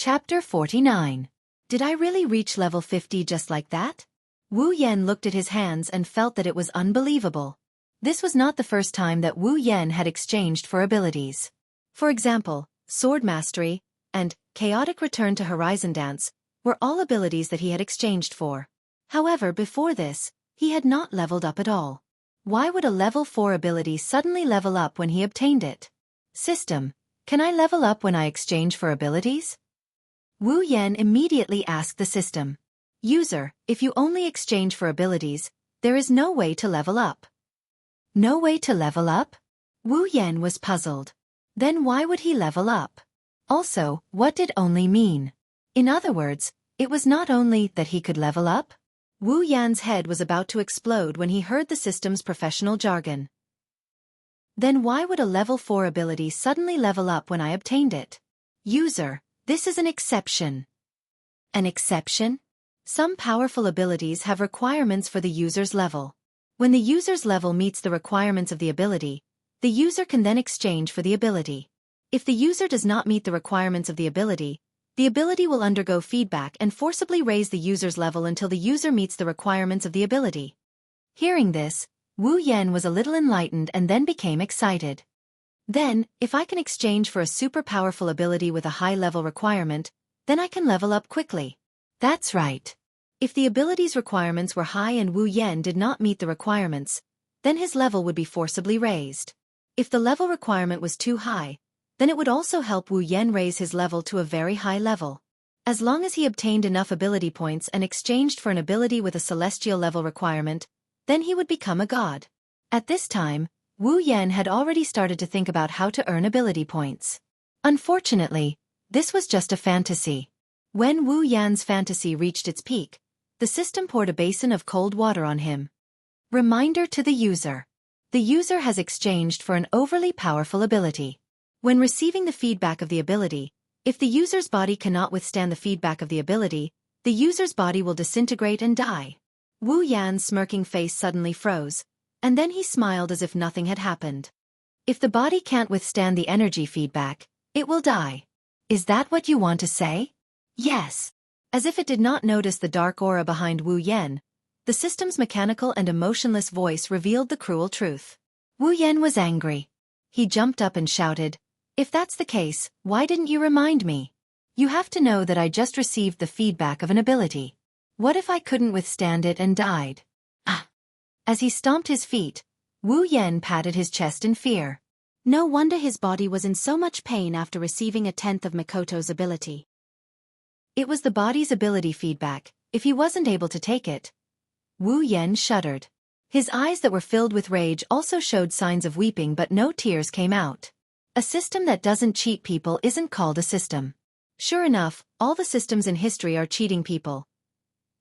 Chapter 49. Did I really reach level 50 just like that? Wu Yan looked at his hands and felt that it was unbelievable. This was not the first time that Wu Yan had exchanged for abilities. For example, Sword Mastery and Chaotic Return to Horizon Dance were all abilities that he had exchanged for. However, before this, he had not leveled up at all. Why would a level 4 ability suddenly level up when he obtained it? System, can I level up when I exchange for abilities? Wu Yan immediately asked the system. User, if you only exchange for abilities, there is no way to level up. No way to level up? Wu Yan was puzzled. Then why would he level up? Also, what did only mean? In other words, it was not only that he could level up. Wu Yan's head was about to explode when he heard the system's professional jargon. Then why would a level 4 ability suddenly level up when I obtained it? User, this is an exception. An exception? Some powerful abilities have requirements for the user's level. When the user's level meets the requirements of the ability, the user can then exchange for the ability. If the user does not meet the requirements of the ability will undergo feedback and forcibly raise the user's level until the user meets the requirements of the ability. Hearing this, Wu Yan was a little enlightened and then became excited. Then, if I can exchange for a super powerful ability with a high level requirement, then I can level up quickly. That's right. If the ability's requirements were high and Wu Yan did not meet the requirements, then his level would be forcibly raised. If the level requirement was too high, then it would also help Wu Yan raise his level to a very high level. As long as he obtained enough ability points and exchanged for an ability with a celestial level requirement, then he would become a god. At this time, Wu Yan had already started to think about how to earn ability points. Unfortunately, this was just a fantasy. When Wu Yan's fantasy reached its peak, the system poured a basin of cold water on him. Reminder to the user. The user has exchanged for an overly powerful ability. When receiving the feedback of the ability, if the user's body cannot withstand the feedback of the ability, the user's body will disintegrate and die. Wu Yan's smirking face suddenly froze, and then he smiled as if nothing had happened. If the body can't withstand the energy feedback, it will die. Is that what you want to say? Yes. As if it did not notice the dark aura behind Wu Yan, the system's mechanical and emotionless voice revealed the cruel truth. Wu Yan was angry. He jumped up and shouted, "If that's the case, why didn't you remind me? You have to know that I just received the feedback of an ability. What if I couldn't withstand it and died?" Ah! As he stomped his feet, Wu Yan patted his chest in fear. No wonder his body was in so much pain after receiving a tenth of Mikoto's ability. It was the body's ability feedback. If he wasn't able to take it. Wu Yan shuddered. His eyes that were filled with rage also showed signs of weeping, but no tears came out. A system that doesn't cheat people isn't called a system. Sure enough, all the systems in history are cheating people.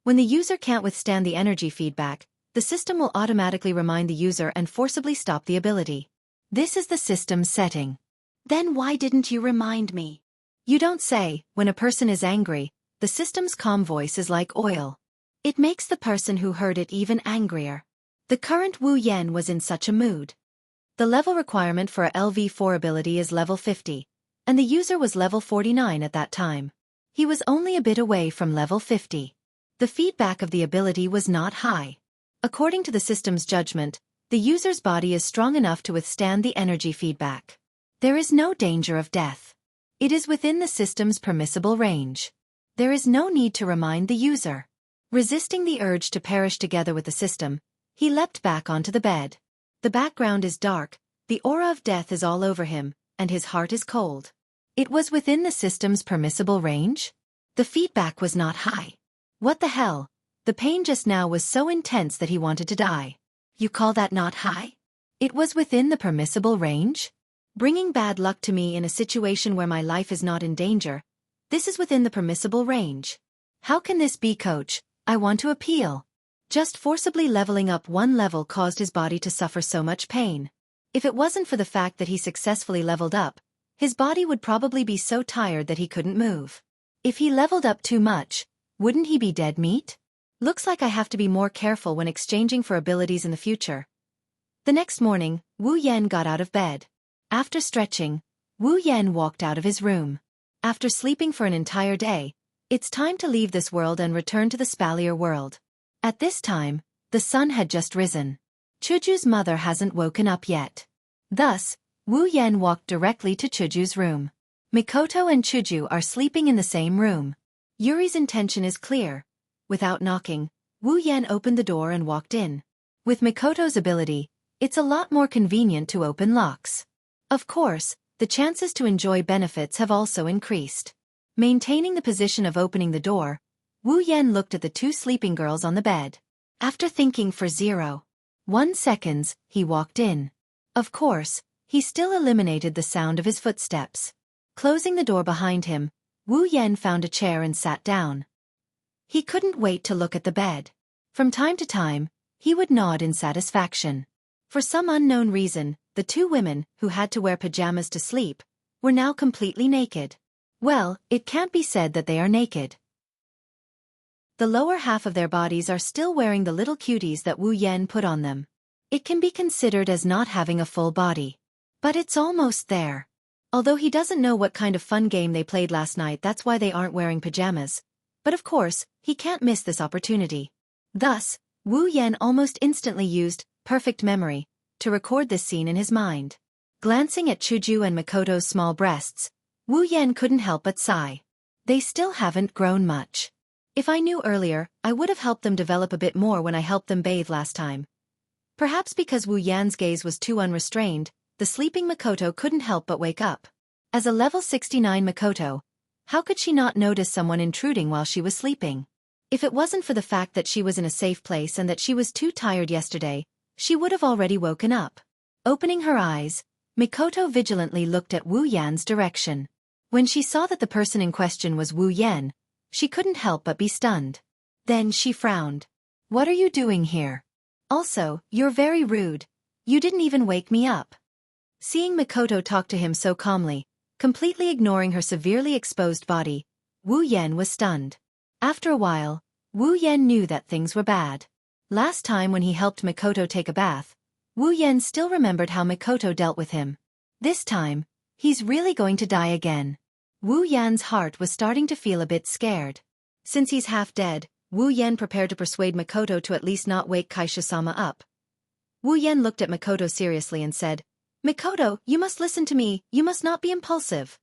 When the user can't withstand the energy feedback, the system will automatically remind the user and forcibly stop the ability. This is the system's setting. Then why didn't you remind me? You don't say. When a person is angry, the system's calm voice is like oil. It makes the person who heard it even angrier. The current Wu Yan was in such a mood. The level requirement for a LV4 ability is level 50, and the user was level 49 at that time. He was only a bit away from level 50. The feedback of the ability was not high. According to the system's judgment, the user's body is strong enough to withstand the energy feedback. There is no danger of death. It is within the system's permissible range. There is no need to remind the user. Resisting the urge to perish together with the system, he leapt back onto the bed. The background is dark, the aura of death is all over him, and his heart is cold. It was within the system's permissible range? The feedback was not high. What the hell? The pain just now was so intense that he wanted to die. You call that not high? It was within the permissible range? Bringing bad luck to me in a situation where my life is not in danger. This is within the permissible range. How can this be, coach? I want to appeal. Just forcibly leveling up one level caused his body to suffer so much pain. If it wasn't for the fact that he successfully leveled up, his body would probably be so tired that he couldn't move. If he leveled up too much, wouldn't he be dead meat? Looks like I have to be more careful when exchanging for abilities in the future. The next morning, Wu Yan got out of bed. After stretching, Wu Yan walked out of his room. After sleeping for an entire day, it's time to leave this world and return to the spallier world. At this time, the sun had just risen. Chuju's mother hasn't woken up yet. Thus, Wu Yan walked directly to Chuju's room. Mikoto and Chuju are sleeping in the same room. Yuri's intention is clear. Without knocking, Wu Yan opened the door and walked in. With Mikoto's ability, it's a lot more convenient to open locks. Of course, the chances to enjoy benefits have also increased. Maintaining the position of opening the door, Wu Yan looked at the two sleeping girls on the bed. After thinking for 0.1 seconds, he walked in. Of course, he still eliminated the sound of his footsteps. Closing the door behind him, Wu Yan found a chair and sat down. He couldn't wait to look at the bed. From time to time, he would nod in satisfaction. For some unknown reason, the two women, who had to wear pajamas to sleep, were now completely naked. Well, it can't be said that they are naked. The lower half of their bodies are still wearing the little cuties that Wu Yan put on them. It can be considered as not having a full body. But it's almost there. Although he doesn't know what kind of fun game they played last night, that's why they aren't wearing pajamas. But of course, he can't miss this opportunity. Thus, Wu Yan almost instantly used perfect memory to record this scene in his mind. Glancing at Chuju and Mikoto's small breasts, Wu Yan couldn't help but sigh. They still haven't grown much. If I knew earlier, I would have helped them develop a bit more when I helped them bathe last time. Perhaps because Wu Yan's gaze was too unrestrained, the sleeping Mikoto couldn't help but wake up. As a level 69 Mikoto, how could she not notice someone intruding while she was sleeping? If it wasn't for the fact that she was in a safe place and that she was too tired yesterday, she would have already woken up. Opening her eyes, Mikoto vigilantly looked at Wu Yan's direction. When she saw that the person in question was Wu Yan, she couldn't help but be stunned. Then she frowned. "What are you doing here? Also, you're very rude. You didn't even wake me up." Seeing Mikoto talk to him so calmly, completely ignoring her severely exposed body, Wu Yan was stunned. After a while, Wu Yan knew that things were bad. Last time when he helped Mikoto take a bath, Wu Yan still remembered how Mikoto dealt with him. This time, he's really going to die again. Wu Yan's heart was starting to feel a bit scared. Since he's half dead, Wu Yan prepared to persuade Mikoto to at least not wake Kaisha-sama up. Wu Yan looked at Mikoto seriously and said, "Mikoto, you must listen to me, you must not be impulsive."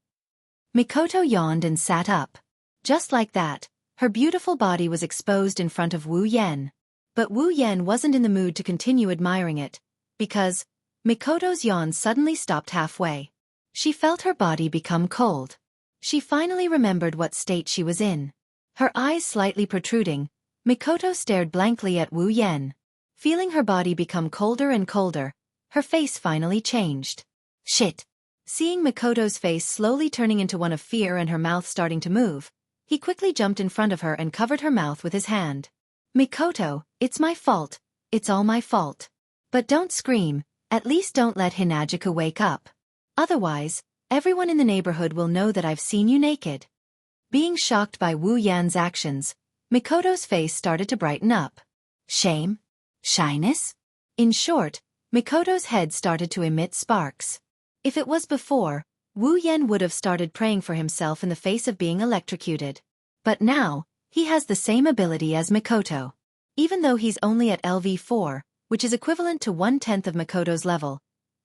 Mikoto yawned and sat up. Just like that, her beautiful body was exposed in front of Wu Yan. But Wu Yan wasn't in the mood to continue admiring it, because Mikoto's yawn suddenly stopped halfway. She felt her body become cold. She finally remembered what state she was in. Her eyes slightly protruding, Mikoto stared blankly at Wu Yan. Feeling her body become colder and colder, her face finally changed. "Shit!" Seeing Mikoto's face slowly turning into one of fear and her mouth starting to move, he quickly jumped in front of her and covered her mouth with his hand. "Mikoto, it's my fault. It's all my fault. But don't scream, at least don't let Hinajika wake up. Otherwise, everyone in the neighborhood will know that I've seen you naked." Being shocked by Wu Yan's actions, Mikoto's face started to brighten up. Shame? Shyness? In short, Mikoto's head started to emit sparks. If it was before, Wu Yan would have started praying for himself in the face of being electrocuted. But now, he has the same ability as Mikoto. Even though he's only at LV4, which is equivalent to 1/10 of Mikoto's level,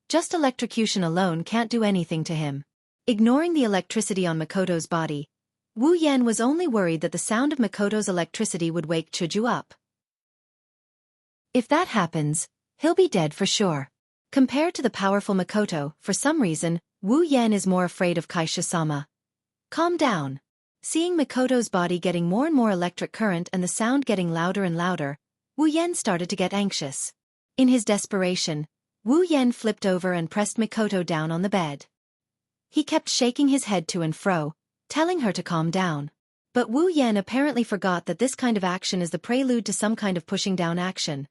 just electrocution alone can't do anything to him. Ignoring the electricity on Mikoto's body, Wu Yan was only worried that the sound of Mikoto's electricity would wake Chuju up. If that happens, he'll be dead for sure. Compared to the powerful Mikoto, for some reason, Wu Yan is more afraid of Kaisha-sama. "Calm down." Seeing Mikoto's body getting more and more electric current and the sound getting louder and louder, Wu Yan started to get anxious. In his desperation, Wu Yan flipped over and pressed Mikoto down on the bed. He kept shaking his head to and fro, telling her to calm down. But Wu Yan apparently forgot that this kind of action is the prelude to some kind of pushing down action.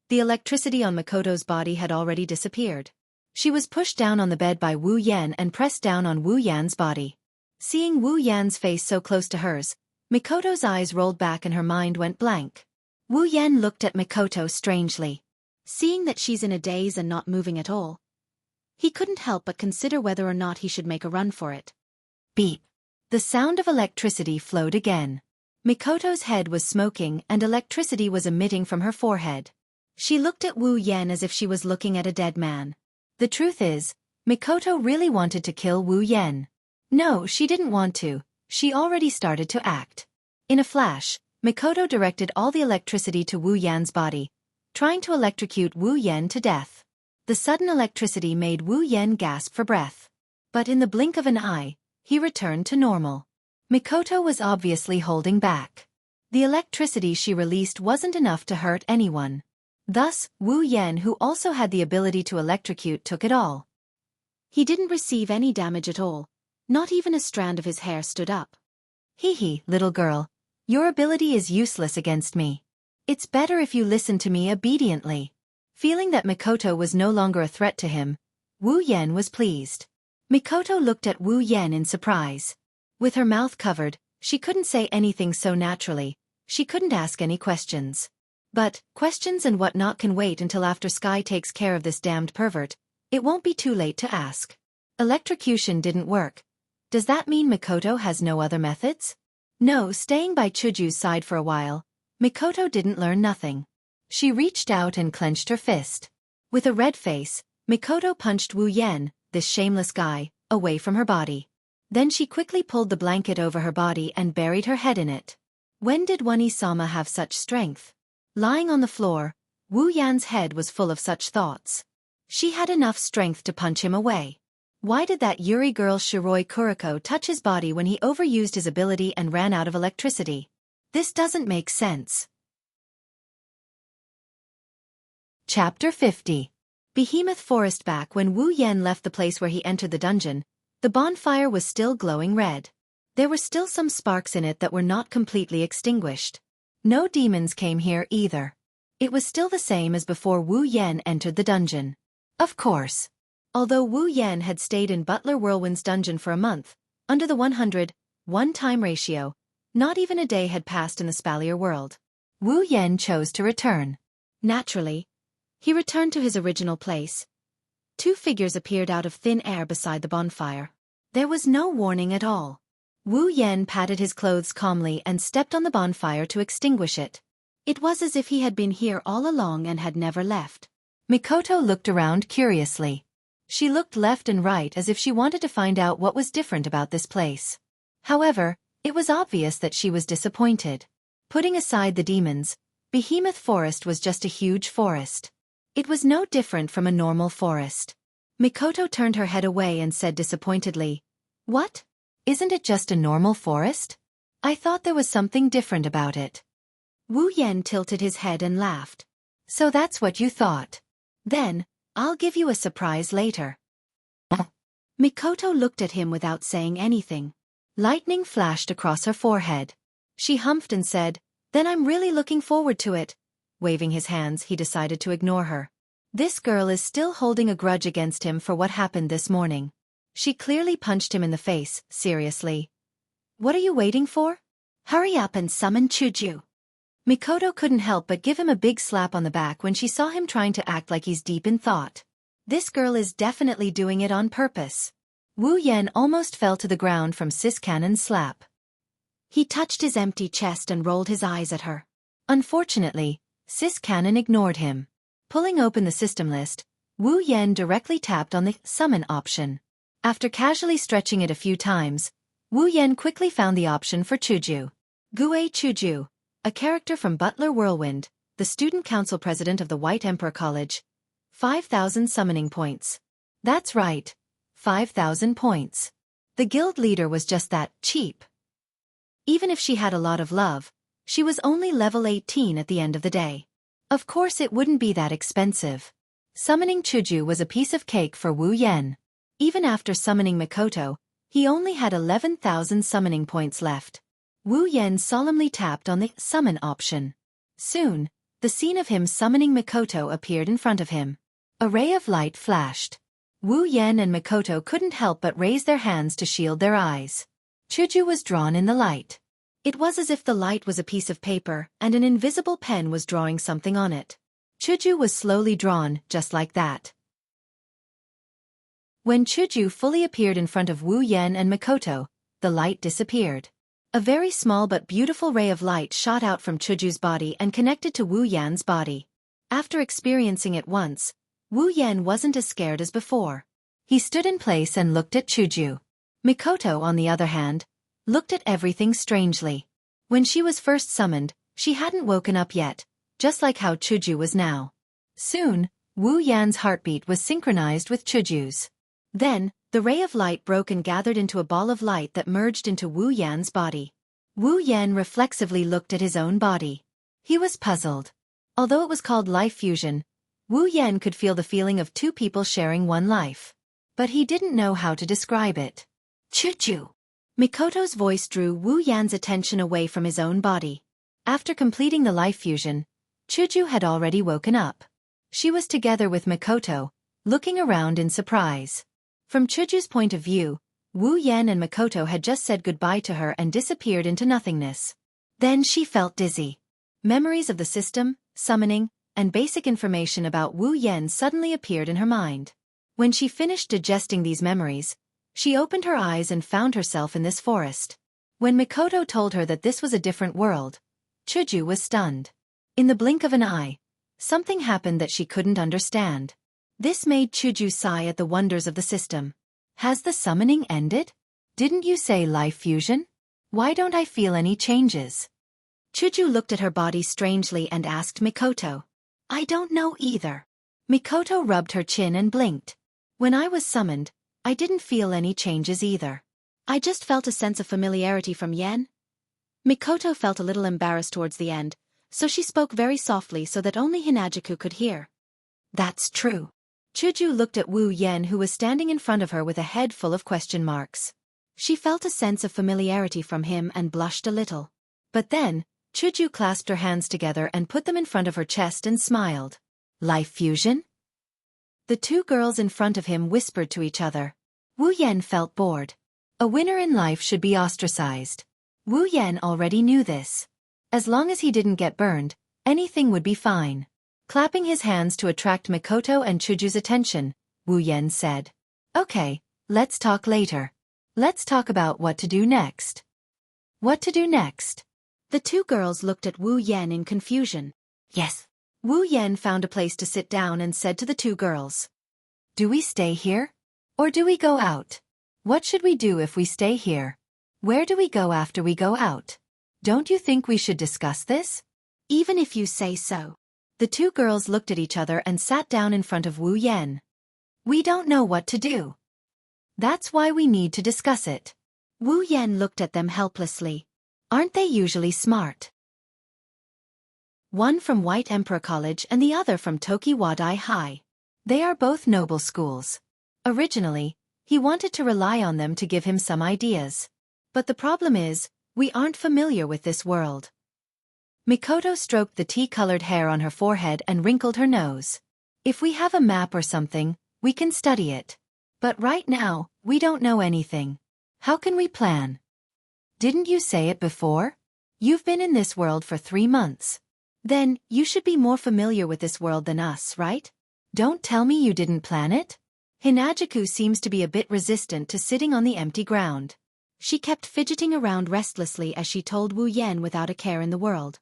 The electricity on Mikoto's body had already disappeared. She was pushed down on the bed by Wu Yan and pressed down on Wu Yan's body. Seeing Wu Yan's face so close to hers, Mikoto's eyes rolled back and her mind went blank. Wu Yan looked at Mikoto strangely. Seeing that she's in a daze and not moving at all, he couldn't help but consider whether or not he should make a run for it. Beep. The sound of electricity flowed again. Mikoto's head was smoking and electricity was emitting from her forehead. She looked at Wu Yan as if she was looking at a dead man. The truth is, Mikoto really wanted to kill Wu Yan. No, she didn't want to. She already started to act. In a flash, Mikoto directed all the electricity to Wu Yan's body, trying to electrocute Wu Yan to death. The sudden electricity made Wu Yan gasp for breath. But in the blink of an eye, he returned to normal. Mikoto was obviously holding back. The electricity she released wasn't enough to hurt anyone. Thus, Wu Yan, who also had the ability to electrocute, took it all. He didn't receive any damage at all. Not even a strand of his hair stood up. Hee, little girl. Your ability is useless against me. It's better if you listen to me obediently. Feeling that Mikoto was no longer a threat to him, Wu Yan was pleased. Mikoto looked at Wu Yan in surprise. With her mouth covered, she couldn't say anything so naturally. She couldn't ask any questions. But, questions and whatnot can wait until after Sky takes care of this damned pervert. It won't be too late to ask. Electrocution didn't work. Does that mean Mikoto has no other methods? No, staying by Chuju's side for a while, Mikoto didn't learn nothing. She reached out and clenched her fist. With a red face, Mikoto punched Wu Yan, this shameless guy, away from her body. Then she quickly pulled the blanket over her body and buried her head in it. When did One-sama have such strength? Lying on the floor, Wu Yan's head was full of such thoughts. She had enough strength to punch him away. Why did that Yuri girl Shiroi Kuriko touch his body when he overused his ability and ran out of electricity? This doesn't make sense. Chapter 50. Behemoth Forest. Back when Wu Yan left the place where he entered the dungeon, the bonfire was still glowing red. There were still some sparks in it that were not completely extinguished. No demons came here either. It was still the same as before Wu Yan entered the dungeon. Of course. Although Wu Yan had stayed in Butler Whirlwind's dungeon for a month, under the 100:1 time ratio, not even a day had passed in the Spalier world. Wu Yan chose to return. Naturally, he returned to his original place. Two figures appeared out of thin air beside the bonfire. There was no warning at all. Wu Yan patted his clothes calmly and stepped on the bonfire to extinguish it. It was as if he had been here all along and had never left. Mikoto looked around curiously. She looked left and right as if she wanted to find out what was different about this place. However, it was obvious that she was disappointed. Putting aside the demons, Behemoth Forest was just a huge forest. It was no different from a normal forest. Mikoto turned her head away and said disappointedly, "What? Isn't it just a normal forest? I thought there was something different about it." Wu Yan tilted his head and laughed. "So that's what you thought? Then, I'll give you a surprise later." Mikoto looked at him without saying anything. Lightning flashed across her forehead. She humphed and said, "Then I'm really looking forward to it." Waving his hands, he decided to ignore her. This girl is still holding a grudge against him for what happened this morning. She clearly punched him in the face, seriously. "What are you waiting for? Hurry up and summon Chuju." Mikoto couldn't help but give him a big slap on the back when she saw him trying to act like he's deep in thought. This girl is definitely doing it on purpose. Wu Yan almost fell to the ground from Sis Cannon's slap. He touched his empty chest and rolled his eyes at her. Unfortunately, Sis Cannon ignored him. Pulling open the system list, Wu Yan directly tapped on the summon option. After casually stretching it a few times, Wu Yan quickly found the option for Chuju. Gue Chuju, a character from Butler Whirlwind, the student council president of the White Emperor College. 5,000 summoning points. That's right, 5,000 points. The guild leader was just that cheap. Even if she had a lot of love, she was only level 18 at the end of the day. Of course it wouldn't be that expensive. Summoning Chuju was a piece of cake for Wu Yan. Even after summoning Mikoto, he only had 11,000 summoning points left. Wu Yan solemnly tapped on the summon option. Soon, the scene of him summoning Mikoto appeared in front of him. A ray of light flashed. Wu Yan and Mikoto couldn't help but raise their hands to shield their eyes. Chuju was drawn in the light. It was as if the light was a piece of paper and an invisible pen was drawing something on it. Chuju was slowly drawn, just like that. When Chuju fully appeared in front of Wu Yan and Mikoto, the light disappeared. A very small but beautiful ray of light shot out from Chuju's body and connected to Wu Yan's body. After experiencing it once, Wu Yan wasn't as scared as before. He stood in place and looked at Chuju. Mikoto, on the other hand, looked at everything strangely. When she was first summoned, she hadn't woken up yet, just like how Chuju was now. Soon, Wu Yan's heartbeat was synchronized with Chuju's. Then, the ray of light broke and gathered into a ball of light that merged into Wu Yan's body. Wu Yan reflexively looked at his own body. He was puzzled. Although it was called life fusion, Wu Yan could feel the feeling of two people sharing one life. But he didn't know how to describe it. Chuju! Mikoto's voice drew Wu Yan's attention away from his own body. After completing the life fusion, Chuju had already woken up. She was together with Mikoto, looking around in surprise. From Chuju's point of view, Wu Yan and Mikoto had just said goodbye to her and disappeared into nothingness. Then she felt dizzy. Memories of the system, summoning, and basic information about Wu Yan suddenly appeared in her mind. When she finished digesting these memories, she opened her eyes and found herself in this forest. When Mikoto told her that this was a different world, Chuju was stunned. In the blink of an eye, something happened that she couldn't understand. This made Chuju sigh at the wonders of the system. Has the summoning ended? Didn't you say life fusion? Why don't I feel any changes? Chuju looked at her body strangely and asked Mikoto. I don't know either. Mikoto rubbed her chin and blinked. When I was summoned, I didn't feel any changes either. I just felt a sense of familiarity from Yen. Mikoto felt a little embarrassed towards the end, so she spoke very softly so that only Hinajiku could hear. That's true. Chuju looked at Wu Yan, who was standing in front of her with a head full of question marks. She felt a sense of familiarity from him and blushed a little. But then, Chuju clasped her hands together and put them in front of her chest and smiled. Life fusion? The two girls in front of him whispered to each other. Wu Yan felt bored. A winner in life should be ostracized. Wu Yan already knew this. As long as he didn't get burned, anything would be fine. Clapping his hands to attract Mikoto and Chuju's attention, Wu Yan said, Okay, let's talk later. Let's talk about what to do next. What to do next? The two girls looked at Wu Yan in confusion. Yes. Wu Yan found a place to sit down and said to the two girls. Do we stay here? Or do we go out? What should we do if we stay here? Where do we go after we go out? Don't you think we should discuss this? Even if you say so. The two girls looked at each other and sat down in front of Wu Yan. We don't know what to do. That's why we need to discuss it. Wu Yan looked at them helplessly. Aren't they usually smart? One from White Emperor College and the other from Tokiwadai High. They are both noble schools. Originally, he wanted to rely on them to give him some ideas. But the problem is, we aren't familiar with this world. Mikoto stroked the tea-colored hair on her forehead and wrinkled her nose. If we have a map or something, we can study it. But right now, we don't know anything. How can we plan? Didn't you say it before? You've been in this world for 3 months. Then, you should be more familiar with this world than us, right? Don't tell me you didn't plan it? Hinajiku seems to be a bit resistant to sitting on the empty ground. She kept fidgeting around restlessly as she told Wu Yan without a care in the world.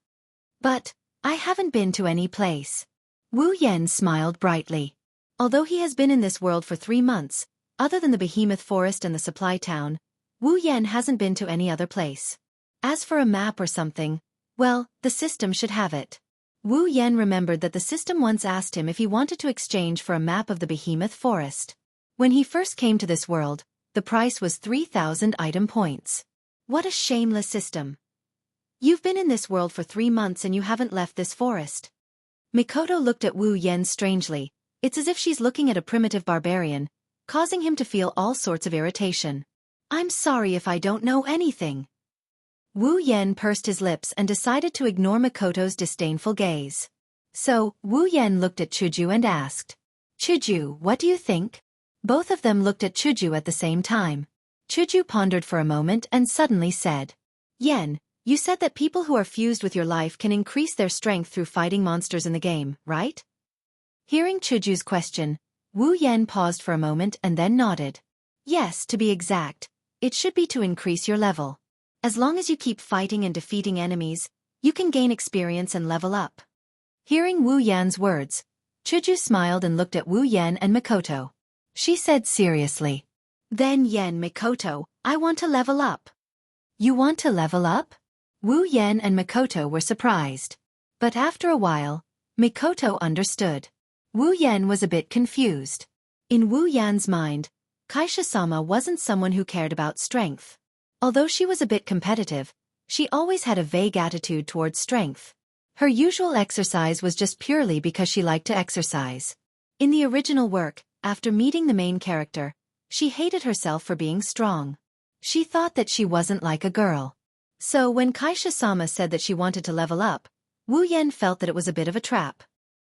But, I haven't been to any place. Wu Yan smiled brightly. Although he has been in this world for 3 months, other than the behemoth forest and the supply town, Wu Yan hasn't been to any other place. As for a map or something, well, the system should have it. Wu Yan remembered that the system once asked him if he wanted to exchange for a map of the behemoth forest. When he first came to this world, the price was 3,000 item points. What a shameless system. You've been in this world for 3 months and you haven't left this forest. Mikoto looked at Wu Yan strangely. It's as if she's looking at a primitive barbarian, causing him to feel all sorts of irritation. I'm sorry if I don't know anything. Wu Yan pursed his lips and decided to ignore Mikoto's disdainful gaze. So, Wu Yan looked at Chuju and asked, Chuju, what do you think? Both of them looked at Chuju at the same time. Chuju pondered for a moment and suddenly said, Yan, you said that people who are fused with your life can increase their strength through fighting monsters in the game, right? Hearing Chuju's question, Wu Yan paused for a moment and then nodded. Yes, to be exact. It should be to increase your level. As long as you keep fighting and defeating enemies, you can gain experience and level up. Hearing Wu Yan's words, Chuju smiled and looked at Wu Yan and Mikoto. She said seriously, "Then Yan Mikoto, I want to level up." "You want to level up?" Wu Yan and Mikoto were surprised. But after a while, Mikoto understood. Wu Yan was a bit confused. In Wu Yan's mind, Kaisha-sama wasn't someone who cared about strength. Although she was a bit competitive, she always had a vague attitude towards strength. Her usual exercise was just purely because she liked to exercise. In the original work, after meeting the main character, she hated herself for being strong. She thought that she wasn't like a girl. So when Kaisha-sama said that she wanted to level up, Wu Yan felt that it was a bit of a trap.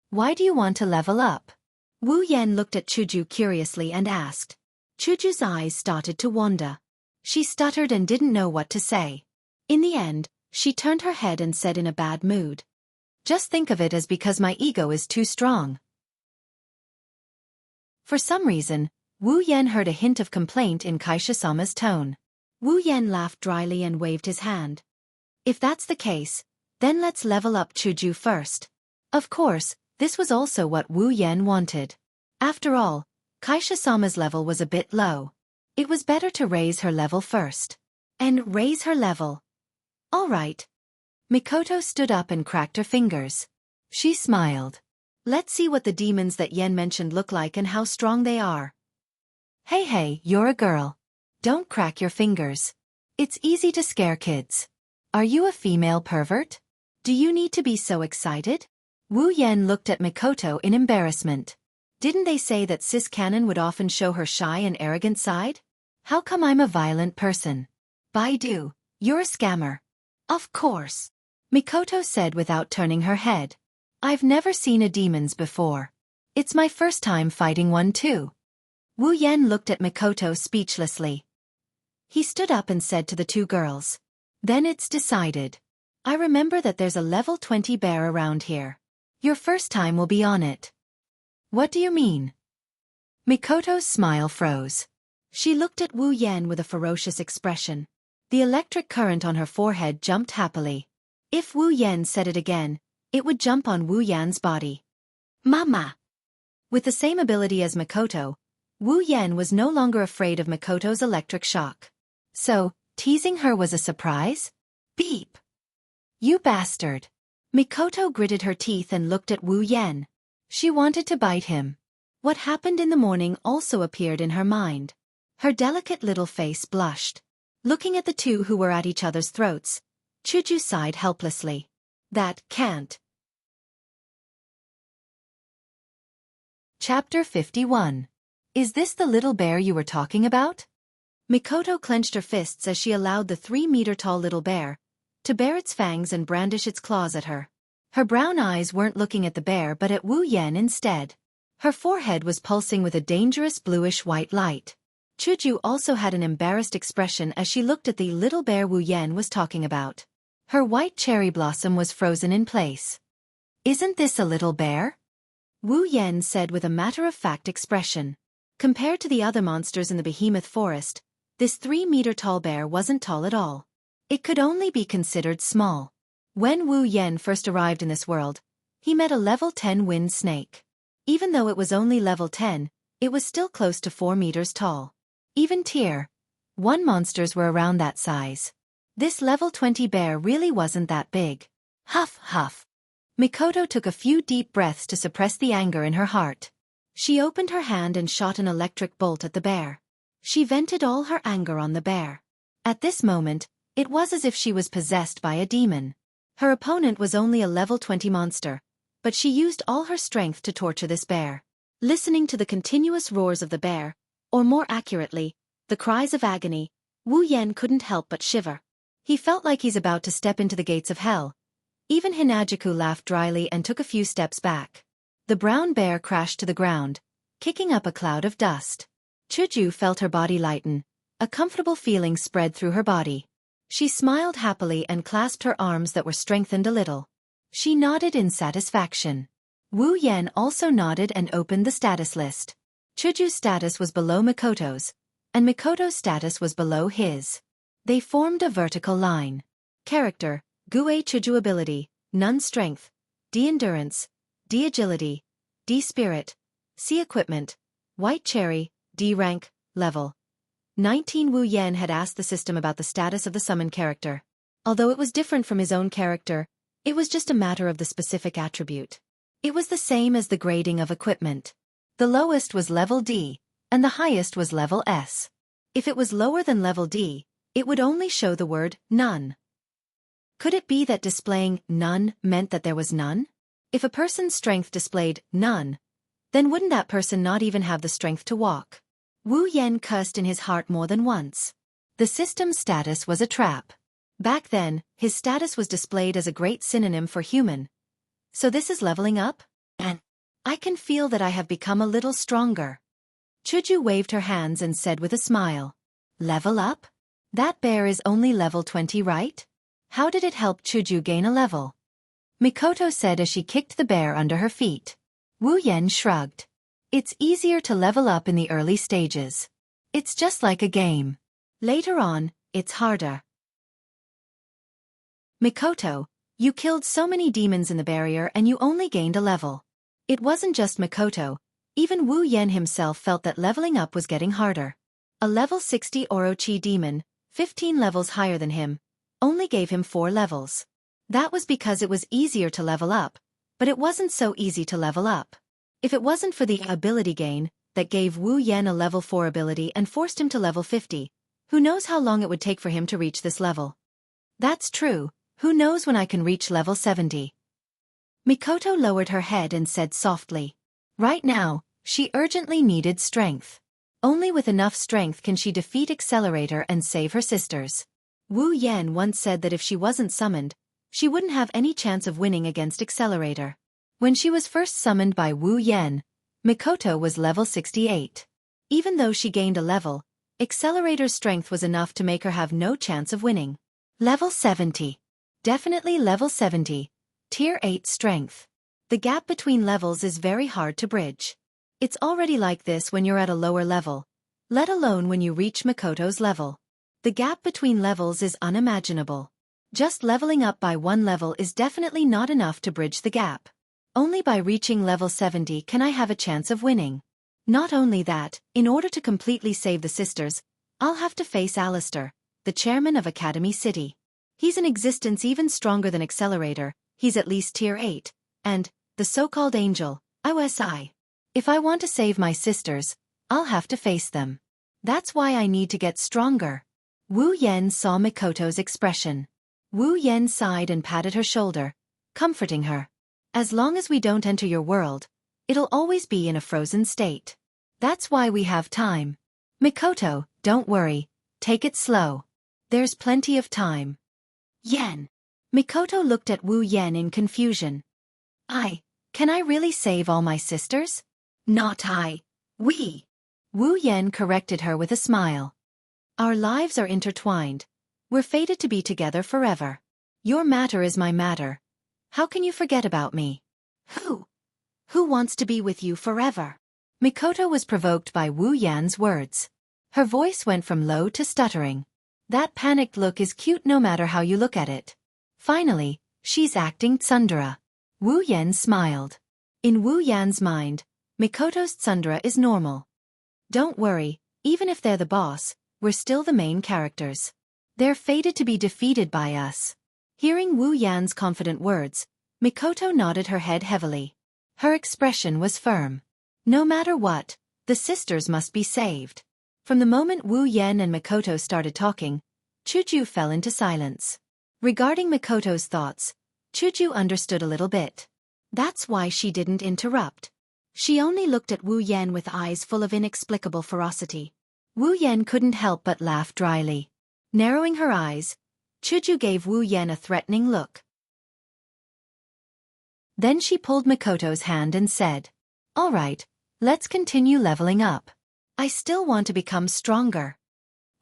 "Why do you want to level up?" Wu Yan looked at Chuju curiously and asked. Chuju's eyes started to wander. She stuttered and didn't know what to say. In the end, she turned her head and said in a bad mood, "Just think of it as because my ego is too strong." For some reason, Wu Yan heard a hint of complaint in Kaisha-sama's tone. Wu Yan laughed dryly and waved his hand. "If that's the case, then let's level up Chuju first." Of course, this was also what Wu Yan wanted. After all, Kaisha-sama's level was a bit low. It was better to raise her level first. And raise her level. All right. Mikoto stood up and cracked her fingers. She smiled. "Let's see what the demons that Yen mentioned look like and how strong they are." Hey, you're a girl. Don't crack your fingers. It's easy to scare kids. Are you a female pervert? Do you need to be so excited? Wu Yan looked at Mikoto in embarrassment. Didn't they say that Sis Canon would often show her shy and arrogant side? How come I'm a violent person? Baidu, you're a scammer. Of course. Mikoto said without turning her head. I've never seen a demons before. It's my first time fighting one too. Wu Yan looked at Mikoto speechlessly. He stood up and said to the two girls. Then it's decided. I remember that there's a level 20 bear around here. Your first time will be on it. What do you mean? Mikoto's smile froze. She looked at Wu Yan with a ferocious expression. The electric current on her forehead jumped happily. If Wu Yan said it again, it would jump on Wu Yan's body. Mama! With the same ability as Mikoto, Wu Yan was no longer afraid of Mikoto's electric shock. So, teasing her was a surprise? Beep! You bastard! Mikoto gritted her teeth and looked at Wu Yan. She wanted to bite him. What happened in the morning also appeared in her mind. Her delicate little face blushed. Looking at the two who were at each other's throats, Chuju sighed helplessly. That can't. Chapter 51. Is this the little bear you were talking about? Mikoto clenched her fists as she allowed the 3-meter-tall little bear to bare its fangs and brandish its claws at her. Her brown eyes weren't looking at the bear but at Wu Yan instead. Her forehead was pulsing with a dangerous bluish-white light. Chuju also had an embarrassed expression as she looked at the little bear Wu Yan was talking about. Her white cherry blossom was frozen in place. Isn't this a little bear? Wu Yan said with a matter-of-fact expression. Compared to the other monsters in the behemoth forest, this 3-meter-tall bear wasn't tall at all. It could only be considered small. When Wu Yan first arrived in this world, he met a level 10 wind snake. Even though it was only level 10, it was still close to 4 meters tall. Even tier 1 monsters were around that size. This level 20 bear really wasn't that big. Huff, huff. Mikoto took a few deep breaths to suppress the anger in her heart. She opened her hand and shot an electric bolt at the bear. She vented all her anger on the bear. At this moment, it was as if she was possessed by a demon. Her opponent was only a level 20 monster, but she used all her strength to torture this bear. Listening to the continuous roars of the bear, or more accurately, the cries of agony, Wu Yan couldn't help but shiver. He felt like he's about to step into the gates of hell. Even Hinajuku laughed dryly and took a few steps back. The brown bear crashed to the ground, kicking up a cloud of dust. Chuju felt her body lighten. A comfortable feeling spread through her body. She smiled happily and clasped her arms that were strengthened a little. She nodded in satisfaction. Wu Yan also nodded and opened the status list. Chuju's status was below Mikoto's, and Mikoto's status was below his. They formed a vertical line. Character: Gue Chuju ability, None strength, D endurance, D agility, D spirit, C equipment, White cherry, D rank, level. 19. Wu Yan had asked the system about the status of the summoned character. Although it was different from his own character, it was just a matter of the specific attribute. It was the same as the grading of equipment. The lowest was level D, and the highest was level S. If it was lower than level D, it would only show the word none. Could it be that displaying none meant that there was none? If a person's strength displayed none, then wouldn't that person not even have the strength to walk? Wu Yan cursed in his heart more than once. The system's status was a trap. Back then, his status was displayed as a great synonym for human. So this is leveling up? And I can feel that I have become a little stronger. Chuju waved her hands and said with a smile. Level up? That bear is only level 20, right? How did it help Chuju gain a level? Mikoto said as she kicked the bear under her feet. Wu Yan shrugged. It's easier to level up in the early stages. It's just like a game. Later on, it's harder. Mikoto, you killed so many demons in the barrier and you only gained a level. It wasn't just Mikoto, even Wu Yan himself felt that leveling up was getting harder. A level 60 Orochi demon, 15 levels higher than him, only gave him 4 levels. That was because it was easier to level up, but it wasn't so easy to level up. If it wasn't for the ability gain that gave Wu Yan a level 4 ability and forced him to level 50, who knows how long it would take for him to reach this level. That's true, who knows when I can reach level 70. Mikoto lowered her head and said softly. Right now, she urgently needed strength. Only with enough strength can she defeat Accelerator and save her sisters. Wu Yan once said that if she wasn't summoned, she wouldn't have any chance of winning against Accelerator. When she was first summoned by Wu Yan, Mikoto was level 68. Even though she gained a level, Accelerator's strength was enough to make her have no chance of winning. Level 70. Definitely level 70. Tier 8 strength. The gap between levels is very hard to bridge. It's already like this when you're at a lower level, let alone when you reach Mikoto's level. The gap between levels is unimaginable. Just leveling up by 1 level is definitely not enough to bridge the gap. Only by reaching level 70 can I have a chance of winning. Not only that, in order to completely save the sisters, I'll have to face Alistair, the chairman of Academy City. He's in existence even stronger than Accelerator, he's at least tier 8, and, the so-called angel, OSI. If I want to save my sisters, I'll have to face them. That's why I need to get stronger. Wu Yan saw Mikoto's expression. Wu Yan sighed and patted her shoulder, comforting her. As long as we don't enter your world, it'll always be in a frozen state. That's why we have time. Mikoto, don't worry, take it slow. There's plenty of time. Yan. Mikoto looked at Wu Yan in confusion. Can I really save all my sisters? Not I. We. Wu Yan corrected her with a smile. Our lives are intertwined. We're fated to be together forever. Your matter is my matter. How can you forget about me? Who wants to be with you forever? Mikoto was provoked by Wu Yan's words. Her voice went from low to stuttering. That panicked look is cute no matter how you look at it. Finally, she's acting tsundere. Wu Yan smiled. In Wu Yan's mind, Mikoto's tsundere is normal. Don't worry, even if they're the boss, we're still the main characters. They're fated to be defeated by us. Hearing Wu Yan's confident words, Mikoto nodded her head heavily. Her expression was firm. No matter what, the sisters must be saved. From the moment Wu Yan and Mikoto started talking, Chuju fell into silence. Regarding Mikoto's thoughts, Chuju understood a little bit. That's why she didn't interrupt. She only looked at Wu Yan with eyes full of inexplicable ferocity. Wu Yan couldn't help but laugh dryly. Narrowing her eyes, Chuju gave Wu Yan a threatening look. Then she pulled Mikoto's hand and said, "All right, let's continue leveling up. I still want to become stronger."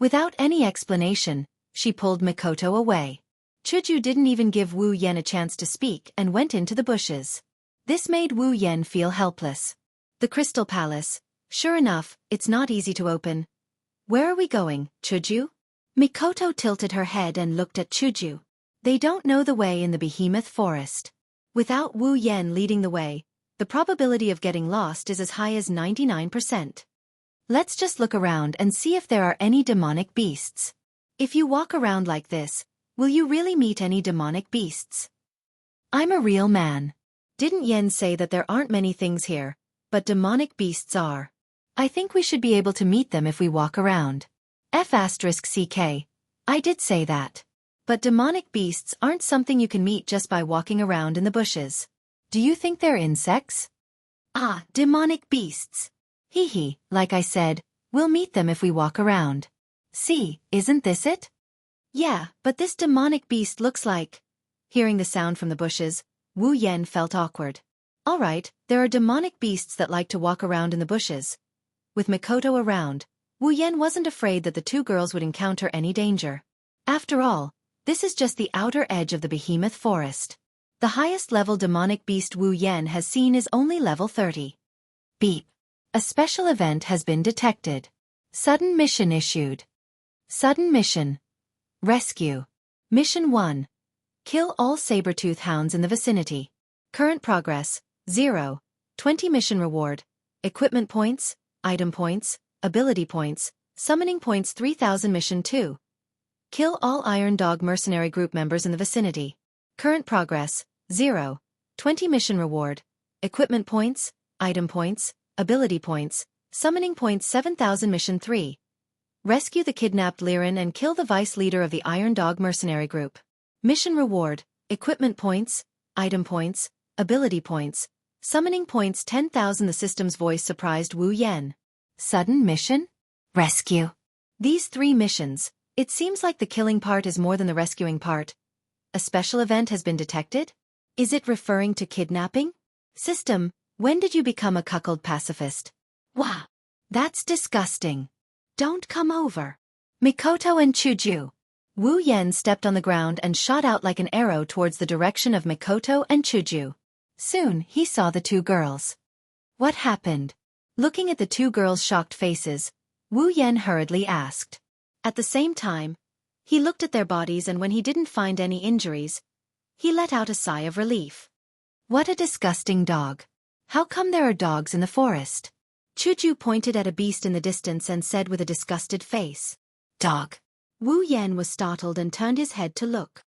Without any explanation, she pulled Mikoto away. Chuju didn't even give Wu Yan a chance to speak and went into the bushes. This made Wu Yan feel helpless. The Crystal Palace. Sure enough, it's not easy to open. Where are we going, Chuju? Mikoto tilted her head and looked at Chuju. They don't know the way in the behemoth forest. Without Wu Yan leading the way, the probability of getting lost is as high as 99%. Let's just look around and see if there are any demonic beasts. If you walk around like this, will you really meet any demonic beasts? I'm a real man. Didn't Yen say that there aren't many things here, but demonic beasts are? I think we should be able to meet them if we walk around. F***ck. I did say that. But demonic beasts aren't something you can meet just by walking around in the bushes. Do you think they're insects? Ah, demonic beasts. Hee hee, like I said, we'll meet them if we walk around. See, isn't this it? Yeah, but this demonic beast looks like... Hearing the sound from the bushes, Wu Yen felt awkward. Alright, there are demonic beasts that like to walk around in the bushes. With Mikoto around, Wu Yen wasn't afraid that the two girls would encounter any danger. After all, this is just the outer edge of the behemoth forest. The highest level demonic beast Wu Yen has seen is only level 30. Beep. A special event has been detected. Sudden mission issued. Sudden mission. Rescue. Mission 1. Kill all saber-tooth hounds in the vicinity. Current progress, 0. 20 mission reward. Equipment points, item points, ability points, summoning points 3000. Mission 2. Kill all Iron Dog mercenary group members in the vicinity. Current progress, 0. 20 mission reward. Equipment points, item points, ability points, summoning points 7000. Mission 3. Rescue the kidnapped Liren and kill the vice leader of the Iron Dog mercenary group. Mission reward, equipment points, item points, ability points, summoning points 10,000. The system's voice surprised Wu Yen. Sudden mission? Rescue. These 3 missions, it seems like the killing part is more than the rescuing part. A special event has been detected? Is it referring to kidnapping? System, when did you become a cuckold pacifist? Wow. That's disgusting. Don't come over. Mikoto and Chuju. Wu Yen stepped on the ground and shot out like an arrow towards the direction of Mikoto and Chuju. Soon, he saw the 2 girls. What happened? Looking at the 2 girls' shocked faces, Wu Yen hurriedly asked. At the same time, he looked at their bodies and when he didn't find any injuries, he let out a sigh of relief. What a disgusting dog. How come there are dogs in the forest? Chuju pointed at a beast in the distance and said with a disgusted face. Dog. Wu Yen was startled and turned his head to look.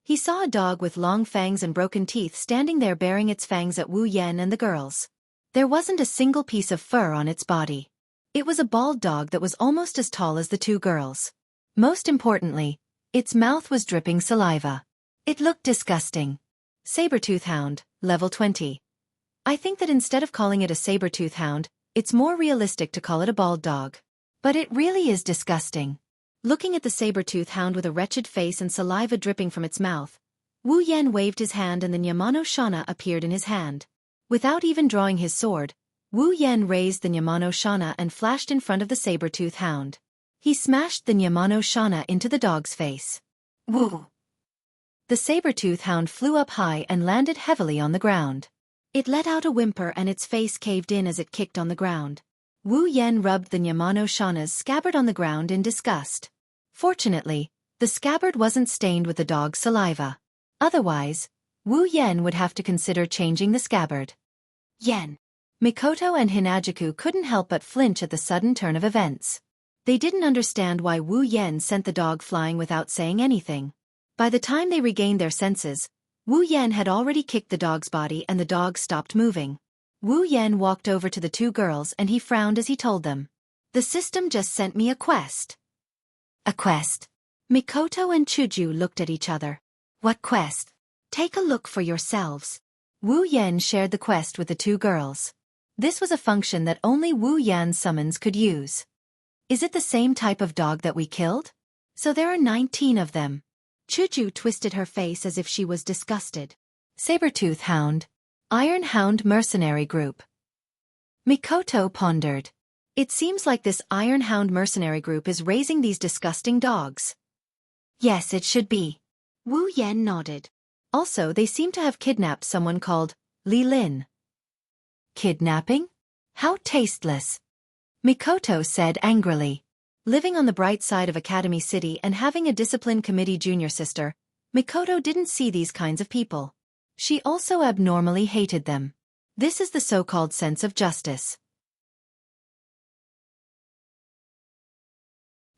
He saw a dog with long fangs and broken teeth standing there baring its fangs at Wu Yen and the girls. There wasn't a single piece of fur on its body. It was a bald dog that was almost as tall as the 2 girls. Most importantly, its mouth was dripping saliva. It looked disgusting. Saber-tooth hound, level 20. I think that instead of calling it a saber-tooth hound, it's more realistic to call it a bald dog. But it really is disgusting. Looking at the saber-tooth hound with a wretched face and saliva dripping from its mouth, Wu Yen waved his hand and the Nyamano Shana appeared in his hand. Without even drawing his sword, Wu Yen raised the Nyamano Shana and flashed in front of the saber-tooth hound. He smashed the Nyamano Shana into the dog's face. Woo! The saber-tooth hound flew up high and landed heavily on the ground. It let out a whimper and its face caved in as it kicked on the ground. Wu Yen rubbed the Nyamano Shana's scabbard on the ground in disgust. Fortunately, the scabbard wasn't stained with the dog's saliva. Otherwise, Wu Yen would have to consider changing the scabbard. Yen. Mikoto and Hinajuku couldn't help but flinch at the sudden turn of events. They didn't understand why Wu Yen sent the dog flying without saying anything. By the time they regained their senses, Wu Yen had already kicked the dog's body and the dog stopped moving. Wu Yen walked over to the 2 girls and he frowned as he told them. The system just sent me a quest. A quest? Mikoto and Chuju looked at each other. What quest? Take a look for yourselves. Wu Yen shared the quest with the 2 girls. This was a function that only Wu Yan's summons could use. Is it the same type of dog that we killed? So there are 19 of them. Chuju twisted her face as if she was disgusted. Saber-tooth hound. Iron Hound mercenary group. Mikoto pondered. It seems like this Iron Hound mercenary group is raising these disgusting dogs. Yes, it should be. Wu Yen nodded. Also, they seem to have kidnapped someone called Li Lin. Kidnapping? How tasteless. Mikoto said angrily. Living on the bright side of Academy City and having a discipline committee junior sister, Mikoto didn't see these kinds of people. She also abnormally hated them. This is the so-called sense of justice.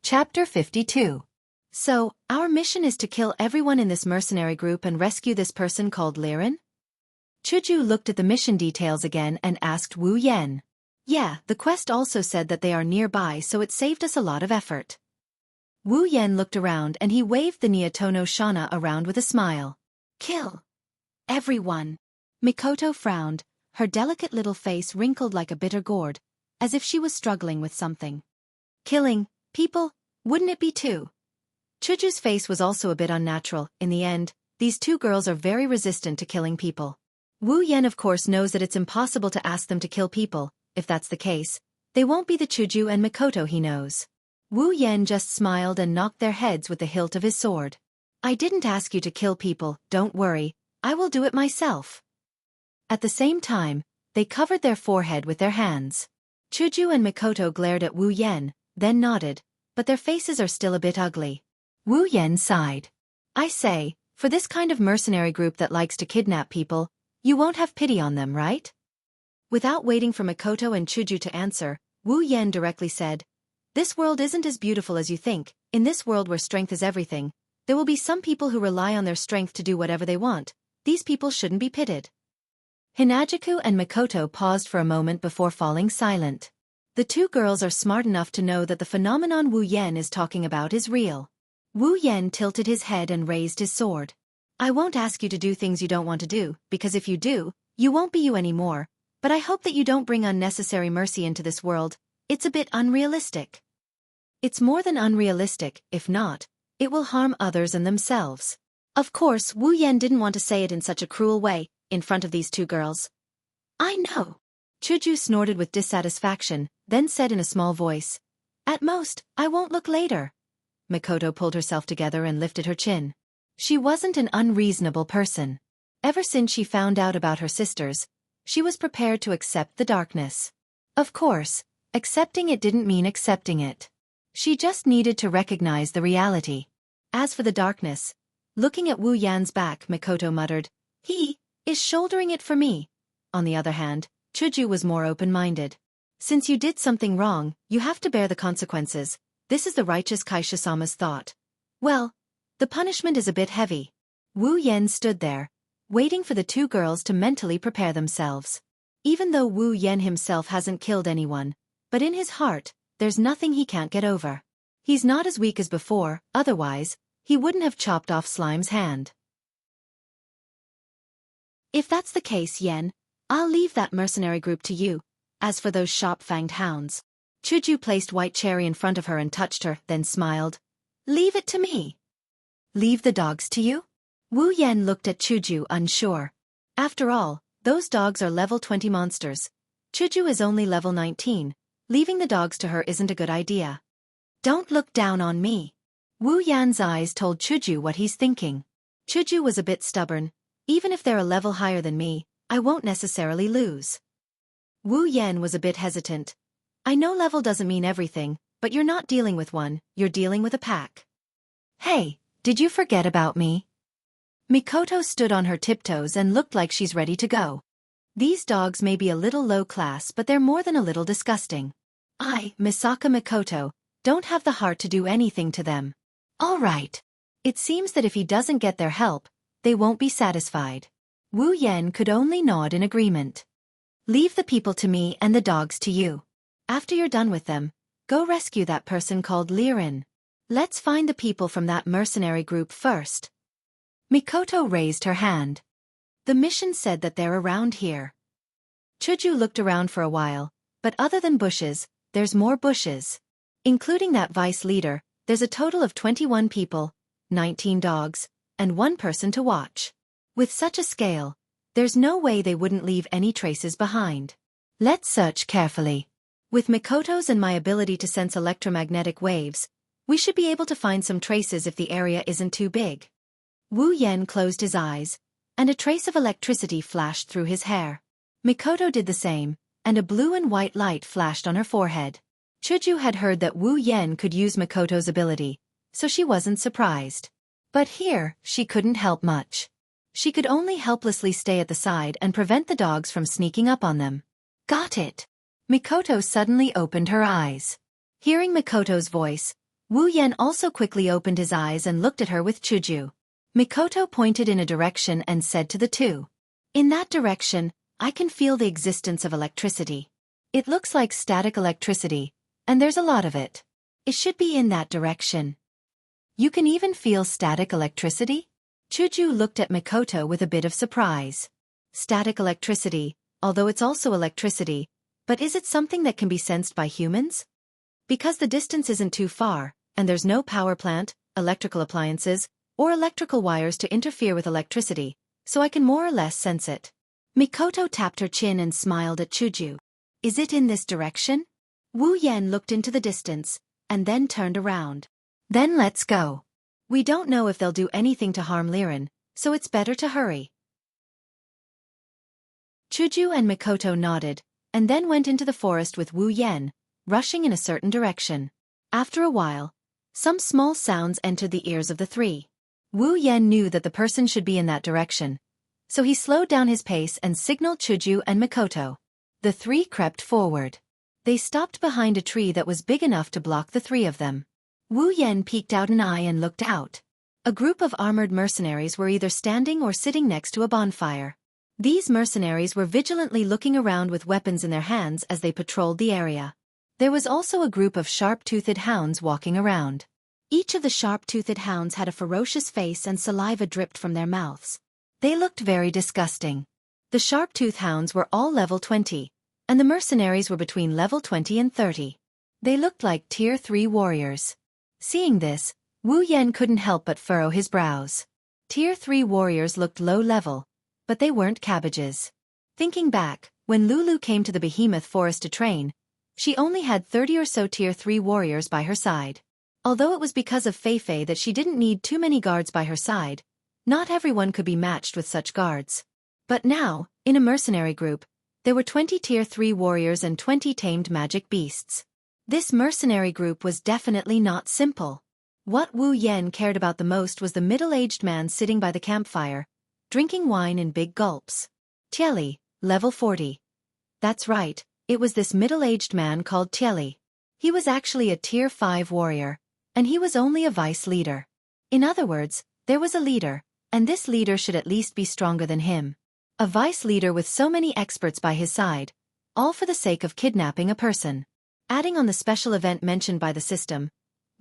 Chapter 52. So, our mission is to kill everyone in this mercenary group and rescue this person called Liren? Chuju looked at the mission details again and asked Wu Yan. Yeah, the quest also said that they are nearby, so it saved us a lot of effort. Wu Yan looked around and he waved the Niatono Shana around with a smile. Kill everyone. Mikoto frowned, her delicate little face wrinkled like a bitter gourd, as if she was struggling with something. Killing people, wouldn't it be too? Chuju's face was also a bit unnatural. In the end, these two girls are very resistant to killing people. Wu Yan of course knows that it's impossible to ask them to kill people. If that's the case, they won't be the Chuju and Mikoto he knows. Wu Yan just smiled and knocked their heads with the hilt of his sword. I didn't ask you to kill people, don't worry, I will do it myself. At the same time, they covered their forehead with their hands. Chuju and Mikoto glared at Wu Yan, then nodded, but their faces are still a bit ugly. Wu Yan sighed. I say, for this kind of mercenary group that likes to kidnap people, you won't have pity on them, right? Without waiting for Mikoto and Chuju to answer, Wu Yan directly said, This world isn't as beautiful as you think. In this world where strength is everything, there will be some people who rely on their strength to do whatever they want. These people shouldn't be pitied. Hinajiku and Mikoto paused for a moment before falling silent. The two girls are smart enough to know that the phenomenon Wu Yan is talking about is real. Wu Yan tilted his head and raised his sword. I won't ask you to do things you don't want to do, because if you do, you won't be you anymore, but I hope that you don't bring unnecessary mercy into this world. It's a bit unrealistic. It's more than unrealistic. If not, it will harm others and themselves. Of course, Wu Yan didn't want to say it in such a cruel way, in front of these two girls. I know. Chuju snorted with dissatisfaction, then said in a small voice, At most, I won't look later. Mikoto pulled herself together and lifted her chin. She wasn't an unreasonable person. Ever since she found out about her sisters, she was prepared to accept the darkness. Of course, accepting it didn't mean accepting it. She just needed to recognize the reality. As for the darkness, looking at Wu Yan's back, Mikoto muttered, He is shouldering it for me. On the other hand, Chuju was more open-minded. Since you did something wrong, you have to bear the consequences. This is the righteous Kaisha-sama's thought. Well, the punishment is a bit heavy. Wu Yan stood there, waiting for the two girls to mentally prepare themselves. Even though Wu Yan himself hasn't killed anyone, but in his heart, there's nothing he can't get over. He's not as weak as before, otherwise, he wouldn't have chopped off Slime's hand. If that's the case, Yen, I'll leave that mercenary group to you. As for those sharp-fanged hounds. Chuju placed White Cherry in front of her and touched her, then smiled. Leave it to me. Leave the dogs to you? Wu Yan looked at Chuju unsure. After all, those dogs are level 20 monsters. Chuju is only level 19. Leaving the dogs to her isn't a good idea. Don't look down on me. Wu Yan's eyes told Chuju what he's thinking. Chuju was a bit stubborn. Even if they're a level higher than me, I won't necessarily lose. Wu Yan was a bit hesitant. I know level doesn't mean everything, but you're not dealing with one, you're dealing with a pack. Hey, did you forget about me? Mikoto stood on her tiptoes and looked like she's ready to go. These dogs may be a little low class, but they're more than a little disgusting. I, Misaka Mikoto, don't have the heart to do anything to them. All right. It seems that if he doesn't get their help, they won't be satisfied. Wu Yan could only nod in agreement. Leave the people to me and the dogs to you. After you're done with them, go rescue that person called Liren. Let's find the people from that mercenary group first. Mikoto raised her hand. The mission said that they're around here. Chuju looked around for a while, but other than bushes, there's more bushes. Including that vice leader, there's a total of 21 people, 19 dogs, and one person to watch. With such a scale, there's no way they wouldn't leave any traces behind. Let's search carefully. With Mikoto's and my ability to sense electromagnetic waves, we should be able to find some traces if the area isn't too big. Wu Yan closed his eyes, and a trace of electricity flashed through his hair. Mikoto did the same, and a blue and white light flashed on her forehead. Chuju had heard that Wu Yan could use Mikoto's ability, so she wasn't surprised. But here, she couldn't help much. She could only helplessly stay at the side and prevent the dogs from sneaking up on them. Got it! Mikoto suddenly opened her eyes. Hearing Mikoto's voice, Wu Yan also quickly opened his eyes and looked at her with Chuju. Mikoto pointed in a direction and said to the two, "In that direction, I can feel the existence of electricity. It looks like static electricity, and there's a lot of it. It should be in that direction." "You can even feel static electricity?" Chuju looked at Mikoto with a bit of surprise. Static electricity, although it's also electricity, but is it something that can be sensed by humans? Because the distance isn't too far, and there's no power plant, electrical appliances, or electrical wires to interfere with electricity, so I can more or less sense it. Mikoto tapped her chin and smiled at Chuju. "Is it in this direction?" Wu Yan looked into the distance, and then turned around. "Then let's go. We don't know if they'll do anything to harm Liren, so it's better to hurry." Chuju and Mikoto nodded, and then went into the forest with Wu Yan, rushing in a certain direction. After a while, some small sounds entered the ears of the three. Wu Yan knew that the person should be in that direction, so he slowed down his pace and signaled Chuju and Mikoto. The three crept forward. They stopped behind a tree that was big enough to block the three of them. Wu Yan peeked out an eye and looked out. A group of armored mercenaries were either standing or sitting next to a bonfire. These mercenaries were vigilantly looking around with weapons in their hands as they patrolled the area. There was also a group of sharp-toothed hounds walking around. Each of the sharp-toothed hounds had a ferocious face and saliva dripped from their mouths. They looked very disgusting. The sharp-toothed hounds were all level 20, and the mercenaries were between level 20 and 30. They looked like Tier 3 warriors. Seeing this, Wu Yan couldn't help but furrow his brows. Tier 3 warriors looked low-level, but they weren't cabbages. Thinking back, when Lulu came to the behemoth forest to train, she only had 30 or so Tier 3 warriors by her side. Although it was because of Feifei that she didn't need too many guards by her side, not everyone could be matched with such guards. But now, in a mercenary group, there were 20 Tier 3 warriors and 20 tamed magic beasts. This mercenary group was definitely not simple. What Wu Yan cared about the most was the middle-aged man sitting by the campfire, drinking wine in big gulps. Tieli, level 40. That's right, it was this middle-aged man called Tieli. He was actually a Tier 5 warrior, and he was only a vice leader. In other words, there was a leader, and this leader should at least be stronger than him. A vice leader with so many experts by his side, all for the sake of kidnapping a person. Adding on the special event mentioned by the system,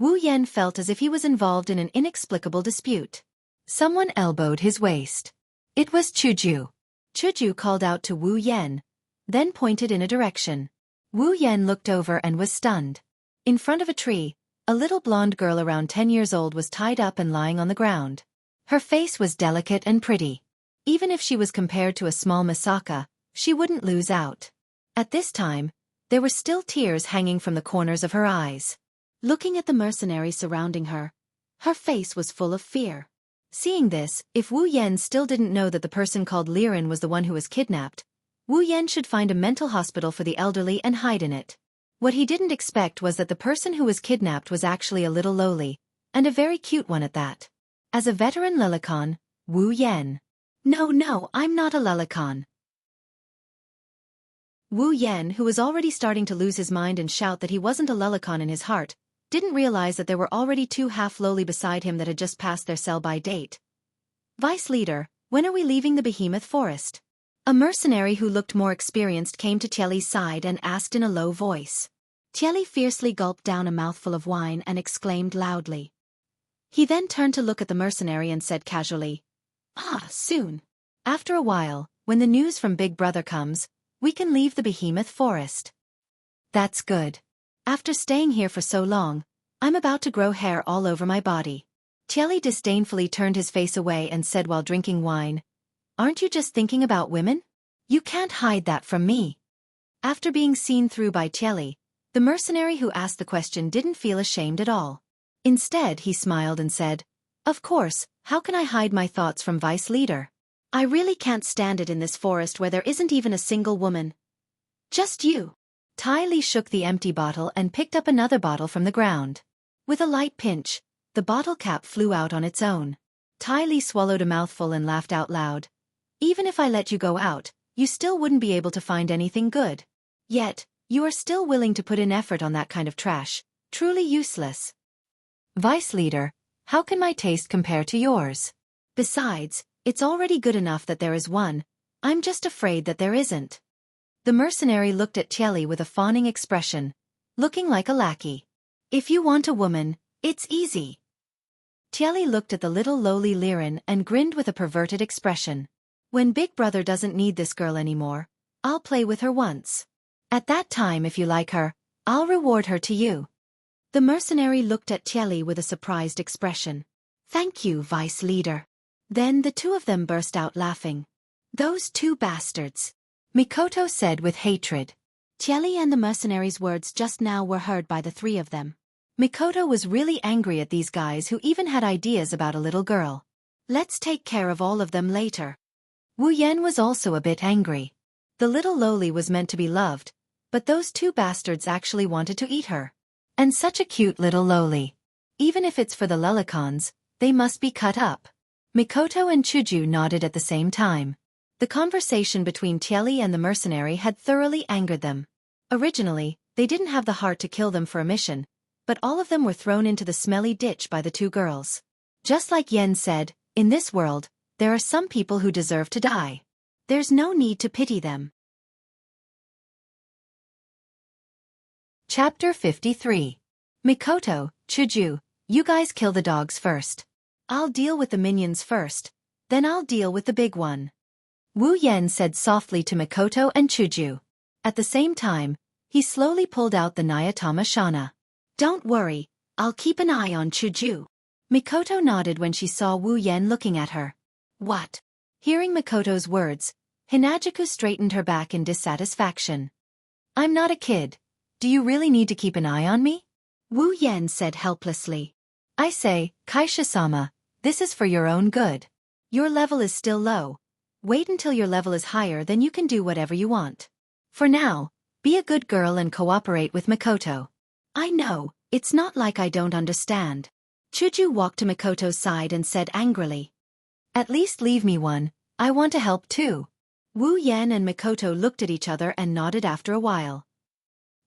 Wu Yan felt as if he was involved in an inexplicable dispute. Someone elbowed his waist. It was Chuju. Chuju called out to Wu Yan, then pointed in a direction. Wu Yan looked over and was stunned. In front of a tree, a little blonde girl around 10 years old was tied up and lying on the ground. Her face was delicate and pretty. Even if she was compared to a small Misaka, she wouldn't lose out. At this time, there were still tears hanging from the corners of her eyes. Looking at the mercenaries surrounding her, her face was full of fear. Seeing this, if Wu Yan still didn't know that the person called Liren was the one who was kidnapped, Wu Yan should find a mental hospital for the elderly and hide in it. What he didn't expect was that the person who was kidnapped was actually a little lowly, and a very cute one at that. As a veteran Lelicon, Wu Yan. No, I'm not a Lelicon. Wu Yan, who was already starting to lose his mind and shout that he wasn't a Lelicon in his heart, didn't realize that there were already two half-lowly beside him that had just passed their sell-by date. "Vice Leader, when are we leaving the behemoth forest?" A mercenary who looked more experienced came to Tieli's side and asked in a low voice. Tieli fiercely gulped down a mouthful of wine and exclaimed loudly. He then turned to look at the mercenary and said casually, Soon. After a while, when the news from Big Brother comes, we can leave the behemoth forest." "That's good. After staying here for so long, I'm about to grow hair all over my body." Tieli disdainfully turned his face away and said while drinking wine, "Aren't you just thinking about women? You can't hide that from me." After being seen through by Tieli, the mercenary who asked the question didn't feel ashamed at all. Instead, he smiled and said, "Of course, how can I hide my thoughts from Vice Leader? I really can't stand it in this forest where there isn't even a single woman. Just you." Tai Li shook the empty bottle and picked up another bottle from the ground. With a light pinch, the bottle cap flew out on its own. Tai Li swallowed a mouthful and laughed out loud. Even if I let you go out, you still wouldn't be able to find anything good. Yet, you are still willing to put in effort on that kind of trash. Truly useless. Vice Leader, how can my taste compare to yours? Besides, it's already good enough that there is one. I'm just afraid that there isn't. The mercenary looked at Tieli with a fawning expression, looking like a lackey. If you want a woman, it's easy. Tieli looked at the little lowly Liren and grinned with a perverted expression. When Big Brother doesn't need this girl anymore, I'll play with her once. At that time, if you like her, I'll reward her to you. The mercenary looked at Tieli with a surprised expression. Thank you, Vice Leader. Then the two of them burst out laughing. Those two bastards, Mikoto said with hatred. Tieli and the mercenary's words just now were heard by the three of them. Mikoto was really angry at these guys who even had ideas about a little girl. Let's take care of all of them later. Wu Yan was also a bit angry. The little lowly was meant to be loved, but those two bastards actually wanted to eat her. And such a cute little lowly. Even if it's for the Lelicons, they must be cut up. Mikoto and Chuju nodded at the same time. The conversation between Tieli and the mercenary had thoroughly angered them. Originally, they didn't have the heart to kill them for a mission, but all of them were thrown into the smelly ditch by the two girls. Just like Yen said, in this world, there are some people who deserve to die. There's no need to pity them. Chapter 53. Mikoto, Chuju, you guys kill the dogs first. I'll deal with the minions first, then I'll deal with the big one. Wu Yan said softly to Mikoto and Chuju. At the same time, he slowly pulled out the Nyatama Shana. Don't worry, I'll keep an eye on Chuju. Mikoto nodded when she saw Wu Yan looking at her. What? Hearing Mikoto's words, Hinajuku straightened her back in dissatisfaction. I'm not a kid. Do you really need to keep an eye on me? Wu Yan said helplessly. I say, Kaisha-sama, this is for your own good. Your level is still low. Wait until your level is higher, then you can do whatever you want. For now, be a good girl and cooperate with Mikoto. I know, it's not like I don't understand. Chuju walked to Mikoto's side and said angrily. At least leave me one, I want to help too. Wu Yan and Mikoto looked at each other and nodded after a while.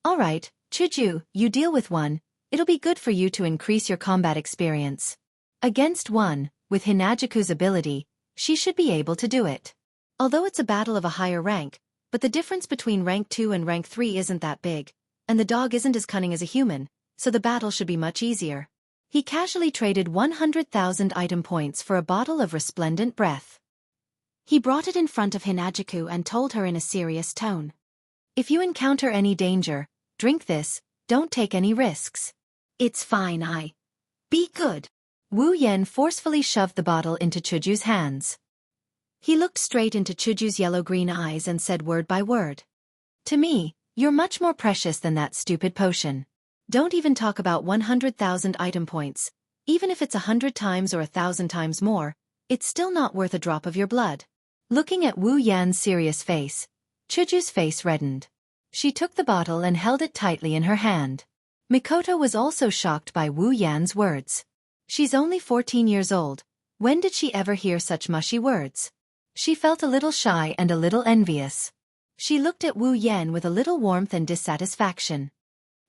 Alright, Chuju, you deal with one, it'll be good for you to increase your combat experience. Against one, with Hinajuku's ability, she should be able to do it. Although it's a battle of a higher rank, but the difference between rank 2 and rank 3 isn't that big, and the dog isn't as cunning as a human, so the battle should be much easier. He casually traded 100,000 item points for a bottle of resplendent breath. He brought it in front of Hinajuku and told her in a serious tone. If you encounter any danger, drink this, don't take any risks. It's fine, Be good. Wu Yan forcefully shoved the bottle into Chuju's hands. He looked straight into Chuju's yellow-green eyes and said word by word. To me, you're much more precious than that stupid potion. Don't even talk about 100,000 item points. Even if it's 100 times or 1,000 times more, it's still not worth a drop of your blood. Looking at Wu Yan's serious face, Chuju's face reddened. She took the bottle and held it tightly in her hand. Mikoto was also shocked by Wu Yan's words. She's only 14 years old. When did she ever hear such mushy words? She felt a little shy and a little envious. She looked at Wu Yan with a little warmth and dissatisfaction.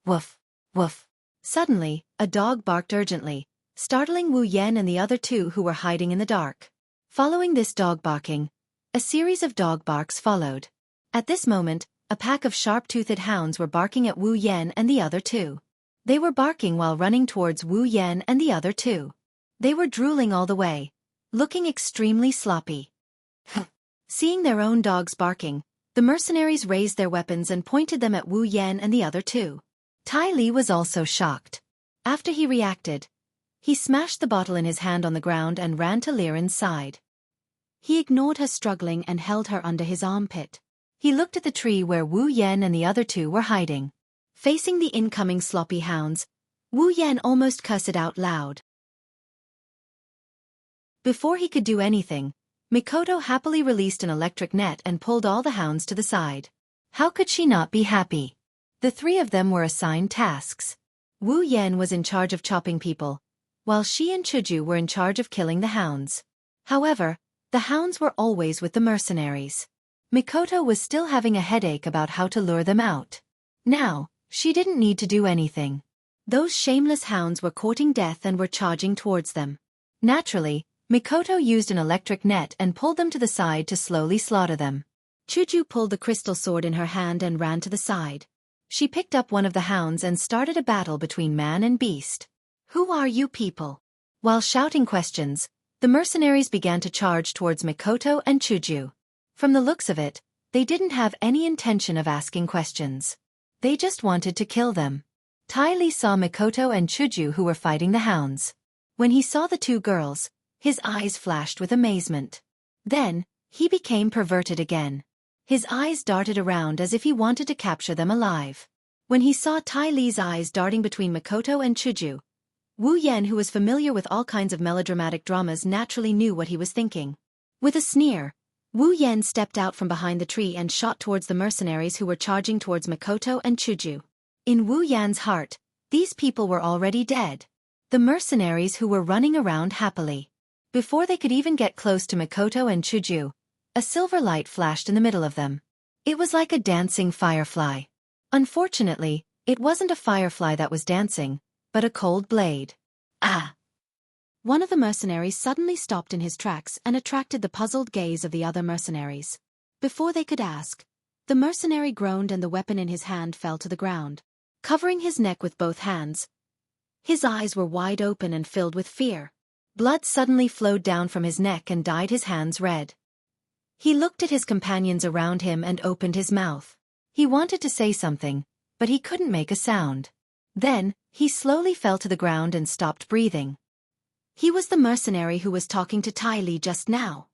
Woof, woof. Suddenly, a dog barked urgently, startling Wu Yan and the other two who were hiding in the dark. Following this dog barking, a series of dog barks followed. At this moment, a pack of sharp-toothed hounds were barking at Wu Yan and the other two. They were barking while running towards Wu Yan and the other two. They were drooling all the way, looking extremely sloppy. Seeing their own dogs barking, the mercenaries raised their weapons and pointed them at Wu Yan and the other two. Tai Li was also shocked. After he reacted, he smashed the bottle in his hand on the ground and ran to Liren's side. He ignored her struggling and held her under his armpit. He looked at the tree where Wu Yan and the other two were hiding. Facing the incoming sloppy hounds, Wu Yan almost cursed out loud. Before he could do anything, Mikoto happily released an electric net and pulled all the hounds to the side. How could she not be happy? The three of them were assigned tasks. Wu Yan was in charge of chopping people, while she and Chuju were in charge of killing the hounds. However, the hounds were always with the mercenaries. Mikoto was still having a headache about how to lure them out. Now, she didn't need to do anything. Those shameless hounds were courting death and were charging towards them. Naturally, Mikoto used an electric net and pulled them to the side to slowly slaughter them. Chuju pulled the crystal sword in her hand and ran to the side. She picked up one of the hounds and started a battle between man and beast. "Who are you people?" While shouting questions, the mercenaries began to charge towards Mikoto and Chuju. From the looks of it, they didn't have any intention of asking questions. They just wanted to kill them. Tai Li saw Mikoto and Chuju who were fighting the hounds. When he saw the two girls, his eyes flashed with amazement. Then, he became perverted again. His eyes darted around as if he wanted to capture them alive. When he saw Tai Li's eyes darting between Mikoto and Chuju, Wu Yan, who was familiar with all kinds of melodramatic dramas, naturally knew what he was thinking. With a sneer, Wu Yan stepped out from behind the tree and shot towards the mercenaries who were charging towards Mikoto and Chuju. In Wu Yan's heart, these people were already dead. The mercenaries who were running around happily. Before they could even get close to Mikoto and Chuju, a silver light flashed in the middle of them. It was like a dancing firefly. Unfortunately, it wasn't a firefly that was dancing, but a cold blade. Ah! One of the mercenaries suddenly stopped in his tracks and attracted the puzzled gaze of the other mercenaries. Before they could ask, the mercenary groaned and the weapon in his hand fell to the ground. Covering his neck with both hands, his eyes were wide open and filled with fear. Blood suddenly flowed down from his neck and dyed his hands red. He looked at his companions around him and opened his mouth. He wanted to say something, but he couldn't make a sound. Then, he slowly fell to the ground and stopped breathing. He was the mercenary who was talking to Tai Li just now.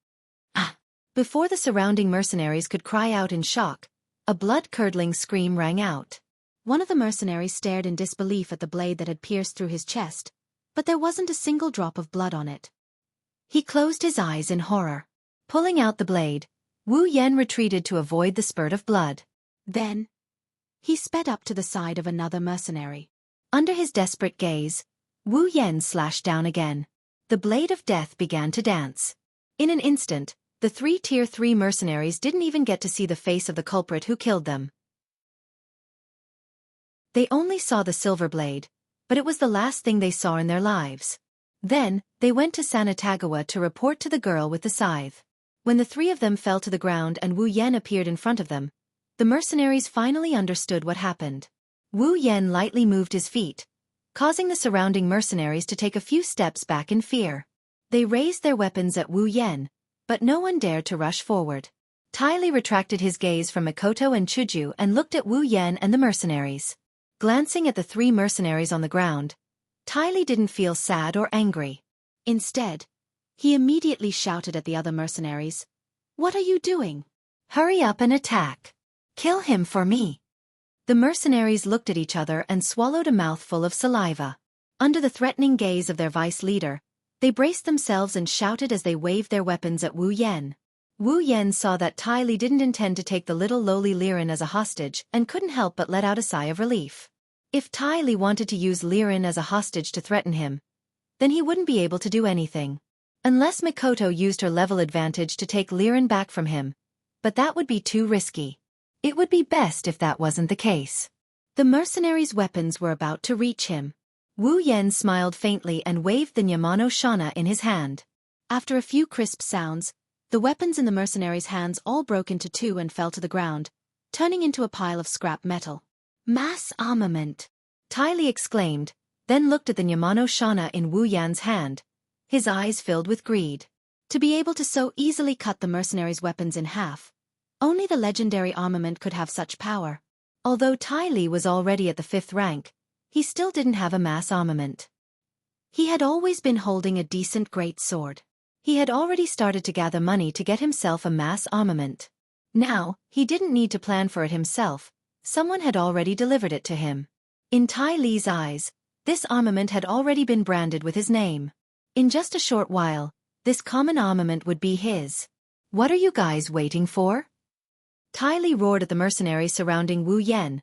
Ah! Before the surrounding mercenaries could cry out in shock, a blood-curdling scream rang out. One of the mercenaries stared in disbelief at the blade that had pierced through his chest, but there wasn't a single drop of blood on it. He closed his eyes in horror. Pulling out the blade, Wu Yan retreated to avoid the spurt of blood. Then, he sped up to the side of another mercenary. Under his desperate gaze, Wu Yan slashed down again. The blade of death began to dance. In an instant, the 3 Tier 3 mercenaries didn't even get to see the face of the culprit who killed them. They only saw the silver blade, but it was the last thing they saw in their lives. Then, they went to Sanatagawa to report to the girl with the scythe. When the 3 of them fell to the ground and Wu Yan appeared in front of them, the mercenaries finally understood what happened. Wu Yan lightly moved his feet, causing the surrounding mercenaries to take a few steps back in fear. They raised their weapons at Wu Yan, but no one dared to rush forward. Tai Li retracted his gaze from Mikoto and Chuju and looked at Wu Yan and the mercenaries. Glancing at the 3 mercenaries on the ground, Tai Li didn't feel sad or angry. Instead, he immediately shouted at the other mercenaries, "What are you doing? Hurry up and attack. Kill him for me." The mercenaries looked at each other and swallowed a mouthful of saliva. Under the threatening gaze of their vice leader, they braced themselves and shouted as they waved their weapons at Wu Yan. Wu Yan saw that Tai Li didn't intend to take the little lowly Liren as a hostage and couldn't help but let out a sigh of relief. If Tai Li wanted to use Liren as a hostage to threaten him, then he wouldn't be able to do anything. Unless Mikoto used her level advantage to take Liren back from him, but that would be too risky. It would be best if that wasn't the case. The mercenaries' weapons were about to reach him. Wu Yan smiled faintly and waved the Nyamano Shana in his hand. After a few crisp sounds, the weapons in the mercenaries' hands all broke into 2 and fell to the ground, turning into a pile of scrap metal. "Mass armament!" Tai Li exclaimed, then looked at the Nyamano Shana in Wu Yan's hand, his eyes filled with greed. To be able to so easily cut the mercenaries' weapons in half, only the legendary armament could have such power. Although Tai Li was already at the 5th rank, he still didn't have a mass armament. He had always been holding a decent great sword. He had already started to gather money to get himself a mass armament. Now, he didn't need to plan for it himself, someone had already delivered it to him. In Tai Li's eyes, this armament had already been branded with his name. In just a short while, this common armament would be his. "What are you guys waiting for?" Tai Li roared at the mercenaries surrounding Wu Yan,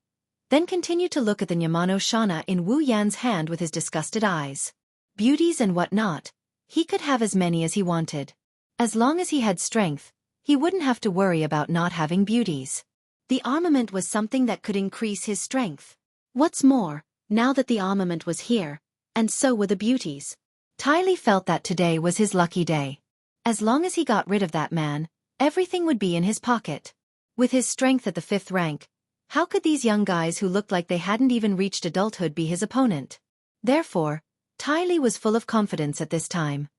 then continued to look at the Nyamano Shana in Wu Yan's hand with his disgusted eyes. Beauties and whatnot, he could have as many as he wanted. As long as he had strength, he wouldn't have to worry about not having beauties. The armament was something that could increase his strength. What's more, now that the armament was here, and so were the beauties, Ty Lee felt that today was his lucky day. As long as he got rid of that man, everything would be in his pocket. With his strength at the 5th rank, how could these young guys who looked like they hadn't even reached adulthood be his opponent? Therefore, Ty Lee was full of confidence at this time.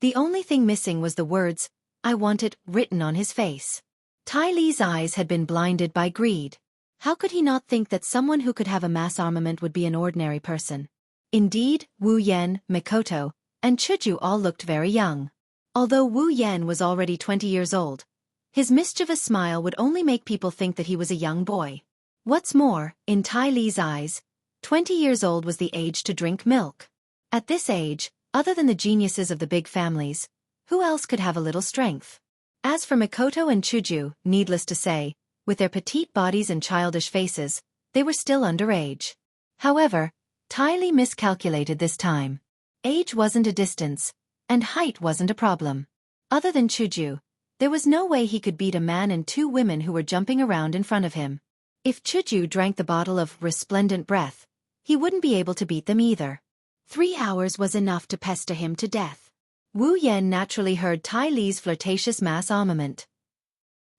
The only thing missing was the words, "I want it," written on his face. Ty Lee's eyes had been blinded by greed. How could he not think that someone who could have a mass armament would be an ordinary person? Indeed, Wu Yan, Mikoto, and Chuju all looked very young. Although Wu Yan was already 20 years old, his mischievous smile would only make people think that he was a young boy. What's more, in Ty Lee's eyes, 20 years old was the age to drink milk. At this age, other than the geniuses of the big families, who else could have a little strength? As for Mikoto and Chuju, needless to say, with their petite bodies and childish faces, they were still underage. However, Ty Lee miscalculated this time. Age wasn't a distance, and height wasn't a problem. Other than Chuju, there was no way he could beat a man and 2 women who were jumping around in front of him. If Chuju drank the bottle of resplendent breath, he wouldn't be able to beat them either. 3 hours was enough to pester him to death. Wu Yan naturally heard Ty Lee's flirtatious mass armament.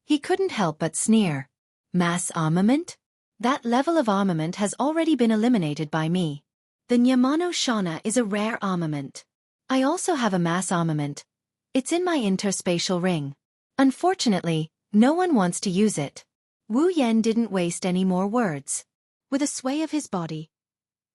He couldn't help but sneer. Mass armament? That level of armament has already been eliminated by me. The Nyamano Shana is a rare armament. I also have a mass armament. It's in my interspatial ring. Unfortunately, no one wants to use it. Wu Yan didn't waste any more words. With a sway of his body,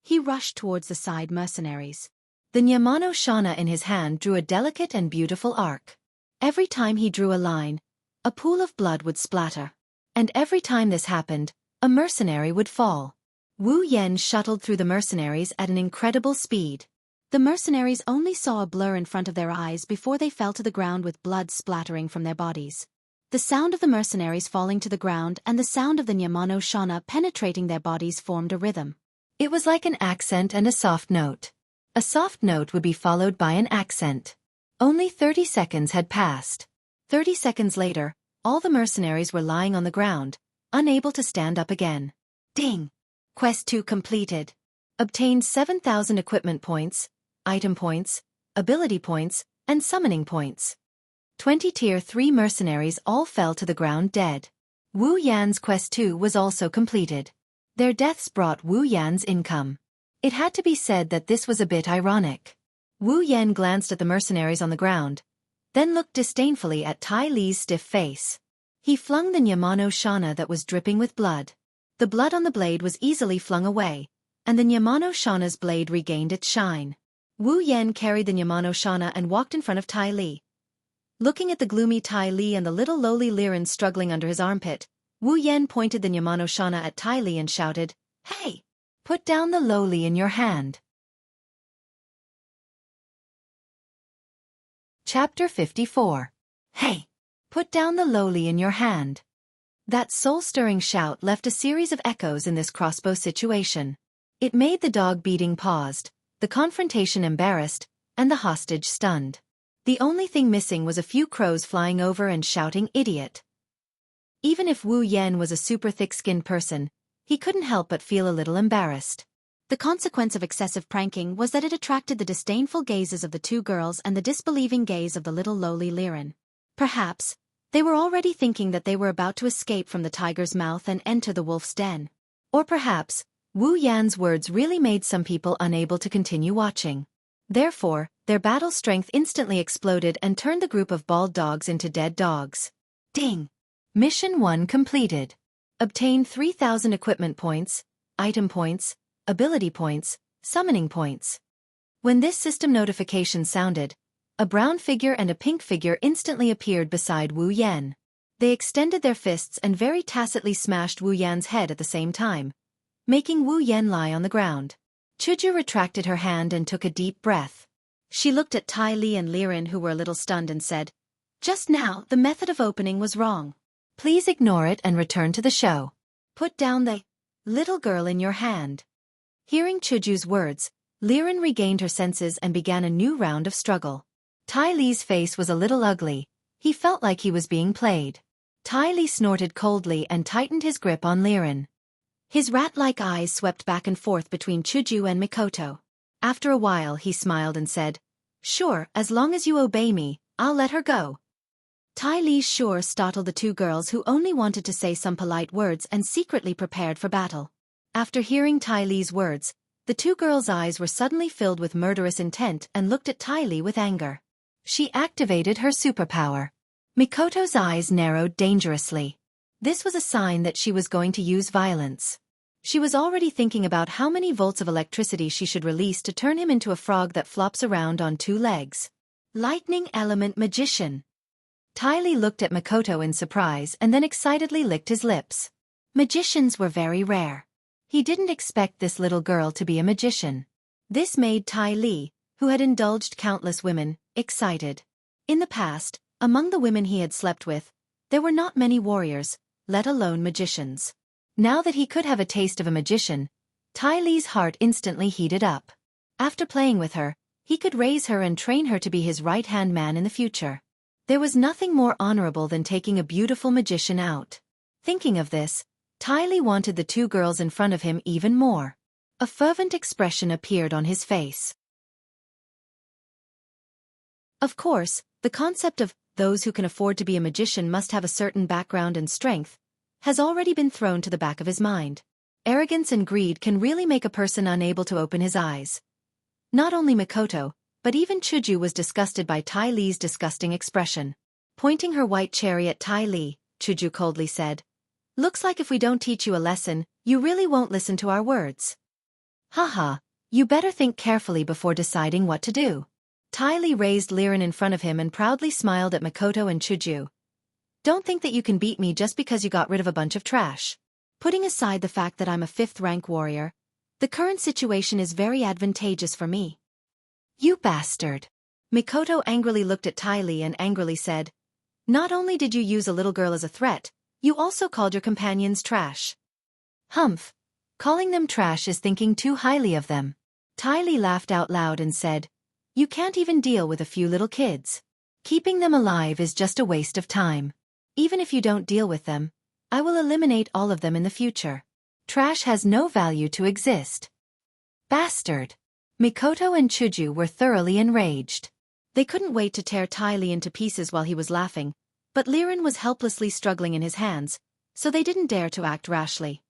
he rushed towards the side mercenaries. The Nyamano Shana in his hand drew a delicate and beautiful arc. Every time he drew a line, a pool of blood would splatter. And every time this happened, a mercenary would fall. Wu Yan shuttled through the mercenaries at an incredible speed. The mercenaries only saw a blur in front of their eyes before they fell to the ground with blood splattering from their bodies. The sound of the mercenaries falling to the ground and the sound of the Nyamano Shana penetrating their bodies formed a rhythm. It was like an accent and a soft note. A soft note would be followed by an accent. Only 30 seconds had passed. 30 seconds later, all the mercenaries were lying on the ground, unable to stand up again. Ding! Quest 2 completed. Obtained 7,000 equipment points, item points, ability points, and summoning points. 20 Tier 3 mercenaries all fell to the ground dead. Wu Yan's Quest 2 was also completed. Their deaths brought Wu Yan's income. It had to be said that this was a bit ironic. Wu Yan glanced at the mercenaries on the ground, then looked disdainfully at Ty Lee's stiff face. He flung the Nyamano Shana that was dripping with blood. The blood on the blade was easily flung away, and the Nyamano Shana's blade regained its shine. Wu Yan carried the Nyamano Shana and walked in front of Ty Lee. Looking at the gloomy Ty Lee and the little lowly Liren struggling under his armpit, Wu Yan pointed the Nyamano Shana at Ty Lee and shouted, "Hey! Put down the lowly in your hand." Chapter 54. Hey! Put down the lowly in your hand. That soul-stirring shout left a series of echoes in this crossbow situation. It made the dog beating paused, the confrontation embarrassed, and the hostage stunned. The only thing missing was a few crows flying over and shouting "idiot." Even if Wu Yan was a super thick-skinned person, he couldn't help but feel a little embarrassed. The consequence of excessive pranking was that it attracted the disdainful gazes of the 2 girls and the disbelieving gaze of the little lowly Liren. Perhaps, they were already thinking that they were about to escape from the tiger's mouth and enter the wolf's den. Or perhaps, Wu Yan's words really made some people unable to continue watching. Therefore, their battle strength instantly exploded and turned the group of bald dogs into dead dogs. Ding! Mission 1 completed. Obtained 3,000 equipment points, item points, ability points, summoning points. When this system notification sounded, a brown figure and a pink figure instantly appeared beside Wu Yan. They extended their fists and very tacitly smashed Wu Yan's head at the same time, making Wu Yan lie on the ground. Chuju retracted her hand and took a deep breath. She looked at Ty Lee and Liren, who were a little stunned, and said, "Just now, the method of opening was wrong. Please ignore it and return to the show." Put down the little girl in your hand. Hearing Chuju's words, Liren regained her senses and began a new round of struggle. Tai Li's face was a little ugly. He felt like he was being played. Tai Li snorted coldly and tightened his grip on Liren. His rat-like eyes swept back and forth between Chuju and Mikoto. After a while he smiled and said, "Sure, as long as you obey me, I'll let her go." Tai Li's sure startled the two girls who only wanted to say some polite words and secretly prepared for battle. After hearing Tai Li's words, the two girls' eyes were suddenly filled with murderous intent and looked at Tai Li with anger. She activated her superpower. Mikoto's eyes narrowed dangerously. This was a sign that she was going to use violence. She was already thinking about how many volts of electricity she should release to turn him into a frog that flops around on two legs. Lightning Element Magician. Tai Li looked at Mikoto in surprise and then excitedly licked his lips. Magicians were very rare. He didn't expect this little girl to be a magician. This made Tai Li, who had indulged countless women, excited. In the past, among the women he had slept with, there were not many warriors, let alone magicians. Now that he could have a taste of a magician, Tai Li's heart instantly heated up. After playing with her, he could raise her and train her to be his right-hand man in the future. There was nothing more honorable than taking a beautiful magician out. Thinking of this, Tai Li wanted the two girls in front of him even more. A fervent expression appeared on his face. Of course, the concept of those who can afford to be a magician must have a certain background and strength has already been thrown to the back of his mind. Arrogance and greed can really make a person unable to open his eyes. Not only Mikoto, but even Chuju was disgusted by Tai Li's disgusting expression. Pointing her white cherry at Tai Li, Chuju coldly said, "Looks like if we don't teach you a lesson, you really won't listen to our words. Haha, you better think carefully before deciding what to do." Tai Li raised Liren in front of him and proudly smiled at Mikoto and Chuju. "Don't think that you can beat me just because you got rid of a bunch of trash. Putting aside the fact that I'm a 5th-rank warrior, the current situation is very advantageous for me." "You bastard." Mikoto angrily looked at Tai Li and angrily said, "Not only did you use a little girl as a threat, you also called your companions trash." "Humph. Calling them trash is thinking too highly of them." Tai Li laughed out loud and said, "You can't even deal with a few little kids. Keeping them alive is just a waste of time. Even if you don't deal with them, I will eliminate all of them in the future. Trash has no value to exist." "Bastard." Mikoto and Chuju were thoroughly enraged. They couldn't wait to tear Tai Li into pieces while he was laughing, but Liren was helplessly struggling in his hands, so they didn't dare to act rashly.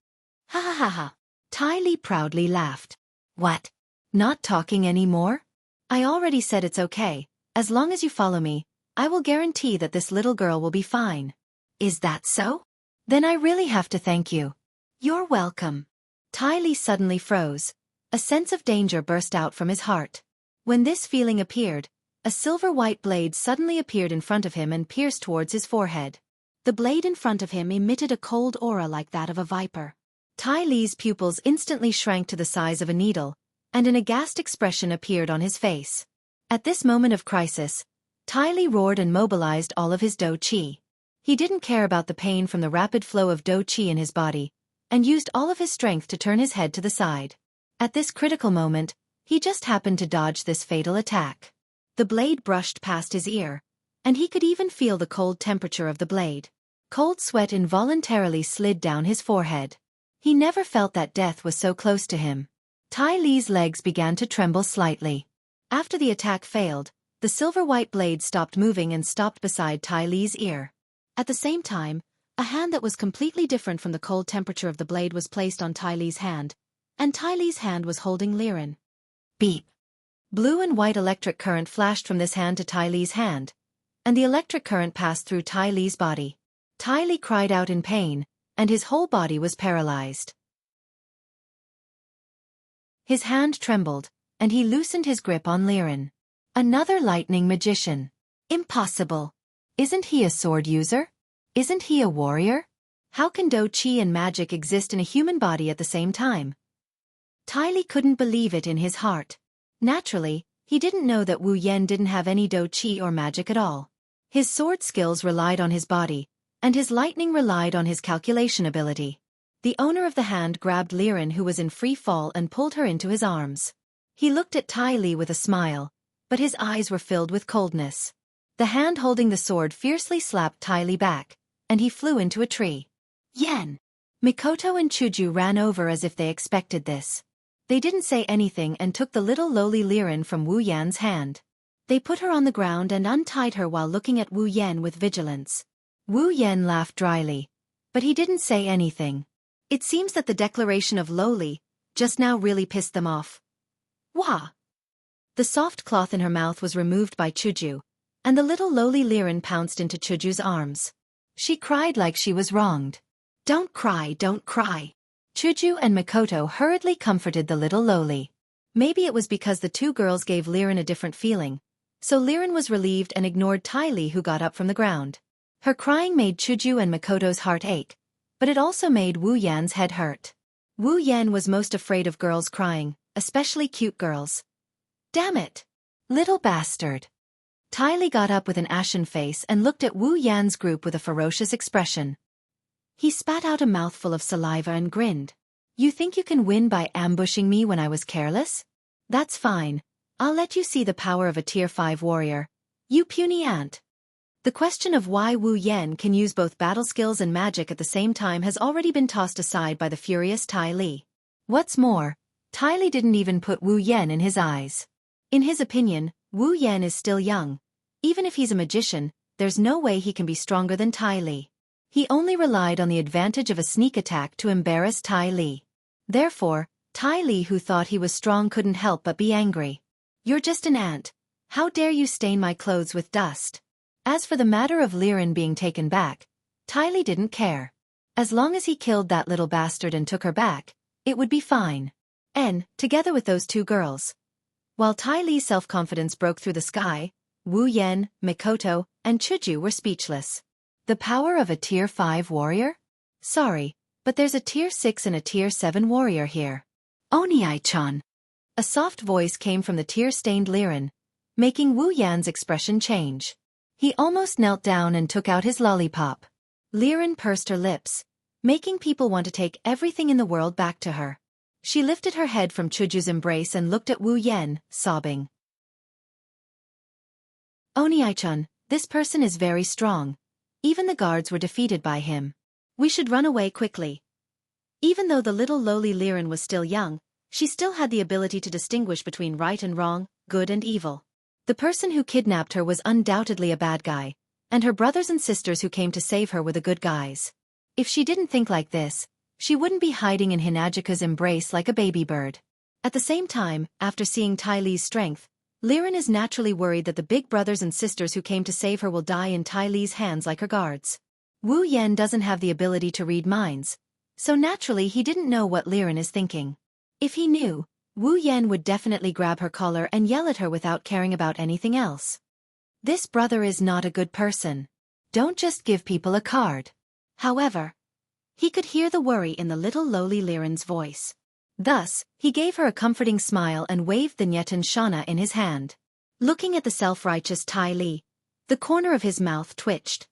"Ha ha ha ha." Tai Li proudly laughed. "What? Not talking anymore? I already said it's okay. As long as you follow me, I will guarantee that this little girl will be fine." "Is that so? Then I really have to thank you." "You're welcome." Tai Li suddenly froze. A sense of danger burst out from his heart. When this feeling appeared, a silver-white blade suddenly appeared in front of him and pierced towards his forehead. The blade in front of him emitted a cold aura like that of a viper. Tai Li's pupils instantly shrank to the size of a needle, and an aghast expression appeared on his face. At this moment of crisis, Tai Li roared and mobilized all of his Do Chi. He didn't care about the pain from the rapid flow of Do Chi in his body, and used all of his strength to turn his head to the side. At this critical moment, he just happened to dodge this fatal attack. The blade brushed past his ear, and he could even feel the cold temperature of the blade. Cold sweat involuntarily slid down his forehead. He never felt that death was so close to him. Tai Li's legs began to tremble slightly. After the attack failed, the silver-white blade stopped moving and stopped beside Tai Li's ear. At the same time, a hand that was completely different from the cold temperature of the blade was placed on Tai Li's hand, and Tai Li's hand was holding Liren. Beep. Blue and white electric current flashed from this hand to Tai Li's hand, and the electric current passed through Tai Li's body. Tai Li cried out in pain, and his whole body was paralyzed. His hand trembled, and he loosened his grip on Liren. Another lightning magician. Impossible. Isn't he a sword user? Isn't he a warrior? How can Do Chi and magic exist in a human body at the same time? Tai Li couldn't believe it in his heart. Naturally, he didn't know that Wu Yan didn't have any Do Chi or magic at all. His sword skills relied on his body, and his lightning relied on his calculation ability. The owner of the hand grabbed Liren, who was in free fall, and pulled her into his arms. He looked at Tai Li with a smile, but his eyes were filled with coldness. The hand holding the sword fiercely slapped Tai Li back, and he flew into a tree. Yan! Mikoto and Chuju ran over as if they expected this. They didn't say anything and took the little lowly Liren from Wu Yan's hand. They put her on the ground and untied her while looking at Wu Yan with vigilance. Wu Yan laughed dryly, but he didn't say anything. It seems that the declaration of lowly just now really pissed them off. Wah! The soft cloth in her mouth was removed by Chuju, and the little lowly Liren pounced into Chuju's arms. She cried like she was wronged. Don't cry, don't cry. Chuju and Mikoto hurriedly comforted the little lowly. Maybe it was because the two girls gave Liren a different feeling, so Liren was relieved and ignored Tai Li, who got up from the ground. Her crying made Chuju and Mikoto's heart ache, but it also made Wu Yan's head hurt. Wu Yan was most afraid of girls crying, especially cute girls. Damn it! Little bastard! Tai Li got up with an ashen face and looked at Wu Yan's group with a ferocious expression. He spat out a mouthful of saliva and grinned. You think you can win by ambushing me when I was careless? That's fine. I'll let you see the power of a Tier 5 warrior. You puny ant. The question of why Wu Yan can use both battle skills and magic at the same time has already been tossed aside by the furious Tai Li. What's more, Tai Li didn't even put Wu Yan in his eyes. In his opinion, Wu Yan is still young. Even if he's a magician, there's no way he can be stronger than Tai Li. He only relied on the advantage of a sneak attack to embarrass Tai Li. Therefore, Tai Li, who thought he was strong, couldn't help but be angry. You're just an ant. How dare you stain my clothes with dust? As for the matter of Liren being taken back, Tai Li didn't care. As long as he killed that little bastard and took her back, it would be fine. And, together with those two girls. While Tai Li's self-confidence broke through the sky, Wu Yan, Mikoto, and Chuju were speechless. The power of a Tier 5 warrior? Sorry, but there's a Tier 6 and a Tier 7 warrior here. Oni-chan. A soft voice came from the tear-stained Liren, making Wu Yan's expression change. He almost knelt down and took out his lollipop. Liren pursed her lips, making people want to take everything in the world back to her. She lifted her head from Chuju's embrace and looked at Wu Yan, sobbing. Oni-chan, this person is very strong. Even the guards were defeated by him. We should run away quickly. Even though the little lowly Liren was still young, she still had the ability to distinguish between right and wrong, good and evil. The person who kidnapped her was undoubtedly a bad guy, and her brothers and sisters who came to save her were the good guys. If she didn't think like this, she wouldn't be hiding in Hinajika's embrace like a baby bird. At the same time, after seeing Tai Li's strength, Liren is naturally worried that the big brothers and sisters who came to save her will die in Tai Li's hands like her guards. Wu Yan doesn't have the ability to read minds, so naturally he didn't know what Liren is thinking. If he knew, Wu Yan would definitely grab her collar and yell at her without caring about anything else. This brother is not a good person. Don't just give people a card. However, he could hear the worry in the little lowly Liren's voice. Thus, he gave her a comforting smile and waved the Nyetan Shana in his hand. Looking at the self-righteous Tai Li, the corner of his mouth twitched.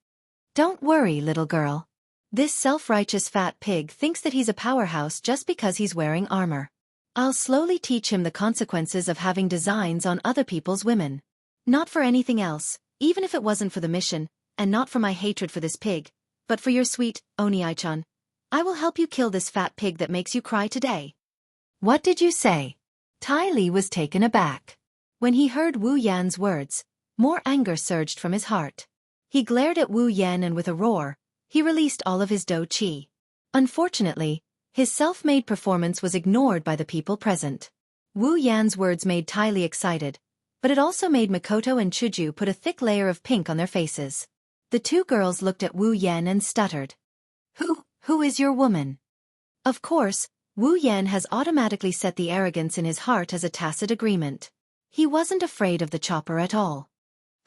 Don't worry, little girl. This self-righteous fat pig thinks that he's a powerhouse just because he's wearing armor. I'll slowly teach him the consequences of having designs on other people's women. Not for anything else, even if it wasn't for the mission, and not for my hatred for this pig, but for your sweet, Oni-chan. I will help you kill this fat pig that makes you cry today. What did you say? Tai Li was taken aback. When he heard Wu Yan's words, more anger surged from his heart. He glared at Wu Yan and with a roar, he released all of his do chi. Unfortunately, his self-made performance was ignored by the people present. Wu Yan's words made Tai Li excited, but it also made Mikoto and Chuju put a thick layer of pink on their faces. The two girls looked at Wu Yan and stuttered. Who is your woman? Of course, Wu Yan has automatically set the arrogance in his heart as a tacit agreement. He wasn't afraid of the chopper at all.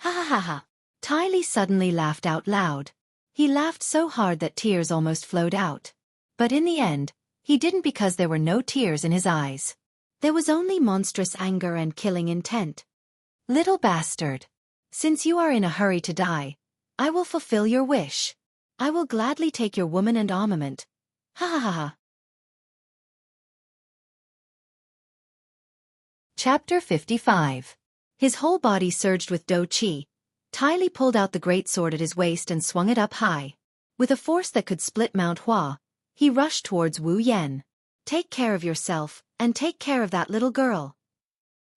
Ha ha ha ha. Tai Li suddenly laughed out loud. He laughed so hard that tears almost flowed out. But in the end, he didn't because there were no tears in his eyes. There was only monstrous anger and killing intent. Little bastard. Since you are in a hurry to die, I will fulfill your wish. I will gladly take your woman and armament. Ha ha ha ha. Chapter 55. His whole body surged with Do Qi. Tai Li pulled out the great sword at his waist and swung it up high. With a force that could split Mount Hua, he rushed towards Wu Yan. Take care of yourself, and take care of that little girl.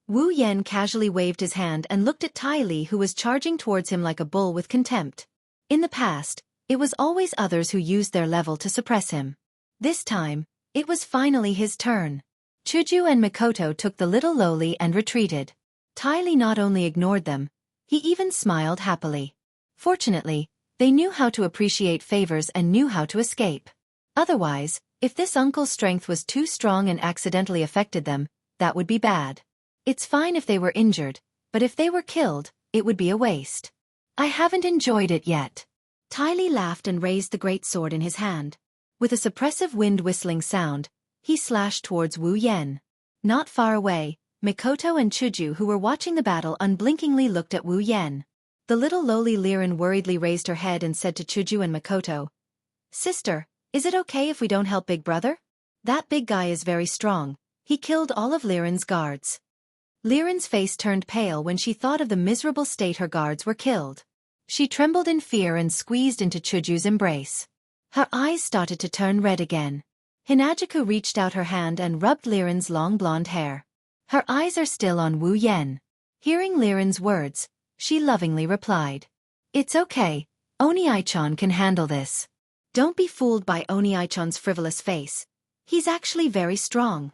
Wu Yan casually waved his hand and looked at Tai Li, who was charging towards him like a bull with contempt. In the past, it was always others who used their level to suppress him. This time, it was finally his turn. Chuju and Mikoto took the little lowly and retreated. Tai Li not only ignored them, he even smiled happily. Fortunately, they knew how to appreciate favors and knew how to escape. Otherwise, if this uncle's strength was too strong and accidentally affected them, that would be bad. It's fine if they were injured, but if they were killed, it would be a waste. I haven't enjoyed it yet. Tai Li laughed and raised the great sword in his hand. With a suppressive wind whistling sound, he slashed towards Wu Yan. Not far away, Mikoto and Chuju, who were watching the battle, unblinkingly looked at Wu Yan. The little lowly Liren worriedly raised her head and said to Chuju and Mikoto, "Sister, is it okay if we don't help Big Brother? That big guy is very strong. He killed all of Liren's guards." Liren's face turned pale when she thought of the miserable state her guards were killed. She trembled in fear and squeezed into Chuju's embrace. Her eyes started to turn red again. Hinajiku reached out her hand and rubbed Liren's long blonde hair. Her eyes are still on Wu Yan. Hearing Liren's words, she lovingly replied, "It's okay, Oni-chan can handle this." Don't be fooled by Oni-chan's frivolous face. He's actually very strong.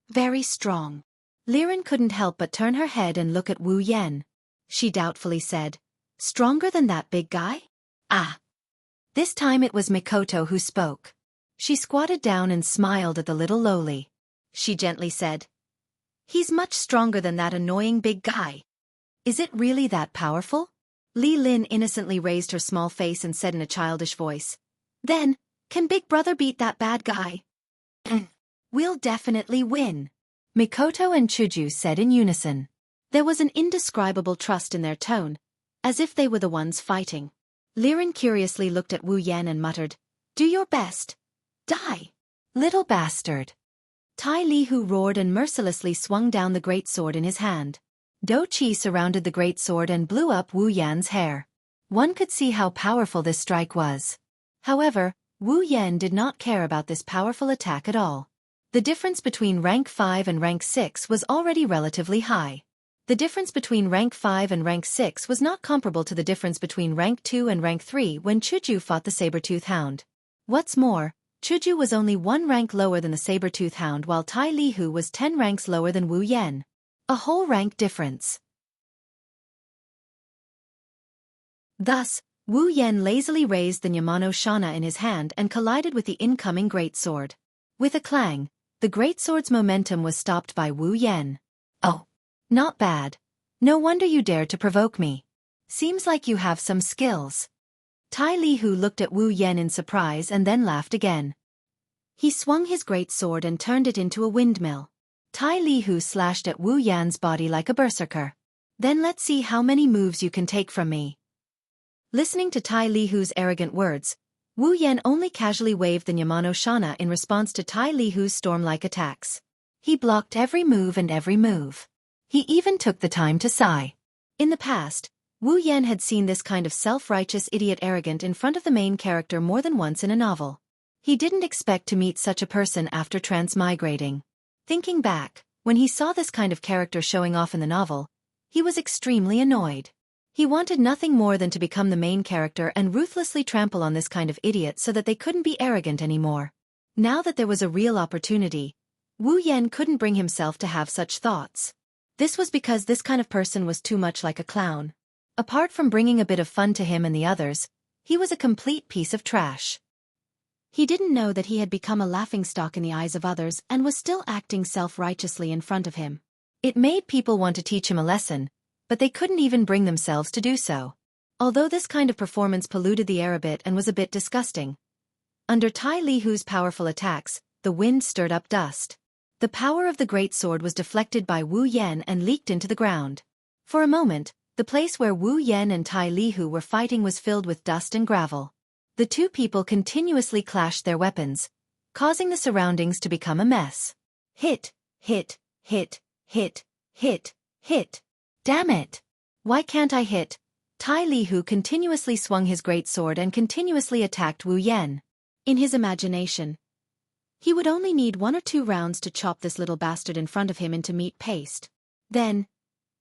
Very strong. Liren couldn't help but turn her head and look at Wu Yan. She doubtfully said, "Stronger than that big guy?" Ah. This time it was Mikoto who spoke. She squatted down and smiled at the little lowly. She gently said, "He's much stronger than that annoying big guy." "Is it really that powerful?" Li Lin innocently raised her small face and said in a childish voice, "Then, can Big Brother beat that bad guy?" "We'll definitely win," Mikoto and Chuju said in unison. There was an indescribable trust in their tone, as if they were the ones fighting. Liren curiously looked at Wu Yan and muttered, "Do your best. Die, little bastard." Tai Li, who roared and mercilessly swung down the great sword in his hand. Do Qi surrounded the great sword and blew up Wu Yan's hair. One could see how powerful this strike was. However, Wu Yan did not care about this powerful attack at all. The difference between rank 5 and rank 6 was already relatively high. The difference between rank 5 and rank 6 was not comparable to the difference between rank 2 and rank 3 when Chuju fought the saber-tooth hound. What's more, Chuju was only 1 rank lower than the saber-tooth hound, while Tai Li Hu was 10 ranks lower than Wu Yan. A whole rank difference. Thus, Wu Yan lazily raised the Yamano Shana in his hand and collided with the incoming greatsword. With a clang, the greatsword's momentum was stopped by Wu Yan. "Oh, not bad. No wonder you dared to provoke me. Seems like you have some skills." Tai Li Hu looked at Wu Yan in surprise and then laughed again. He swung his great sword and turned it into a windmill. Tai Li Hu slashed at Wu Yan's body like a berserker. "Then let's see how many moves you can take from me." Listening to Tai Li Hu's arrogant words, Wu Yan only casually waved the Yamano Shana in response to Tai Li Hu's storm-like attacks. He blocked every move and every move. He even took the time to sigh. In the past, Wu Yan had seen this kind of self-righteous idiot arrogant in front of the main character more than once in a novel. He didn't expect to meet such a person after transmigrating. Thinking back, when he saw this kind of character showing off in the novel, he was extremely annoyed. He wanted nothing more than to become the main character and ruthlessly trample on this kind of idiot so that they couldn't be arrogant anymore. Now that there was a real opportunity, Wu Yan couldn't bring himself to have such thoughts. This was because this kind of person was too much like a clown. Apart from bringing a bit of fun to him and the others, he was a complete piece of trash. He didn't know that he had become a laughingstock in the eyes of others and was still acting self-righteously in front of him. It made people want to teach him a lesson, but they couldn't even bring themselves to do so. Although this kind of performance polluted the air a bit and was a bit disgusting. Under Tai Li Hu's powerful attacks, the wind stirred up dust. The power of the great sword was deflected by Wu Yan and leaked into the ground. For a moment, the place where Wu Yan and Tai Li Hu were fighting was filled with dust and gravel. The two people continuously clashed their weapons, causing the surroundings to become a mess. Hit, hit, hit, hit, hit, hit. Damn it! Why can't I hit? Tai Lihu continuously swung his great sword and continuously attacked Wu Yan. In his imagination, he would only need 1 or 2 rounds to chop this little bastard in front of him into meat paste. Then,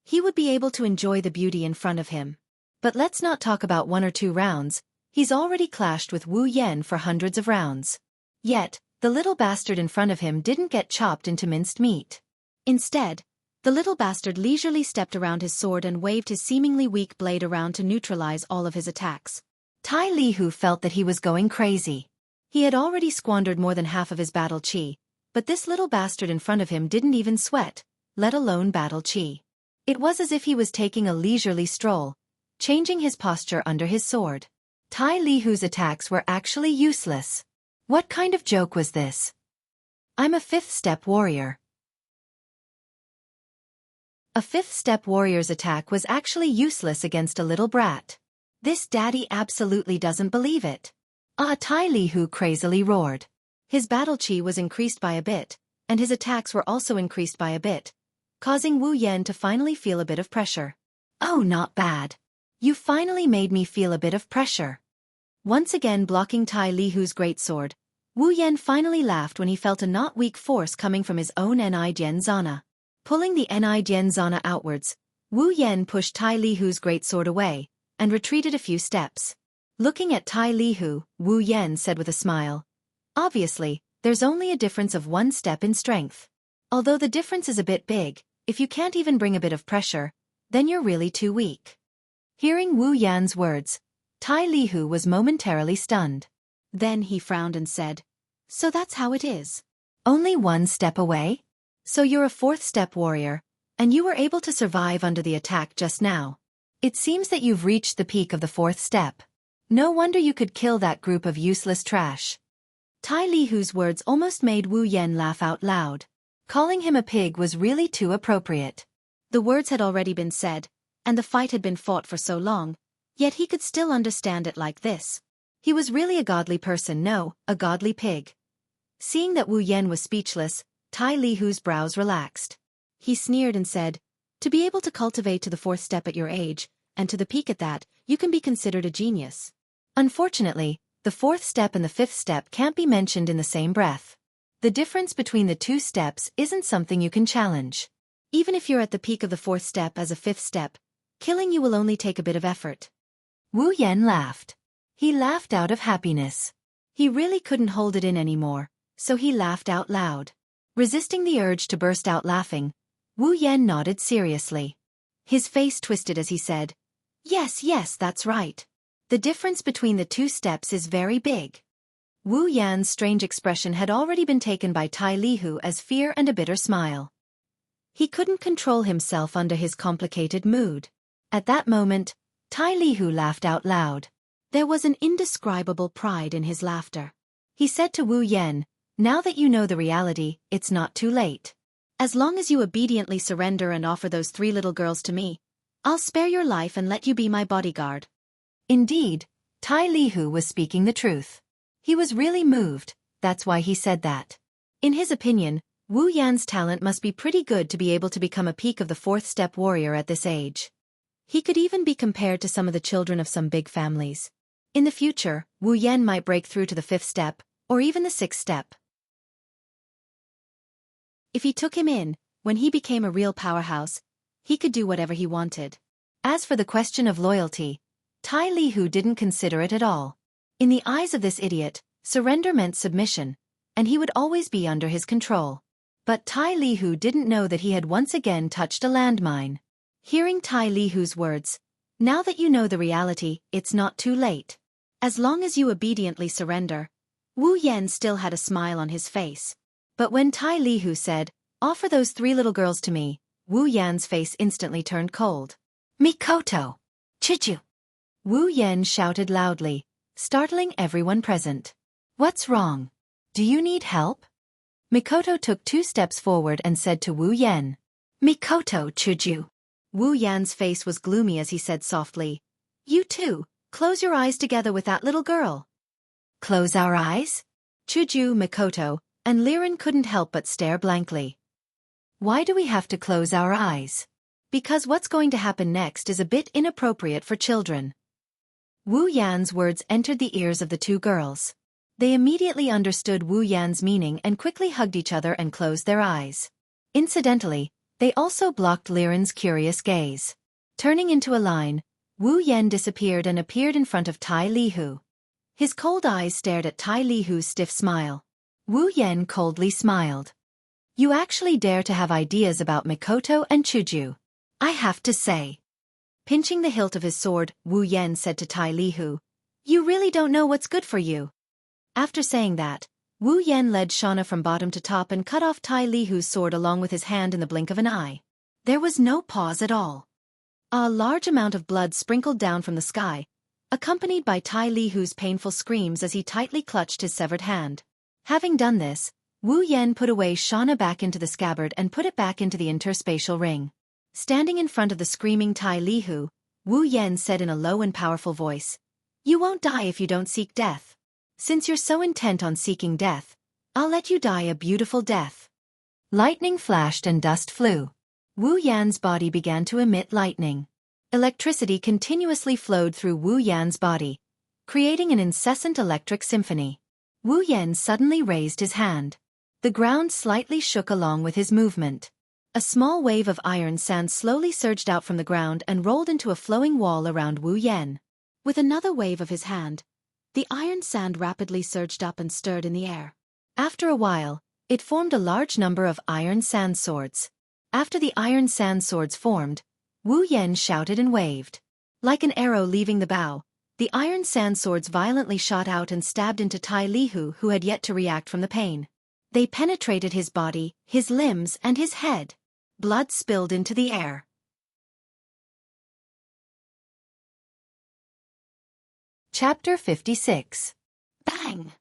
he would be able to enjoy the beauty in front of him. But let's not talk about 1 or 2 rounds, he's already clashed with Wu Yan for hundreds of rounds. Yet, the little bastard in front of him didn't get chopped into minced meat. Instead, the little bastard leisurely stepped around his sword and waved his seemingly weak blade around to neutralize all of his attacks. Tai Lihu felt that he was going crazy. He had already squandered more than half of his battle chi, but this little bastard in front of him didn't even sweat, let alone battle chi. It was as if he was taking a leisurely stroll, changing his posture under his sword. Tai Lihu's attacks were actually useless. What kind of joke was this? I'm a 5th-step warrior. A 5th-step warrior's attack was actually useless against a little brat. This daddy absolutely doesn't believe it. Tai Lihu crazily roared. His battle chi was increased by a bit, and his attacks were also increased by a bit, causing Wu Yan to finally feel a bit of pressure. Oh, not bad. You finally made me feel a bit of pressure. Once again blocking Tai Lihu's greatsword, Wu Yan finally laughed when he felt a not weak force coming from his own Ni Jian Zana. Pulling the Ni Jian Zana outwards, Wu Yan pushed Tai Lihu's greatsword away, and retreated a few steps. Looking at Tai Lihu, Wu Yan said with a smile, obviously, there's only a difference of 1 step in strength. Although the difference is a bit big, if you can't even bring a bit of pressure, then you're really too weak. Hearing Wu Yan's words, Tai Lihu was momentarily stunned. Then he frowned and said, so that's how it is. Only 1 step away? So you're a 4th-step warrior, and you were able to survive under the attack just now. It seems that you've reached the peak of the 4th step. No wonder you could kill that group of useless trash. Tai Lihu's words almost made Wu Yan laugh out loud. Calling him a pig was really too appropriate. The words had already been said, and the fight had been fought for so long, yet he could still understand it like this. He was really a godly person, no, a godly pig. Seeing that Wu Yan was speechless, Tai Lihu's brows relaxed. He sneered and said, to be able to cultivate to the 4th step at your age, and to the peak at that, you can be considered a genius. Unfortunately, the 4th step and the 5th step can't be mentioned in the same breath. The difference between the 2 steps isn't something you can challenge. Even if you're at the peak of the 4th step as a 5th step, killing you will only take a bit of effort. Wu Yan laughed. He laughed out of happiness. He really couldn't hold it in anymore, so he laughed out loud. Resisting the urge to burst out laughing, Wu Yan nodded seriously. His face twisted as he said, yes, that's right. The difference between the 2 steps is very big. Wu Yan's strange expression had already been taken by Tai Lihu as fear and a bitter smile. He couldn't control himself under his complicated mood. At that moment, Tai Lihu laughed out loud. There was an indescribable pride in his laughter. He said to Wu Yan, now that you know the reality, it's not too late. As long as you obediently surrender and offer those 3 little girls to me, I'll spare your life and let you be my bodyguard. Indeed, Tai Lihu was speaking the truth. He was really moved, that's why he said that. In his opinion, Wu Yan's talent must be pretty good to be able to become a peak of the 4th-step warrior at this age. He could even be compared to some of the children of some big families. In the future, Wu Yan might break through to the 5th step, or even the 6th step. If he took him in, when he became a real powerhouse, he could do whatever he wanted. As for the question of loyalty, Tai Lihu didn't consider it at all. In the eyes of this idiot, surrender meant submission, and he would always be under his control. But Tai Lihu didn't know that he had once again touched a landmine. Hearing Tai Lihu's words, now that you know the reality, it's not too late. As long as you obediently surrender, Wu Yan still had a smile on his face. But when Tai Lihu said, offer those 3 little girls to me, Wu Yan's face instantly turned cold. Mikoto! Chiju! Wu Yan shouted loudly, startling everyone present. What's wrong? Do you need help? Mikoto took 2 steps forward and said to Wu Yan. Mikoto Chiju. Wu Yan's face was gloomy as he said softly, you too, close your eyes together with that little girl. Close our eyes? Chuju, Mikoto, and Liren couldn't help but stare blankly. Why do we have to close our eyes? Because what's going to happen next is a bit inappropriate for children. Wu Yan's words entered the ears of the two girls. They immediately understood Wu Yan's meaning and quickly hugged each other and closed their eyes. Incidentally, they also blocked Liren's curious gaze. Turning into a line, Wu Yan disappeared and appeared in front of Tai Lihu. His cold eyes stared at Tai Lihu's stiff smile. Wu Yan coldly smiled. You actually dare to have ideas about Mikoto and Chuju. I have to say. Pinching the hilt of his sword, Wu Yan said to Tai Lihu, You really don't know what's good for you. After saying that, Wu Yan led Xianxia from bottom to top and cut off Tai Lihu's sword along with his hand in the blink of an eye. There was no pause at all. A large amount of blood sprinkled down from the sky, accompanied by Tai Lihu's painful screams as he tightly clutched his severed hand. Having done this, Wu Yan put away Xianxia back into the scabbard and put it back into the interspatial ring. Standing in front of the screaming Tai Lihu, Wu Yan said in a low and powerful voice, You won't die if you don't seek death. Since you're so intent on seeking death, I'll let you die a beautiful death. Lightning flashed and dust flew. Wu Yan's body began to emit lightning. Electricity continuously flowed through Wu Yan's body, creating an incessant electric symphony. Wu Yan suddenly raised his hand. The ground slightly shook along with his movement. A small wave of iron sand slowly surged out from the ground and rolled into a flowing wall around Wu Yan. With another wave of his hand, the iron sand rapidly surged up and stirred in the air. After a while, it formed a large number of iron sand swords. After the iron sand swords formed, Wu Yan shouted and waved. Like an arrow leaving the bow, the iron sand swords violently shot out and stabbed into Tai Lihu, who had yet to react from the pain. They penetrated his body, his limbs, and his head. Blood spilled into the air. Chapter 56. Bang!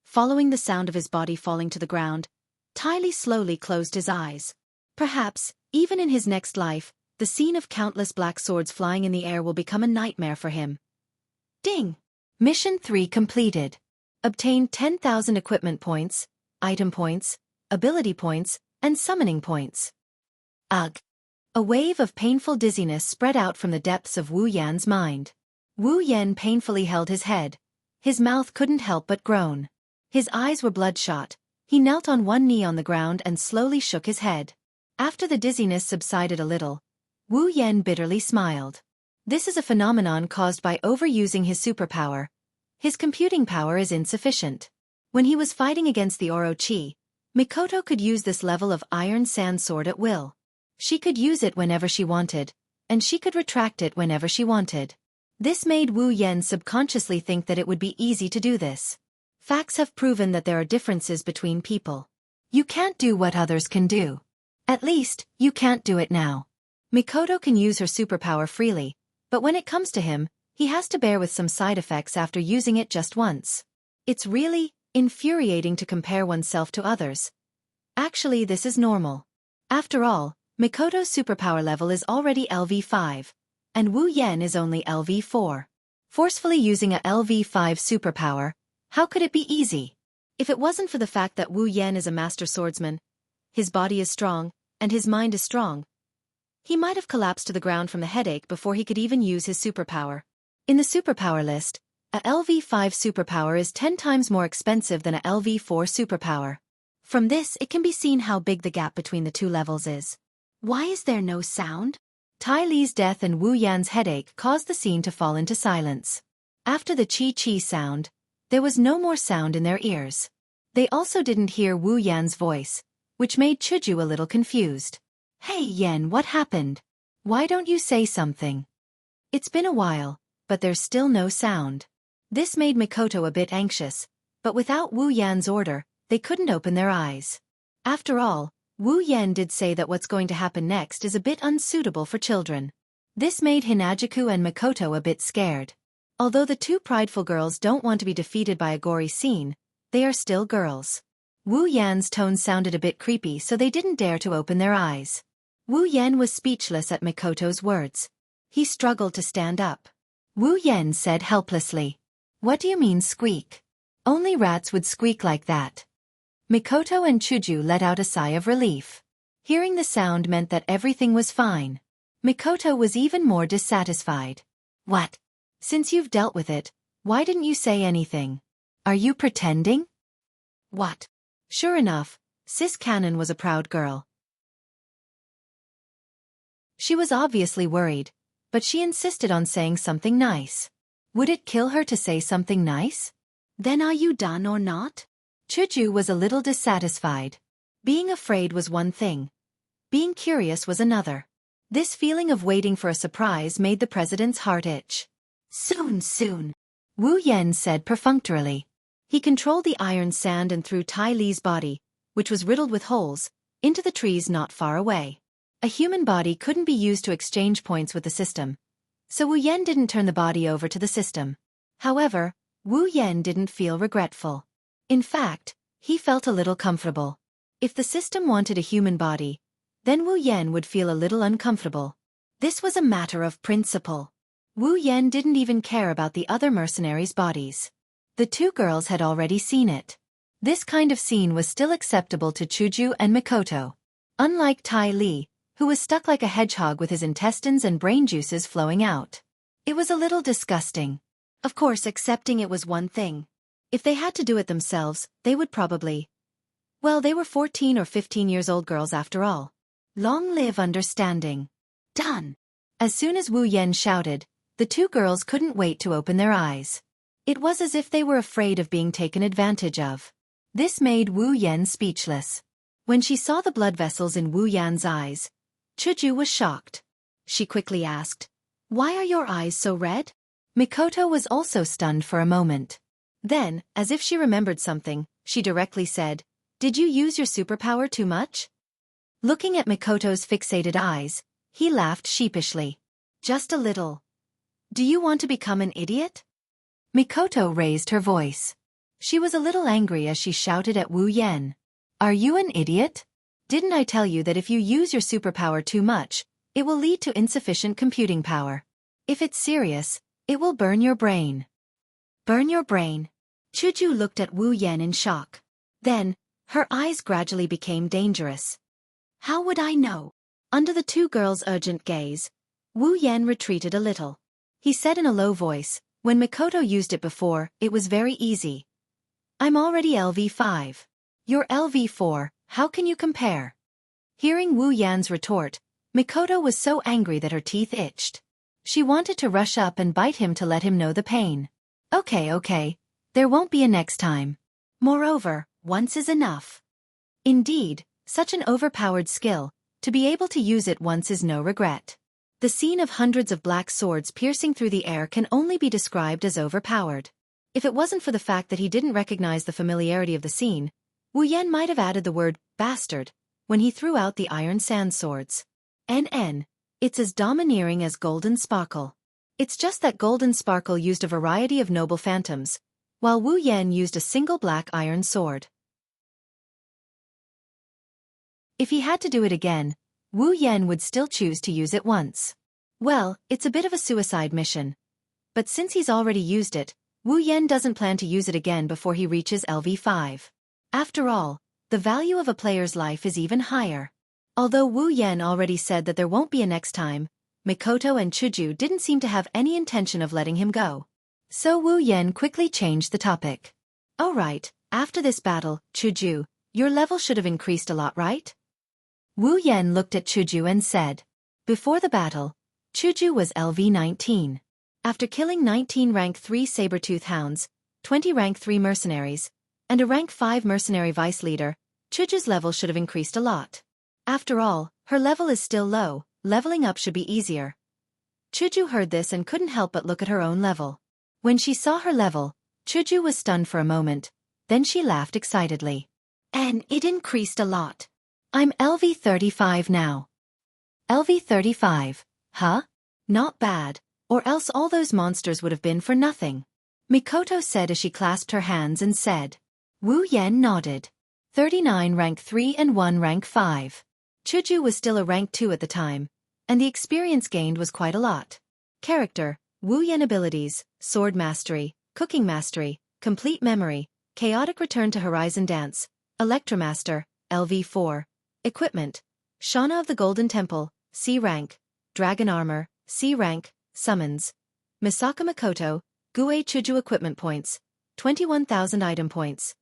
Following the sound of his body falling to the ground, Tai Li slowly closed his eyes. Perhaps, even in his next life, the scene of countless black swords flying in the air will become a nightmare for him. Ding! Mission 3 completed. Obtain 10,000 equipment points, item points, ability points, and summoning points. Ugh! A wave of painful dizziness spread out from the depths of Wu Yan's mind. Wu Yan painfully held his head. His mouth couldn't help but groan. His eyes were bloodshot. He knelt on one knee on the ground and slowly shook his head. After the dizziness subsided a little, Wu Yan bitterly smiled. This is a phenomenon caused by overusing his superpower. His computing power is insufficient. When he was fighting against the Orochi, Mikoto could use this level of iron sand sword at will. She could use it whenever she wanted, and she could retract it whenever she wanted. This made Wu Yan subconsciously think that it would be easy to do this. Facts have proven that there are differences between people. You can't do what others can do. At least, you can't do it now. Mikoto can use her superpower freely, but when it comes to him, he has to bear with some side effects after using it just once. It's really infuriating to compare oneself to others. Actually, this is normal. After all, Mikoto's superpower level is already LV5, and Wu Yan is only LV4. Forcefully using a LV5 superpower, how could it be easy? If it wasn't for the fact that Wu Yan is a master swordsman, his body is strong, and his mind is strong, he might have collapsed to the ground from the headache before he could even use his superpower. In the superpower list, a LV5 superpower is 10 times more expensive than a LV4 superpower. From this, it can be seen how big the gap between the two levels is. Why is there no sound? Tai Li's death and Wu Yan's headache caused the scene to fall into silence. After the chi-chi sound, there was no more sound in their ears. They also didn't hear Wu Yan's voice, which made Chuju a little confused. Hey Yan, what happened? Why don't you say something? It's been a while, but there's still no sound. This made Mikoto a bit anxious, but without Wu Yan's order, they couldn't open their eyes. After all, Wu Yan did say that what's going to happen next is a bit unsuitable for children. This made Hinajuku and Mikoto a bit scared. Although the two prideful girls don't want to be defeated by a gory scene, they are still girls. Wu Yan's tone sounded a bit creepy, so they didn't dare to open their eyes. Wu Yan was speechless at Mikoto's words. He struggled to stand up. Wu Yan said helplessly, "What do you mean squeak?" Only rats would squeak like that. Mikoto and Chuju let out a sigh of relief. Hearing the sound meant that everything was fine. Mikoto was even more dissatisfied. What? Since you've dealt with it, why didn't you say anything? Are you pretending? What? Sure enough, Sis Cannon was a proud girl. She was obviously worried, but she insisted on saying something nice. Would it kill her to say something nice? Then are you done or not? Chuju was a little dissatisfied. Being afraid was one thing. Being curious was another. This feeling of waiting for a surprise made the president's heart itch. Soon. Wu Yen said perfunctorily. He controlled the iron sand and threw Tai Li's body, which was riddled with holes, into the trees not far away. A human body couldn't be used to exchange points with the system, so Wu Yen didn't turn the body over to the system. However, Wu Yen didn't feel regretful. In fact, he felt a little comfortable. If the system wanted a human body, then Wu Yen would feel a little uncomfortable. This was a matter of principle. Wu Yen didn't even care about the other mercenaries' bodies. The two girls had already seen it. This kind of scene was still acceptable to Chuju and Mikoto. Unlike Tai Li, who was stuck like a hedgehog with his intestines and brain juices flowing out. It was a little disgusting. Of course, accepting it was one thing. If they had to do it themselves, they would probably. Well, they were 14 or 15 years old girls after all. Long live understanding. Done. As soon as Wu Yen shouted, the two girls couldn't wait to open their eyes. It was as if they were afraid of being taken advantage of. This made Wu Yen speechless. When she saw the blood vessels in Wu Yan's eyes, Chuju was shocked. She quickly asked, "Why are your eyes so red?" Mikoto was also stunned for a moment. Then, as if she remembered something, she directly said, "Did you use your superpower too much?" Looking at Mikoto's fixated eyes, he laughed sheepishly. "Just a little. Do you want to become an idiot?" Mikoto raised her voice. She was a little angry as she shouted at Wu Yen. "Are you an idiot? Didn't I tell you that if you use your superpower too much, it will lead to insufficient computing power? If it's serious, it will burn your brain." Burn your brain? Chuju looked at Wu Yen in shock. Then, her eyes gradually became dangerous. How would I know? Under the two girls' urgent gaze, Wu Yen retreated a little. He said in a low voice, "When Mikoto used it before, it was very easy. I'm already LV5. You're LV4, how can you compare?" Hearing Wu Yan's retort, Mikoto was so angry that her teeth itched. She wanted to rush up and bite him to let him know the pain. Okay. There won't be a next time. Moreover, once is enough. Indeed, such an overpowered skill, to be able to use it once is no regret. The scene of hundreds of black swords piercing through the air can only be described as overpowered. If it wasn't for the fact that he didn't recognize the familiarity of the scene, Wu Yen might have added the word bastard when he threw out the iron sand swords. It's as domineering as Golden Sparkle. It's just that Golden Sparkle used a variety of noble phantoms, while Wu Yen used a single black iron sword. If he had to do it again, Wu Yen would still choose to use it once. Well, it's a bit of a suicide mission. But since he's already used it, Wu Yen doesn't plan to use it again before he reaches LV5. After all, the value of a player's life is even higher. Although Wu Yen already said that there won't be a next time, Mikoto and Chuju didn't seem to have any intention of letting him go. So Wu Yen quickly changed the topic. Alright, after this battle, Chuju, your level should have increased a lot, right? Wu Yen looked at Chuju and said. Before the battle, Chuju was LV19. After killing 19 rank 3 saber-tooth hounds, 20 rank 3 mercenaries, and a rank 5 mercenary vice leader, Chuju's level should have increased a lot. After all, her level is still low, leveling up should be easier. Chuju heard this and couldn't help but look at her own level. When she saw her level, Chuju was stunned for a moment, then she laughed excitedly. And it increased a lot. I'm LV35 now. LV35, huh? Not bad, or else all those monsters would have been for nothing. Mikoto said as she clasped her hands and said. Wu Yen nodded. 39 rank 3 and 1 rank 5. Chuju was still a rank 2 at the time, and the experience gained was quite a lot. Character, Wu Yen abilities, sword mastery, cooking mastery, complete memory, Chaotic Return to Horizon Dance, Electromaster, LV4. Equipment: Shauna of the Golden Temple, C rank. Dragon Armor, C rank. Summons: Misaka Makoto, Gue Chuju. Equipment points: 21,000 item points.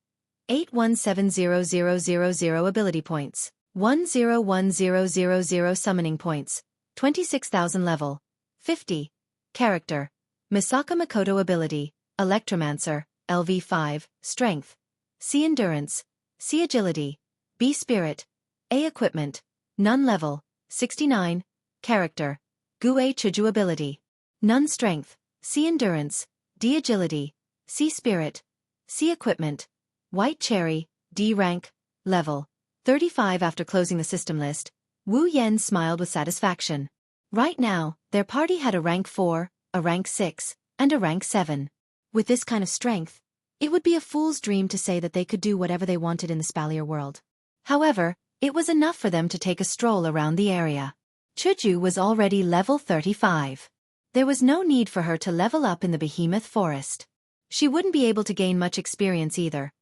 81700000 ability points. 101000 summoning points. 26,000 level. 50. Character: Misaka Makoto. Ability: Electromancer, LV5. Strength: C endurance, C agility, B spirit, A equipment. None level. 69. Character: Gue Chuju. Ability: None strength, C endurance, D agility, C spirit, C equipment. White Cherry, D rank. Level: 35. After closing the system list, Wu Yan smiled with satisfaction. Right now, their party had a rank 4, a rank 6, and a rank 7. With this kind of strength, it would be a fool's dream to say that they could do whatever they wanted in the Spalier world. However, it was enough for them to take a stroll around the area. Chuju was already level 35. There was no need for her to level up in the Behemoth Forest. She wouldn't be able to gain much experience either,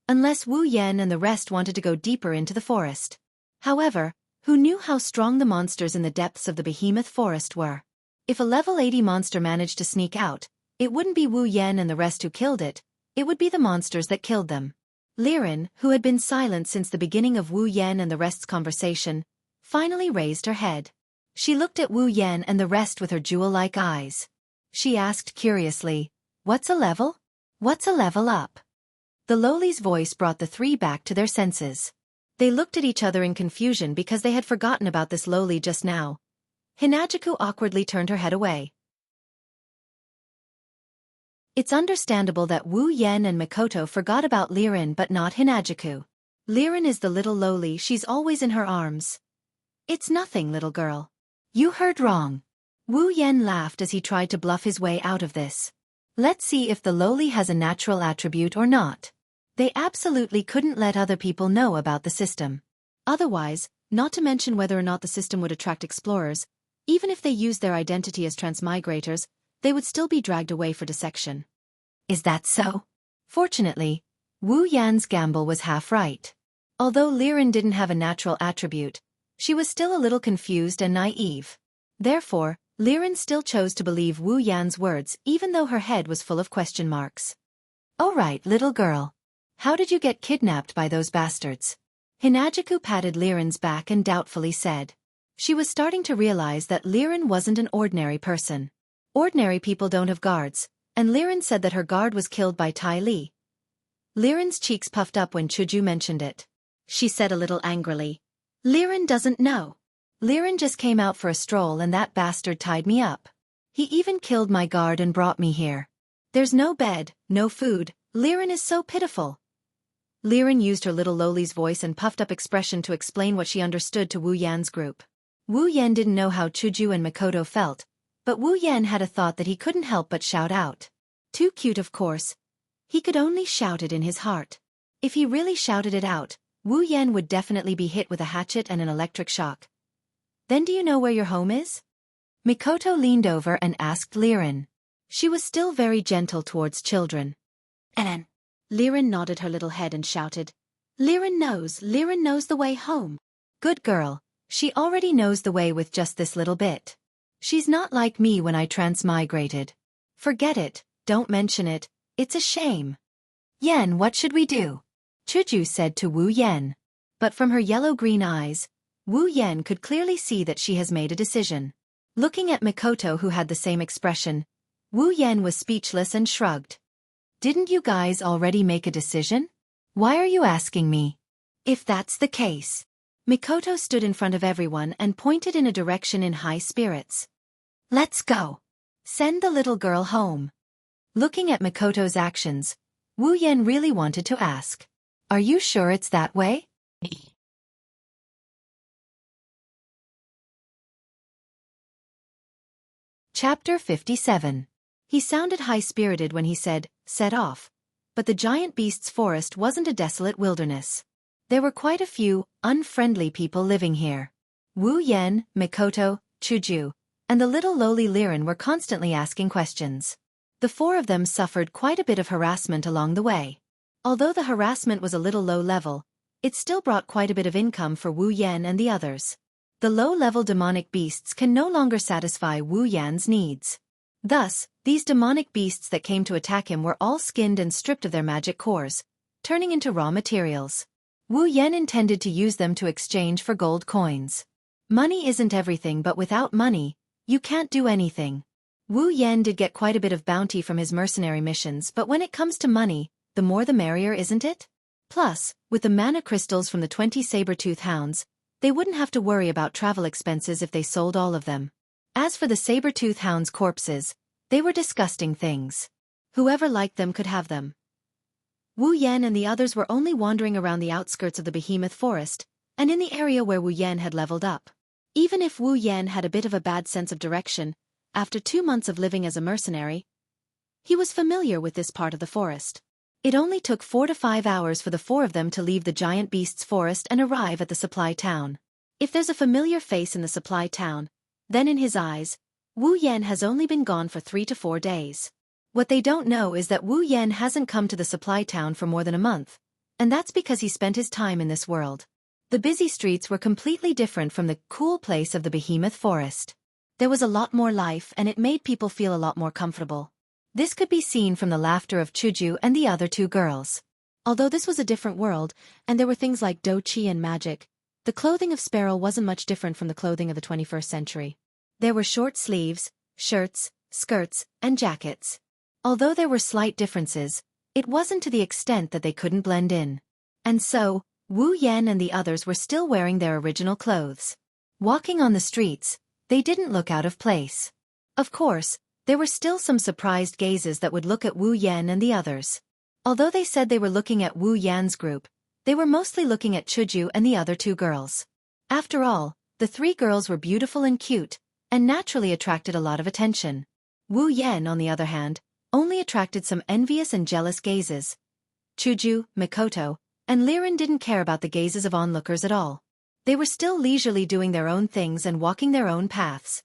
unless Wu Yan and the rest wanted to go deeper into the forest. However, who knew how strong the monsters in the depths of the Behemoth Forest were? If a level 80 monster managed to sneak out, it wouldn't be Wu Yan and the rest who killed it would be the monsters that killed them. Liren, who had been silent since the beginning of Wu Yan and the rest's conversation, finally raised her head. She looked at Wu Yan and the rest with her jewel-like eyes. She asked curiously, "What's a level? What's a level up?" The lowly's voice brought the three back to their senses. They looked at each other in confusion because they had forgotten about this lowly just now. Hinajiku awkwardly turned her head away. It's understandable that Wu Yan and Makoto forgot about Liren but not Hinajiku. Liren is the little lowly, she's always in her arms. It's nothing, little girl. You heard wrong. Wu Yan laughed as he tried to bluff his way out of this. Let's see if the lowly has a natural attribute or not. They absolutely couldn't let other people know about the system. Otherwise, not to mention whether or not the system would attract explorers, even if they used their identity as transmigrators, they would still be dragged away for dissection. Is that so? Fortunately, Wu Yan's gamble was half right. Although Liren didn't have a natural attribute, she was still a little confused and naive. Therefore, Liren still chose to believe Wu Yan's words even though her head was full of question marks. "All right, little girl. How did you get kidnapped by those bastards?" Hinajiku patted Liren's back and doubtfully said. She was starting to realize that Liren wasn't an ordinary person. Ordinary people don't have guards, and Liren said that her guard was killed by Tai Li. Liren's cheeks puffed up when Chuju mentioned it. She said a little angrily, "Liren doesn't know. Liren just came out for a stroll and that bastard tied me up. He even killed my guard and brought me here. There's no bed, no food. Liren is so pitiful." Liren used her little lowly's voice and puffed-up expression to explain what she understood to Wu Yan's group. Wu Yan didn't know how Chuju and Makoto felt, but Wu Yan had a thought that he couldn't help but shout out. Too cute, of course. He could only shout it in his heart. If he really shouted it out, Wu Yan would definitely be hit with a hatchet and an electric shock. "Then do you know where your home is?" Makoto leaned over and asked Liren. She was still very gentle towards children. "And Liren nodded her little head and shouted, Liren knows the way home." Good girl, she already knows the way with just this little bit. She's not like me when I transmigrated. Forget it, don't mention it, it's a shame. "Yen, what should we do?" Chuju said to Wu Yan. But from her yellow-green eyes, Wu Yan could clearly see that she has made a decision. Looking at Makoto, who had the same expression, Wu Yan was speechless and shrugged. "Didn't you guys already make a decision? Why are you asking me?" "If that's the case." Makoto stood in front of everyone and pointed in a direction in high spirits. "Let's go. Send the little girl home." Looking at Makoto's actions, Wu Yan really wanted to ask, "Are you sure it's that way?" Chapter 57. He sounded high-spirited when he said, "set off," but the giant beast's forest wasn't a desolate wilderness. There were quite a few unfriendly people living here. Wu Yan, Makoto, Chuju, and the little lowly Liren were constantly asking questions. The four of them suffered quite a bit of harassment along the way. Although the harassment was a little low level, it still brought quite a bit of income for Wu Yan and the others. The low-level demonic beasts can no longer satisfy Wu Yan's needs. Thus, these demonic beasts that came to attack him were all skinned and stripped of their magic cores, turning into raw materials. Wu Yan intended to use them to exchange for gold coins. Money isn't everything, but without money, you can't do anything. Wu Yan did get quite a bit of bounty from his mercenary missions, but when it comes to money, the more the merrier, isn't it? Plus, with the mana crystals from the 20 saber-tooth hounds, they wouldn't have to worry about travel expenses if they sold all of them. As for the saber-tooth hounds' corpses, they were disgusting things. Whoever liked them could have them. Wu Yan and the others were only wandering around the outskirts of the behemoth forest, and in the area where Wu Yan had leveled up. Even if Wu Yan had a bit of a bad sense of direction, after 2 months of living as a mercenary, he was familiar with this part of the forest. It only took 4 to 5 hours for the 4 of them to leave the giant beast's forest and arrive at the supply town. If there's a familiar face in the supply town, then in his eyes, Wu Yan has only been gone for 3 to 4 days. What they don't know is that Wu Yan hasn't come to the supply town for more than a month, and that's because he spent his time in this world. The busy streets were completely different from the cool place of the behemoth forest. There was a lot more life, and it made people feel a lot more comfortable. This could be seen from the laughter of Chuju and the other 2 girls. Although this was a different world, and there were things like dochi and magic, the clothing of Sparrow wasn't much different from the clothing of the 21st century. There were short sleeves, shirts, skirts, and jackets. Although there were slight differences, it wasn't to the extent that they couldn't blend in. And so, Wu Yan and the others were still wearing their original clothes. Walking on the streets, they didn't look out of place. Of course, there were still some surprised gazes that would look at Wu Yan and the others. Although they said they were looking at Wu Yan's group, they were mostly looking at Chuju and the other 2 girls. After all, the 3 girls were beautiful and cute, and naturally attracted a lot of attention. Wu Yan, on the other hand, only attracted some envious and jealous gazes. Chuju, Mikoto, and Liren didn't care about the gazes of onlookers at all. They were still leisurely doing their own things and walking their own paths.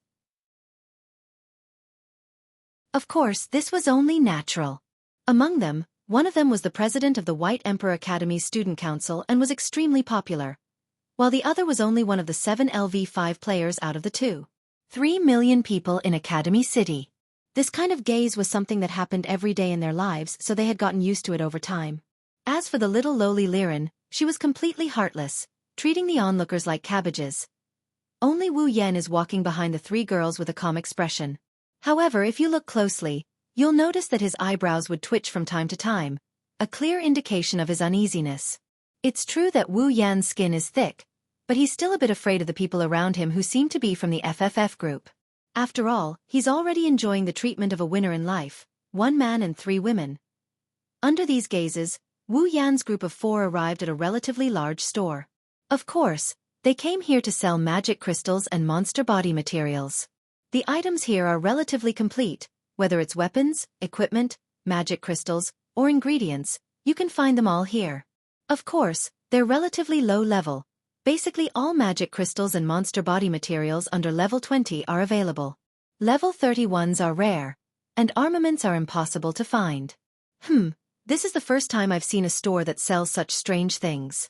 Of course, this was only natural. Among them, one of them was the president of the White Emperor Academy's student council and was extremely popular, while the other was only one of the 7 LV5 players out of the 3 million people in Academy City. This kind of gaze was something that happened every day in their lives, so they had gotten used to it over time. As for the little lowly Liren, she was completely heartless, treating the onlookers like cabbages. Only Wu Yan is walking behind the 3 girls with a calm expression. However, if you look closely, you'll notice that his eyebrows would twitch from time to time, a clear indication of his uneasiness. It's true that Wu Yan's skin is thick, but he's still a bit afraid of the people around him who seem to be from the FFF group. After all, he's already enjoying the treatment of a winner in life, 1 man and 3 women. Under these gazes, Wu Yan's group of 4 arrived at a relatively large store. Of course, they came here to sell magic crystals and monster body materials. The items here are relatively complete, whether it's weapons, equipment, magic crystals, or ingredients, you can find them all here. Of course, they're relatively low level. Basically all magic crystals and monster body materials under level 20 are available. Level 31s are rare, and armaments are impossible to find. This is the first time I've seen a store that sells such strange things.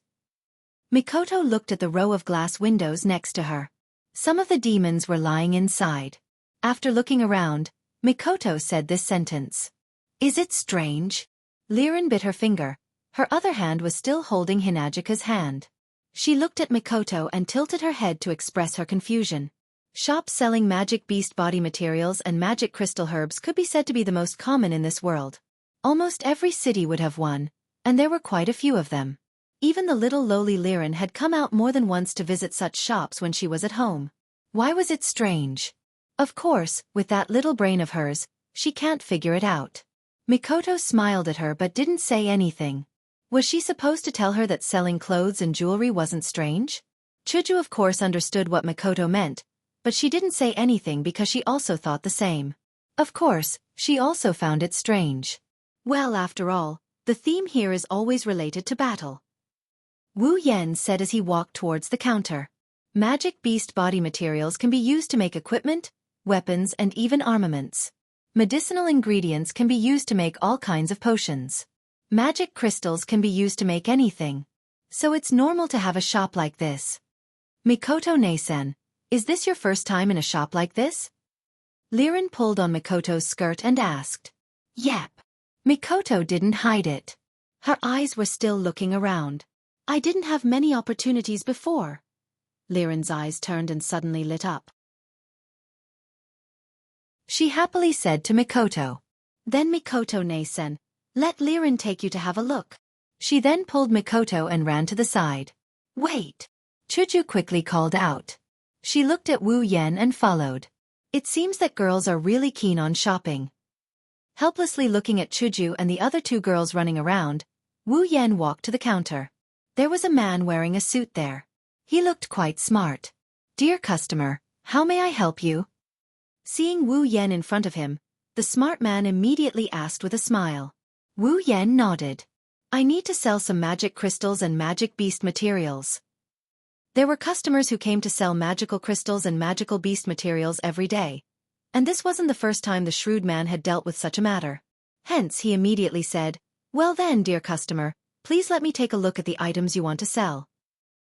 Mikoto looked at the row of glass windows next to her. Some of the demons were lying inside. After looking around, Mikoto said this sentence. Is it strange? Liren bit her finger. Her other hand was still holding Hinajika's hand. She looked at Mikoto and tilted her head to express her confusion. Shops selling magic beast body materials and magic crystal herbs could be said to be the most common in this world. Almost every city would have one, and there were quite a few of them. Even the little lowly Liren had come out more than once to visit such shops when she was at home. Why was it strange? Of course, with that little brain of hers, she can't figure it out. Mikoto smiled at her but didn't say anything. Was she supposed to tell her that selling clothes and jewelry wasn't strange? Chuju of course understood what Mikoto meant, but she didn't say anything because she also thought the same. Of course, she also found it strange. Well, after all, the theme here is always related to battle. Wu Yan said as he walked towards the counter. Magic beast body materials can be used to make equipment, weapons, and even armaments. Medicinal ingredients can be used to make all kinds of potions. Magic crystals can be used to make anything. So it's normal to have a shop like this. Mikoto-ne-sen, is this your first time in a shop like this? Liren pulled on Mikoto's skirt and asked. Yep. Mikoto didn't hide it. Her eyes were still looking around. I didn't have many opportunities before. Liren's eyes turned and suddenly lit up. She happily said to Mikoto. Then Mikoto-ne-sen, let Liren take you to have a look. She then pulled Mikoto and ran to the side. Wait! Chuju quickly called out. She looked at Wu Yan and followed. It seems that girls are really keen on shopping. Helplessly looking at Chuju and the other two girls running around, Wu Yan walked to the counter. There was a man wearing a suit there. He looked quite smart. Dear customer, how may I help you? Seeing Wu Yan in front of him, the smart man immediately asked with a smile. Wu Yan nodded. I need to sell some magic crystals and magic beast materials. There were customers who came to sell magical crystals and magical beast materials every day. And this wasn't the first time the shrewd man had dealt with such a matter. Hence he immediately said, Well then, dear customer, please let me take a look at the items you want to sell.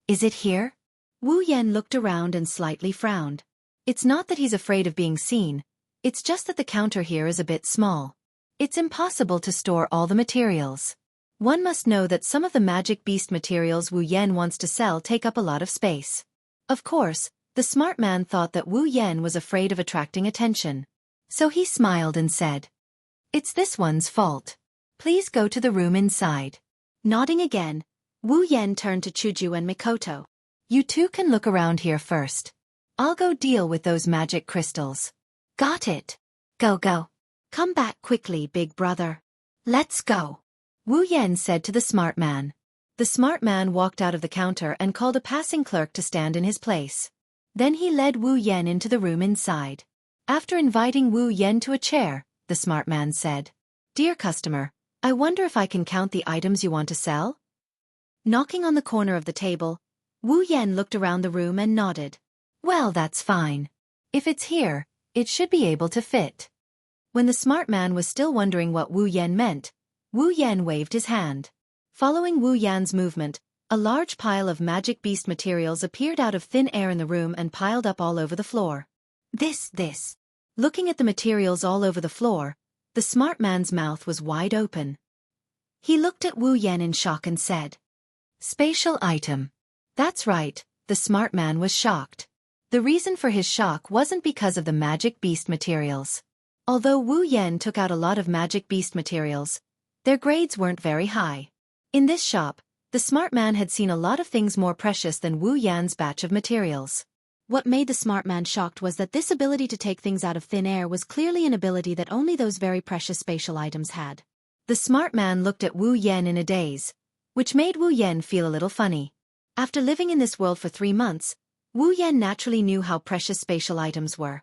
Is it here? Wu Yan looked around and slightly frowned. It's not that he's afraid of being seen, it's just that the counter here is a bit small. It's impossible to store all the materials. One must know that some of the magic beast materials Wu Yan wants to sell take up a lot of space. Of course, the smart man thought that Wu Yan was afraid of attracting attention. So he smiled and said, It's this one's fault. Please go to the room inside. Nodding again, Wu Yan turned to Chuju and Mikoto. You two can look around here first. I'll go deal with those magic crystals. Got it. Go go. Come back quickly, big brother. Let's go. Wu Yan said to the smart man. The smart man walked out of the counter and called a passing clerk to stand in his place. Then he led Wu Yan into the room inside. After inviting Wu Yan to a chair, the smart man said, Dear customer, I wonder if I can count the items you want to sell? Knocking on the corner of the table, Wu Yan looked around the room and nodded. Well, that's fine. If it's here, it should be able to fit. When the smart man was still wondering what Wu Yan meant, Wu Yan waved his hand. Following Wu Yan's movement, a large pile of magic beast materials appeared out of thin air in the room and piled up all over the floor. This. Looking at the materials all over the floor, the smart man's mouth was wide open. He looked at Wu Yan in shock and said, Spatial item. That's right, the smart man was shocked. The reason for his shock wasn't because of the magic beast materials. Although Wu Yan took out a lot of magic beast materials, their grades weren't very high. In this shop, the smart man had seen a lot of things more precious than Wu Yan's batch of materials. What made the smart man shocked was that this ability to take things out of thin air was clearly an ability that only those very precious spatial items had. The smart man looked at Wu Yan in a daze, which made Wu Yan feel a little funny. After living in this world for 3 months, Wu Yan naturally knew how precious spatial items were.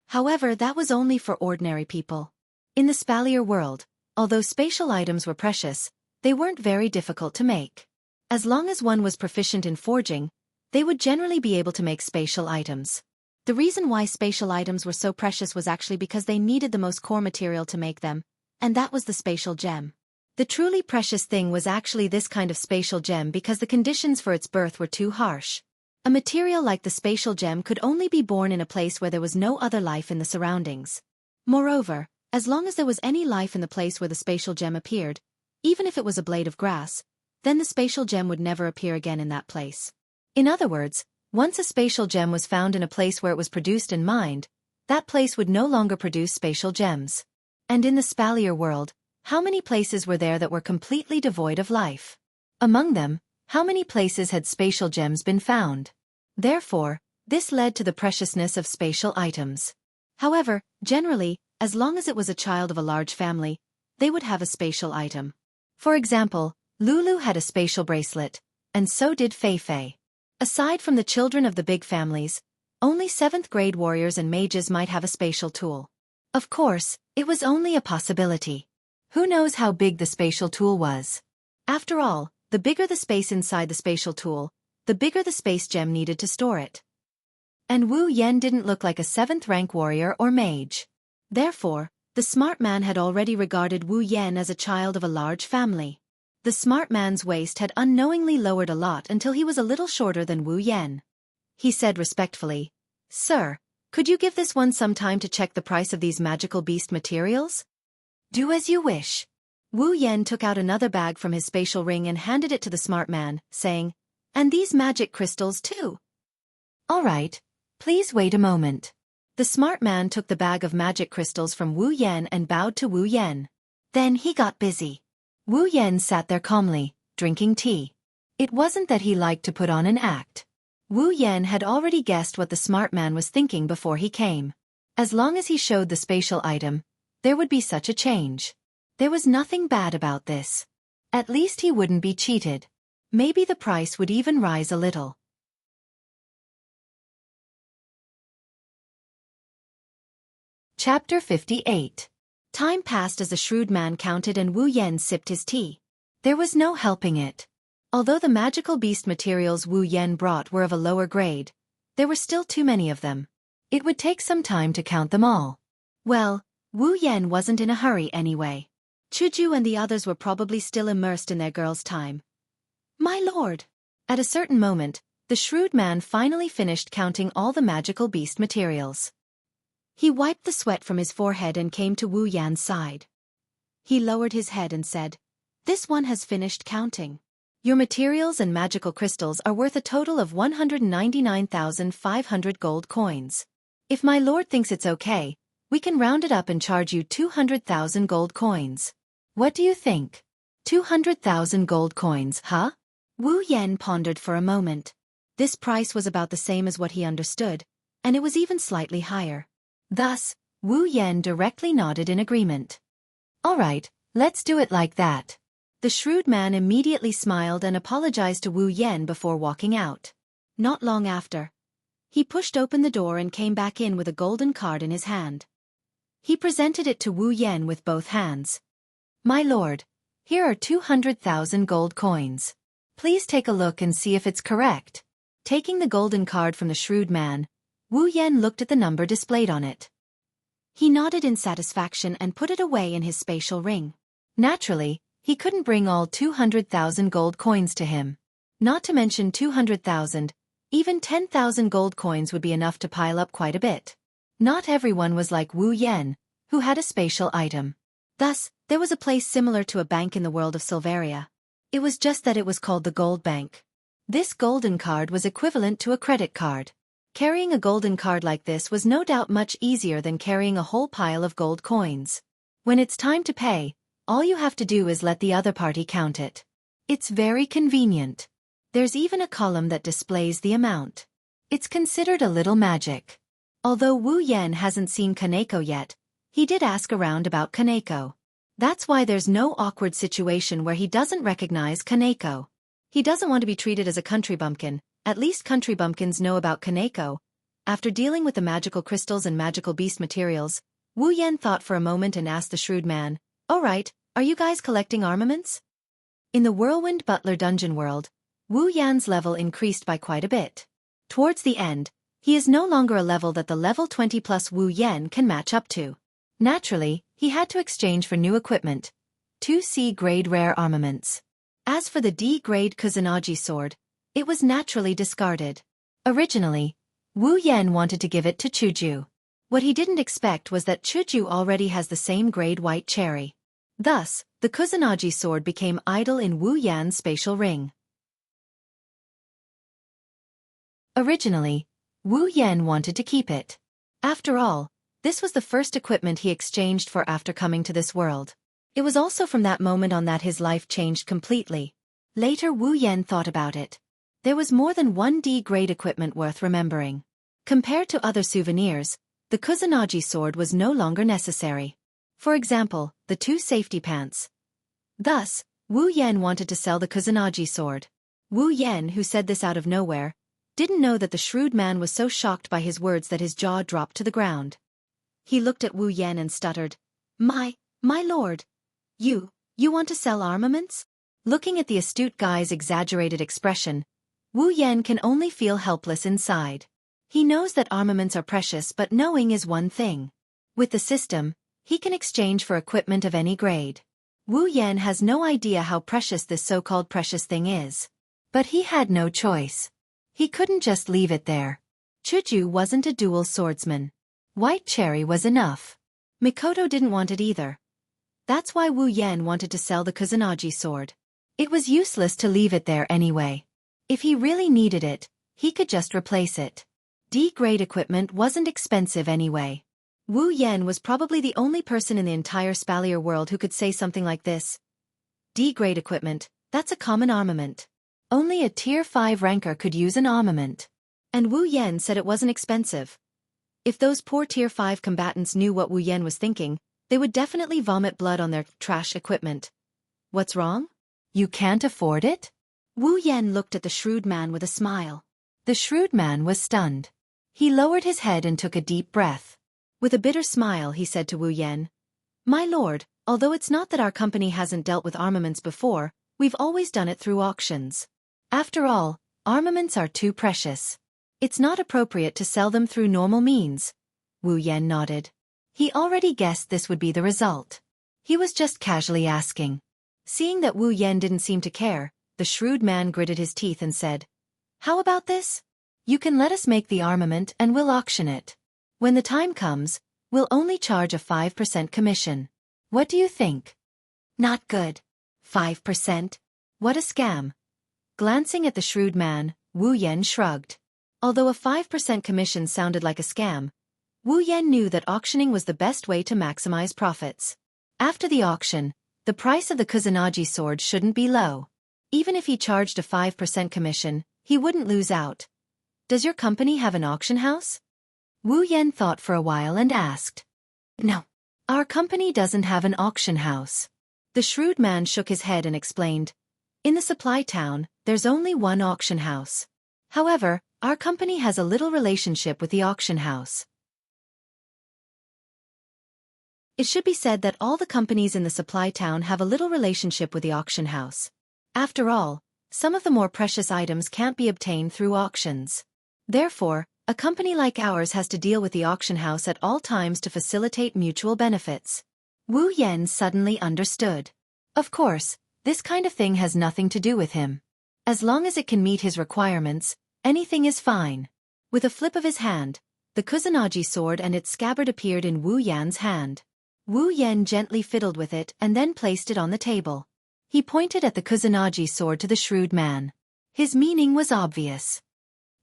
However, that was only for ordinary people. In the spalier world, although spatial items were precious, they weren't very difficult to make. As long as one was proficient in forging, they would generally be able to make spatial items. The reason why spatial items were so precious was actually because they needed the most core material to make them, and that was the spatial gem. The truly precious thing was actually this kind of spatial gem because the conditions for its birth were too harsh. A material like the spatial gem could only be born in a place where there was no other life in the surroundings. Moreover, as long as there was any life in the place where the spatial gem appeared, even if it was a blade of grass, then the spatial gem would never appear again in that place. In other words, once a spatial gem was found in a place where it was produced and mined, that place would no longer produce spatial gems. And in the spalier world, how many places were there that were completely devoid of life? Among them, how many places had spatial gems been found? Therefore, this led to the preciousness of spatial items. However, generally, as long as it was a child of a large family, they would have a spatial item. For example, Lulu had a spatial bracelet, and so did Fei Fei. Aside from the children of the big families, only 7th grade warriors and mages might have a spatial tool. Of course, it was only a possibility. Who knows how big the spatial tool was? After all, the bigger the space inside the spatial tool, the bigger the space gem needed to store it. And Wu Yan didn't look like a 7th rank warrior or mage. Therefore, the The smart man had already regarded Wu Yan as a child of a large family. The smart man's waist had unknowingly lowered a lot until he was a little shorter than Wu Yan. He said respectfully, "Sir, could you give this one some time to check the price of these magical beast materials?" "Do as you wish." Wu Yan took out another bag from his spatial ring and handed it to the smart man, saying, "And these magic crystals too." "All right, please wait a moment." The smart man took the bag of magic crystals from Wu Yan and bowed to Wu Yan. Then he got busy. Wu Yan sat there calmly, drinking tea. It wasn't that he liked to put on an act. Wu Yan had already guessed what the smart man was thinking before he came. As long as he showed the spatial item, there would be such a change. There was nothing bad about this. At least he wouldn't be cheated. Maybe the price would even rise a little. Chapter 58. Time passed as the shrewd man counted and Wu Yan sipped his tea. There was no helping it. Although the magical beast materials Wu Yan brought were of a lower grade, there were still too many of them. It would take some time to count them all. Well, Wu Yan wasn't in a hurry anyway. Chuju and the others were probably still immersed in their girls' time. "My lord!" At a certain moment, the shrewd man finally finished counting all the magical beast materials. He wiped the sweat from his forehead and came to Wu Yan's side. He lowered his head and said, "This one has finished counting. Your materials and magical crystals are worth a total of 199,500 gold coins. If my lord thinks it's okay, we can round it up and charge you 200,000 gold coins. What do you think? 200,000 gold coins, huh?" Wu Yan pondered for a moment. This price was about the same as what he understood, and it was even slightly higher. Thus, Wu Yan directly nodded in agreement. "All right, let's do it like that." The shrewd man immediately smiled and apologized to Wu Yan before walking out. Not long after, he pushed open the door and came back in with a golden card in his hand. He presented it to Wu Yan with both hands. "My lord, here are 200,000 gold coins. Please take a look and see if it's correct." Taking the golden card from the shrewd man, Wu Yan looked at the number displayed on it. He nodded in satisfaction and put it away in his spatial ring. Naturally, he couldn't bring all 200,000 gold coins to him. Not to mention 200,000, even 10,000 gold coins would be enough to pile up quite a bit. Not everyone was like Wu Yan, who had a spatial item. Thus, there was a place similar to a bank in the world of Silveria. It was just that it was called the Gold Bank. This golden card was equivalent to a credit card. Carrying a golden card like this was no doubt much easier than carrying a whole pile of gold coins. When it's time to pay, all you have to do is let the other party count it. It's very convenient. There's even a column that displays the amount. It's considered a little magic. Although Wu Yan hasn't seen Kaneko yet, he did ask around about Kaneko. That's why there's no awkward situation where he doesn't recognize Kaneko. He doesn't want to be treated as a country bumpkin. At least country bumpkins know about Kaneko. After dealing with the magical crystals and magical beast materials, Wu Yan thought for a moment and asked the shrewd man, "All right, are you guys collecting armaments?" In the Whirlwind Butler dungeon world, Wu Yan's level increased by quite a bit. Towards the end, he is no longer a level that the level 20 plus Wu Yan can match up to. Naturally, he had to exchange for new equipment, 2 C-grade rare armaments. As for the D-grade Kusanagi sword, it was naturally discarded. Originally, Wu Yan wanted to give it to Chuju. What he didn't expect was that Chuju already has the same grade white cherry. Thus, the Kusanagi sword became idle in Wu Yan's spatial ring. Originally, Wu Yan wanted to keep it. After all, this was the first equipment he exchanged for after coming to this world. It was also from that moment on that his life changed completely. Later Wu Yan thought about it. There was more than one D-grade equipment worth remembering. Compared to other souvenirs, the Kusanagi sword was no longer necessary. For example, the 2 safety pants. Thus, Wu Yan wanted to sell the Kusanagi sword. Wu Yan, who said this out of nowhere, didn't know that the shrewd man was so shocked by his words that his jaw dropped to the ground. He looked at Wu Yan and stuttered, My lord. You want to sell armaments?" Looking at the astute guy's exaggerated expression, Wu Yan can only feel helpless inside. He knows that armaments are precious, but knowing is one thing. With the system, He can exchange for equipment of any grade. Wu Yan has no idea how precious this so-called precious thing is. But he had no choice. He couldn't just leave it there. Chuju wasn't a dual swordsman. White cherry was enough. Mikoto didn't want it either. That's why Wu Yan wanted to sell the Kusanagi sword. It was useless to leave it there anyway. If he really needed it, he could just replace it. D-grade equipment wasn't expensive anyway. Wu Yan was probably the only person in the entire Spalier world who could say something like this. D-grade equipment, that's a common armament. Only a Tier 5 ranker could use an armament. And Wu Yan said it wasn't expensive. If those poor Tier 5 combatants knew what Wu Yan was thinking, they would definitely vomit blood on their trash equipment. What's wrong? You can't afford it? Wu Yan looked at the shrewd man with a smile. The shrewd man was stunned. He lowered his head and took a deep breath. With a bitter smile he said to Wu Yan, "My lord, although it's not that our company hasn't dealt with armaments before, we've always done it through auctions. After all, armaments are too precious. It's not appropriate to sell them through normal means." Wu Yan nodded. He already guessed this would be the result. He was just casually asking. Seeing that Wu Yan didn't seem to care, the shrewd man gritted his teeth and said, "How about this? You can let us make the armament and we'll auction it. When the time comes, we'll only charge a 5% commission. What do you think?" "Not good. 5%? What a scam." Glancing at the shrewd man, Wu Yan shrugged. Although a 5% commission sounded like a scam, Wu Yan knew that auctioning was the best way to maximize profits. After the auction, the price of the Kusanagi sword shouldn't be low. Even if he charged a 5% commission, he wouldn't lose out. "Does your company have an auction house?" Wu Yan thought for a while and asked. "No. Our company doesn't have an auction house." The shrewd man shook his head and explained, "In the supply town, there's only one auction house. However, our company has a little relationship with the auction house." It should be said that all the companies in the supply town have a little relationship with the auction house. After all, some of the more precious items can't be obtained through auctions. Therefore, a company like ours has to deal with the auction house at all times to facilitate mutual benefits. Wu Yan suddenly understood. Of course, this kind of thing has nothing to do with him. As long as it can meet his requirements, anything is fine. With a flip of his hand, the Kusanagi sword and its scabbard appeared in Wu Yan's hand. Wu Yan gently fiddled with it and then placed it on the table. He pointed at the Kusanagi sword to the shrewd man. His meaning was obvious.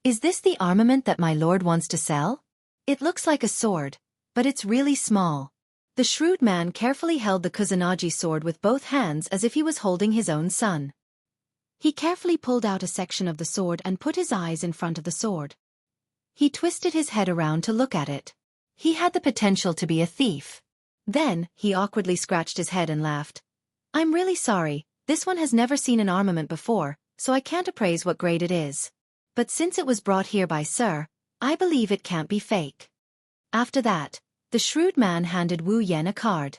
"Is this the armament that my lord wants to sell? It looks like a sword, but it's really small." The shrewd man carefully held the Kusanagi sword with both hands as if he was holding his own son. He carefully pulled out a section of the sword and put his eyes in front of the sword. He twisted his head around to look at it. He had the potential to be a thief. Then, he awkwardly scratched his head and laughed. "I'm really sorry, this one has never seen an armament before, so I can't appraise what grade it is. But since it was brought here by Sir, I believe it can't be fake." After that, the shrewd man handed Wu Yan a card.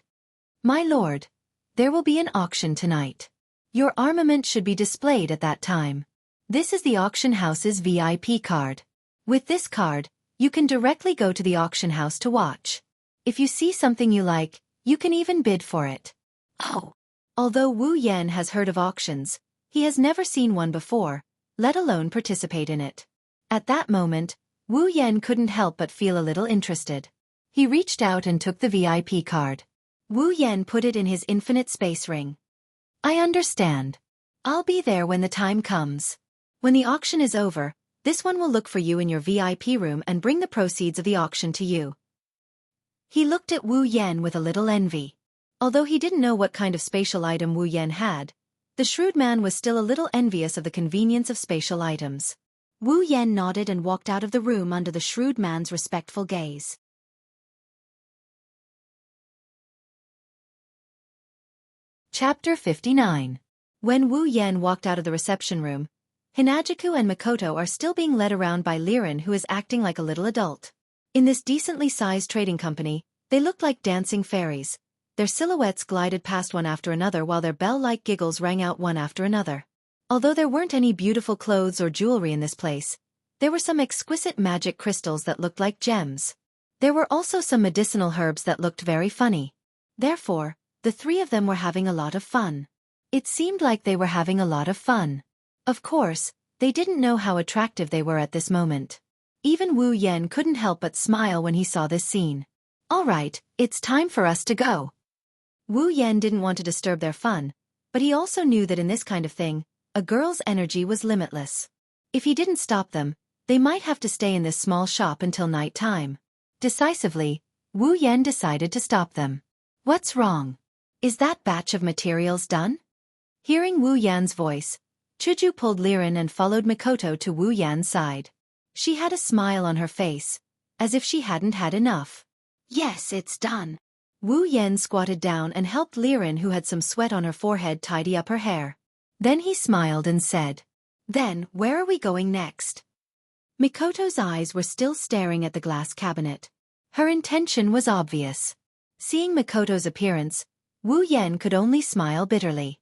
"My lord, there will be an auction tonight. Your armament should be displayed at that time. This is the auction house's VIP card. With this card, you can directly go to the auction house to watch. If you see something you like, you can even bid for it." Oh. Although Wu Yan has heard of auctions, he has never seen one before, let alone participate in it. At that moment, Wu Yan couldn't help but feel a little interested. He reached out and took the VIP card. Wu Yan put it in his infinite space ring. "I understand. I'll be there when the time comes. When the auction is over, this one will look for you in your VIP room and bring the proceeds of the auction to you." He looked at Wu Yan with a little envy. Although he didn't know what kind of spatial item Wu Yan had, the shrewd man was still a little envious of the convenience of spatial items. Wu Yan nodded and walked out of the room under the shrewd man's respectful gaze. Chapter 59. When Wu Yan walked out of the reception room, Hinajiku and Mikoto are still being led around by Liren, who is acting like a little adult. In this decently sized trading company, they looked like dancing fairies. Their silhouettes glided past one after another while their bell-like giggles rang out one after another. Although there weren't any beautiful clothes or jewelry in this place, there were some exquisite magic crystals that looked like gems. There were also some medicinal herbs that looked very funny. Therefore, the three of them were having a lot of fun. It seemed like they were having a lot of fun. Of course, they didn't know how attractive they were at this moment. Even Wu Yan couldn't help but smile when he saw this scene. All right, it's time for us to go. Wu Yan didn't want to disturb their fun, but he also knew that in this kind of thing, a girl's energy was limitless. If he didn't stop them, they might have to stay in this small shop until night time. Decisively, Wu Yan decided to stop them. What's wrong? Is that batch of materials done? Hearing Wu Yan's voice, Chuju pulled Liren and followed Mikoto to Wu Yan's side. She had a smile on her face, as if she hadn't had enough. Yes, it's done. Wu Yan squatted down and helped Liren, who had some sweat on her forehead, tidy up her hair. Then he smiled and said, "Then, where are we going next?" Mikoto's eyes were still staring at the glass cabinet. Her intention was obvious. Seeing Mikoto's appearance, Wu Yan could only smile bitterly.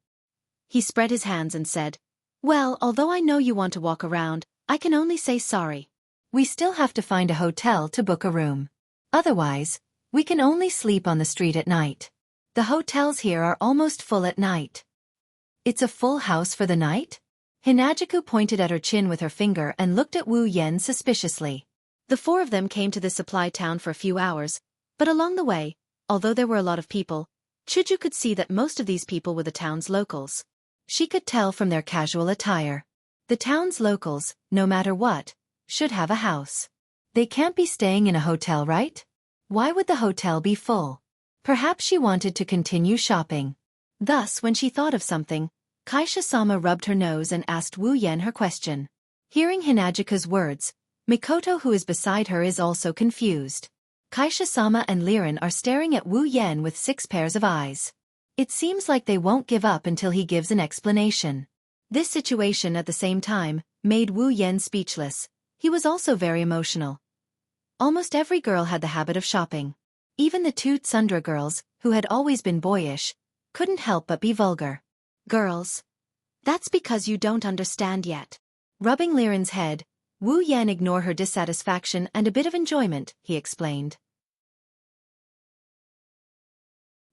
He spread his hands and said, "Well, although I know you want to walk around, I can only say sorry. We still have to find a hotel to book a room. Otherwise, we can only sleep on the street at night. The hotels here are almost full at night." "It's a full house for the night?" Hinajiku pointed at her chin with her finger and looked at Wu Yan suspiciously. The four of them came to the supply town for a few hours, but along the way, although there were a lot of people, Chuju could see that most of these people were the town's locals. She could tell from their casual attire. The town's locals, no matter what, should have a house. They can't be staying in a hotel, right? Why would the hotel be full? Perhaps she wanted to continue shopping. Thus, when she thought of something, Kaisha-sama rubbed her nose and asked Wu Yan her question. Hearing Hinajika's words, Mikoto, who is beside her, is also confused. Kaisha-sama and Liren are staring at Wu Yan with 6 pairs of eyes. It seems like they won't give up until he gives an explanation. This situation at the same time made Wu Yan speechless. He was also very emotional. Almost every girl had the habit of shopping. Even the 2 Tsundra girls, who had always been boyish, couldn't help but be vulgar. "Girls. That's because you don't understand yet." Rubbing Liren's head, Wu Yan ignored her dissatisfaction and a bit of enjoyment, he explained.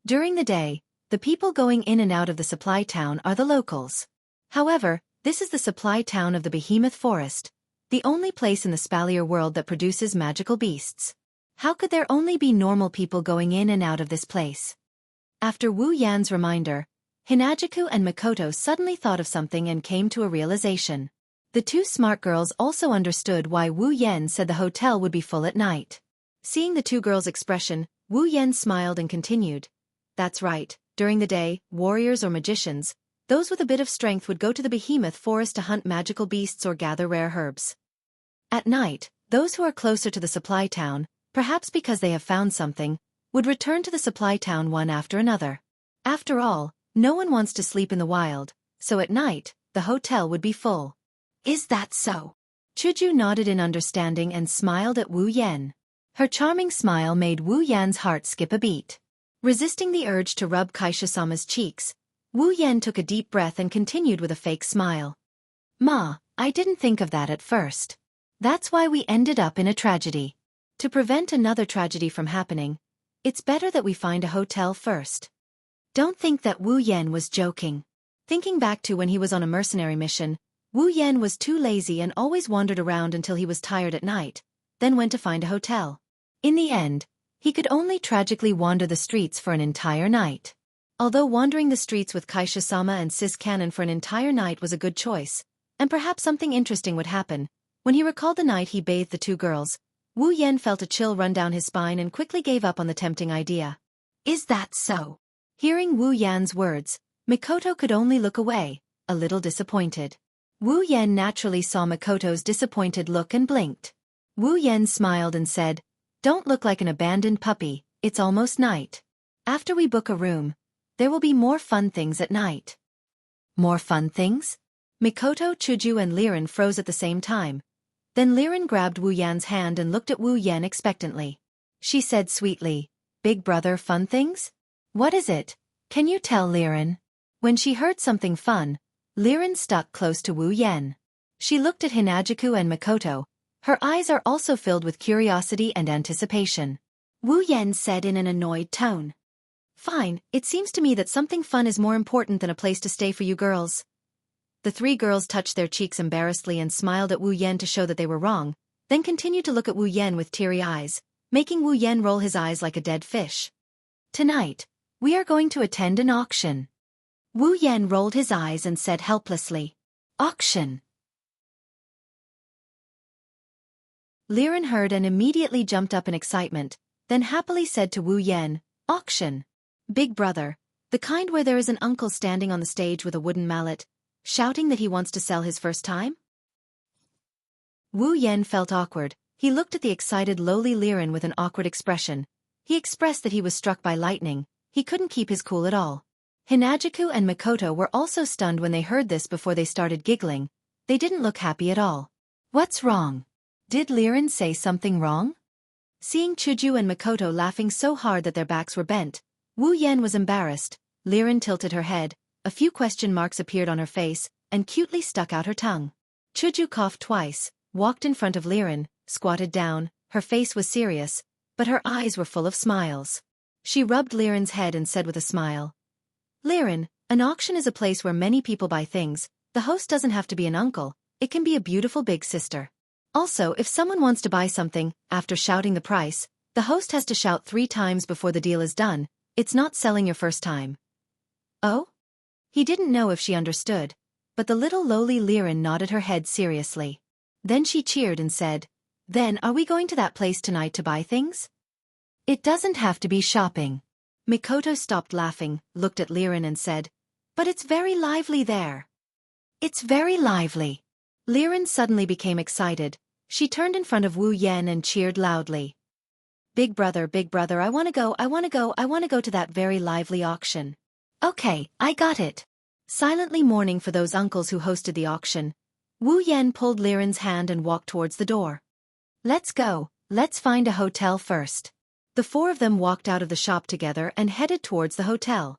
During the day, the people going in and out of the supply town are the locals. However, this is the supply town of the Behemoth Forest, the only place in the Spalier world that produces magical beasts. How could there only be normal people going in and out of this place? After Wu Yan's reminder, Hinajiku and Mikoto suddenly thought of something and came to a realization. The 2 smart girls also understood why Wu Yan said the hotel would be full at night. Seeing the 2 girls' expression, Wu Yan smiled and continued, "That's right, during the day, warriors or magicians, those with a bit of strength, would go to the Behemoth Forest to hunt magical beasts or gather rare herbs. At night, those who are closer to the supply town, perhaps because they have found something, would return to the supply town one after another. After all, no one wants to sleep in the wild, so at night, the hotel would be full." "Is that so?" Chuju nodded in understanding and smiled at Wu Yan. Her charming smile made Wu Yan's heart skip a beat. Resisting the urge to rub Kaisha-sama's cheeks, Wu Yan took a deep breath and continued with a fake smile. "Ma, I didn't think of that at first. That's why we ended up in a tragedy. To prevent another tragedy from happening, it's better that we find a hotel first." Don't think that Wu Yan was joking. Thinking back to when he was on a mercenary mission, Wu Yan was too lazy and always wandered around until he was tired at night, then went to find a hotel. In the end, he could only tragically wander the streets for an entire night. Although wandering the streets with Kaisha-sama and Sis Cannon for an entire night was a good choice, and perhaps something interesting would happen, when he recalled the night he bathed the 2 girls, Wu Yan felt a chill run down his spine and quickly gave up on the tempting idea. "Is that so?" Hearing Wu Yan's words, Mikoto could only look away, a little disappointed. Wu Yan naturally saw Mikoto's disappointed look and blinked. Wu Yan smiled and said, "Don't look like an abandoned puppy, it's almost night. After we book a room, there will be more fun things at night." "More fun things?" Mikoto, Chuju and Liren froze at the same time. Then Liren grabbed Wu Yan's hand and looked at Wu Yan expectantly. She said sweetly, "Big brother, fun things? What is it? Can you tell, Liren?" When she heard something fun, Liren stuck close to Wu Yan. She looked at Hinajiku and Mikoto, Her eyes are also filled with curiosity and anticipation. Wu Yan said in an annoyed tone. Fine, it seems to me that something fun is more important than a place to stay for you girls. The three girls touched their cheeks embarrassedly and smiled at Wu Yan to show that they were wrong, then continued to look at Wu Yan with teary eyes, making Wu Yan roll his eyes like a dead fish. Tonight, we are going to attend an auction. Wu Yan rolled his eyes and said helplessly. Auction. Liren heard and immediately jumped up in excitement, then happily said to Wu Yan, Auction. Big brother, the kind where there is an uncle standing on the stage with a wooden mallet, shouting that he wants to sell his first time? Wu Yan felt awkward. He looked at the excited lowly Liren with an awkward expression. He expressed that he was struck by lightning. He couldn't keep his cool at all. Hinajiku and Mikoto were also stunned when they heard this before they started giggling. They didn't look happy at all. What's wrong? Did Liren say something wrong? Seeing Chuju and Mikoto laughing so hard that their backs were bent, Wu Yan was embarrassed. Liren tilted her head, a few question marks appeared on her face, and cutely stuck out her tongue. Chuju coughed twice, walked in front of Liren, squatted down, her face was serious, but her eyes were full of smiles. She rubbed Liren's head and said with a smile, Liren, an auction is a place where many people buy things. The host doesn't have to be an uncle, it can be a beautiful big sister. Also, if someone wants to buy something, after shouting the price, the host has to shout 3 times before the deal is done. It's not selling your first time. Oh? He didn't know if she understood, but the little lowly Liren nodded her head seriously. Then she cheered and said, Then are we going to that place tonight to buy things? It doesn't have to be shopping. Mikoto stopped laughing, looked at Liren and said, But it's very lively there. It's very lively. Liren suddenly became excited. She turned in front of Wu Yan and cheered loudly. Big brother, I wanna go to that very lively auction. Okay, I got it. Silently mourning for those uncles who hosted the auction, Wu Yan pulled Liren's hand and walked towards the door. Let's go, let's find a hotel first. The 4 of them walked out of the shop together and headed towards the hotel.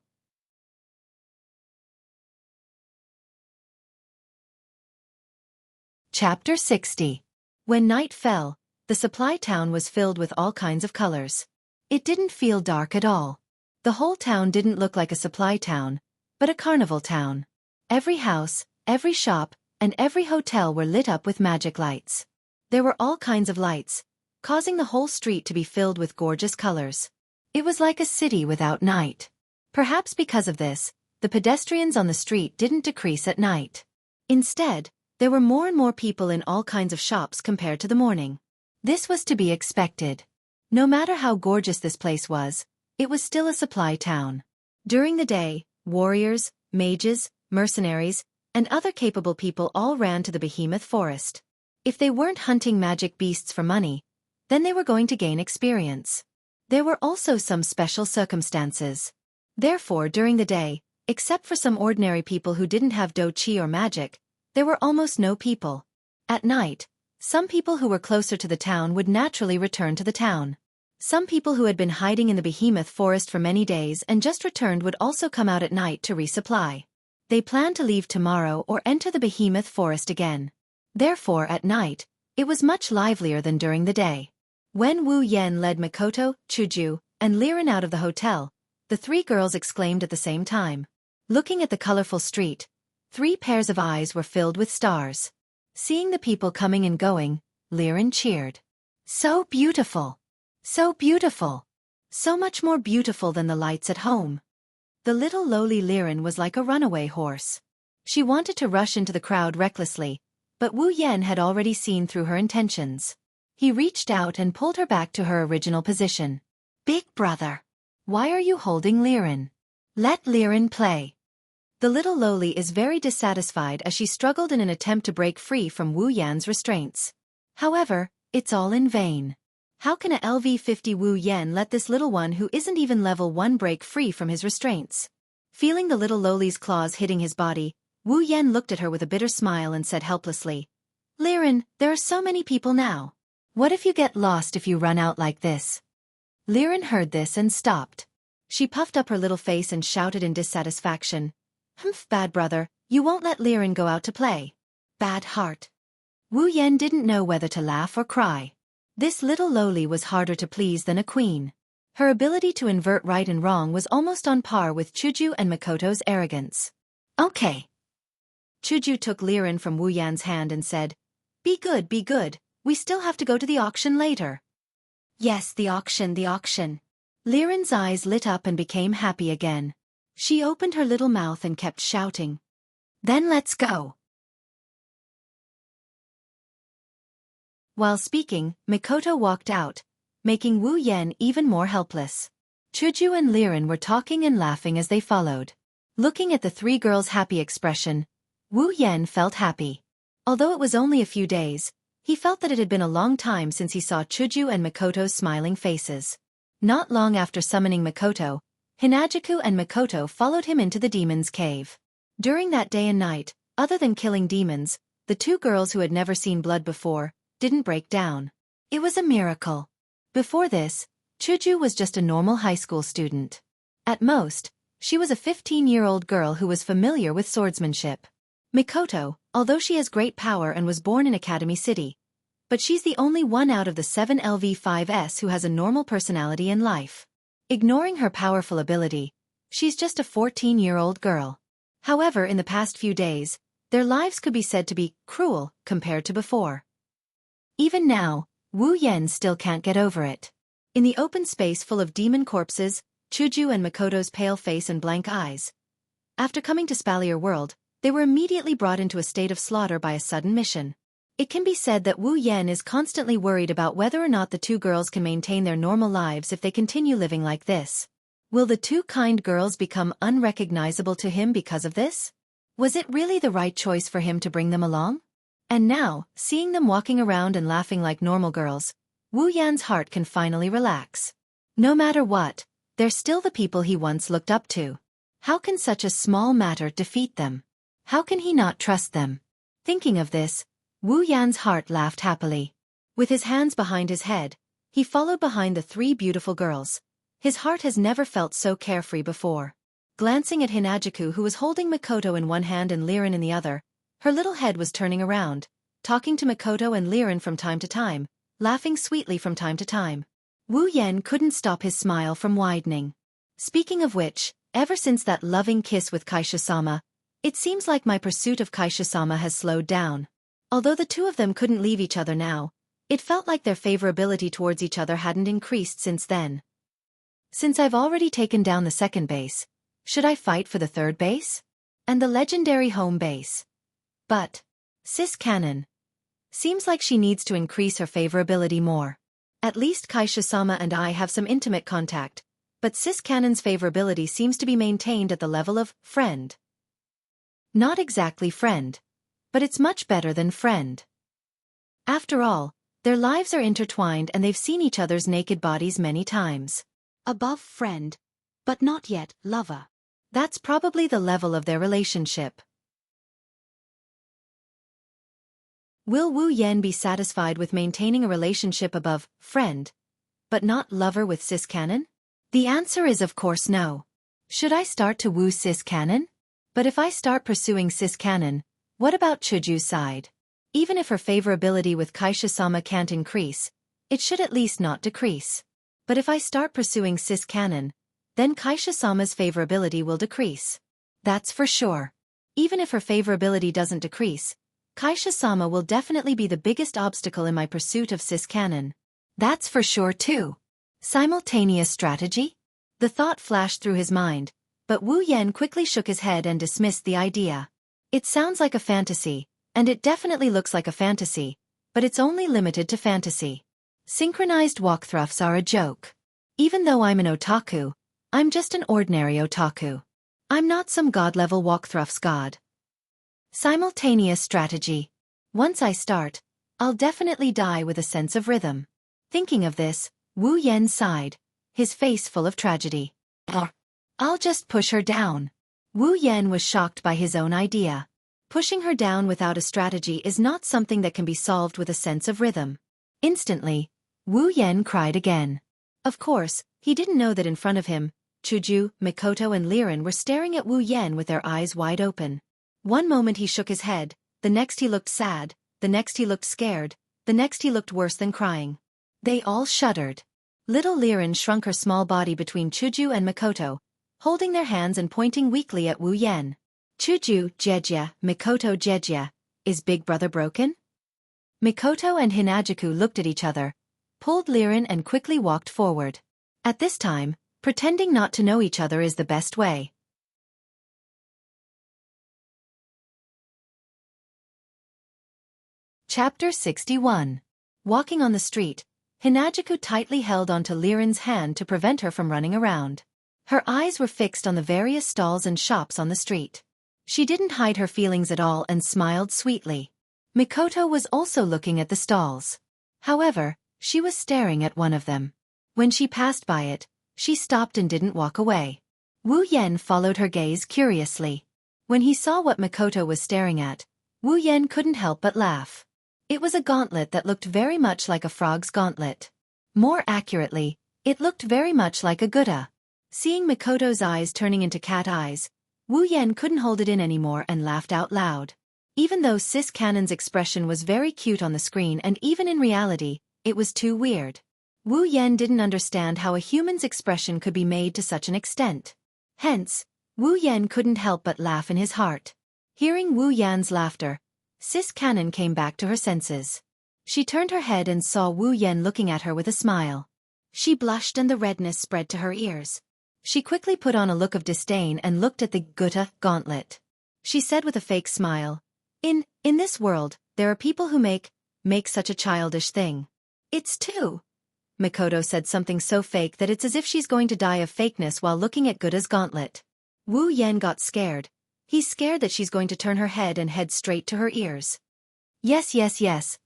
Chapter 60. When night fell, the supply town was filled with all kinds of colors. It didn't feel dark at all. The whole town didn't look like a supply town, but a carnival town. Every house, every shop, and every hotel were lit up with magic lights. There were all kinds of lights, causing the whole street to be filled with gorgeous colors. It was like a city without night. Perhaps because of this, the pedestrians on the street didn't decrease at night. Instead, there were more and more people in all kinds of shops compared to the morning. This was to be expected. No matter how gorgeous this place was, it was still a supply town. During the day, warriors, mages, mercenaries, and other capable people all ran to the behemoth forest. If they weren't hunting magic beasts for money, then they were going to gain experience. There were also some special circumstances. Therefore, during the day, except for some ordinary people who didn't have do-chi or magic, there were almost no people. At night, some people who were closer to the town would naturally return to the town. Some people who had been hiding in the behemoth forest for many days and just returned would also come out at night to resupply. They planned to leave tomorrow or enter the behemoth forest again. Therefore, at night, it was much livelier than during the day. When Wu Yan led Mikoto, Chuju, and Liren out of the hotel, the 3 girls exclaimed at the same time. Looking at the colorful street, 3 pairs of eyes were filled with stars. Seeing the people coming and going, Liren cheered. So beautiful! So beautiful! So much more beautiful than the lights at home. The little lowly Liren was like a runaway horse. She wanted to rush into the crowd recklessly, but Wu Yan had already seen through her intentions. He reached out and pulled her back to her original position. Big brother! Why are you holding Liren? Let Liren play. The little lowly is very dissatisfied as she struggled in an attempt to break free from Wu Yan's restraints. However, it's all in vain. How can a LV50 Wu Yan let this little one who isn't even level 1 break free from his restraints? Feeling the little lowly's claws hitting his body, Wu Yan looked at her with a bitter smile and said helplessly, Liren, there are so many people now. What if you get lost if you run out like this? Liren heard this and stopped. She puffed up her little face and shouted in dissatisfaction, Humph, bad brother, you won't let Liren go out to play. Bad heart. Wu Yan didn't know whether to laugh or cry. This little lowly was harder to please than a queen. Her ability to invert right and wrong was almost on par with Chuju and Makoto's arrogance. Okay. Chuju took Liren from Wu Yan's hand and said, be good, we still have to go to the auction later. Yes, the auction. Liren's eyes lit up and became happy again. She opened her little mouth and kept shouting. Then let's go. While speaking, Makoto walked out, making Wu Yan even more helpless. Chuju and Liren were talking and laughing as they followed. Looking at the three girls' happy expression, Wu Yan felt happy. Although it was only a few days, he felt that it had been a long time since he saw Chuju and Makoto's smiling faces. Not long after summoning Makoto, Hinajuku and Makoto followed him into the demon's cave. During that day and night, other than killing demons, the two girls who had never seen blood before didn't break down. It was a miracle. Before this, Chuju was just a normal high school student. At most, she was a 15-year-old girl who was familiar with swordsmanship. Makoto, although she has great power and was born in Academy City, but she's the only one out of the 7 LV5s who has a normal personality in life. Ignoring her powerful ability, she's just a 14-year-old girl. However, in the past few days, their lives could be said to be cruel compared to before. Even now, Wu Yan still can't get over it. In the open space full of demon corpses, Chuju and Makoto's pale face and blank eyes. After coming to Spalier World, they were immediately brought into a state of slaughter by a sudden mission. It can be said that Wu Yan is constantly worried about whether or not the two girls can maintain their normal lives if they continue living like this. Will the two kind girls become unrecognizable to him because of this? Was it really the right choice for him to bring them along? And now, seeing them walking around and laughing like normal girls, Wu Yan's heart can finally relax. No matter what, they're still the people he once looked up to. How can such a small matter defeat them? How can he not trust them? Thinking of this, Wu Yan's heart laughed happily. With his hands behind his head, he followed behind the three beautiful girls. His heart has never felt so carefree before. Glancing at Hinajuku, who was holding Makoto in one hand and Liren in the other, her little head was turning around, talking to Makoto and Liren from time to time, laughing sweetly from time to time. Wu Yan couldn't stop his smile from widening. Speaking of which, ever since that loving kiss with Kaisha-sama, it seems like my pursuit of Kaisha-sama has slowed down. Although the two of them couldn't leave each other now, it felt like their favorability towards each other hadn't increased since then. Since I've already taken down the second base, should I fight for the third base? And the legendary home base? But Sis Cannon. Seems like she needs to increase her favorability more. At least Kaisha-sama and I have some intimate contact, but Sis Cannon's favorability seems to be maintained at the level of friend. Not exactly friend, but it's much better than friend. After all, their lives are intertwined and they've seen each other's naked bodies many times. Above friend, but not yet lover. That's probably the level of their relationship. Will Wu Yan be satisfied with maintaining a relationship above friend, but not lover with Sis Cannon? The answer is of course no. Should I start to woo Sis Cannon? But if I start pursuing Sis Cannon, what about Chuju's side? Even if her favorability with Kaisha-sama can't increase, it should at least not decrease. But if I start pursuing Sis Cannon, then Kaisha-sama's favorability will decrease. That's for sure. Even if her favorability doesn't decrease, Kaisha-sama will definitely be the biggest obstacle in my pursuit of Sis Cannon. That's for sure too. Simultaneous strategy? The thought flashed through his mind, but Wu Yan quickly shook his head and dismissed the idea. It sounds like a fantasy, and it definitely looks like a fantasy, but it's only limited to fantasy. Synchronized walkthroughs are a joke. Even though I'm an otaku, I'm just an ordinary otaku. I'm not some god-level walkthroughs god. Simultaneous strategy. Once I start, I'll definitely die with a sense of rhythm. Thinking of this, Wu Yan sighed, his face full of tragedy. I'll just push her down. Wu Yan was shocked by his own idea. Pushing her down without a strategy is not something that can be solved with a sense of rhythm. Instantly, Wu Yan cried again. Of course, he didn't know that in front of him, Chuju, Makoto and Liren were staring at Wu Yan with their eyes wide open. One moment he shook his head, the next he looked sad, the next he looked scared, the next he looked worse than crying. They all shuddered. Little Liren shrunk her small body between Chuju and Mikoto, holding their hands and pointing weakly at Wu Yan. Chuju, Jejia, Mikoto Jejia, is Big Brother broken? Mikoto and Hinajuku looked at each other, pulled Liren and quickly walked forward. At this time, pretending not to know each other is the best way. Chapter 61. Walking on the street, Hinajuku tightly held onto Liren's hand to prevent her from running around. Her eyes were fixed on the various stalls and shops on the street. She didn't hide her feelings at all and smiled sweetly. Mikoto was also looking at the stalls. However, she was staring at one of them. When she passed by it, she stopped and didn't walk away. Wu Yan followed her gaze curiously. When he saw what Mikoto was staring at, Wu Yan couldn't help but laugh. It was a gauntlet that looked very much like a frog's gauntlet. More accurately, it looked very much like a Gouda. Seeing Mikoto's eyes turning into cat eyes, Wu Yan couldn't hold it in anymore and laughed out loud. Even though Sis Cannon's expression was very cute on the screen and even in reality, it was too weird. Wu Yan didn't understand how a human's expression could be made to such an extent. Hence, Wu Yan couldn't help but laugh in his heart. Hearing Wu Yan's laughter, Sis Cannon came back to her senses. She turned her head and saw Wu Yan looking at her with a smile. She blushed and the redness spread to her ears. She quickly put on a look of disdain and looked at the Gouda gauntlet. She said with a fake smile, In this world, there are people who make such a childish thing. It's too. Mikoto said something so fake that it's as if she's going to die of fakeness while looking at Gouda's gauntlet. Wu Yan got scared. He's scared that she's going to turn her head and head straight to her ears. Yes,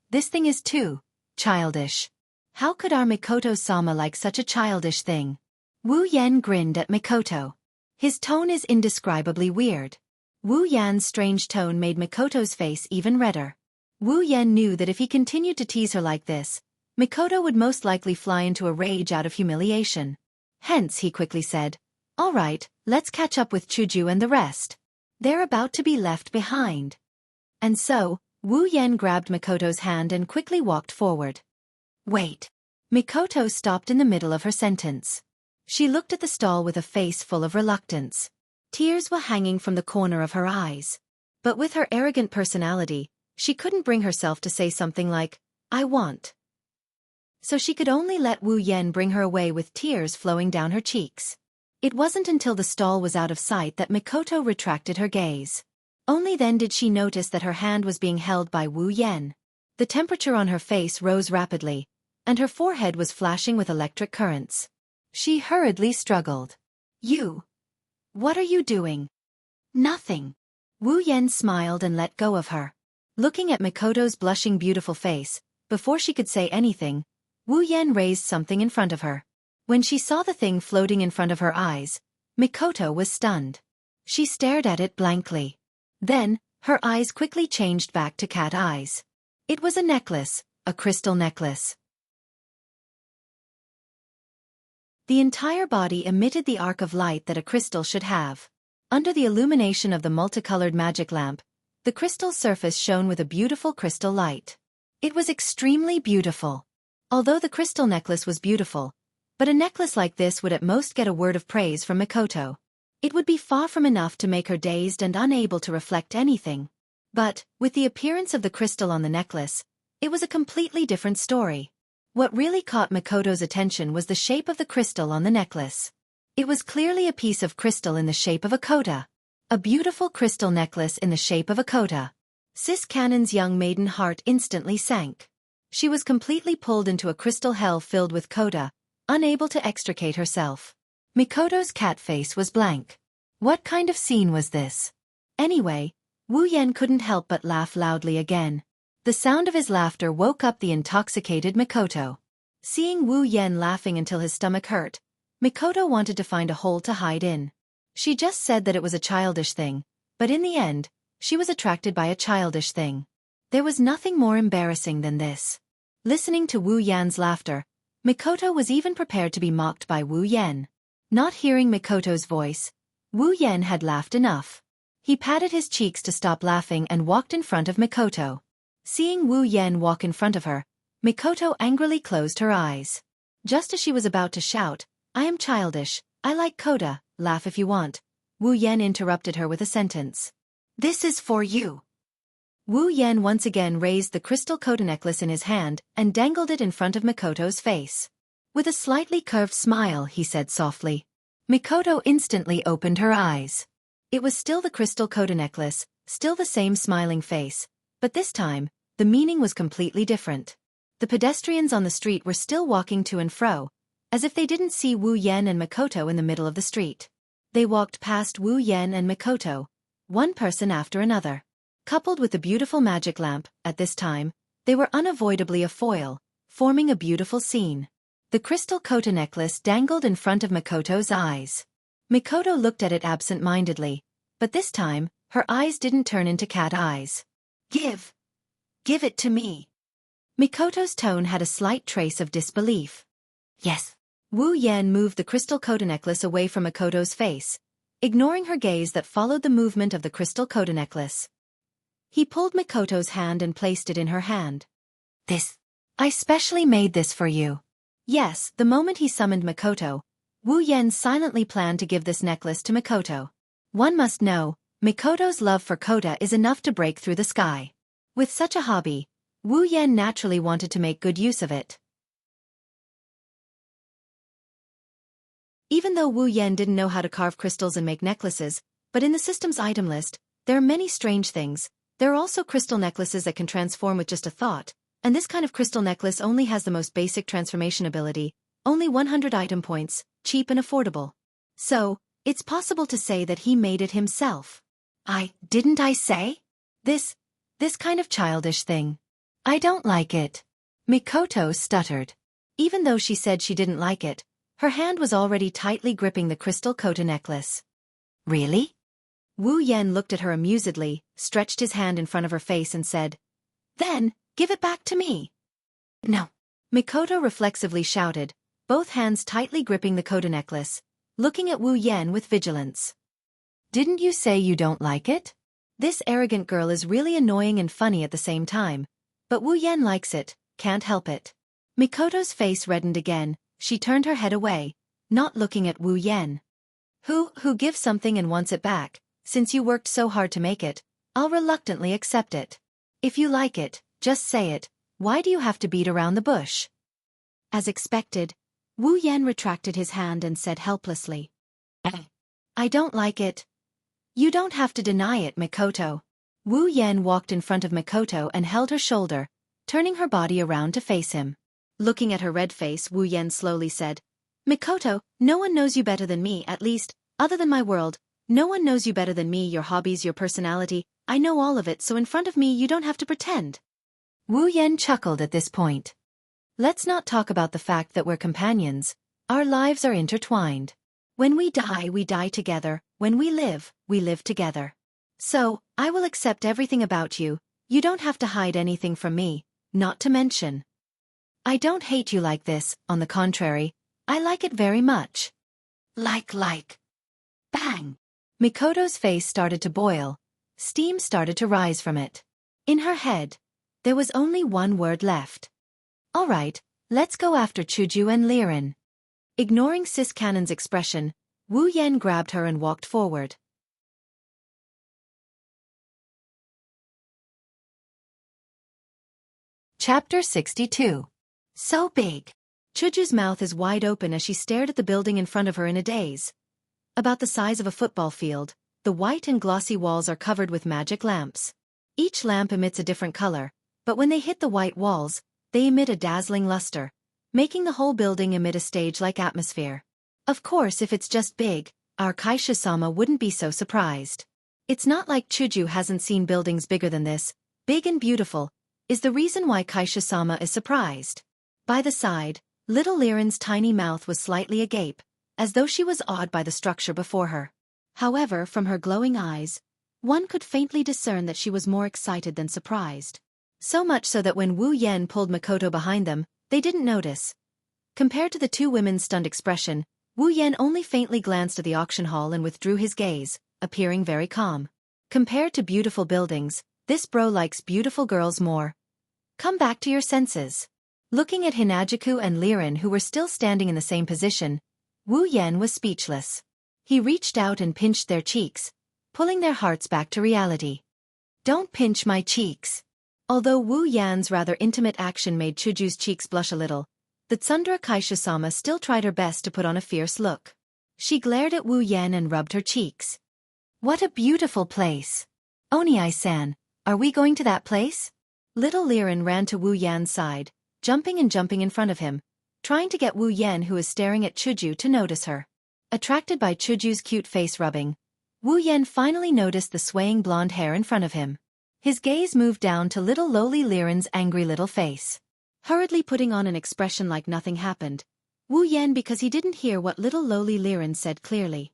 this thing is too childish. How could our Mikoto-sama like such a childish thing? Wu Yan grinned at Mikoto. His tone is indescribably weird. Wu Yan's strange tone made Mikoto's face even redder. Wu Yan knew that if he continued to tease her like this, Mikoto would most likely fly into a rage out of humiliation. Hence he quickly said, All right, let's catch up with Chuju and the rest. They're about to be left behind. And so, Wu Yan grabbed Mikoto's hand and quickly walked forward. Wait. Mikoto stopped in the middle of her sentence. She looked at the stall with a face full of reluctance. Tears were hanging from the corner of her eyes. But with her arrogant personality, she couldn't bring herself to say something like, I want. So she could only let Wu Yan bring her away with tears flowing down her cheeks. It wasn't until the stall was out of sight that Mikoto retracted her gaze. Only then did she notice that her hand was being held by Wu Yan. The temperature on her face rose rapidly, and her forehead was flashing with electric currents. She hurriedly struggled. You. What are you doing? Nothing. Wu Yan smiled and let go of her. Looking at Mikoto's blushing beautiful face, before she could say anything, Wu Yan raised something in front of her. When she saw the thing floating in front of her eyes, Mikoto was stunned. She stared at it blankly. Then, her eyes quickly changed back to cat eyes. It was a necklace, a crystal necklace. The entire body emitted the arc of light that a crystal should have. Under the illumination of the multicolored magic lamp, the crystal surface shone with a beautiful crystal light. It was extremely beautiful. Although the crystal necklace was beautiful, but a necklace like this would at most get a word of praise from Mikoto. It would be far from enough to make her dazed and unable to reflect anything. But, with the appearance of the crystal on the necklace, it was a completely different story. What really caught Mikoto's attention was the shape of the crystal on the necklace. It was clearly a piece of crystal in the shape of a coda. A beautiful crystal necklace in the shape of a coda. Sis Cannon's young maiden heart instantly sank. She was completely pulled into a crystal hell filled with coda, unable to extricate herself. Mikoto's cat face was blank. What kind of scene was this? Anyway, Wu Yan couldn't help but laugh loudly again. The sound of his laughter woke up the intoxicated Mikoto. Seeing Wu Yan laughing until his stomach hurt, Mikoto wanted to find a hole to hide in. She just said that it was a childish thing, but in the end, she was attracted by a childish thing. There was nothing more embarrassing than this. Listening to Wu Yan's laughter, Mikoto was even prepared to be mocked by Wu Yan. Not hearing Mikoto's voice, Wu Yan had laughed enough. He patted his cheeks to stop laughing and walked in front of Mikoto. Seeing Wu Yan walk in front of her, Mikoto angrily closed her eyes. Just as she was about to shout, "I am childish, I like Coda, laugh if you want," Wu Yan interrupted her with a sentence. "This is for you." Wu Yan once again raised the crystal Coda necklace in his hand and dangled it in front of Mikoto's face. With a slightly curved smile, he said softly. Mikoto instantly opened her eyes. It was still the crystal Coda necklace, still the same smiling face, but this time, the meaning was completely different. The pedestrians on the street were still walking to and fro, as if they didn't see Wu Yan and Mikoto in the middle of the street. They walked past Wu Yan and Mikoto, one person after another. Coupled with the beautiful magic lamp, at this time, they were unavoidably a foil, forming a beautiful scene. The crystal Coda necklace dangled in front of Mikoto's eyes. Mikoto looked at it absent-mindedly, but this time, her eyes didn't turn into cat eyes. Give it to me." Mikoto's tone had a slight trace of disbelief. "Yes." Wu Yan moved the crystal Coda necklace away from Mikoto's face, ignoring her gaze that followed the movement of the crystal Coda necklace. He pulled Mikoto's hand and placed it in her hand. I specially made this for you." Yes, the moment he summoned Mikoto, Wu Yan silently planned to give this necklace to Mikoto. One must know, Mikoto's love for Coda is enough to break through the sky. With such a hobby, Wu Yan naturally wanted to make good use of it. Even though Wu Yan didn't know how to carve crystals and make necklaces, but in the system's item list, there are many strange things. There are also crystal necklaces that can transform with just a thought, and this kind of crystal necklace only has the most basic transformation ability, only 100 item points, cheap and affordable. So, it's possible to say that he made it himself. Didn't I say? This kind of childish thing. I don't like it. Mikoto stuttered. Even though she said she didn't like it, her hand was already tightly gripping the crystal Coda necklace. Really? Wu Yan looked at her amusedly, stretched his hand in front of her face and said, "Then, give it back to me." "No." Mikoto reflexively shouted, both hands tightly gripping the Coda necklace, looking at Wu Yan with vigilance. "Didn't you say you don't like it?" This arrogant girl is really annoying and funny at the same time, but Wu Yan likes it, can't help it. Mikoto's face reddened again, she turned her head away, not looking at Wu Yan. Who gives something and wants it back? Since you worked so hard to make it, I'll reluctantly accept it. If you like it, just say it, why do you have to beat around the bush? As expected, Wu Yan retracted his hand and said helplessly, "I don't like it." "You don't have to deny it, Mikoto." Wu Yan walked in front of Mikoto and held her shoulder, turning her body around to face him. Looking at her red face, Wu Yan slowly said, "Mikoto, no one knows you better than me, at least, other than my world. No one knows you better than me, your hobbies, your personality. I know all of it, so in front of me you don't have to pretend." Wu Yan chuckled at this point. Let's not talk about the fact that we're companions. Our lives are intertwined. When we die together. When we live together. So, I will accept everything about you. You don't have to hide anything from me, not to mention. I don't hate you like this, on the contrary, I like it very much. Like. Bang! Mikoto's face started to boil. Steam started to rise from it. In her head, there was only one word left. All right, let's go after Chuju and Liren. Ignoring Sis Cannon's expression, Wu Yan grabbed her and walked forward. Chapter 62. So big. Chuju's mouth is wide open as she stared at the building in front of her in a daze. About the size of a football field, the white and glossy walls are covered with magic lamps. Each lamp emits a different color, but when they hit the white walls, they emit a dazzling luster, making the whole building emit a stage-like atmosphere. Of course, if it's just big, our Kaisha-sama wouldn't be so surprised. It's not like Chuju hasn't seen buildings bigger than this. Big and beautiful is the reason why Kaisha-sama is surprised. By the side, little Liren's tiny mouth was slightly agape, as though she was awed by the structure before her. However, from her glowing eyes, one could faintly discern that she was more excited than surprised. So much so that when Wu Yan pulled Mikoto behind them, they didn't notice. Compared to the two women's stunned expression, Wu Yan only faintly glanced at the auction hall and withdrew his gaze, appearing very calm. Compared to beautiful buildings, This bro likes beautiful girls more. Come back to your senses. Looking at Hinajiku and Liren who were still standing in the same position, Wu Yan was speechless. He reached out and pinched their cheeks, pulling their hearts back to reality. Don't pinch my cheeks. Although Wu Yan's rather intimate action made Chuju's cheeks blush a little, the Tsundere Kaisha-sama still tried her best to put on a fierce look. She glared at Wu Yan and rubbed her cheeks. What a beautiful place. Oni-san, are we going to that place? Little Liren ran to Wu Yan's side, jumping in front of him, trying to get Wu Yan who was staring at Chuju to notice her. Attracted by Chuju's cute face rubbing, Wu Yan finally noticed the swaying blonde hair in front of him. His gaze moved down to little lowly Liren's angry little face. Hurriedly putting on an expression like nothing happened, Wu Yan because he didn't hear what little lowly Liren said clearly.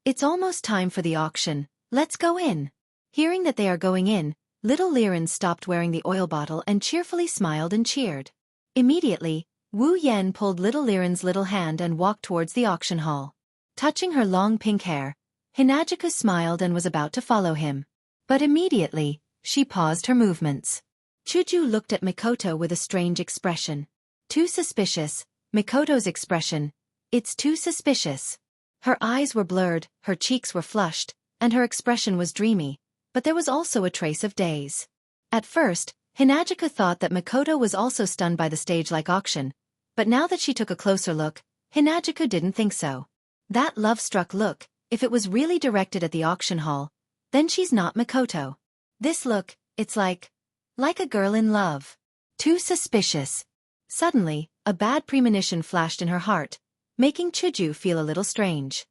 It's almost time for the auction, let's go in. Hearing that they are going in, little Liren stopped wearing the oil bottle and cheerfully smiled and cheered. Immediately, Wu Yan pulled little Liren's little hand and walked towards the auction hall. Touching her long pink hair, Hinajiku smiled and was about to follow him. But immediately, she paused her movements. Chuju looked at Mikoto with a strange expression. Too suspicious, Mikoto's expression. It's too suspicious. Her eyes were blurred, her cheeks were flushed, and her expression was dreamy, but there was also a trace of daze. At first, Hinajiku thought that Mikoto was also stunned by the stage-like auction, but now that she took a closer look, Hinajiku didn't think so. That love-struck look, if it was really directed at the auction hall, then she's not Mikoto. This look, it's like a girl in love. Too suspicious. Suddenly, a bad premonition flashed in her heart, making Chuju feel a little strange.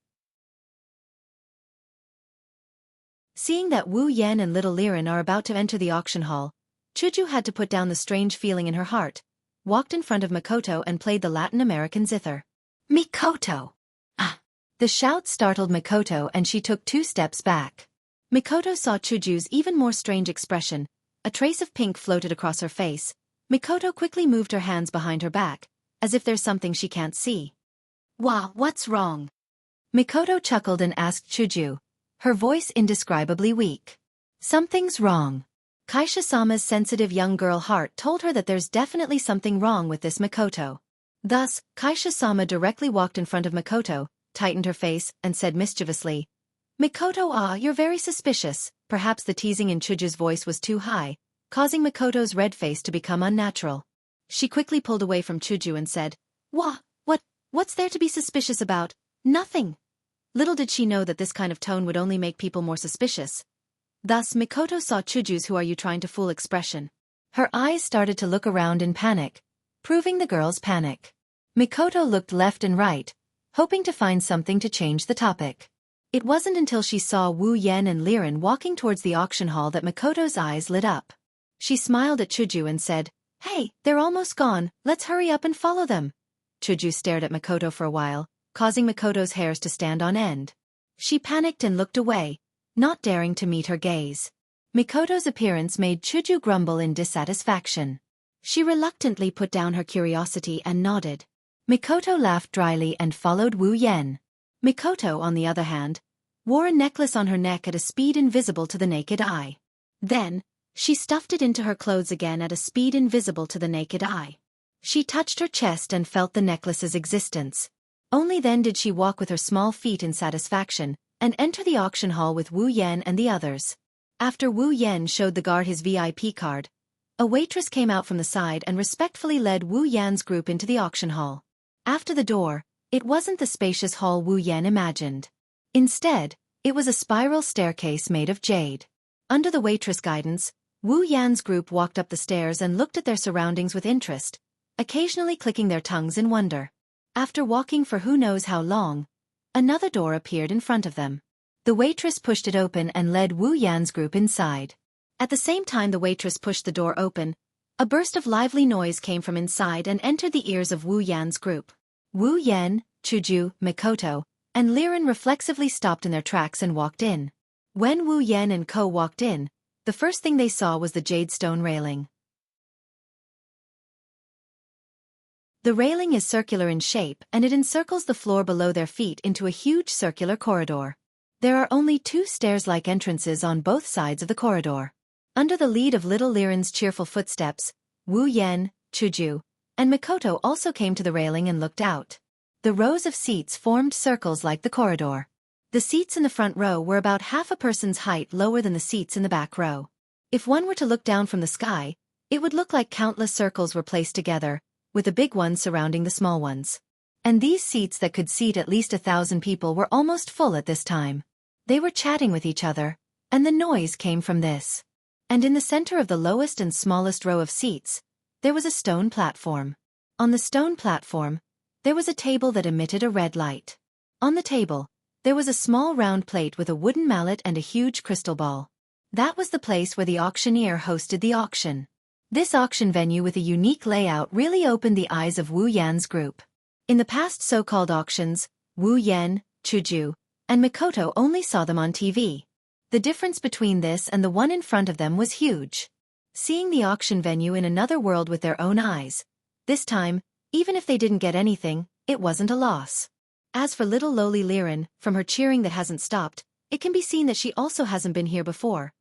Seeing that Wu Yan and little Liren are about to enter the auction hall, Chuju had to put down the strange feeling in her heart, walked in front of Mikoto and played the Latin American zither. Mikoto! Ah! The shout startled Mikoto and she took 2 steps back. Mikoto saw Chuju's even more strange expression. A trace of pink floated across her face. Mikoto quickly moved her hands behind her back, as if there's something she can't see. Wow, what's wrong? Mikoto chuckled and asked Chuju, her voice indescribably weak. Something's wrong. Kaisha-sama's sensitive young girl heart told her that there's definitely something wrong with this Mikoto. Thus, Kaisha-sama directly walked in front of Mikoto, tightened her face, and said mischievously, Mikoto, you're very suspicious. Perhaps the teasing in Chuju's voice was too high, causing Mikoto's red face to become unnatural. She quickly pulled away from Chuju and said, What's there to be suspicious about? Nothing. Little did she know that this kind of tone would only make people more suspicious. Thus Mikoto saw Chuju's "who are you trying to fool" expression. Her eyes started to look around in panic, proving the girl's panic. Mikoto looked left and right, hoping to find something to change the topic. It wasn't until she saw Wu Yan and Liren walking towards the auction hall that Mikoto's eyes lit up. She smiled at Chuju and said, Hey, they're almost gone, let's hurry up and follow them. Chuju stared at Mikoto for a while, causing Mikoto's hairs to stand on end. She panicked and looked away, not daring to meet her gaze. Mikoto's appearance made Chuju grumble in dissatisfaction. She reluctantly put down her curiosity and nodded. Mikoto laughed dryly and followed Wu Yan. Mikoto, on the other hand, wore a necklace on her neck at a speed invisible to the naked eye. Then, she stuffed it into her clothes again at a speed invisible to the naked eye. She touched her chest and felt the necklace's existence. Only then did she walk with her small feet in satisfaction, and enter the auction hall with Wu Yan and the others. After Wu Yan showed the guard his VIP card, a waitress came out from the side and respectfully led Wu Yan's group into the auction hall. After the door, it wasn't the spacious hall Wu Yan imagined. Instead, it was a spiral staircase made of jade. Under the waitress' guidance, Wu Yan's group walked up the stairs and looked at their surroundings with interest, occasionally clicking their tongues in wonder. After walking for who knows how long, another door appeared in front of them. The waitress pushed it open and led Wu Yan's group inside. At the same time the waitress pushed the door open, a burst of lively noise came from inside and entered the ears of Wu Yan's group. Wu Yan, Chuju, Mikoto, and Liren reflexively stopped in their tracks and walked in. When Wu Yan and Ko walked in, the first thing they saw was the jade stone railing. The railing is circular in shape and it encircles the floor below their feet into a huge circular corridor. There are only two stairs-like entrances on both sides of the corridor. Under the lead of little Liren's cheerful footsteps, Wu Yan, Chuju, and Mikoto also came to the railing and looked out. The rows of seats formed circles like the corridor. The seats in the front row were about half a person's height lower than the seats in the back row. If one were to look down from the sky, it would look like countless circles were placed together, with the big ones surrounding the small ones. And these seats that could seat at least 1,000 people were almost full at this time. They were chatting with each other, and the noise came from this. And in the center of the lowest and smallest row of seats, there was a stone platform. On the stone platform, there was a table that emitted a red light. On the table, there was a small round plate with a wooden mallet and a huge crystal ball. That was the place where the auctioneer hosted the auction. This auction venue with a unique layout really opened the eyes of Wu Yan's group. In the past so-called auctions, Wu Yan, Chuju, and Mikoto only saw them on TV. The difference between this and the one in front of them was huge. Seeing the auction venue in another world with their own eyes, this time, even if they didn't get anything, it wasn't a loss. As for little lowly Liren, from her cheering that hasn't stopped, it can be seen that she also hasn't been here before.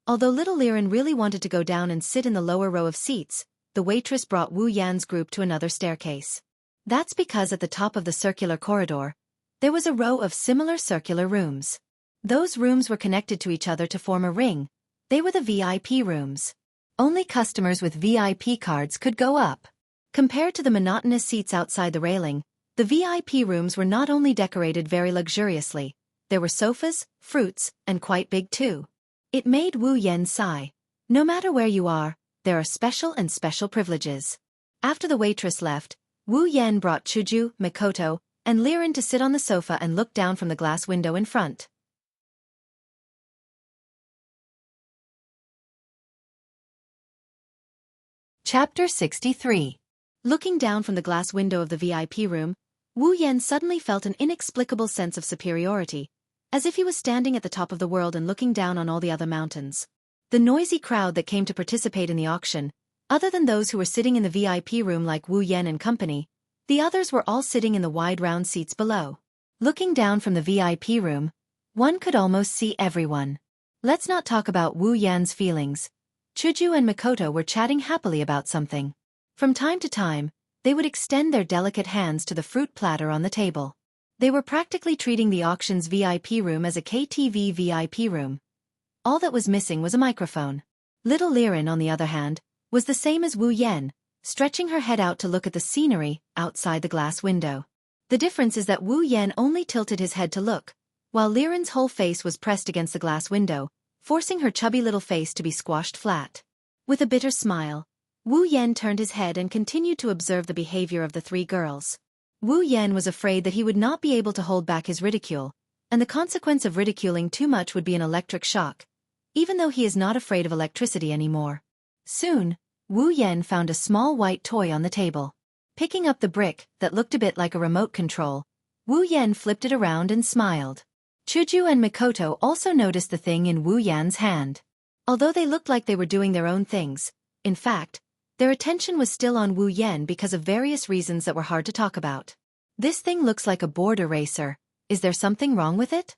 Although little Liren really wanted to go down and sit in the lower row of seats, the waitress brought Wu Yan's group to another staircase. That's because at the top of the circular corridor, there was a row of similar circular rooms. Those rooms were connected to each other to form a ring. They were the VIP rooms. Only customers with VIP cards could go up. Compared to the monotonous seats outside the railing, the VIP rooms were not only decorated very luxuriously, there were sofas, fruits, and quite big too. It made Wu Yan sigh. No matter where you are, there are special and special privileges. After the waitress left, Wu Yan brought Chuju, Mikoto, and Liren to sit on the sofa and look down from the glass window in front. Chapter 63. Looking down from the glass window of the VIP room, Wu Yan suddenly felt an inexplicable sense of superiority, as if he was standing at the top of the world and looking down on all the other mountains. The noisy crowd that came to participate in the auction, other than those who were sitting in the VIP room like Wu Yan and company, the others were all sitting in the wide round seats below. Looking down from the VIP room, one could almost see everyone. Let's not talk about Wu Yan's feelings. Chuju and Mikoto were chatting happily about something. From time to time, they would extend their delicate hands to the fruit platter on the table. They were practically treating the auction's VIP room as a KTV VIP room. All that was missing was a microphone. Little Liren, on the other hand, was the same as Wu Yan, stretching her head out to look at the scenery outside the glass window. The difference is that Wu Yan only tilted his head to look, while Liren's whole face was pressed against the glass window, forcing her chubby little face to be squashed flat. With a bitter smile, Wu Yan turned his head and continued to observe the behavior of the three girls. Wu Yan was afraid that he would not be able to hold back his ridicule, and the consequence of ridiculing too much would be an electric shock, even though he is not afraid of electricity anymore. Soon, Wu Yan found a small white toy on the table. Picking up the brick, that looked a bit like a remote control, Wu Yan flipped it around and smiled. Chuju and Mikoto also noticed the thing in Wu Yan's hand. Although they looked like they were doing their own things, in fact, their attention was still on Wu Yan because of various reasons that were hard to talk about. This thing looks like a board eraser. Is there something wrong with it?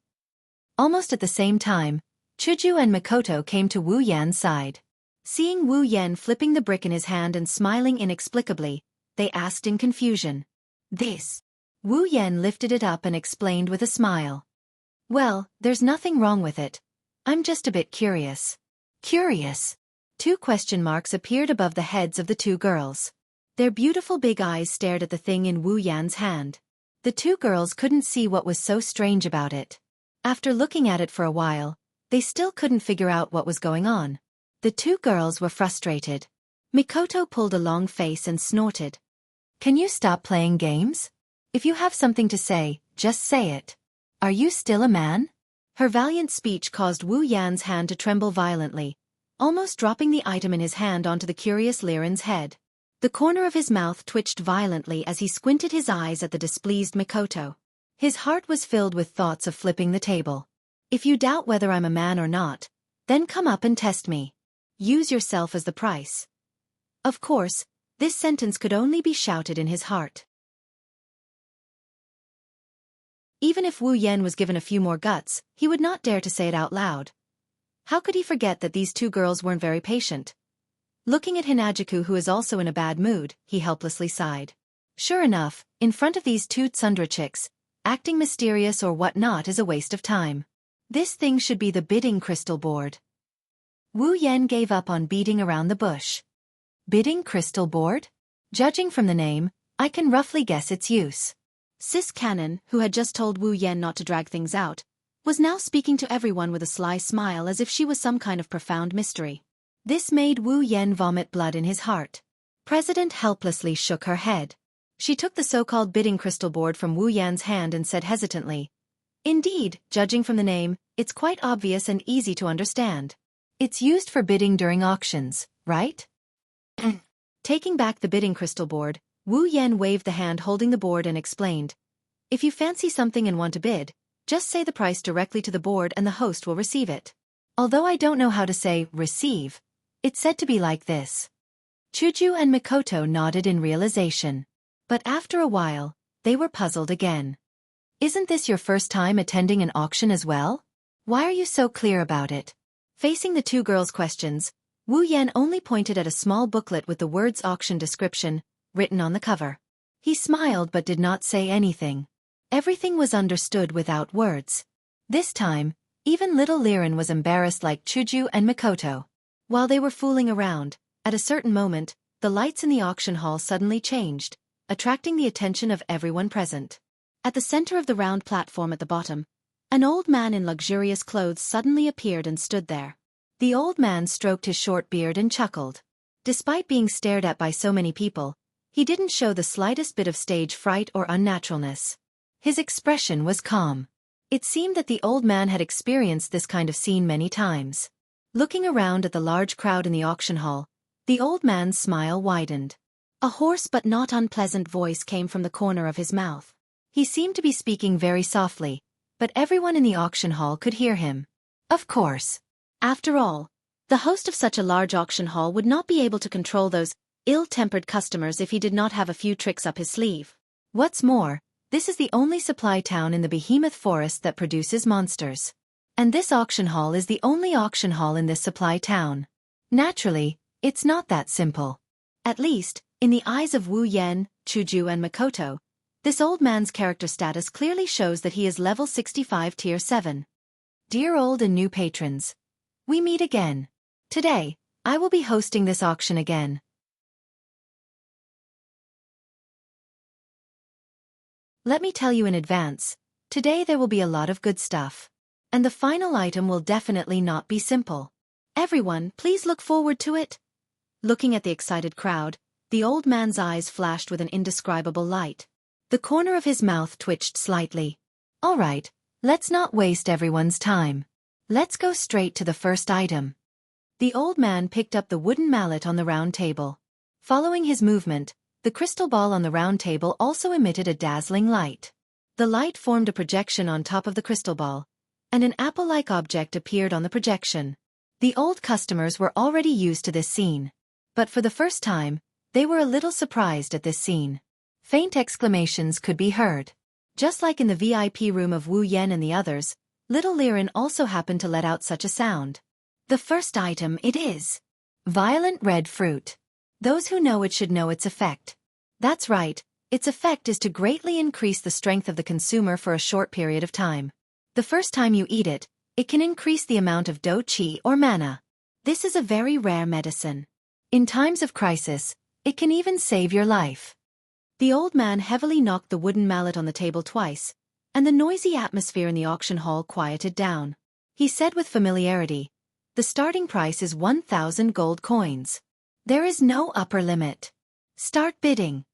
Almost at the same time, Chuju and Mikoto came to Wu Yan's side. Seeing Wu Yan flipping the brick in his hand and smiling inexplicably, they asked in confusion. This. Wu Yan lifted it up and explained with a smile. Well, there's nothing wrong with it. I'm just a bit curious. Curious? 2 question marks appeared above the heads of the 2 girls. Their beautiful big eyes stared at the thing in Wu Yan's hand. The 2 girls couldn't see what was so strange about it. After looking at it for a while, they still couldn't figure out what was going on. The 2 girls were frustrated. Mikoto pulled a long face and snorted. Can you stop playing games? If you have something to say, just say it. Are you still a man? Her valiant speech caused Wu Yan's hand to tremble violently, almost dropping the item in his hand onto the curious Liren's head. The corner of his mouth twitched violently as he squinted his eyes at the displeased Mikoto. His heart was filled with thoughts of flipping the table. If you doubt whether I'm a man or not, then come up and test me. Use yourself as the price. Of course, this sentence could only be shouted in his heart. Even if Wu Yan was given a few more guts, he would not dare to say it out loud. How could he forget that these two girls weren't very patient? Looking at Hinajiku, who is also in a bad mood, he helplessly sighed. Sure enough, in front of these two tsundere chicks, acting mysterious or whatnot is a waste of time. This thing should be the bidding crystal board. Wu Yan gave up on beating around the bush. Bidding crystal board? Judging from the name, I can roughly guess its use. Sis Cannon, who had just told Wu Yan not to drag things out, was now speaking to everyone with a sly smile as if she was some kind of profound mystery. This made Wu Yan vomit blood in his heart. President helplessly shook her head. She took the so-called bidding crystal board from Wu Yan's hand and said hesitantly, "Indeed, judging from the name, it's quite obvious and easy to understand. It's used for bidding during auctions, right?" Taking back the bidding crystal board, Wu Yan waved the hand holding the board and explained, "If you fancy something and want to bid, just say the price directly to the board and the host will receive it. Although I don't know how to say receive, it's said to be like this." Chuju and Mikoto nodded in realization. But after a while, they were puzzled again. "Isn't this your first time attending an auction as well? Why are you so clear about it?" Facing the two girls' questions, Wu Yan only pointed at a small booklet with the words auction description written on the cover. He smiled but did not say anything. Everything was understood without words. This time, even little Liren was embarrassed like Chuju and Mikoto. While they were fooling around, at a certain moment, the lights in the auction hall suddenly changed, attracting the attention of everyone present. At the center of the round platform at the bottom, an old man in luxurious clothes suddenly appeared and stood there. The old man stroked his short beard and chuckled. Despite being stared at by so many people, he didn't show the slightest bit of stage fright or unnaturalness. His expression was calm. It seemed that the old man had experienced this kind of scene many times. Looking around at the large crowd in the auction hall, the old man's smile widened. A hoarse but not unpleasant voice came from the corner of his mouth. He seemed to be speaking very softly, but everyone in the auction hall could hear him. Of course. After all, the host of such a large auction hall would not be able to control those ill-tempered customers if he did not have a few tricks up his sleeve. What's more, this is the only supply town in the behemoth forest that produces monsters. And this auction hall is the only auction hall in this supply town. Naturally, it's not that simple. At least, in the eyes of Wu Yan, Chuju and Mikoto, this old man's character status clearly shows that he is level 65 tier 7. Dear old and new patrons, we meet again. Today, I will be hosting this auction again. Let me tell you in advance, today there will be a lot of good stuff. And the final item will definitely not be simple. Everyone, please look forward to it. Looking at the excited crowd, the old man's eyes flashed with an indescribable light. The corner of his mouth twitched slightly. All right, let's not waste everyone's time. Let's go straight to the first item. The old man picked up the wooden mallet on the round table. Following his movement, the crystal ball on the round table also emitted a dazzling light. The light formed a projection on top of the crystal ball, and an apple-like object appeared on the projection. The old customers were already used to this scene. But for the first time, they were a little surprised at this scene. Faint exclamations could be heard. Just like in the VIP room of Wu Yan and the others, little Liren also happened to let out such a sound. The first item it is. Violent red fruit. Those who know it should know its effect. That's right, its effect is to greatly increase the strength of the consumer for a short period of time. The first time you eat it, it can increase the amount of do qi or mana. This is a very rare medicine. In times of crisis, it can even save your life. The old man heavily knocked the wooden mallet on the table twice, and the noisy atmosphere in the auction hall quieted down. He said with familiarity, "The starting price is 1,000 gold coins. There is no upper limit. Start bidding."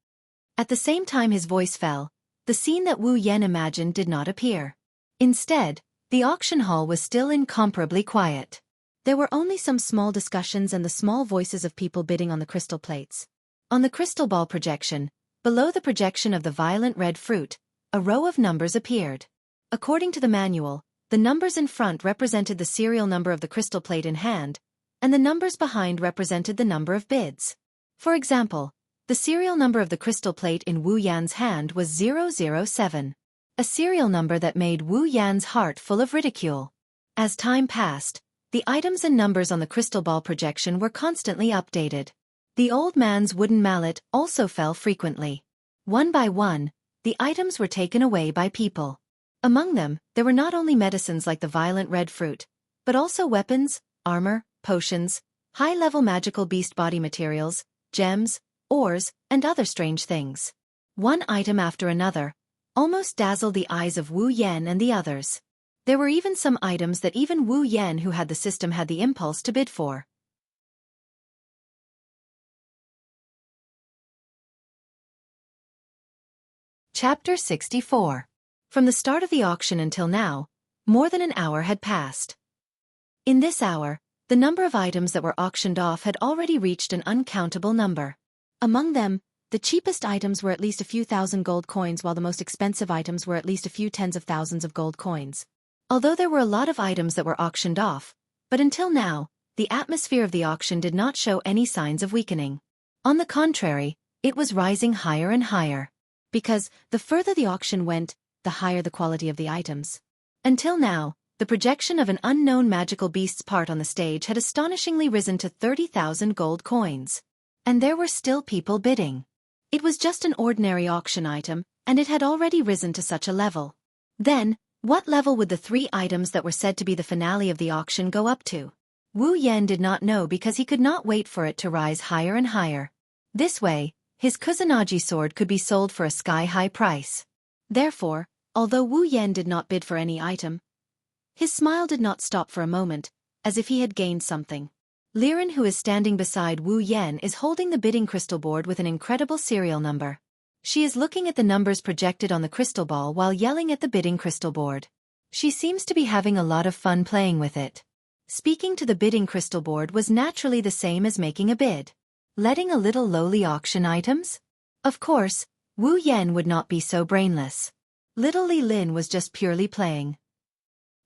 At the same time his voice fell, the scene that Wu Yan imagined did not appear. Instead, the auction hall was still incomparably quiet. There were only some small discussions and the small voices of people bidding on the crystal plates. On the crystal ball projection, below the projection of the violent red fruit, a row of numbers appeared. According to the manual, the numbers in front represented the serial number of the crystal plate in hand, and the numbers behind represented the number of bids. For example, the serial number of the crystal plate in Wu Yan's hand was 007. a serial number that made Wu Yan's heart full of ridicule. As time passed, the items and numbers on the crystal ball projection were constantly updated. The old man's wooden mallet also fell frequently. One by one, the items were taken away by people. Among them, there were not only medicines like the violent red fruit, but also weapons, armor, potions, high-level magical beast body materials, gems, ores, and other strange things. One item after another almost dazzled the eyes of Wu Yan and the others. There were even some items that even Wu Yan, who had the system, had the impulse to bid for. Chapter 64. From the start of the auction until now, more than an hour had passed. In this hour, the number of items that were auctioned off had already reached an uncountable number. Among them, the cheapest items were at least a few thousand gold coins, while the most expensive items were at least a few tens of thousands of gold coins. Although there were a lot of items that were auctioned off, but until now, the atmosphere of the auction did not show any signs of weakening. On the contrary, it was rising higher and higher. Because, the further the auction went, the higher the quality of the items. Until now, the projection of an unknown magical beast's part on the stage had astonishingly risen to 30,000 gold coins. And there were still people bidding. It was just an ordinary auction item, and it had already risen to such a level. Then, what level would the 3 items that were said to be the finale of the auction go up to? Wu Yan did not know, because he could not wait for it to rise higher and higher. This way, his Kusanagi sword could be sold for a sky-high price. Therefore, although Wu Yan did not bid for any item, his smile did not stop for a moment, as if he had gained something. Liren, who is standing beside Wu Yan, is holding the bidding crystal board with an incredible serial number. She is looking at the numbers projected on the crystal ball while yelling at the bidding crystal board. She seems to be having a lot of fun playing with it. Speaking to the bidding crystal board was naturally the same as making a bid. Letting a little lowly auction items? Of course, Wu Yan would not be so brainless. Little Li Lin was just purely playing.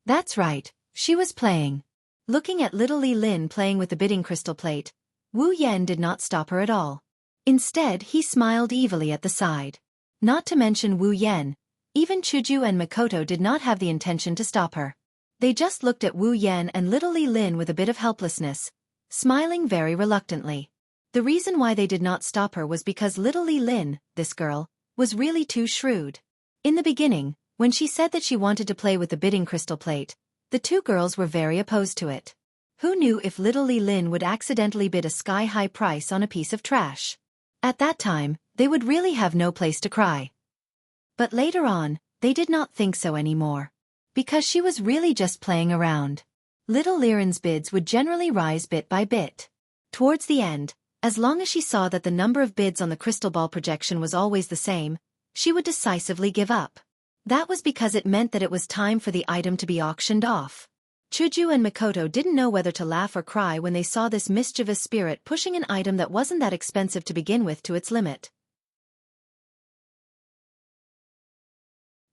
That's right, she was playing. Looking at little Li Lin playing with the bidding crystal plate, Wu Yan did not stop her at all. Instead, he smiled evilly at the side. Not to mention Wu Yan, even Chuju and Makoto did not have the intention to stop her. They just looked at Wu Yan and little Li Lin with a bit of helplessness, smiling very reluctantly. The reason why they did not stop her was because little Li Lin, this girl, was really too shrewd. In the beginning, when she said that she wanted to play with the bidding crystal plate, the 2 girls were very opposed to it. Who knew if little Li Lin would accidentally bid a sky-high price on a piece of trash? At that time, they would really have no place to cry. But later on, they did not think so anymore. Because she was really just playing around. Little Liren's bids would generally rise bit by bit. Towards the end, as long as she saw that the number of bids on the crystal ball projection was always the same, she would decisively give up. That was because it meant that it was time for the item to be auctioned off. Chuju and Makoto didn't know whether to laugh or cry when they saw this mischievous spirit pushing an item that wasn't that expensive to begin with to its limit.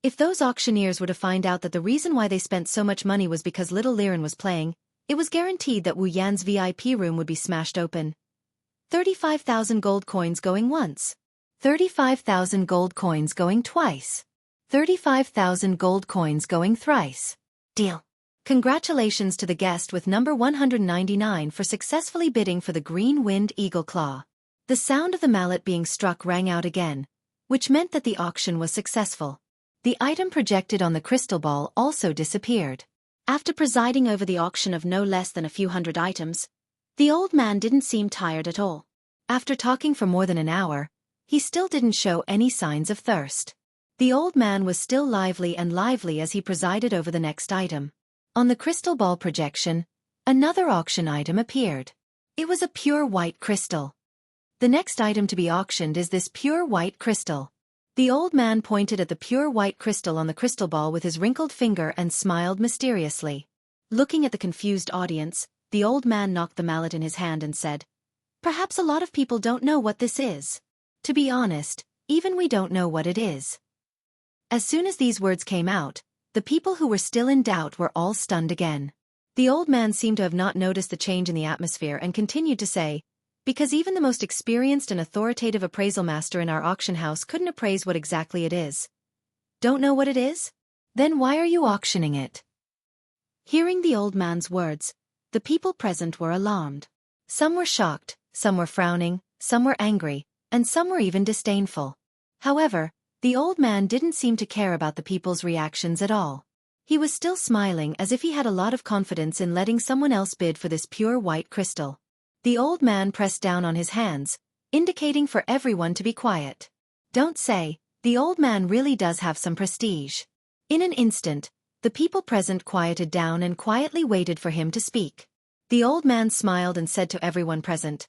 If those auctioneers were to find out that the reason why they spent so much money was because little Liren was playing, it was guaranteed that Wu Yan's VIP room would be smashed open. 35,000 gold coins going once. 35,000 gold coins going twice. 35,000 gold coins going thrice. Deal. Congratulations to the guest with number 199 for successfully bidding for the Green Wind Eagle Claw. The sound of the mallet being struck rang out again, which meant that the auction was successful. The item projected on the crystal ball also disappeared. After presiding over the auction of no less than a few hundred items, the old man didn't seem tired at all. After talking for more than an hour, he still didn't show any signs of thirst. The old man was still lively as he presided over the next item. On the crystal ball projection, another auction item appeared. It was a pure white crystal. The next item to be auctioned is this pure white crystal. The old man pointed at the pure white crystal on the crystal ball with his wrinkled finger and smiled mysteriously. Looking at the confused audience, the old man knocked the mallet in his hand and said, "Perhaps a lot of people don't know what this is. To be honest, even we don't know what it is." As soon as these words came out, the people who were still in doubt were all stunned again. The old man seemed to have not noticed the change in the atmosphere and continued to say, "Because even the most experienced and authoritative appraisal master in our auction house couldn't appraise what exactly it is. Don't know what it is? Then why are you auctioning it? Hearing the old man's words, the people present were alarmed. Some were shocked, some were frowning, some were angry, and some were even disdainful. However, the old man didn't seem to care about the people's reactions at all. He was still smiling as if he had a lot of confidence in letting someone else bid for this pure white crystal. The old man pressed down on his hands, indicating for everyone to be quiet. Don't say, the old man really does have some prestige. In an instant, the people present quieted down and quietly waited for him to speak. The old man smiled and said to everyone present,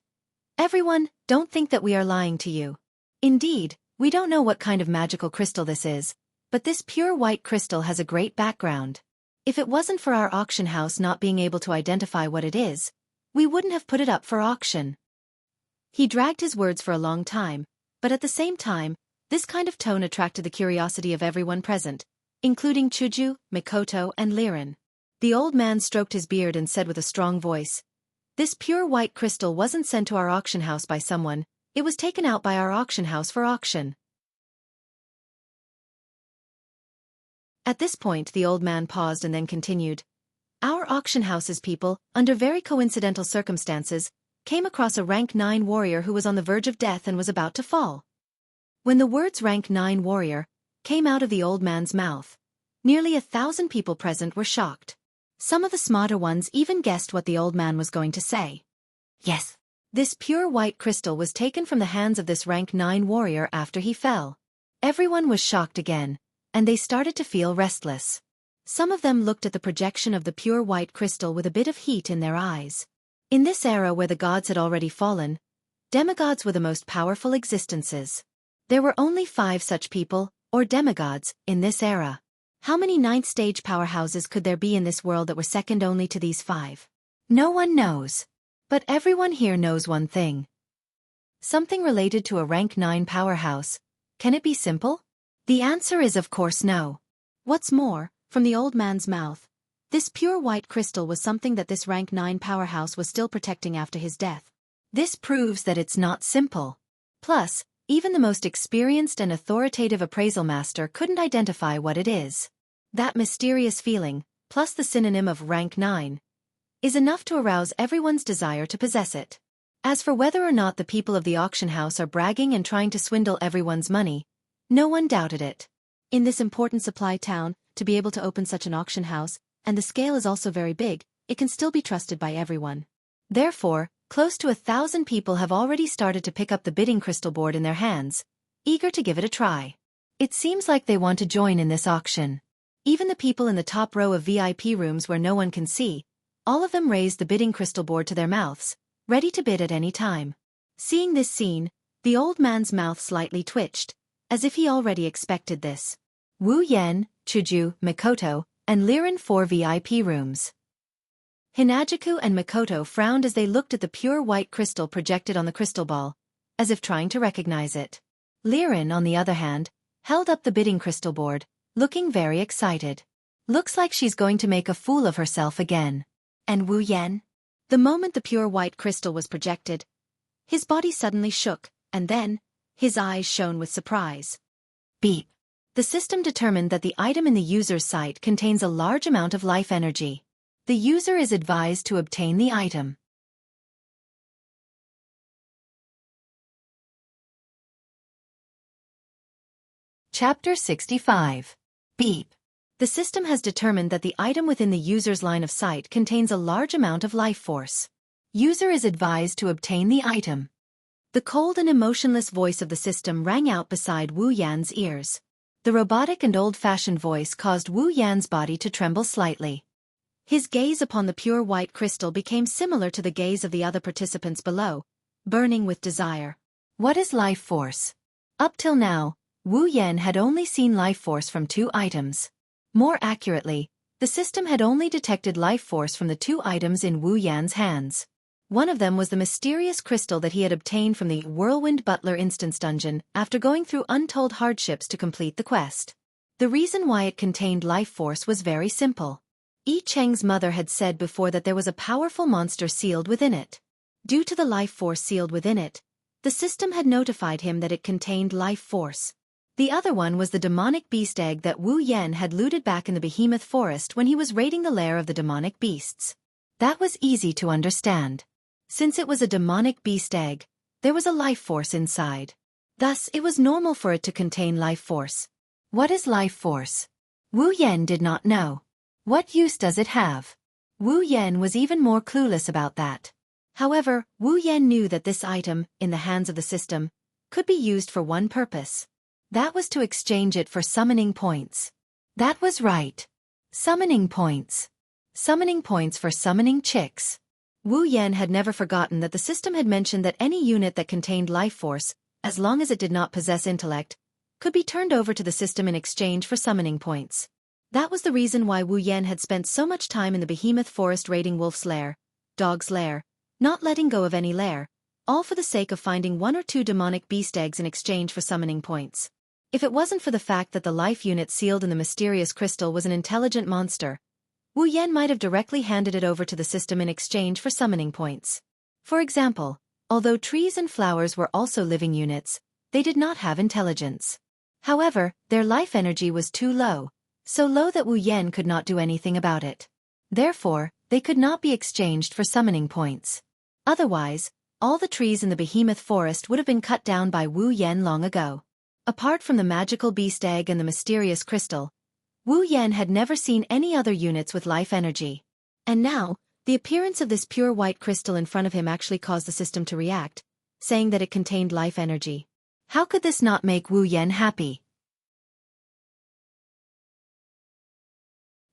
"Everyone, don't think that we are lying to you. Indeed, we don't know what kind of magical crystal this is, but this pure white crystal has a great background. If it wasn't for our auction house not being able to identify what it is, we wouldn't have put it up for auction." He dragged his words for a long time, but at the same time, this kind of tone attracted the curiosity of everyone present, including Chuju, Mikoto, and Liren. The old man stroked his beard and said with a strong voice, "This pure white crystal wasn't sent to our auction house by someone, it was taken out by our auction house for auction." At this point the old man paused and then continued, "Our auction house's people, under very coincidental circumstances, came across a rank 9 warrior who was on the verge of death and was about to fall." When the words rank 9 warrior came out of the old man's mouth, nearly 1,000 people present were shocked. Some of the smarter ones even guessed what the old man was going to say. Yes, this pure white crystal was taken from the hands of this rank 9 warrior after he fell. Everyone was shocked again, and they started to feel restless. Some of them looked at the projection of the pure white crystal with a bit of heat in their eyes. In this era where the gods had already fallen, demigods were the most powerful existences. There were only 5 such people, or demigods, in this era. How many 9th stage powerhouses could there be in this world that were second only to these 5? No one knows. But everyone here knows one thing. Something related to a rank 9 powerhouse. Can it be simple? The answer is of course no. What's more, from the old man's mouth, this pure white crystal was something that this rank 9 powerhouse was still protecting after his death. This proves that it's not simple. Plus, even the most experienced and authoritative appraisal master couldn't identify what it is. That mysterious feeling, plus the synonym of rank 9, is enough to arouse everyone's desire to possess it. As for whether or not the people of the auction house are bragging and trying to swindle everyone's money, no one doubted it. In this important supply town, to be able to open such an auction house, and the scale is also very big, it can still be trusted by everyone. Therefore, close to 1,000 people have already started to pick up the bidding crystal board in their hands, eager to give it a try. It seems like they want to join in this auction. Even the people in the top row of VIP rooms where no one can see, all of them raised the bidding crystal board to their mouths, ready to bid at any time. Seeing this scene, the old man's mouth slightly twitched, as if he already expected this. Wu Yan, Chuju, Mikoto, and Liren 4 VIP rooms. Hinajaku and Mikoto frowned as they looked at the pure white crystal projected on the crystal ball, as if trying to recognize it. Liren, on the other hand, held up the bidding crystal board, looking very excited. Looks like she's going to make a fool of herself again. And Wu Yan? The moment the pure white crystal was projected, his body suddenly shook, and then, his eyes shone with surprise. Beep. The system determined that the item in the user's site contains a large amount of life energy. The user is advised to obtain the item. Chapter 65. Beep. The system has determined that the item within the user's line of sight contains a large amount of life force. User is advised to obtain the item. The cold and emotionless voice of the system rang out beside Wu Yan's ears. The robotic and old-fashioned voice caused Wu Yan's body to tremble slightly. His gaze upon the pure white crystal became similar to the gaze of the other participants below, burning with desire. What is life force? Up till now, Wu Yan had only seen life force from 2 items. More accurately, the system had only detected life force from the 2 items in Wu Yan's hands. One of them was the mysterious crystal that he had obtained from the Whirlwind Butler instance dungeon after going through untold hardships to complete the quest. The reason why it contained life force was very simple. Yi Cheng's mother had said before that there was a powerful monster sealed within it. Due to the life force sealed within it, the system had notified him that it contained life force. The other one was the demonic beast egg that Wu Yan had looted back in the behemoth forest when he was raiding the lair of the demonic beasts. That was easy to understand. Since it was a demonic beast egg, there was a life force inside. Thus, it was normal for it to contain life force. What is life force? Wu Yan did not know. What use does it have? Wu Yan was even more clueless about that. However, Wu Yan knew that this item, in the hands of the system, could be used for one purpose. That was to exchange it for summoning points. That was right. Summoning points. Summoning points for summoning chicks. Wu Yan had never forgotten that the system had mentioned that any unit that contained life force, as long as it did not possess intellect, could be turned over to the system in exchange for summoning points. That was the reason why Wu Yan had spent so much time in the behemoth forest raiding Wolf's lair, Dog's lair, not letting go of any lair, all for the sake of finding 1 or 2 demonic beast eggs in exchange for summoning points. If it wasn't for the fact that the life unit sealed in the mysterious crystal was an intelligent monster, Wu Yan might have directly handed it over to the system in exchange for summoning points. For example, although trees and flowers were also living units, they did not have intelligence. However, their life energy was too low, so low that Wu Yan could not do anything about it. Therefore, they could not be exchanged for summoning points. Otherwise, all the trees in the behemoth forest would have been cut down by Wu Yan long ago. Apart from the magical beast egg and the mysterious crystal, Wu Yan had never seen any other units with life energy. And now, the appearance of this pure white crystal in front of him actually caused the system to react, saying that it contained life energy. How could this not make Wu Yan happy?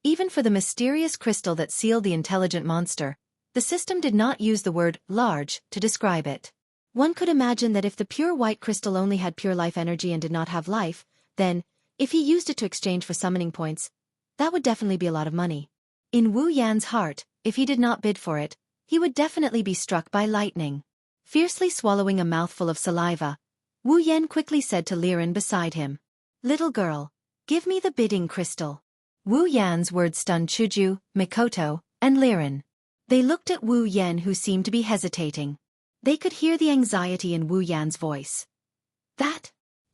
Even for the mysterious crystal that sealed the intelligent monster, the system did not use the word large to describe it. One could imagine that if the pure white crystal only had pure life energy and did not have life, then, if he used it to exchange for summoning points, that would definitely be a lot of money. In Wu Yan's heart, if he did not bid for it, he would definitely be struck by lightning. Fiercely swallowing a mouthful of saliva, Wu Yan quickly said to Liren beside him, "Little girl, give me the bidding crystal." Wu Yan's words stunned Chuju, Mikoto, and Liren. They looked at Wu Yan, who seemed to be hesitating. They could hear the anxiety in Wu Yan's voice.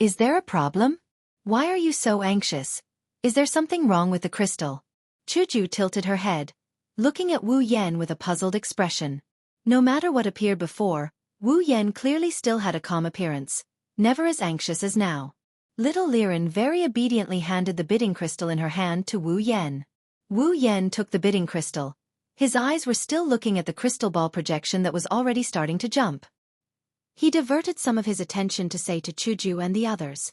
Is there a problem? Why are you so anxious? Is there something wrong with the crystal? Chuju tilted her head, looking at Wu Yan with a puzzled expression. No matter what appeared before, Wu Yan clearly still had a calm appearance, never as anxious as now. Little Liren very obediently handed the bidding crystal in her hand to Wu Yan. Wu Yan took the bidding crystal. His eyes were still looking at the crystal ball projection that was already starting to jump. He diverted some of his attention to say to Chuju and the others,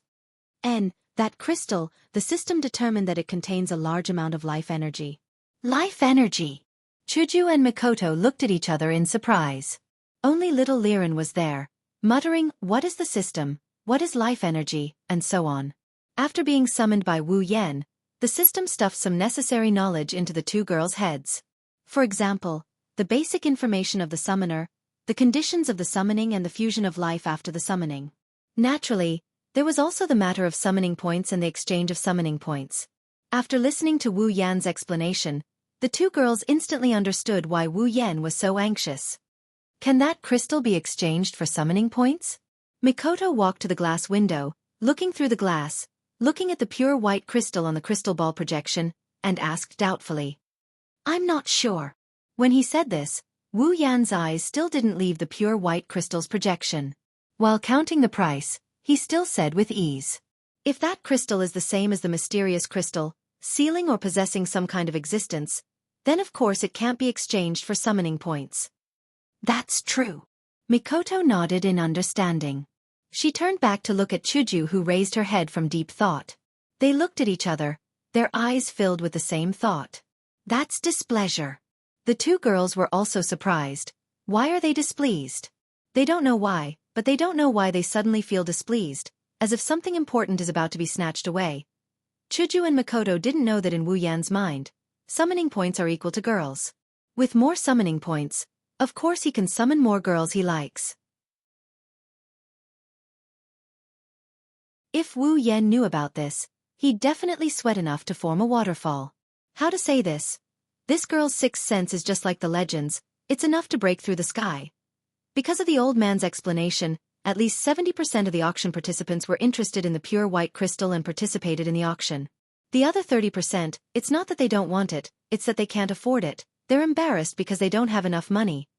that crystal, the system determined that it contains a large amount of life energy." Life energy! Chuju and Mikoto looked at each other in surprise. Only little Liren was there, muttering, "What is the system? What is life energy?" and so on. After being summoned by Wu Yan, the system stuffed some necessary knowledge into the two girls' heads. For example, the basic information of the summoner, the conditions of the summoning and the fusion of life after the summoning. Naturally, there was also the matter of summoning points and the exchange of summoning points. After listening to Wu Yan's explanation, the two girls instantly understood why Wu Yan was so anxious. Can that crystal be exchanged for summoning points? Mikoto walked to the glass window, looking through the glass, looking at the pure white crystal on the crystal ball projection, and asked doubtfully, "I'm not sure." When he said this, Wu Yan's eyes still didn't leave the pure white crystal's projection. While counting the price, he still said with ease, "If that crystal is the same as the mysterious crystal, sealing or possessing some kind of existence, then of course it can't be exchanged for summoning points." "That's true." Mikoto nodded in understanding. She turned back to look at Chuju, who raised her head from deep thought. They looked at each other, their eyes filled with the same thought. That's displeasure. The two girls were also surprised. Why are they displeased? They don't know why, but they don't know why they suddenly feel displeased, as if something important is about to be snatched away. Chuju and Mikoto didn't know that in Wu Yan's mind, summoning points are equal to girls. With more summoning points, of course he can summon more girls he likes. If Wu Yan knew about this, he'd definitely sweat enough to form a waterfall. How to say this? This girl's sixth sense is just like the legends, it's enough to break through the sky. Because of the old man's explanation, at least 70% of the auction participants were interested in the pure white crystal and participated in the auction. The other 30%, it's not that they don't want it, it's that they can't afford it. They're embarrassed because they don't have enough money.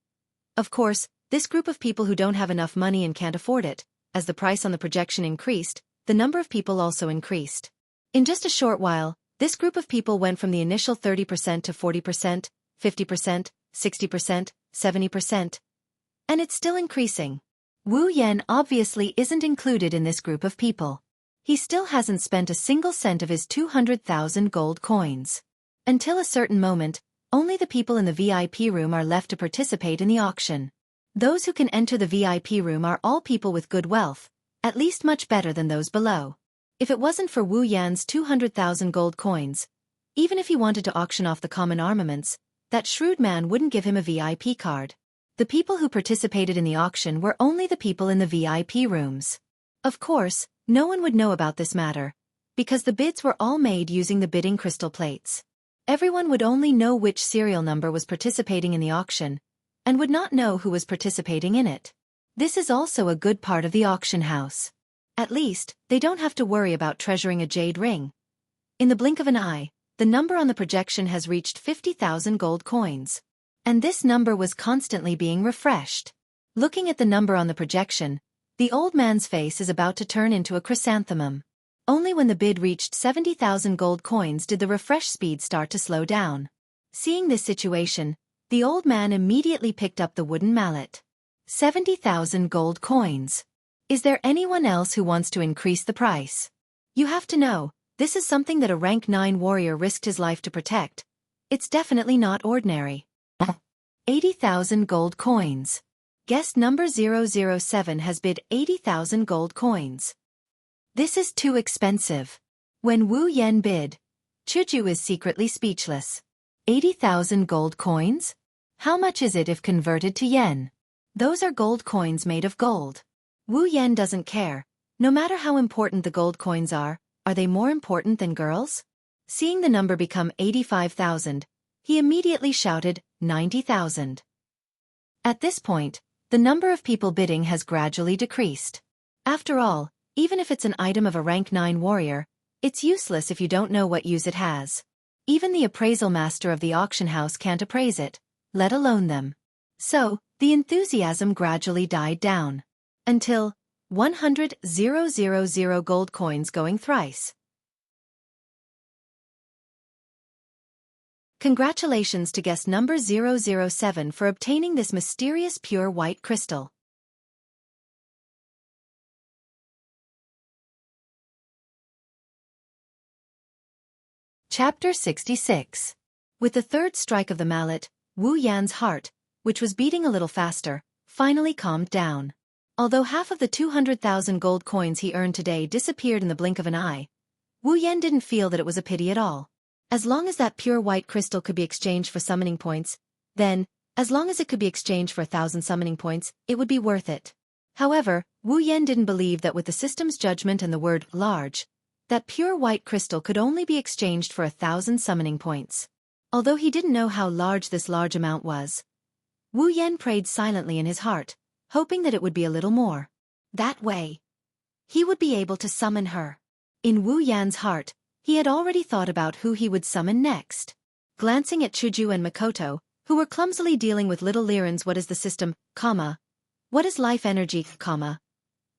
Of course, this group of people who don't have enough money and can't afford it, as the price on the projection increased, the number of people also increased. In just a short while, this group of people went from the initial 30% to 40%, 50%, 60%, 70%. And it's still increasing. Wu Yan obviously isn't included in this group of people. He still hasn't spent a single cent of his 200,000 gold coins. Until a certain moment, only the people in the VIP room are left to participate in the auction. Those who can enter the VIP room are all people with good wealth, at least much better than those below. If it wasn't for Wu Yan's 200,000 gold coins, even if he wanted to auction off the common armaments, that shrewd man wouldn't give him a VIP card. The people who participated in the auction were only the people in the VIP rooms. Of course, no one would know about this matter, because the bids were all made using the bidding crystal plates. Everyone would only know which serial number was participating in the auction, and would not know who was participating in it. This is also a good part of the auction house. At least, they don't have to worry about treasuring a jade ring. In the blink of an eye, the number on the projection has reached 50,000 gold coins. And this number was constantly being refreshed. Looking at the number on the projection, the old man's face is about to turn into a chrysanthemum. Only when the bid reached 70,000 gold coins did the refresh speed start to slow down. Seeing this situation, the old man immediately picked up the wooden mallet. 70,000 gold coins. Is there anyone else who wants to increase the price? You have to know, this is something that a rank 9 warrior risked his life to protect. It's definitely not ordinary. 80,000 gold coins. Guest number 007 has bid 80,000 gold coins. This is too expensive. When Wu Yan bid, Chuju is secretly speechless. 80,000 gold coins? How much is it if converted to yen? Those are gold coins made of gold. Wu Yan doesn't care. No matter how important the gold coins are they more important than girls? Seeing the number become 85,000, he immediately shouted, 90,000. At this point, the number of people bidding has gradually decreased. After all, even if it's an item of a rank 9 warrior, it's useless if you don't know what use it has. Even the appraisal master of the auction house can't appraise it, let alone them. So, the enthusiasm gradually died down. Until 100,000 gold coins going thrice. Congratulations to guest number 007 for obtaining this mysterious pure white crystal. Chapter 66. With the third strike of the mallet, Wu Yan's heart, which was beating a little faster, finally calmed down. Although half of the 200,000 gold coins he earned today disappeared in the blink of an eye, Wu Yan didn't feel that it was a pity at all. As long as that pure white crystal could be exchanged for summoning points, then, as long as it could be exchanged for 1,000 summoning points, it would be worth it. However, Wu Yan didn't believe that with the system's judgment and the word large, that pure white crystal could only be exchanged for 1,000 summoning points. Although he didn't know how large this large amount was, Wu Yan prayed silently in his heart, hoping that it would be a little more. That way, he would be able to summon her. In Wu Yan's heart, he had already thought about who he would summon next. Glancing at Chuju and Makoto, who were clumsily dealing with little Lirans, what is the system, what is life energy,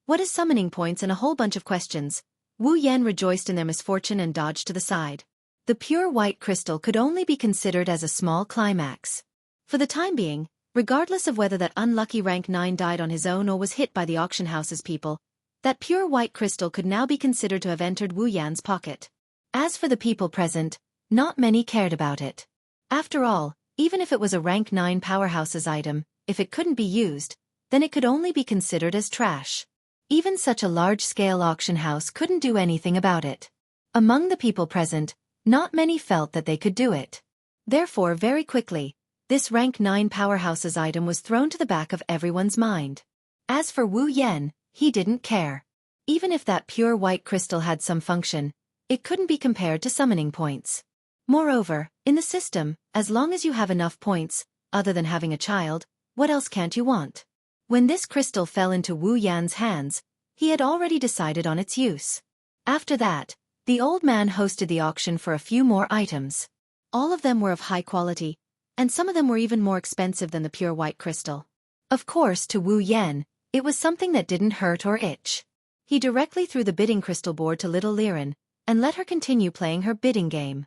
what is summoning points, and a whole bunch of questions, Wu Yan rejoiced in their misfortune and dodged to the side. The pure white crystal could only be considered as a small climax. For the time being, regardless of whether that unlucky rank 9 died on his own or was hit by the auction house's people, that pure white crystal could now be considered to have entered Wu Yan's pocket. As for the people present, not many cared about it. After all, even if it was a rank 9 powerhouse's item, if it couldn't be used, then it could only be considered as trash. Even such a large-scale auction house couldn't do anything about it. Among the people present, not many felt that they could do it. Therefore, very quickly, this rank 9 powerhouse's item was thrown to the back of everyone's mind. As for Wu Yan, he didn't care. Even if that pure white crystal had some function, it couldn't be compared to summoning points. Moreover, in the system, as long as you have enough points, other than having a child, what else can't you want? When this crystal fell into Wu Yan's hands, he had already decided on its use. After that, the old man hosted the auction for a few more items. All of them were of high quality, and some of them were even more expensive than the pure white crystal. Of course, to Wu Yan, it was something that didn't hurt or itch. He directly threw the bidding crystal board to little Liren, and let her continue playing her bidding game.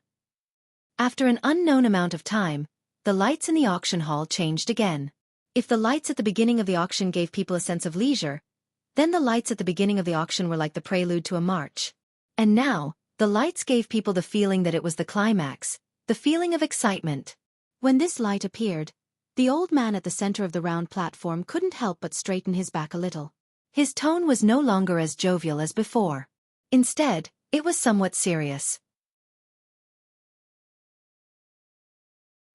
After an unknown amount of time, the lights in the auction hall changed again. If the lights at the beginning of the auction gave people a sense of leisure, then the lights at the beginning of the auction were like the prelude to a march. And now, the lights gave people the feeling that it was the climax, the feeling of excitement. When this light appeared, the old man at the center of the round platform couldn't help but straighten his back a little. His tone was no longer as jovial as before. Instead, it was somewhat serious.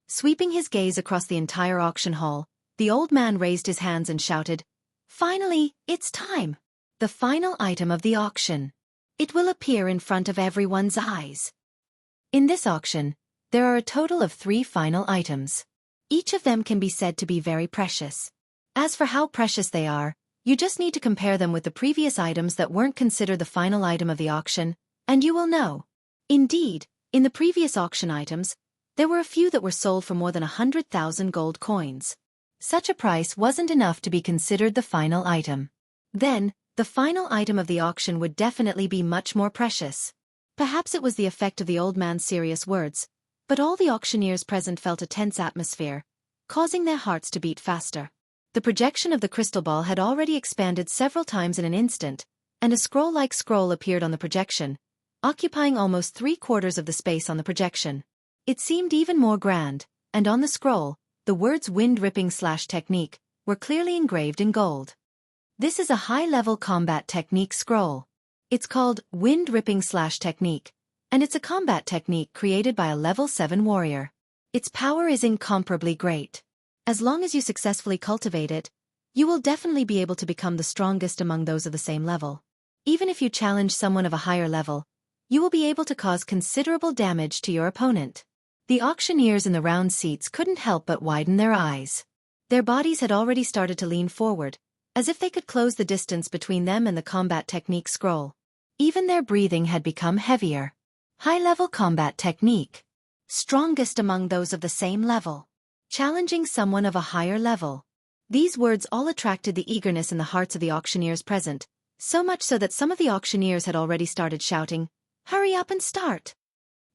Sweeping his gaze across the entire auction hall, the old man raised his hands and shouted, "Finally, it's time! The final item of the auction. It will appear in front of everyone's eyes." In this auction, there are a total of 3 final items. Each of them can be said to be very precious. As for how precious they are, you just need to compare them with the previous items that weren't considered the final item of the auction, and you will know. Indeed, in the previous auction items, there were a few that were sold for more than 100,000 gold coins. Such a price wasn't enough to be considered the final item. Then, the final item of the auction would definitely be much more precious. Perhaps it was the effect of the old man's serious words, but all the auctioneers present felt a tense atmosphere, causing their hearts to beat faster. The projection of the crystal ball had already expanded several times in an instant, and a scroll-like scroll appeared on the projection, occupying almost 3/4 of the space on the projection. It seemed even more grand, and on the scroll, the words wind-ripping/technique were clearly engraved in gold. This is a high-level combat technique scroll. It's called wind-ripping/technique, and it's a combat technique created by a level 7 warrior. Its power is incomparably great. As long as you successfully cultivate it, you will definitely be able to become the strongest among those of the same level. Even if you challenge someone of a higher level, you will be able to cause considerable damage to your opponent. The auctioneers in the round seats couldn't help but widen their eyes. Their bodies had already started to lean forward, as if they could close the distance between them and the combat technique scroll. Even their breathing had become heavier. High-level combat technique. Strongest among those of the same level. Challenging someone of a higher level. These words all attracted the eagerness in the hearts of the auctioneers present, so much so that some of the auctioneers had already started shouting, "Hurry up and start!"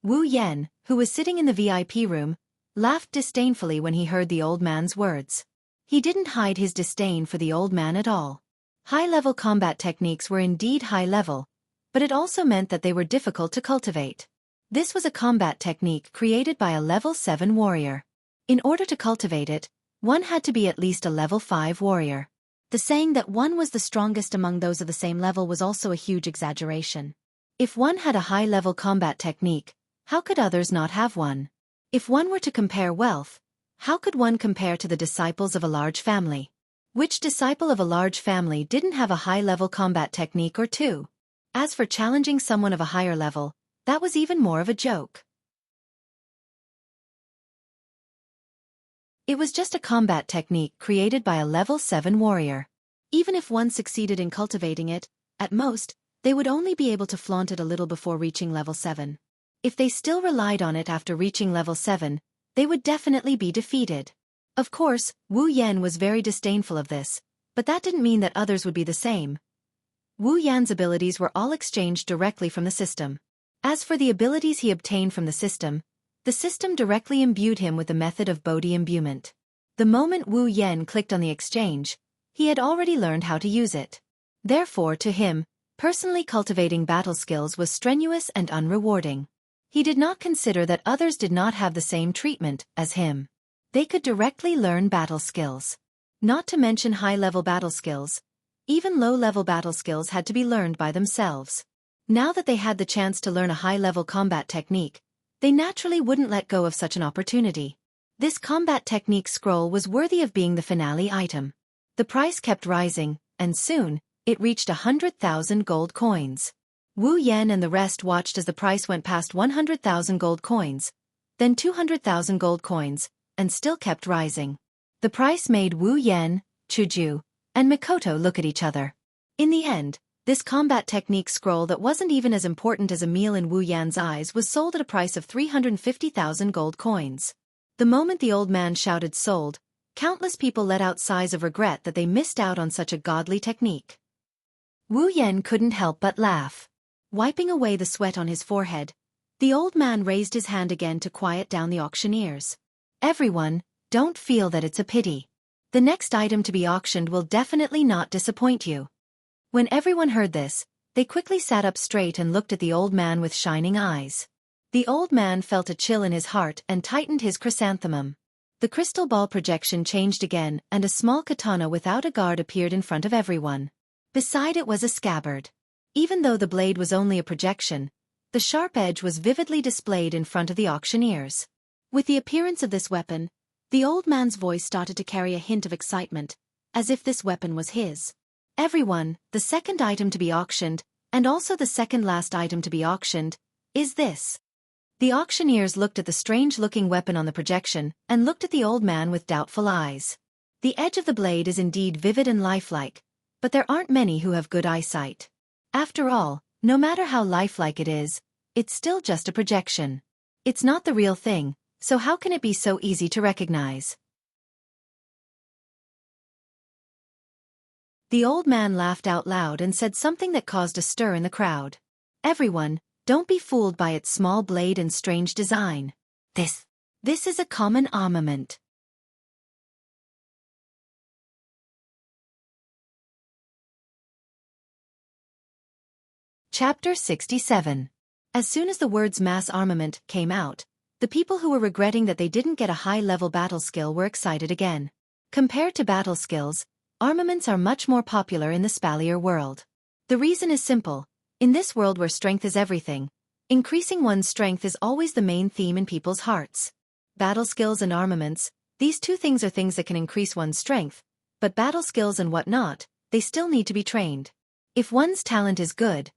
Wu Yan, who was sitting in the VIP room, laughed disdainfully when he heard the old man's words. He didn't hide his disdain for the old man at all. High-level combat techniques were indeed high-level, but it also meant that they were difficult to cultivate. This was a combat technique created by a level 7 warrior. In order to cultivate it, one had to be at least a level 5 warrior. The saying that one was the strongest among those of the same level was also a huge exaggeration. If one had a high-level combat technique, how could others not have one? If one were to compare wealth, how could one compare to the disciples of a large family? Which disciple of a large family didn't have a high-level combat technique or two? As for challenging someone of a higher level, that was even more of a joke. It was just a combat technique created by a level 7 warrior. Even if one succeeded in cultivating it, at most, they would only be able to flaunt it a little before reaching level 7. If they still relied on it after reaching level 7, they would definitely be defeated. Of course, Wu Yan was very disdainful of this, but that didn't mean that others would be the same. Wu Yan's abilities were all exchanged directly from the system. As for the abilities he obtained from the system directly imbued him with the method of Bodhi imbuement. The moment Wu Yan clicked on the exchange, he had already learned how to use it. Therefore, to him, personally cultivating battle skills was strenuous and unrewarding. He did not consider that others did not have the same treatment as him. They could directly learn battle skills. Not to mention high-level battle skills. Even low-level battle skills had to be learned by themselves. Now that they had the chance to learn a high-level combat technique, they naturally wouldn't let go of such an opportunity. This combat technique scroll was worthy of being the finale item. The price kept rising, and soon, it reached 100,000 gold coins. Wu Yan and the rest watched as the price went past 100,000 gold coins, then 200,000 gold coins, and still kept rising. The price made Wu Yan, Chuju, and Mikoto look at each other. In the end, this combat technique scroll that wasn't even as important as a meal in Wu Yan's eyes was sold at a price of 350,000 gold coins. The moment the old man shouted sold, countless people let out sighs of regret that they missed out on such a godly technique. Wu Yan couldn't help but laugh. Wiping away the sweat on his forehead, the old man raised his hand again to quiet down the auctioneers. Everyone, don't feel that it's a pity. The next item to be auctioned will definitely not disappoint you. When everyone heard this, they quickly sat up straight and looked at the old man with shining eyes. The old man felt a chill in his heart and tightened his chrysanthemum. The crystal ball projection changed again and a small katana without a guard appeared in front of everyone. Beside it was a scabbard. Even though the blade was only a projection, the sharp edge was vividly displayed in front of the auctioneers. With the appearance of this weapon, the old man's voice started to carry a hint of excitement, as if this weapon was his. Everyone, the second item to be auctioned, and also the second last item to be auctioned, is this. The auctioneers looked at the strange-looking weapon on the projection and looked at the old man with doubtful eyes. The edge of the blade is indeed vivid and lifelike, but there aren't many who have good eyesight. After all, no matter how lifelike it is, it's still just a projection. It's not the real thing, so how can it be so easy to recognize? The old man laughed out loud and said something that caused a stir in the crowd. Everyone, don't be fooled by its small blade and strange design. This is a common armament. Chapter 67. As soon as the words mass armament came out, the people who were regretting that they didn't get a high-level battle skill were excited again. Compared to battle skills, armaments are much more popular in the Spalier world. The reason is simple. In this world where strength is everything, increasing one's strength is always the main theme in people's hearts. Battle skills and armaments, these two things are things that can increase one's strength, but battle skills and whatnot, they still need to be trained. If one's talent is good,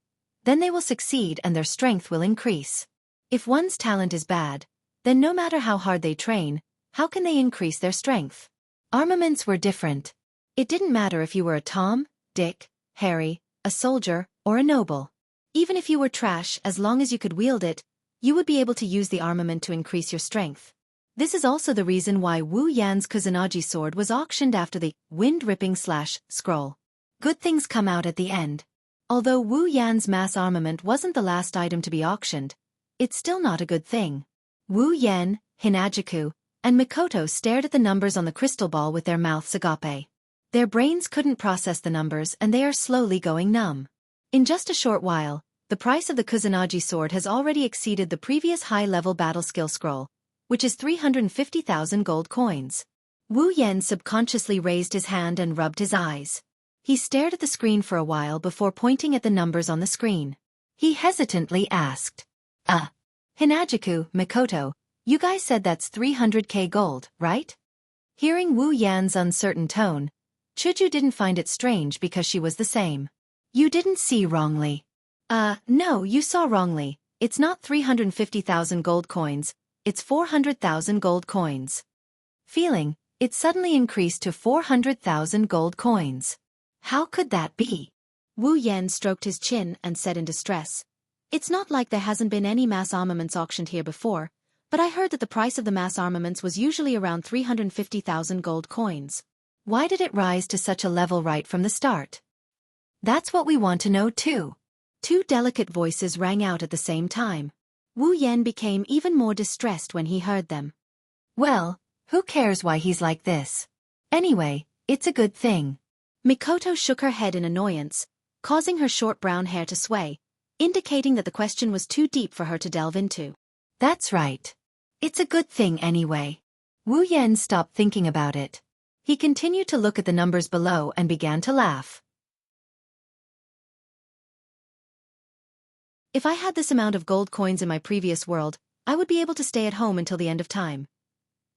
then they will succeed and their strength will increase. If one's talent is bad, then no matter how hard they train, how can they increase their strength? Armaments were different. It didn't matter if you were a Tom, Dick, Harry, a soldier, or a noble. Even if you were trash, as long as you could wield it, you would be able to use the armament to increase your strength. This is also the reason why Wu Yan's Kusanagi sword was auctioned after the wind-ripping scroll. Good things come out at the end. Although Wu Yan's mass armament wasn't the last item to be auctioned, it's still not a good thing. Wu Yan, Hinajiku, and Mikoto stared at the numbers on the crystal ball with their mouths agape. Their brains couldn't process the numbers and they are slowly going numb. In just a short while, the price of the Kusanagi sword has already exceeded the previous high-level battle skill scroll, which is 350,000 gold coins. Wu Yan subconsciously raised his hand and rubbed his eyes. He stared at the screen for a while before pointing at the numbers on the screen. He hesitantly asked, Hinajiku, Mikoto, you guys said that's 300k gold, right? Hearing Wu Yan's uncertain tone, Chuju didn't find it strange because she was the same. You didn't see wrongly. No, you saw wrongly. It's not 350,000 gold coins, it's 400,000 gold coins. Feeling, it suddenly increased to 400,000 gold coins. How could that be? Wu Yan stroked his chin and said in distress. It's not like there hasn't been any mass armaments auctioned here before, but I heard that the price of the mass armaments was usually around 350,000 gold coins. Why did it rise to such a level right from the start? That's what we want to know too. Two delicate voices rang out at the same time. Wu Yan became even more distressed when he heard them. Well, who cares why he's like this? Anyway, it's a good thing. Mikoto shook her head in annoyance, causing her short brown hair to sway, indicating that the question was too deep for her to delve into. That's right. It's a good thing anyway. Wu Yan stopped thinking about it. He continued to look at the numbers below and began to laugh. If I had this amount of gold coins in my previous world, I would be able to stay at home until the end of time.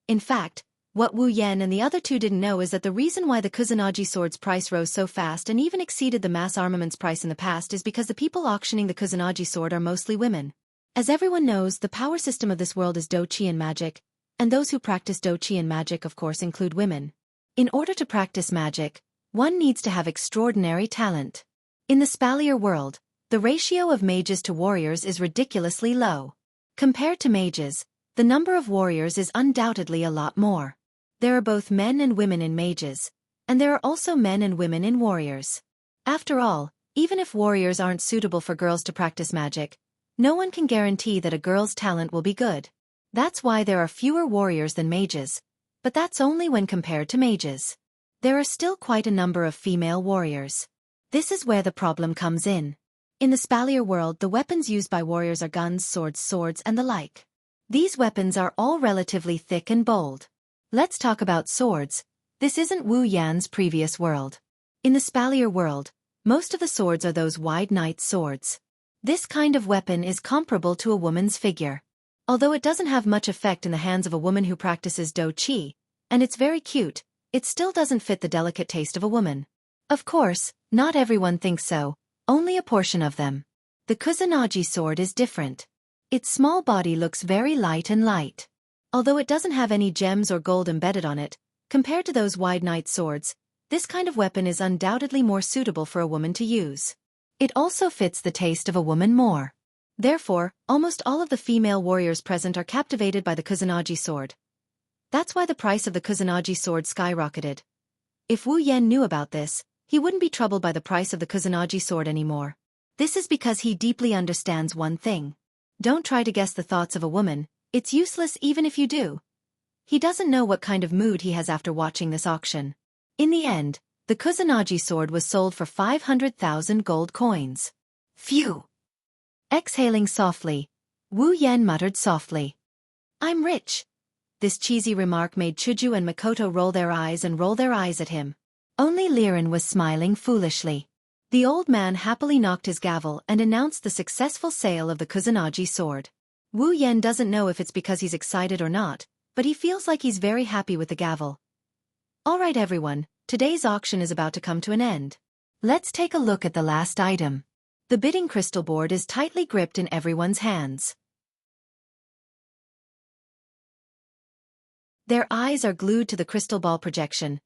In fact, what Wu Yan and the other two didn't know is that the reason why the Kusanagi sword's price rose so fast and even exceeded the mass armaments price in the past is because the people auctioning the Kusanagi sword are mostly women. As everyone knows, the power system of this world is Dochian magic, and those who practice Dochian magic of course include women. In order to practice magic, one needs to have extraordinary talent. In the Spalier world, the ratio of mages to warriors is ridiculously low. Compared to mages, the number of warriors is undoubtedly a lot more. There are both men and women in mages, and there are also men and women in warriors. After all, even if warriors aren't suitable for girls to practice magic, no one can guarantee that a girl's talent will be good. That's why there are fewer warriors than mages, but that's only when compared to mages. There are still quite a number of female warriors. This is where the problem comes in. In the Spalier world, the weapons used by warriors are guns, swords, and the like. These weapons are all relatively thick and bold. Let's talk about swords. This isn't Wu Yan's previous world. In the Spalier world, most of the swords are those wide knight swords. This kind of weapon is comparable to a woman's figure. Although it doesn't have much effect in the hands of a woman who practices Do Chi, and it's very cute, it still doesn't fit the delicate taste of a woman. Of course, not everyone thinks so, only a portion of them. The Kusanagi sword is different. Its small body looks very light and light. Although it doesn't have any gems or gold embedded on it, compared to those wide knight swords, this kind of weapon is undoubtedly more suitable for a woman to use. It also fits the taste of a woman more. Therefore, almost all of the female warriors present are captivated by the Kusanagi sword. That's why the price of the Kusanagi sword skyrocketed. If Wu Yan knew about this, he wouldn't be troubled by the price of the Kusanagi sword anymore. This is because he deeply understands one thing. Don't try to guess the thoughts of a woman, it's useless even if you do. He doesn't know what kind of mood he has after watching this auction. In the end, the Kusanagi sword was sold for 500,000 gold coins. Phew! Exhaling softly, Wu Yan muttered softly. I'm rich. This cheesy remark made Chuju and Makoto roll their eyes at him. Only Liren was smiling foolishly. The old man happily knocked his gavel and announced the successful sale of the Kusanagi sword. Wu Yan doesn't know if it's because he's excited or not, but he feels like he's very happy with the gavel. Alright everyone, today's auction is about to come to an end. Let's take a look at the last item. The bidding crystal board is tightly gripped in everyone's hands. Their eyes are glued to the crystal ball projection,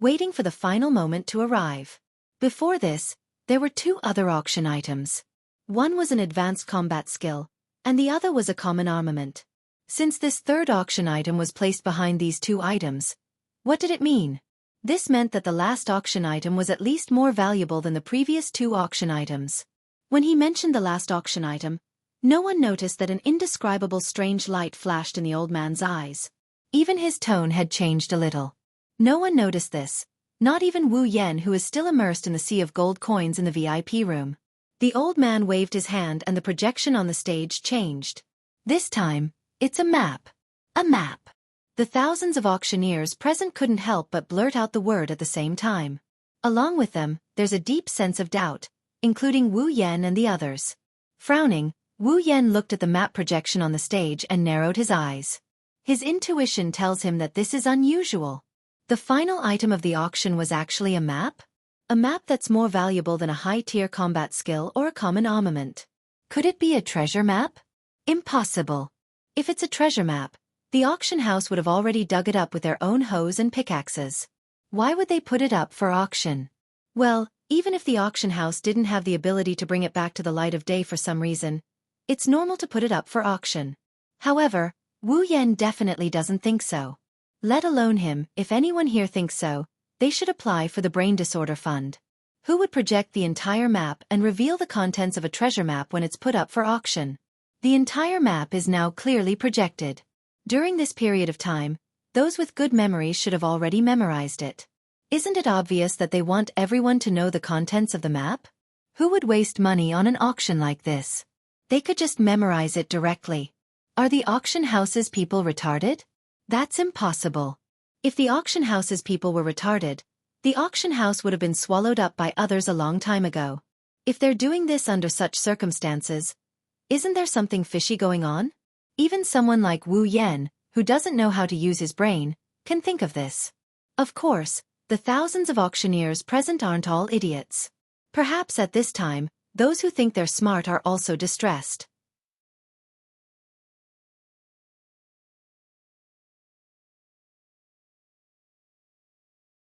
waiting for the final moment to arrive. Before this, there were two other auction items. One was an advanced combat skill, and the other was a common armament. Since this third auction item was placed behind these two items, what did it mean? This meant that the last auction item was at least more valuable than the previous two auction items. When he mentioned the last auction item, no one noticed that an indescribable strange light flashed in the old man's eyes. Even his tone had changed a little. No one noticed this, not even Wu Yan, who is still immersed in the sea of gold coins in the VIP room. The old man waved his hand and the projection on the stage changed. This time, it's a map. A map. The thousands of auctioneers present couldn't help but blurt out the word at the same time. Along with them, there's a deep sense of doubt, including Wu Yan and the others. Frowning, Wu Yan looked at the map projection on the stage and narrowed his eyes. His intuition tells him that this is unusual. The final item of the auction was actually a map? A map that's more valuable than a high-tier combat skill or a common armament. Could it be a treasure map? Impossible. If it's a treasure map, the auction house would have already dug it up with their own hoes and pickaxes. Why would they put it up for auction? Well, even if the auction house didn't have the ability to bring it back to the light of day for some reason, it's normal to put it up for auction. However, Wu Yan definitely doesn't think so. Let alone him. If anyone here thinks so, they should apply for the Brain Disorder Fund. Who would project the entire map and reveal the contents of a treasure map when it's put up for auction? The entire map is now clearly projected. During this period of time, those with good memories should have already memorized it. Isn't it obvious that they want everyone to know the contents of the map? Who would waste money on an auction like this? They could just memorize it directly. Are the auction house's people retarded? That's impossible. If the auction house's people were retarded, the auction house would have been swallowed up by others a long time ago. If they're doing this under such circumstances, isn't there something fishy going on? Even someone like Wu Yan, who doesn't know how to use his brain, can think of this. Of course, the thousands of auctioneers present aren't all idiots. Perhaps at this time, those who think they're smart are also distressed.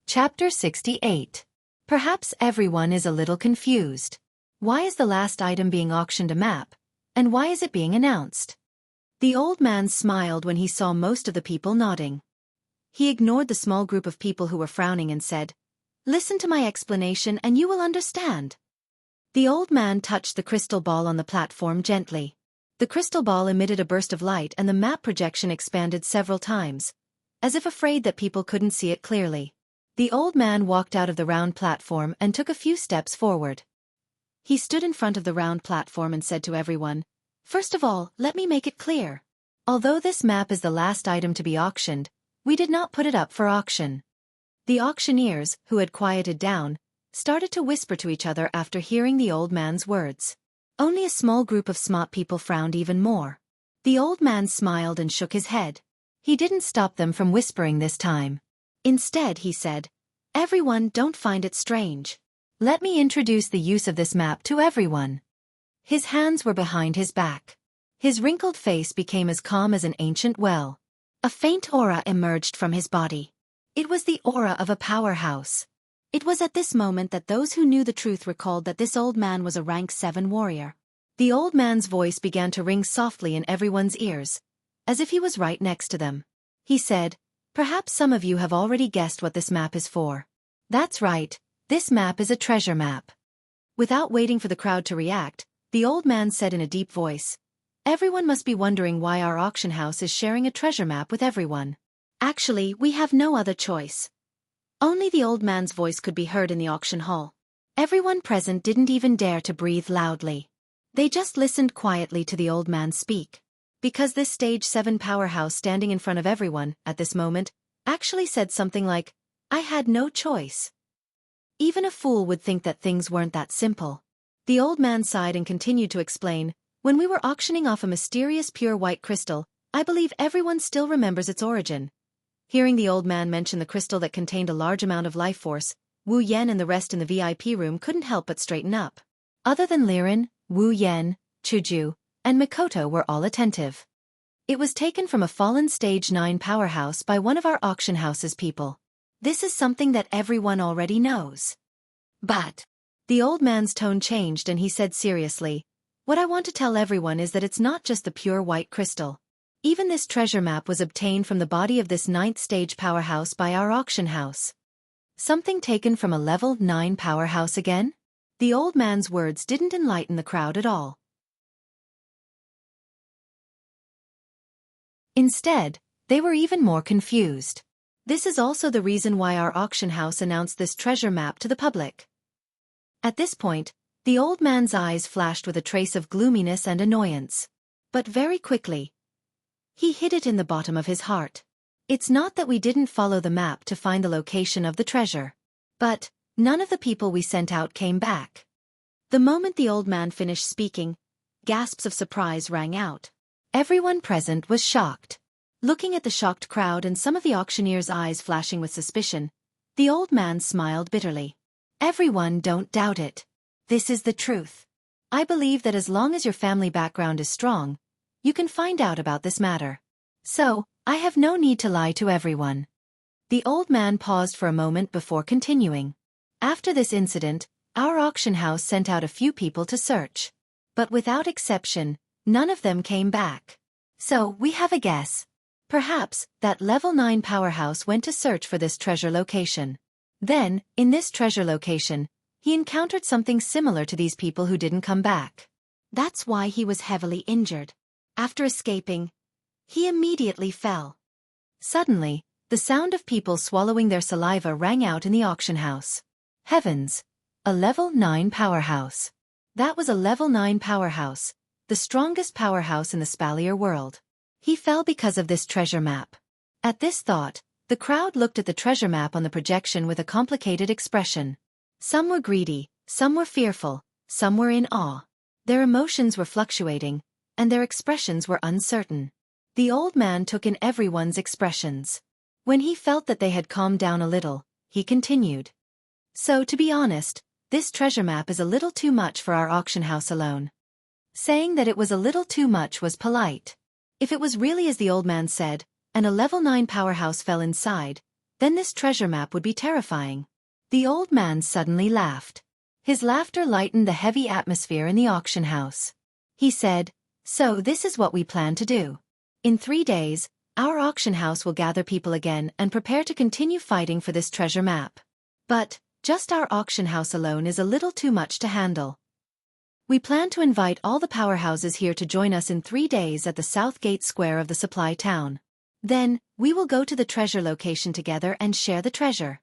Chapter 68. Perhaps everyone is a little confused. Why is the last item being auctioned a map, and why is it being announced? The old man smiled when he saw most of the people nodding. He ignored the small group of people who were frowning and said, "Listen to my explanation and you will understand." The old man touched the crystal ball on the platform gently. The crystal ball emitted a burst of light and the map projection expanded several times, as if afraid that people couldn't see it clearly. The old man walked out of the round platform and took a few steps forward. He stood in front of the round platform and said to everyone, "First of all, let me make it clear. Although this map is the last item to be auctioned, we did not put it up for auction." The auctioneers, who had quieted down, started to whisper to each other after hearing the old man's words. Only a small group of smart people frowned even more. The old man smiled and shook his head. He didn't stop them from whispering this time. Instead, he said, "Everyone, don't find it strange. Let me introduce the use of this map to everyone." His hands were behind his back. His wrinkled face became as calm as an ancient well. A faint aura emerged from his body. It was the aura of a powerhouse. It was at this moment that those who knew the truth recalled that this old man was a rank 7 warrior. The old man's voice began to ring softly in everyone's ears, as if he was right next to them. He said, "Perhaps some of you have already guessed what this map is for. That's right, this map is a treasure map." Without waiting for the crowd to react, the old man said in a deep voice, "Everyone must be wondering why our auction house is sharing a treasure map with everyone. Actually, we have no other choice." Only the old man's voice could be heard in the auction hall. Everyone present didn't even dare to breathe loudly. They just listened quietly to the old man speak. Because this stage 7 powerhouse standing in front of everyone, at this moment, actually said something like, "I had no choice." Even a fool would think that things weren't that simple. The old man sighed and continued to explain, "When we were auctioning off a mysterious pure white crystal, I believe everyone still remembers its origin." Hearing the old man mention the crystal that contained a large amount of life force, Wu Yan and the rest in the VIP room couldn't help but straighten up. Other than Liren, Wu Yan, Chuju, and Mikoto were all attentive. It was taken from a fallen stage 9 powerhouse by one of our auction house's people. This is something that everyone already knows. But the old man's tone changed and he said seriously, "What I want to tell everyone is that it's not just the pure white crystal. Even this treasure map was obtained from the body of this 9th stage powerhouse by our auction house." Something taken from a level 9 powerhouse again? The old man's words didn't enlighten the crowd at all. Instead, they were even more confused. This is also the reason why our auction house announced this treasure map to the public. At this point, the old man's eyes flashed with a trace of gloominess and annoyance. But very quickly, he hid it in the bottom of his heart. It's not that we didn't follow the map to find the location of the treasure. But none of the people we sent out came back. The moment the old man finished speaking, gasps of surprise rang out. Everyone present was shocked. Looking at the shocked crowd and some of the auctioneers' eyes flashing with suspicion, the old man smiled bitterly. "Everyone, don't doubt it. This is the truth. I believe that as long as your family background is strong, you can find out about this matter. So, I have no need to lie to everyone." The old man paused for a moment before continuing. "After this incident, our auction house sent out a few people to search. But without exception, none of them came back. So, we have a guess. Perhaps, that level 9 powerhouse went to search for this treasure location. Then, in this treasure location, he encountered something similar to these people who didn't come back. That's why he was heavily injured. After escaping, he immediately fell." Suddenly, the sound of people swallowing their saliva rang out in the auction house. Heavens! A level 9 powerhouse. That was a level 9 powerhouse, the strongest powerhouse in the Spalier world. He fell because of this treasure map. At this thought, the crowd looked at the treasure map on the projection with a complicated expression. Some were greedy, some were fearful, some were in awe. Their emotions were fluctuating, and their expressions were uncertain. The old man took in everyone's expressions. When he felt that they had calmed down a little, he continued. "So to be honest, this treasure map is a little too much for our auction house alone." Saying that it was a little too much was polite. If it was really as the old man said, and a level 9 powerhouse fell inside, then this treasure map would be terrifying. The old man suddenly laughed. His laughter lightened the heavy atmosphere in the auction house. He said, "So this is what we plan to do. In 3 days, our auction house will gather people again and prepare to continue fighting for this treasure map. But, just our auction house alone is a little too much to handle. We plan to invite all the powerhouses here to join us in 3 days at the South Gate Square of the supply town. Then, we will go to the treasure location together and share the treasure."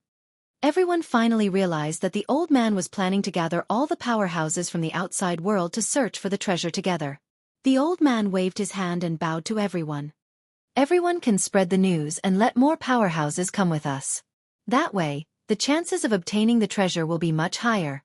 Everyone finally realized that the old man was planning to gather all the powerhouses from the outside world to search for the treasure together. The old man waved his hand and bowed to everyone. "Everyone can spread the news and let more powerhouses come with us. That way, the chances of obtaining the treasure will be much higher.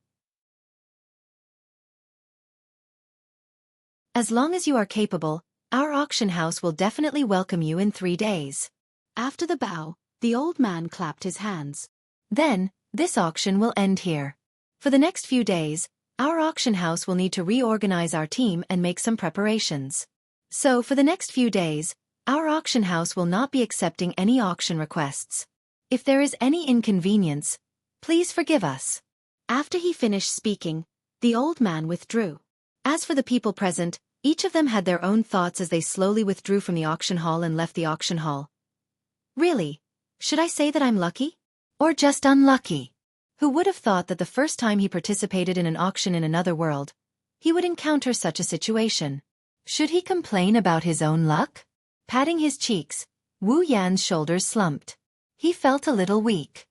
As long as you are capable, our auction house will definitely welcome you in 3 days." After the bow, the old man clapped his hands. "Then, this auction will end here. For the next few days, our auction house will need to reorganize our team and make some preparations. So for the next few days, our auction house will not be accepting any auction requests. If there is any inconvenience, please forgive us." After he finished speaking, the old man withdrew. As for the people present, each of them had their own thoughts as they slowly withdrew from the auction hall and left the auction hall. Really? Should I say that I'm lucky? Or just unlucky? Who would have thought that the first time he participated in an auction in another world, he would encounter such a situation? Should he complain about his own luck? Patting his cheeks, Wu Yan's shoulders slumped. He felt a little weak.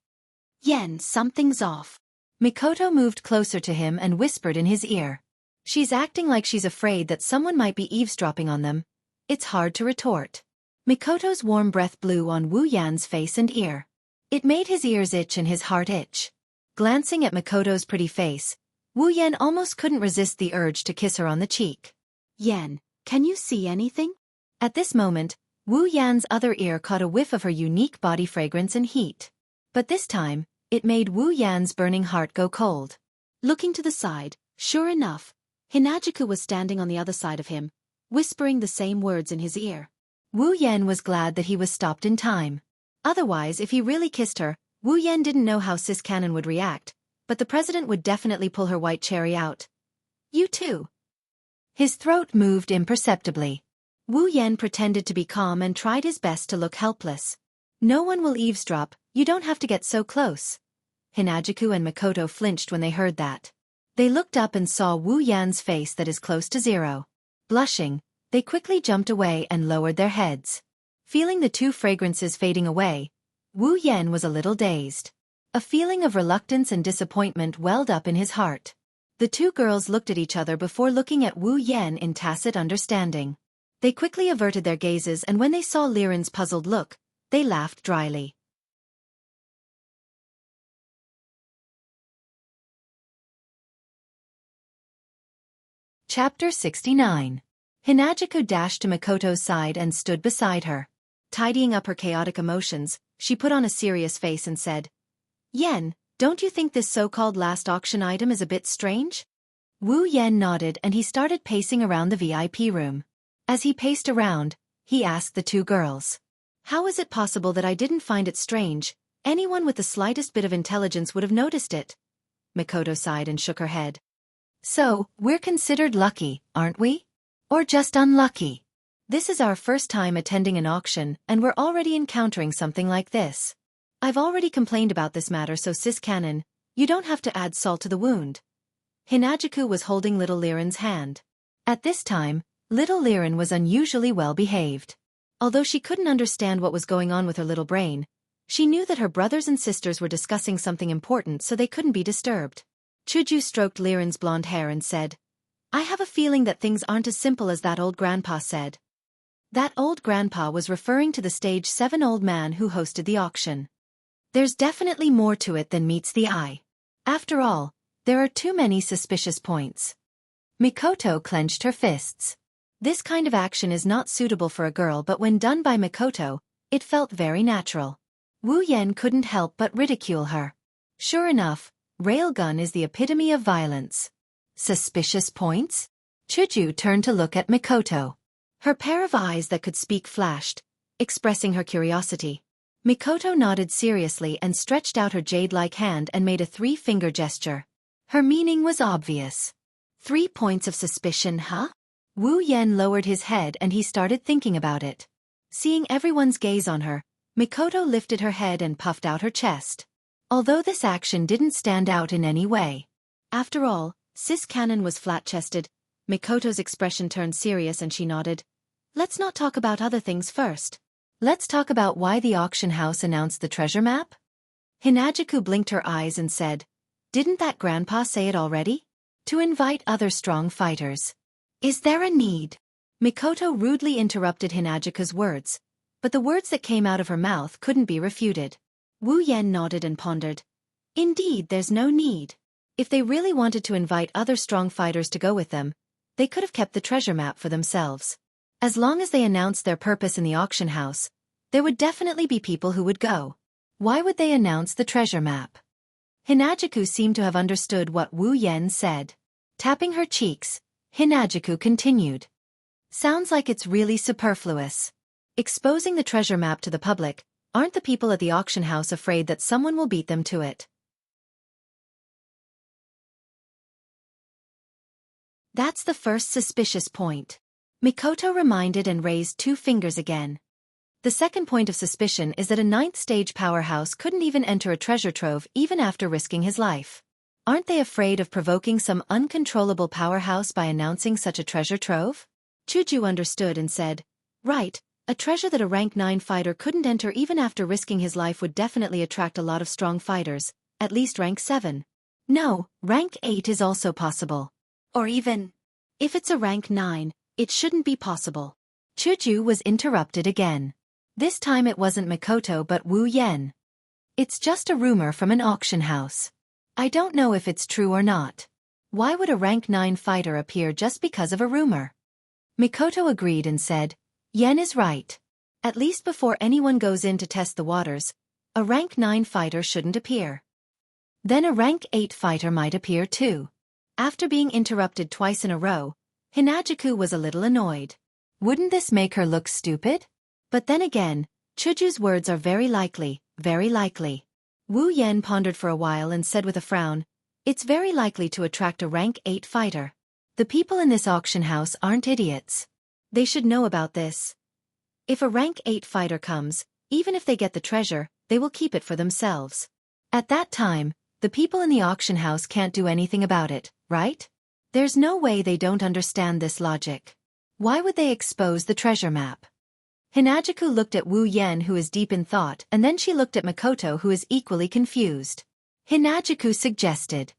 "Yan, something's off." Mikoto moved closer to him and whispered in his ear. "She's acting like she's afraid that someone might be eavesdropping on them. It's hard to retort." Mikoto's warm breath blew on Wu Yan's face and ear. It made his ears itch and his heart itch. Glancing at Mikoto's pretty face, Wu Yan almost couldn't resist the urge to kiss her on the cheek. "Yan, can you see anything?" At this moment, Wu Yan's other ear caught a whiff of her unique body fragrance and heat. But this time, it made Wu Yan's burning heart go cold. Looking to the side, sure enough, Hinajiku was standing on the other side of him, whispering the same words in his ear. Wu Yan was glad that he was stopped in time. Otherwise, if he really kissed her, Wu Yan didn't know how Sis Cannon would react, but the president would definitely pull her white cherry out. "You too." His throat moved imperceptibly. Wu Yan pretended to be calm and tried his best to look helpless. "No one will eavesdrop, you don't have to get so close." Hinajiku and Mikoto flinched when they heard that. They looked up and saw Wu Yan's face that is close to zero. Blushing, they quickly jumped away and lowered their heads. Feeling the two fragrances fading away, Wu Yan was a little dazed. A feeling of reluctance and disappointment welled up in his heart. The two girls looked at each other before looking at Wu Yan in tacit understanding. They quickly averted their gazes, and when they saw Liren's puzzled look, they laughed dryly. Chapter 69. Hinajiku dashed to Mikoto's side and stood beside her. Tidying up her chaotic emotions, she put on a serious face and said, "Yen, don't you think this so-called last auction item is a bit strange?" Wu Yen nodded and he started pacing around the VIP room. As he paced around, he asked the two girls, "How is it possible that I didn't find it strange? Anyone with the slightest bit of intelligence would have noticed it." Mikoto sighed and shook her head. "So, we're considered lucky, aren't we? Or just unlucky? This is our first time attending an auction and we're already encountering something like this. I've already complained about this matter, so Sis Cannon, you don't have to add salt to the wound." Hinajiku was holding little Liren's hand. At this time, little Liren was unusually well behaved. Although she couldn't understand what was going on with her little brain, she knew that her brothers and sisters were discussing something important, so they couldn't be disturbed. Chuju stroked Liren's blonde hair and said, "I have a feeling that things aren't as simple as that old grandpa said." That old grandpa was referring to the stage 7 old man who hosted the auction. There's definitely more to it than meets the eye. After all, there are too many suspicious points. Mikoto clenched her fists. This kind of action is not suitable for a girl, but when done by Mikoto, it felt very natural. Wu Yen couldn't help but ridicule her. Sure enough, railgun is the epitome of violence. Suspicious points? Chuju turned to look at Mikoto. Her pair of eyes that could speak flashed, expressing her curiosity. Mikoto nodded seriously and stretched out her jade-like hand and made a three-finger gesture. Her meaning was obvious. 3 points of suspicion, huh? Wu Yan lowered his head and he started thinking about it. Seeing everyone's gaze on her, Mikoto lifted her head and puffed out her chest. Although this action didn't stand out in any way. After all, Sis Cannon was flat-chested. Mikoto's expression turned serious and she nodded. Let's not talk about other things first. Let's talk about why the auction house announced the treasure map? Hinajuku blinked her eyes and said, "Didn't that grandpa say it already? To invite other strong fighters. Is there a need?" Mikoto rudely interrupted Hinajuku's words, but the words that came out of her mouth couldn't be refuted. Wu Yan nodded and pondered. Indeed, there's no need. If they really wanted to invite other strong fighters to go with them, they could have kept the treasure map for themselves. As long as they announced their purpose in the auction house, there would definitely be people who would go. Why would they announce the treasure map? Hinajuku seemed to have understood what Wu Yan said. Tapping her cheeks, Hinajuku continued. Sounds like it's really superfluous. Exposing the treasure map to the public, aren't the people at the auction house afraid that someone will beat them to it? That's the first suspicious point. Mikoto reminded and raised 2 fingers again. The second point of suspicion is that a 9th-stage powerhouse couldn't even enter a treasure trove even after risking his life. Aren't they afraid of provoking some uncontrollable powerhouse by announcing such a treasure trove? Chuju understood and said, right, a treasure that a rank 9 fighter couldn't enter even after risking his life would definitely attract a lot of strong fighters, at least rank 7. No, rank 8 is also possible. Or even, if it's a rank 9, it shouldn't be possible. Chuju was interrupted again. This time it wasn't Mikoto but Wu Yan. It's just a rumor from an auction house. I don't know if it's true or not. Why would a rank 9 fighter appear just because of a rumor? Mikoto agreed and said, Yan is right. At least before anyone goes in to test the waters, a rank 9 fighter shouldn't appear. Then a rank 8 fighter might appear too. After being interrupted twice in a row, Hinajuku was a little annoyed. Wouldn't this make her look stupid? But then again, Chuju's words are very likely, very likely. Wu Yan pondered for a while and said with a frown, it's very likely to attract a rank 8 fighter. The people in this auction house aren't idiots. They should know about this. If a rank 8 fighter comes, even if they get the treasure, they will keep it for themselves. At that time, the people in the auction house can't do anything about it, right? There's no way they don't understand this logic. Why would they expose the treasure map? Hinajuku looked at Wu Yan, who is deep in thought, and then she looked at Mikoto, who is equally confused. Hinajuku suggested.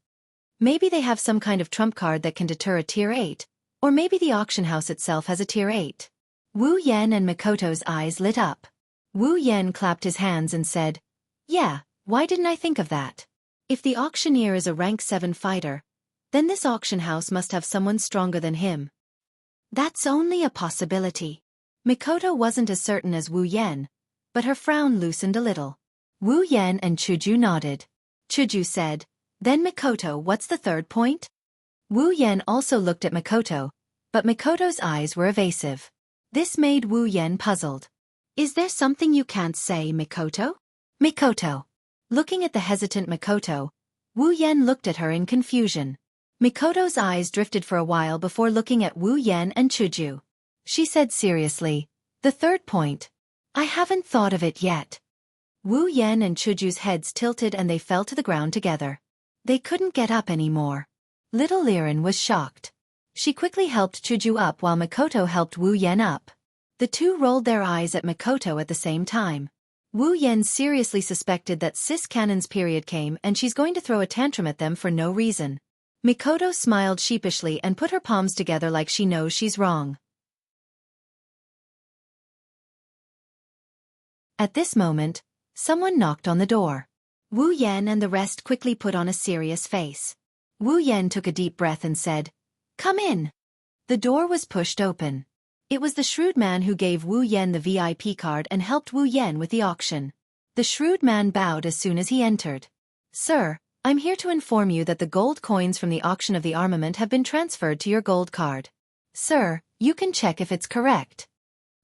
Maybe they have some kind of trump card that can deter a tier 8, or maybe the auction house itself has a tier 8. Wu Yan and Mikoto's eyes lit up. Wu Yan clapped his hands and said, yeah, why didn't I think of that? If the auctioneer is a rank 7 fighter, then this auction house must have someone stronger than him. That's only a possibility. Mikoto wasn't as certain as Wu Yan, but her frown loosened a little. Wu Yan and Chuju nodded. Chuju said, then Mikoto, what's the third point? Wu Yan also looked at Mikoto, but Mikoto's eyes were evasive. This made Wu Yan puzzled. Is there something you can't say, Mikoto? Mikoto. Looking at the hesitant Mikoto, Wu Yan looked at her in confusion. Mikoto's eyes drifted for a while before looking at Wu Yan and Chuju. She said seriously, the third point. I haven't thought of it yet. Wu Yan and Chuju's heads tilted and they fell to the ground together. They couldn't get up anymore. Little Liren was shocked. She quickly helped Chuju up while Mikoto helped Wu Yan up. The two rolled their eyes at Mikoto at the same time. Wu Yan seriously suspected that Sis Cannon's period came and she's going to throw a tantrum at them for no reason. Mikoto smiled sheepishly and put her palms together like she knows she's wrong. At this moment, someone knocked on the door. Wu Yan and the rest quickly put on a serious face. Wu Yan took a deep breath and said, come in. The door was pushed open. It was the shrewd man who gave Wu Yan the VIP card and helped Wu Yan with the auction. The shrewd man bowed as soon as he entered. Sir, I'm here to inform you that the gold coins from the auction of the armament have been transferred to your gold card. Sir, you can check if it's correct.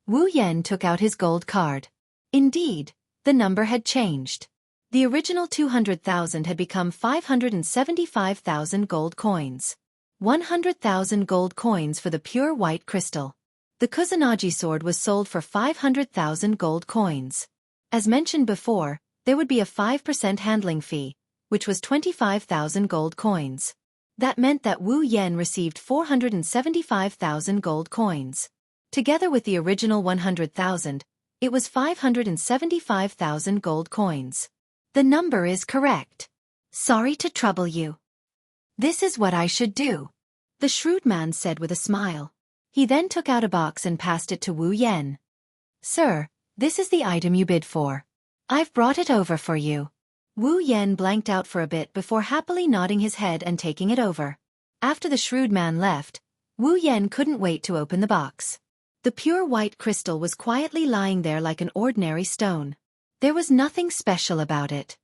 Wu Yan took out his gold card. Indeed, The number had changed. The original 200,000 had become 575,000 gold coins. 100,000 gold coins for the pure white crystal. The Kusanagi sword was sold for 500,000 gold coins. As mentioned before, there would be a 5% handling fee, which was 25,000 gold coins. That meant that Wu Yan received 475,000 gold coins. Together with the original 100,000, it was 575,000 gold coins. The number is correct. Sorry to trouble you. This is what I should do, the shrewd man said with a smile. He then took out a box and passed it to Wu Yan. Sir, this is the item you bid for. I've brought it over for you. Wu Yan blanked out for a bit before happily nodding his head and taking it over. After the shrewd man left, Wu Yan couldn't wait to open the box. The pure white crystal was quietly lying there like an ordinary stone. There was nothing special about it.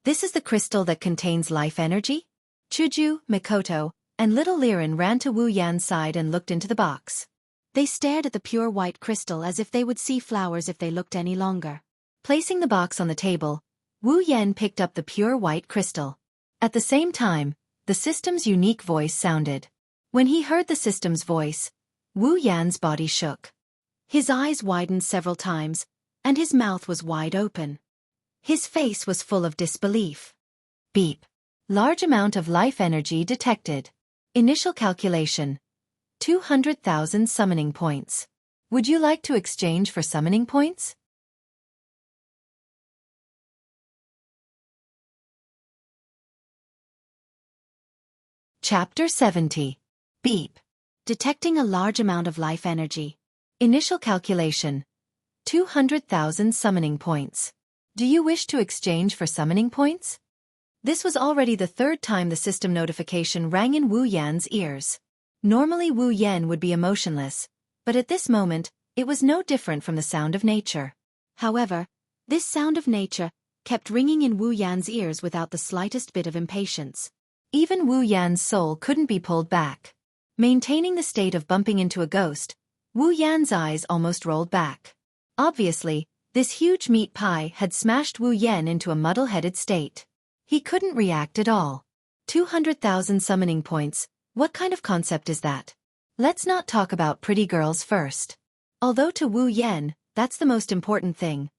This is the crystal that contains life energy? Chuju, Mikoto, and little Liren ran to Wu Yan's side and looked into the box. They stared at the pure white crystal as if they would see flowers if they looked any longer. Placing the box on the table, Wu Yan picked up the pure white crystal. At the same time, the system's unique voice sounded. When he heard the system's voice, Wu Yan's body shook. His eyes widened several times, and his mouth was wide open. His face was full of disbelief. Beep. Large amount of life energy detected. Initial calculation. 200,000 summoning points. Would you like to exchange for summoning points? Chapter 70. Beep. Detecting a large amount of life energy. Initial calculation. 200,000 summoning points. Do you wish to exchange for summoning points? This was already the third time the system notification rang in Wu Yan's ears. Normally Wu Yan would be emotionless, but at this moment, it was no different from the sound of nature. However, this sound of nature kept ringing in Wu Yan's ears without the slightest bit of impatience. Even Wu Yan's soul couldn't be pulled back. Maintaining the state of bumping into a ghost, Wu Yan's eyes almost rolled back. Obviously, this huge meat pie had smashed Wu Yan into a muddle-headed state. He couldn't react at all. 200,000 summoning points, what kind of concept is that? Let's not talk about pretty girls first. Although to Wu Yan, that's the most important thing.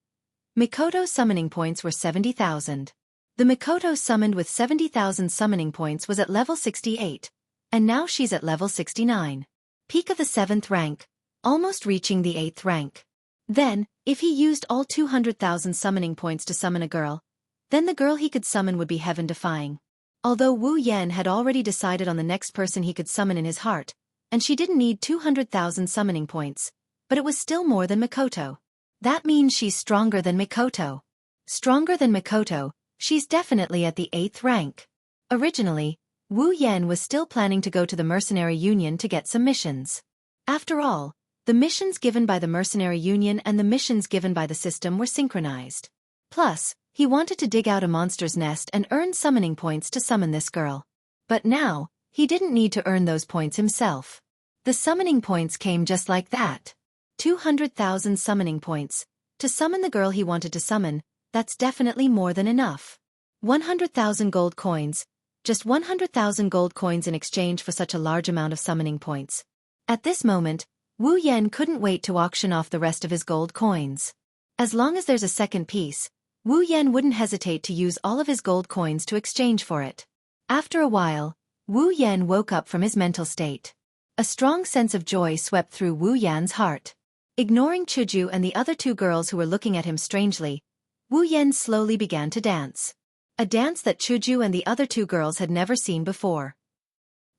Mikoto's summoning points were 70,000. The Mikoto summoned with 70,000 summoning points was at level 68. And now she's at level 69. Peak of the 7th rank, almost reaching the 8th rank. Then, if he used all 200,000 summoning points to summon a girl, then the girl he could summon would be heaven-defying. Although Wu Yan had already decided on the next person he could summon in his heart, and she didn't need 200,000 summoning points, but it was still more than Mikoto. That means she's stronger than Mikoto. Stronger than Mikoto, she's definitely at the 8th rank. Originally, Wu Yan was still planning to go to the Mercenary Union to get some missions. After all, the missions given by the Mercenary Union and the missions given by the system were synchronized. Plus, he wanted to dig out a monster's nest and earn summoning points to summon this girl. But now, he didn't need to earn those points himself. The summoning points came just like that. 200,000 summoning points. To summon the girl he wanted to summon, that's definitely more than enough. 100,000 gold coins. Just 100,000 gold coins in exchange for such a large amount of summoning points. At this moment, Wu Yan couldn't wait to auction off the rest of his gold coins. As long as there's a second piece, Wu Yan wouldn't hesitate to use all of his gold coins to exchange for it. After a while, Wu Yan woke up from his mental state. A strong sense of joy swept through Wu Yan's heart. Ignoring Chuju and the other two girls who were looking at him strangely, Wu Yan slowly began to dance. A dance that Chuju and the other two girls had never seen before.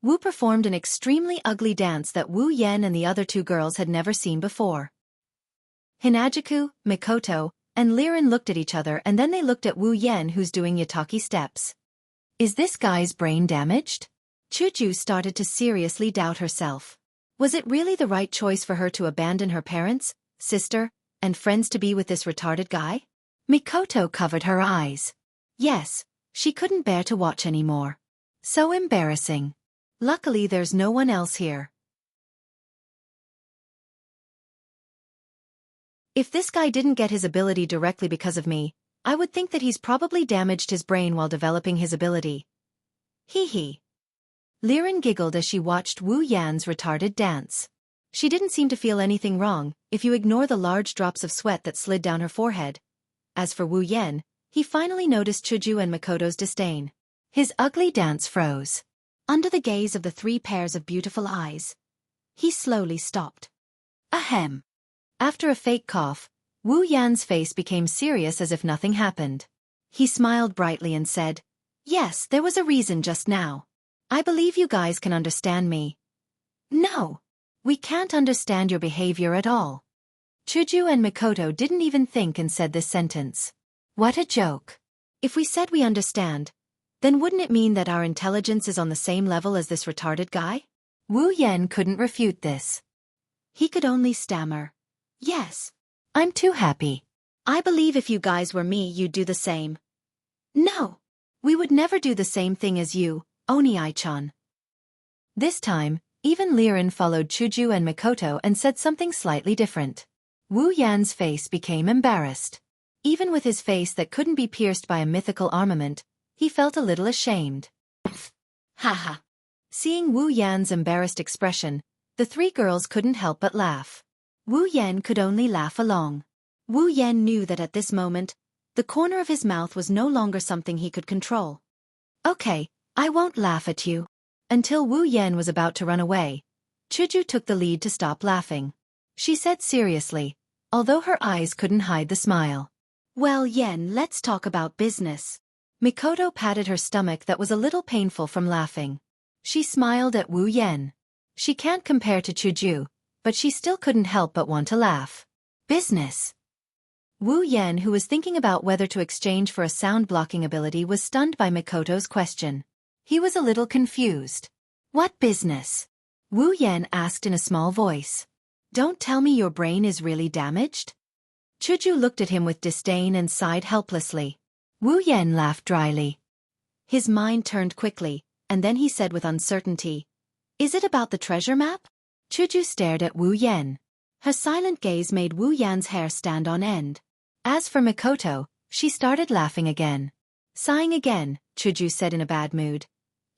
Wu performed an extremely ugly dance that Wu Yan and the other two girls had never seen before. Hinajuku, Mikoto, and Liren looked at each other and then they looked at Wu Yan who's doing yataki steps. Is this guy's brain damaged? Chuju started to seriously doubt herself. Was it really the right choice for her to abandon her parents, sister, and friends to be with this retarded guy? Mikoto covered her eyes. Yes, she couldn't bear to watch anymore. So embarrassing. Luckily there's no one else here. If this guy didn't get his ability directly because of me, I would think that he's probably damaged his brain while developing his ability. Hee hee. Liren giggled as she watched Wu Yan's retarded dance. She didn't seem to feel anything wrong, if you ignore the large drops of sweat that slid down her forehead. As for Wu Yan, he finally noticed Chuju and Makoto's disdain. His ugly dance froze. Under the gaze of the 3 pairs of beautiful eyes, he slowly stopped. Ahem. After a fake cough, Wu Yan's face became serious as if nothing happened. He smiled brightly and said, "Yes, there was a reason just now. I believe you guys can understand me." "No. We can't understand your behavior at all." Chuju and Makoto didn't even think and said this sentence. What a joke. If we said we understand, then wouldn't it mean that our intelligence is on the same level as this retarded guy? Wu Yan couldn't refute this. He could only stammer, "Yes. I'm too happy. I believe if you guys were me you'd do the same." "No. We would never do the same thing as you, Oni-chan." This time, even Liren followed Chuju and Makoto and said something slightly different. Wu Yan's face became embarrassed. Even with his face that couldn't be pierced by a mythical armament, he felt a little ashamed. Haha. Seeing Wu Yan's embarrassed expression, the 3 girls couldn't help but laugh. Wu Yan could only laugh along. Wu Yan knew that at this moment, the corner of his mouth was no longer something he could control. "Okay, I won't laugh at you." Until Wu Yan was about to run away, Chuju took the lead to stop laughing. She said seriously, although her eyes couldn't hide the smile. "Well, Yan, let's talk about business." Mikoto patted her stomach that was a little painful from laughing. She smiled at Wu Yan. She can't compare to Chuju, but she still couldn't help but want to laugh. Business. Wu Yan, who was thinking about whether to exchange for a sound-blocking ability, was stunned by Mikoto's question. He was a little confused. "What business?" Wu Yan asked in a small voice. "Don't tell me your brain is really damaged?" Chuju looked at him with disdain and sighed helplessly. Wu Yan laughed dryly. His mind turned quickly, and then he said with uncertainty, "Is it about the treasure map?" Chuju stared at Wu Yan. Her silent gaze made Wu Yan's hair stand on end. As for Mikoto, she started laughing again. Sighing again, Chuju said in a bad mood,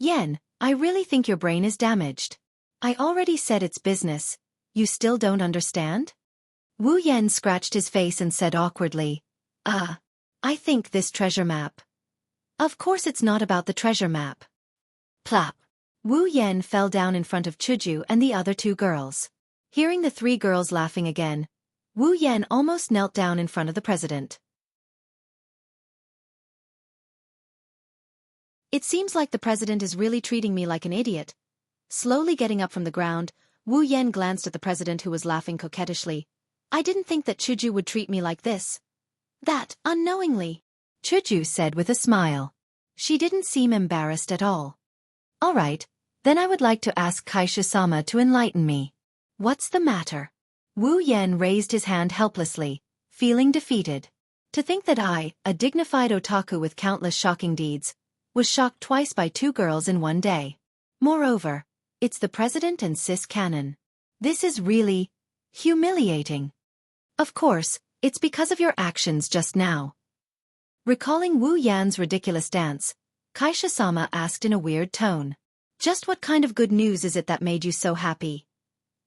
"Yan, I really think your brain is damaged. I already said it's business. You still don't understand?" Wu Yan scratched his face and said awkwardly, I think this treasure map." "Of course it's not about the treasure map." Plop. Wu Yan fell down in front of Chuju and the other 2 girls. Hearing the 3 girls laughing again, Wu Yan almost knelt down in front of the president. "It seems like the president is really treating me like an idiot." Slowly getting up from the ground, Wu Yan glanced at the president, who was laughing coquettishly. "I didn't think that Chuju would treat me like this." "That, unknowingly," Chuju said with a smile. She didn't seem embarrassed at all. "All right, then I would like to ask Kaisha-sama to enlighten me." "What's the matter?" Wu Yan raised his hand helplessly, feeling defeated. To think that I, a dignified otaku with countless shocking deeds, was shocked twice by 2 girls in one day. Moreover, it's the president and Sis Cannon. This is really humiliating. Of course, it's because of your actions just now. Recalling Wu Yan's ridiculous dance, Kaisha-sama asked in a weird tone, "Just what kind of good news is it that made you so happy?"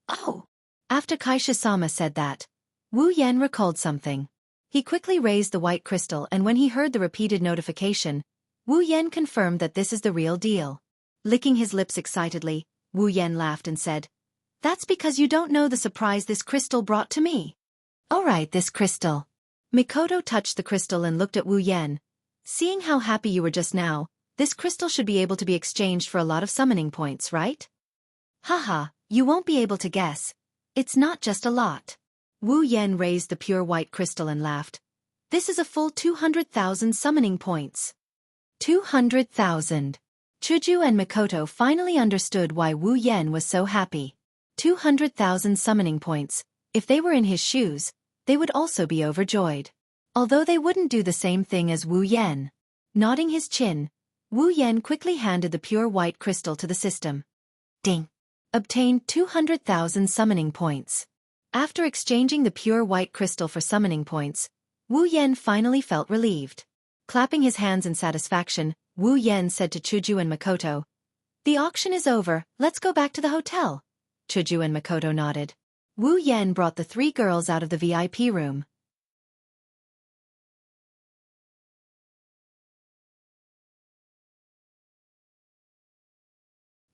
"Oh." After Kaisha-sama said that, Wu Yan recalled something. He quickly raised the white crystal, and when he heard the repeated notification, Wu Yan confirmed that this is the real deal. Licking his lips excitedly, Wu Yan laughed and said, "That's because you don't know the surprise this crystal brought to me." "All right, this crystal." Mikoto touched the crystal and looked at Wu Yan. "Seeing how happy you were just now, this crystal should be able to be exchanged for a lot of summoning points, right?" "Haha, you won't be able to guess. It's not just a lot." Wu Yan raised the pure white crystal and laughed. "This is a full 200,000 summoning points." 200,000. Chuju and Mikoto finally understood why Wu Yan was so happy. 200,000 summoning points. If they were in his shoes, they would also be overjoyed. Although they wouldn't do the same thing as Wu Yan. Nodding his chin, Wu Yan quickly handed the pure white crystal to the system. Ding. Obtained 200,000 summoning points. After exchanging the pure white crystal for summoning points, Wu Yan finally felt relieved. Clapping his hands in satisfaction, Wu Yan said to Chuju and Makoto, "The auction is over, let's go back to the hotel." Chuju and Makoto nodded. Wu Yan brought the three girls out of the VIP room.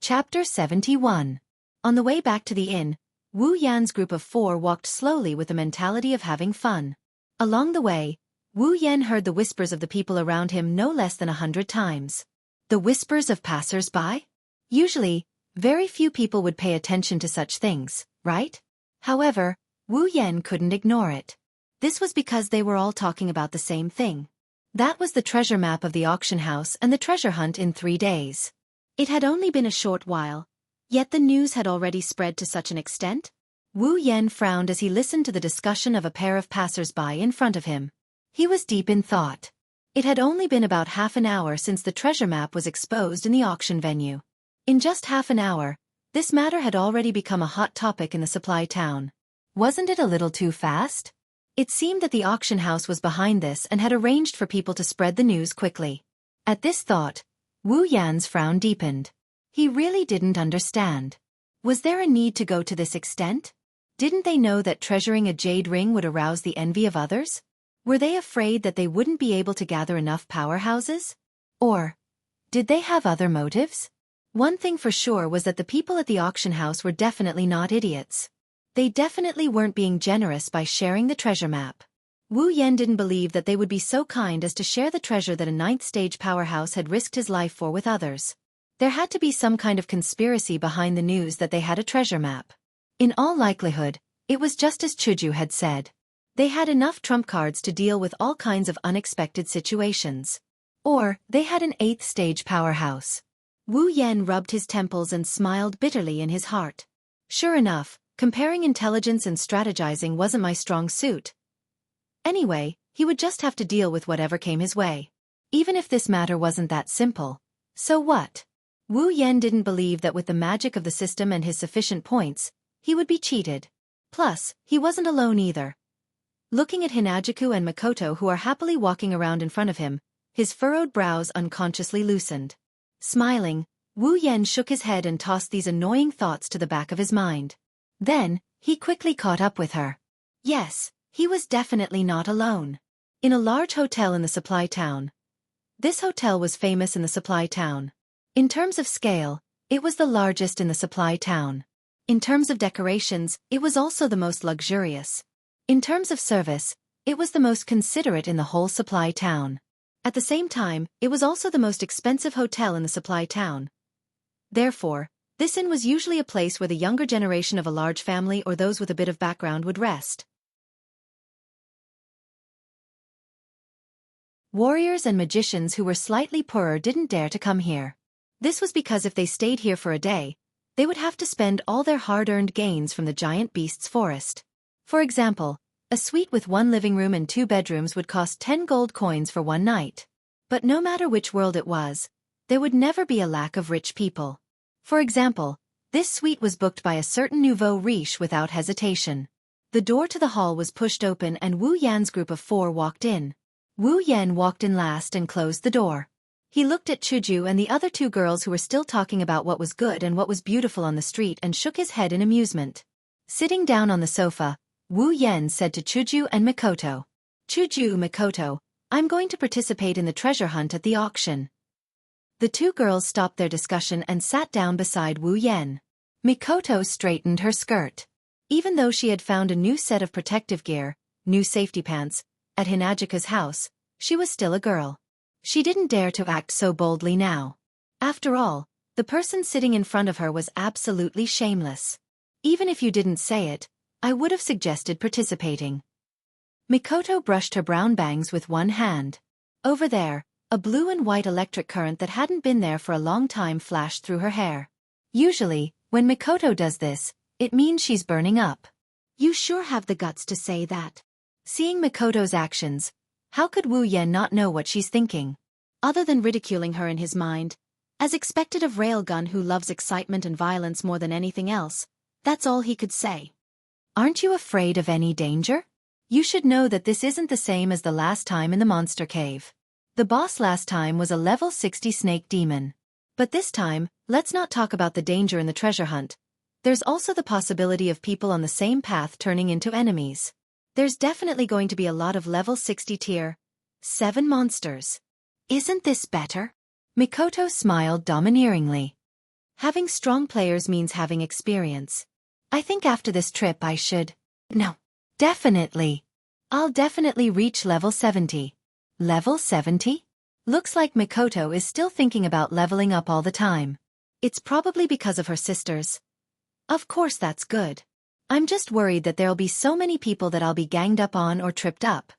Chapter 71. On the way back to the inn, Wu Yan's group of four walked slowly with the mentality of having fun. Along the way, Wu Yan heard the whispers of the people around him no less than 100 times. The whispers of passers-by? Usually, very few people would pay attention to such things, right? However, Wu Yan couldn't ignore it. This was because they were all talking about the same thing. That was the treasure map of the auction house and the treasure hunt in 3 days. It had only been a short while, yet the news had already spread to such an extent. Wu Yan frowned as he listened to the discussion of a pair of passers-by in front of him. He was deep in thought. It had only been about half an hour since the treasure map was exposed in the auction venue. In just half an hour, this matter had already become a hot topic in the supply town. Wasn't it a little too fast? It seemed that the auction house was behind this and had arranged for people to spread the news quickly. At this thought, Wu Yan's frown deepened. He really didn't understand. Was there a need to go to this extent? Didn't they know that treasuring a jade ring would arouse the envy of others? Were they afraid that they wouldn't be able to gather enough powerhouses? Or did they have other motives? One thing for sure was that the people at the auction house were definitely not idiots. They definitely weren't being generous by sharing the treasure map. Wu Yan didn't believe that they would be so kind as to share the treasure that a 9th-stage powerhouse had risked his life for with others. There had to be some kind of conspiracy behind the news that they had a treasure map. In all likelihood, it was just as Chuju had said. They had enough trump cards to deal with all kinds of unexpected situations. Or, they had an 8th-stage powerhouse. Wu Yan rubbed his temples and smiled bitterly in his heart. Sure enough, comparing intelligence and strategizing wasn't my strong suit. Anyway, he would just have to deal with whatever came his way. Even if this matter wasn't that simple. So what? Wu Yan didn't believe that with the magic of the system and his sufficient points, he would be cheated. Plus, he wasn't alone either. Looking at Hinajuku and Makoto who are happily walking around in front of him, his furrowed brows unconsciously loosened. Smiling, Wu Yan shook his head and tossed these annoying thoughts to the back of his mind. Then, he quickly caught up with her. Yes, he was definitely not alone. In a large hotel in the supply town. This hotel was famous in the supply town. In terms of scale, it was the largest in the supply town. In terms of decorations, it was also the most luxurious. In terms of service, it was the most considerate in the whole supply town. At the same time, it was also the most expensive hotel in the supply town. Therefore, this inn was usually a place where the younger generation of a large family or those with a bit of background would rest. Warriors and magicians who were slightly poorer didn't dare to come here. This was because if they stayed here for a day, they would have to spend all their hard-earned gains from the giant beast's forest. For example, a suite with 1 living room and 2 bedrooms would cost 10 gold coins for 1 night. But no matter which world it was, there would never be a lack of rich people. For example, this suite was booked by a certain nouveau riche without hesitation. The door to the hall was pushed open and Wu Yan's group of 4 walked in. Wu Yan walked in last and closed the door. He looked at Chuju and the other 2 girls who were still talking about what was good and what was beautiful on the street and shook his head in amusement. Sitting down on the sofa, Wu Yan said to Chuju and Makoto, "Chuju, Makoto, I'm going to participate in the treasure hunt at the auction." The 2 girls stopped their discussion and sat down beside Wu Yan. Makoto straightened her skirt. Even though she had found a new set of protective gear, new safety pants, at Hinajuka's house, she was still a girl. She didn't dare to act so boldly now. After all, the person sitting in front of her was absolutely shameless. Even if you didn't say it, I would have suggested participating. Makoto brushed her brown bangs with one hand. Over there, a blue and white electric current that hadn't been there for a long time flashed through her hair. Usually, when Makoto does this, it means she's burning up. You sure have the guts to say that. Seeing Makoto's actions, how could Wu Yan not know what she's thinking? Other than ridiculing her in his mind, as expected of Railgun who loves excitement and violence more than anything else, that's all he could say. Aren't you afraid of any danger? You should know that this isn't the same as the last time in the monster cave. The boss last time was a level 60 snake demon. But this time, let's not talk about the danger in the treasure hunt. There's also the possibility of people on the same path turning into enemies. There's definitely going to be a lot of level 60 tier 7 monsters. Isn't this better? Mikoto smiled domineeringly. Having strong players means having experience. I think after this trip I should. No. Definitely. I'll definitely reach level 70. Level 70? Looks like Mikoto is still thinking about leveling up all the time. It's probably because of her sisters. Of course that's good. I'm just worried that there'll be so many people that I'll be ganged up on or tripped up.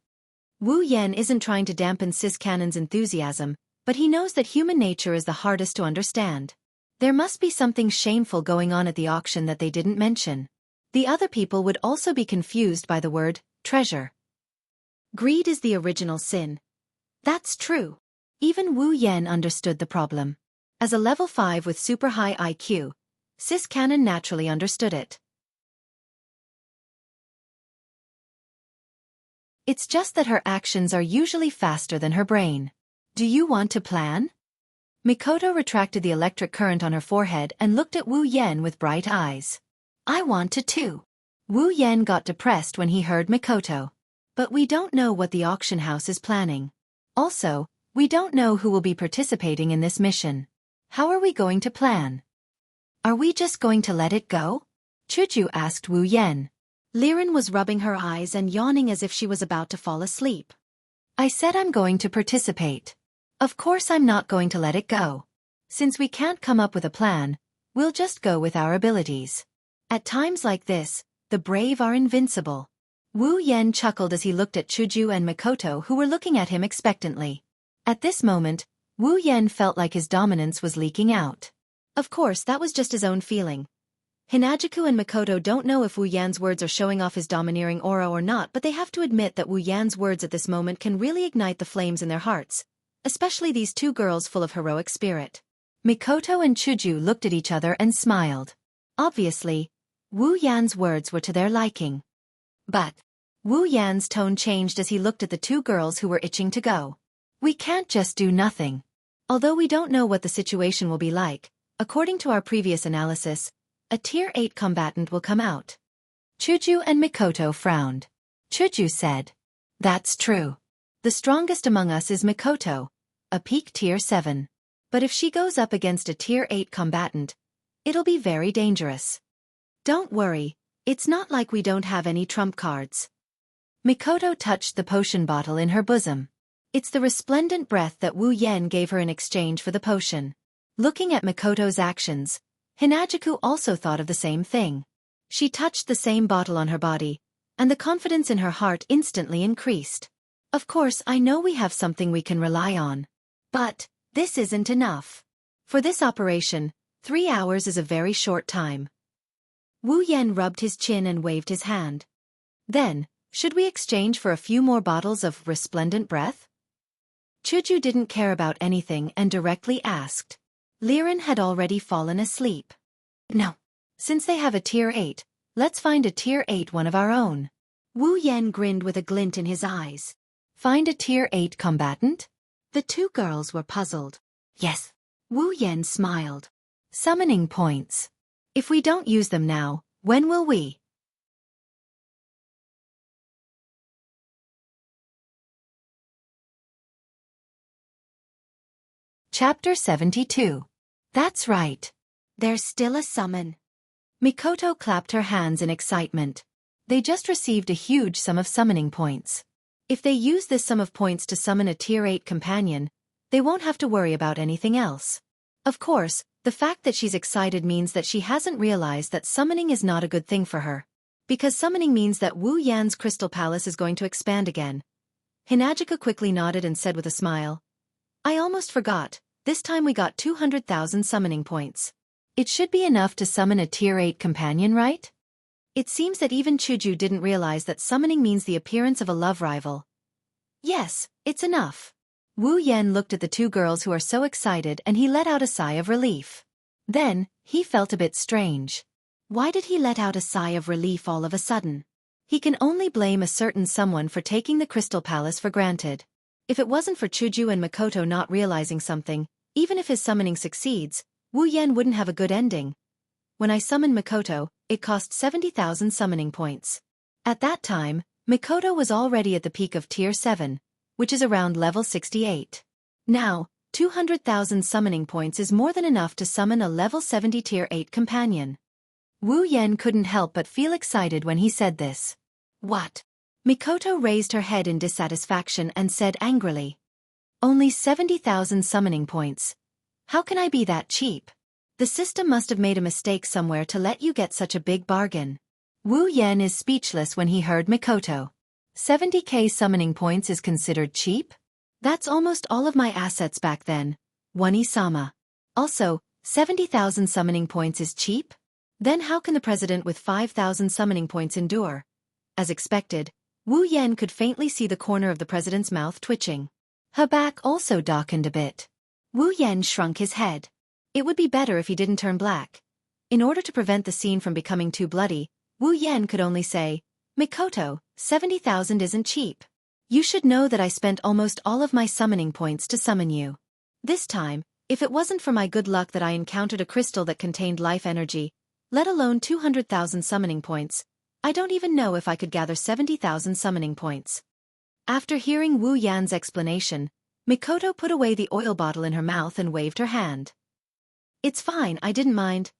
Wu Yan isn't trying to dampen Sis Cannon's enthusiasm, but he knows that human nature is the hardest to understand. There must be something shameful going on at the auction that they didn't mention. The other people would also be confused by the word treasure. Greed is the original sin. That's true. Even Wu Yan understood the problem. As a level 5 with super high IQ, Sis Cannon naturally understood it. It's just that her actions are usually faster than her brain. Do you want to plan? Mikoto retracted the electric current on her forehead and looked at Wu Yan with bright eyes. I want to too. Wu Yan got depressed when he heard Mikoto. But we don't know what the auction house is planning. Also, we don't know who will be participating in this mission. How are we going to plan? Are we just going to let it go? Chuju asked Wu Yan. Liren was rubbing her eyes and yawning as if she was about to fall asleep. I said I'm going to participate. Of course I'm not going to let it go. Since we can't come up with a plan, we'll just go with our abilities. At times like this, the brave are invincible. Wu Yan chuckled as he looked at Chuju and Mikoto who were looking at him expectantly. At this moment, Wu Yan felt like his dominance was leaking out. Of course that was just his own feeling. Hinajuku and Mikoto don't know if Wu Yan's words are showing off his domineering aura or not, but they have to admit that Wu Yan's words at this moment can really ignite the flames in their hearts, especially these two girls full of heroic spirit. Mikoto and Chuju looked at each other and smiled. Obviously, Wu Yan's words were to their liking. But Wu Yan's tone changed as he looked at the two girls who were itching to go. We can't just do nothing. Although we don't know what the situation will be like, according to our previous analysis, a Tier 8 combatant will come out. Chuju and Mikoto frowned. Chuju said, That's true. The strongest among us is Mikoto, a peak Tier 7. But if she goes up against a Tier 8 combatant, it'll be very dangerous. Don't worry, it's not like we don't have any trump cards. Mikoto touched the potion bottle in her bosom. It's the resplendent breath that Wu Yan gave her in exchange for the potion. Looking at Mikoto's actions, Hinajuku also thought of the same thing. She touched the same bottle on her body, and the confidence in her heart instantly increased. Of course I know we have something we can rely on. But this isn't enough. For this operation, 3 hours is a very short time. Wu Yan rubbed his chin and waved his hand. Then, should we exchange for a few more bottles of resplendent breath? Chuju didn't care about anything and directly asked. Liren had already fallen asleep. No. Since they have a Tier 8, let's find a Tier 8 one of our own. Wu Yan grinned with a glint in his eyes. Find a Tier 8 combatant? The two girls were puzzled. Yes. Wu Yan smiled. Summoning points. If we don't use them now, when will we? Chapter 72. That's right. There's still a summon. Mikoto clapped her hands in excitement. They just received a huge sum of summoning points. If they use this sum of points to summon a Tier 8 companion, they won't have to worry about anything else. Of course, the fact that she's excited means that she hasn't realized that summoning is not a good thing for her. Because summoning means that Wu Yan's Crystal Palace is going to expand again. Hinajuku quickly nodded and said with a smile, I almost forgot. This time we got 200,000 summoning points. It should be enough to summon a Tier 8 companion, right? It seems that even Chuju didn't realize that summoning means the appearance of a love rival. Yes, it's enough. Wu Yan looked at the two girls who are so excited and he let out a sigh of relief. Then, he felt a bit strange. Why did he let out a sigh of relief all of a sudden? He can only blame a certain someone for taking the Crystal Palace for granted. If it wasn't for Chuju and Makoto not realizing something, even if his summoning succeeds, Wu Yan wouldn't have a good ending. When I summoned Makoto, it cost 70,000 summoning points. At that time, Makoto was already at the peak of Tier 7, which is around level 68. Now, 200,000 summoning points is more than enough to summon a level 70 Tier 8 companion. Wu Yan couldn't help but feel excited when he said this. What? Makoto raised her head in dissatisfaction and said angrily. Only 70,000 summoning points. How can I be that cheap? The system must have made a mistake somewhere to let you get such a big bargain. Wu Yan is speechless when he heard Makoto. 70k summoning points is considered cheap? That's almost all of my assets back then, Wani-sama. Also, 70,000 summoning points is cheap? Then how can the president with 5,000 summoning points endure? As expected, Wu Yan could faintly see the corner of the president's mouth twitching. Her back also darkened a bit. Wu Yan shrunk his head. It would be better if he didn't turn black. In order to prevent the scene from becoming too bloody, Wu Yan could only say, Makoto, 70,000 isn't cheap. You should know that I spent almost all of my summoning points to summon you. This time, if it wasn't for my good luck that I encountered a crystal that contained life energy, let alone 200,000 summoning points, I don't even know if I could gather 70,000 summoning points. After hearing Wu Yan's explanation, Makoto put away the oil bottle in her mouth and waved her hand. It's fine, I didn't mind.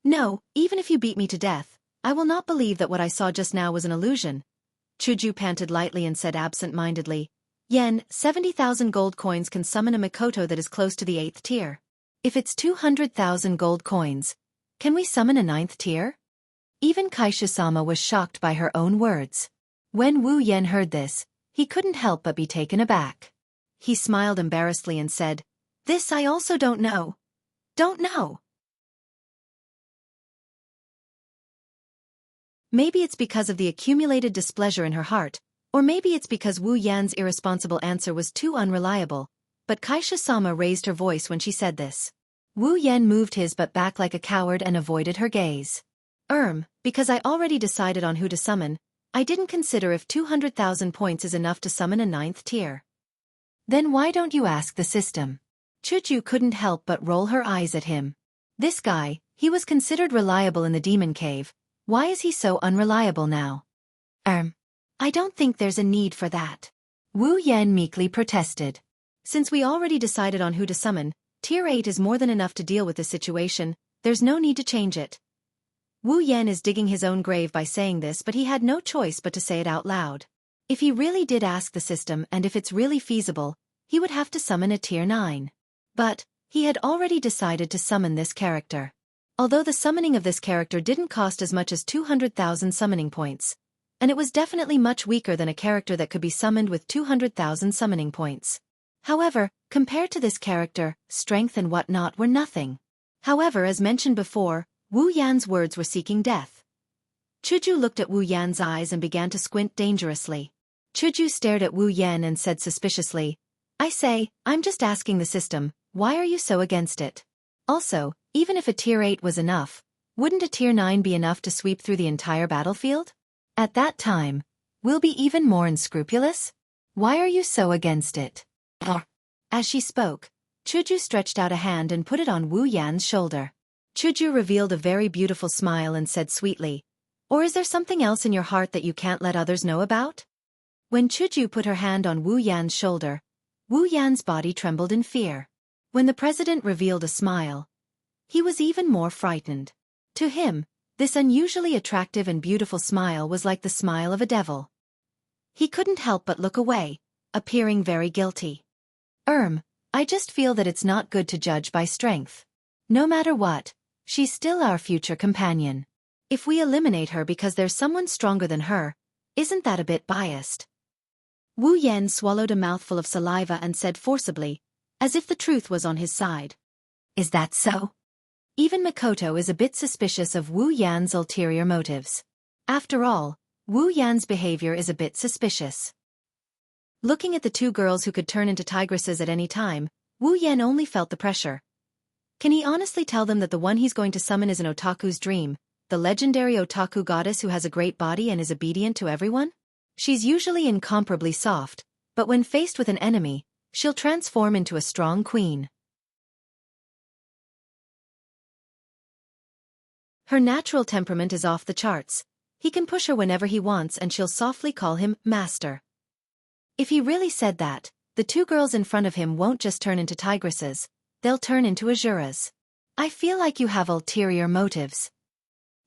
No, even if you beat me to death, I will not believe that what I saw just now was an illusion. Chuju panted lightly and said absent-mindedly, Yen, 70,000 gold coins can summon a Makoto that is close to the 8th tier. If it's 200,000 gold coins, can we summon a 9th tier? Even Kaisha-sama was shocked by her own words. When Wu Yan heard this, he couldn't help but be taken aback. He smiled embarrassedly and said, This I also don't know. Don't know. Maybe it's because of the accumulated displeasure in her heart, or maybe it's because Wu Yan's irresponsible answer was too unreliable, but Kaisha-sama raised her voice when she said this. Wu Yan moved his butt back like a coward and avoided her gaze. Because I already decided on who to summon, I didn't consider if 200,000 points is enough to summon a 9th tier. Then why don't you ask the system? Chuju couldn't help but roll her eyes at him. This guy, he was considered reliable in the demon cave. Why is he so unreliable now? I don't think there's a need for that. Wu Yan meekly protested. Since we already decided on who to summon, Tier 8 is more than enough to deal with the situation, there's no need to change it. Wu Yan is digging his own grave by saying this, but he had no choice but to say it out loud. If he really did ask the system and if it's really feasible, he would have to summon a Tier 9. But, he had already decided to summon this character. Although the summoning of this character didn't cost as much as 200,000 summoning points, and it was definitely much weaker than a character that could be summoned with 200,000 summoning points. However, compared to this character, strength and whatnot were nothing. However, as mentioned before, Wu Yan's words were seeking death. Chuju looked at Wu Yan's eyes and began to squint dangerously. Chuju stared at Wu Yan and said suspiciously, I say, I'm just asking the system, why are you so against it? Also, even if a Tier 8 was enough, wouldn't a Tier 9 be enough to sweep through the entire battlefield? At that time, we'll be even more unscrupulous? Why are you so against it? As she spoke, Chuju stretched out a hand and put it on Wu Yan's shoulder. Chuju revealed a very beautiful smile and said sweetly, Or is there something else in your heart that you can't let others know about? When Chuju put her hand on Wu Yan's shoulder, Wu Yan's body trembled in fear. When the president revealed a smile, he was even more frightened. To him, this unusually attractive and beautiful smile was like the smile of a devil. He couldn't help but look away, appearing very guilty. I just feel that it's not good to judge by strength. No matter what, she's still our future companion. If we eliminate her because there's someone stronger than her, isn't that a bit biased? Wu Yan swallowed a mouthful of saliva and said forcibly, as if the truth was on his side. Is that so? Even Makoto is a bit suspicious of Wu Yan's ulterior motives. After all, Wu Yan's behavior is a bit suspicious. Looking at the two girls who could turn into tigresses at any time, Wu Yan only felt the pressure. Can he honestly tell them that the one he's going to summon is an otaku's dream, the legendary otaku goddess who has a great body and is obedient to everyone? She's usually incomparably soft, but when faced with an enemy, she'll transform into a strong queen. Her natural temperament is off the charts. He can push her whenever he wants and she'll softly call him master. If he really said that, the two girls in front of him won't just turn into tigresses, they'll turn into Azuras. I feel like you have ulterior motives.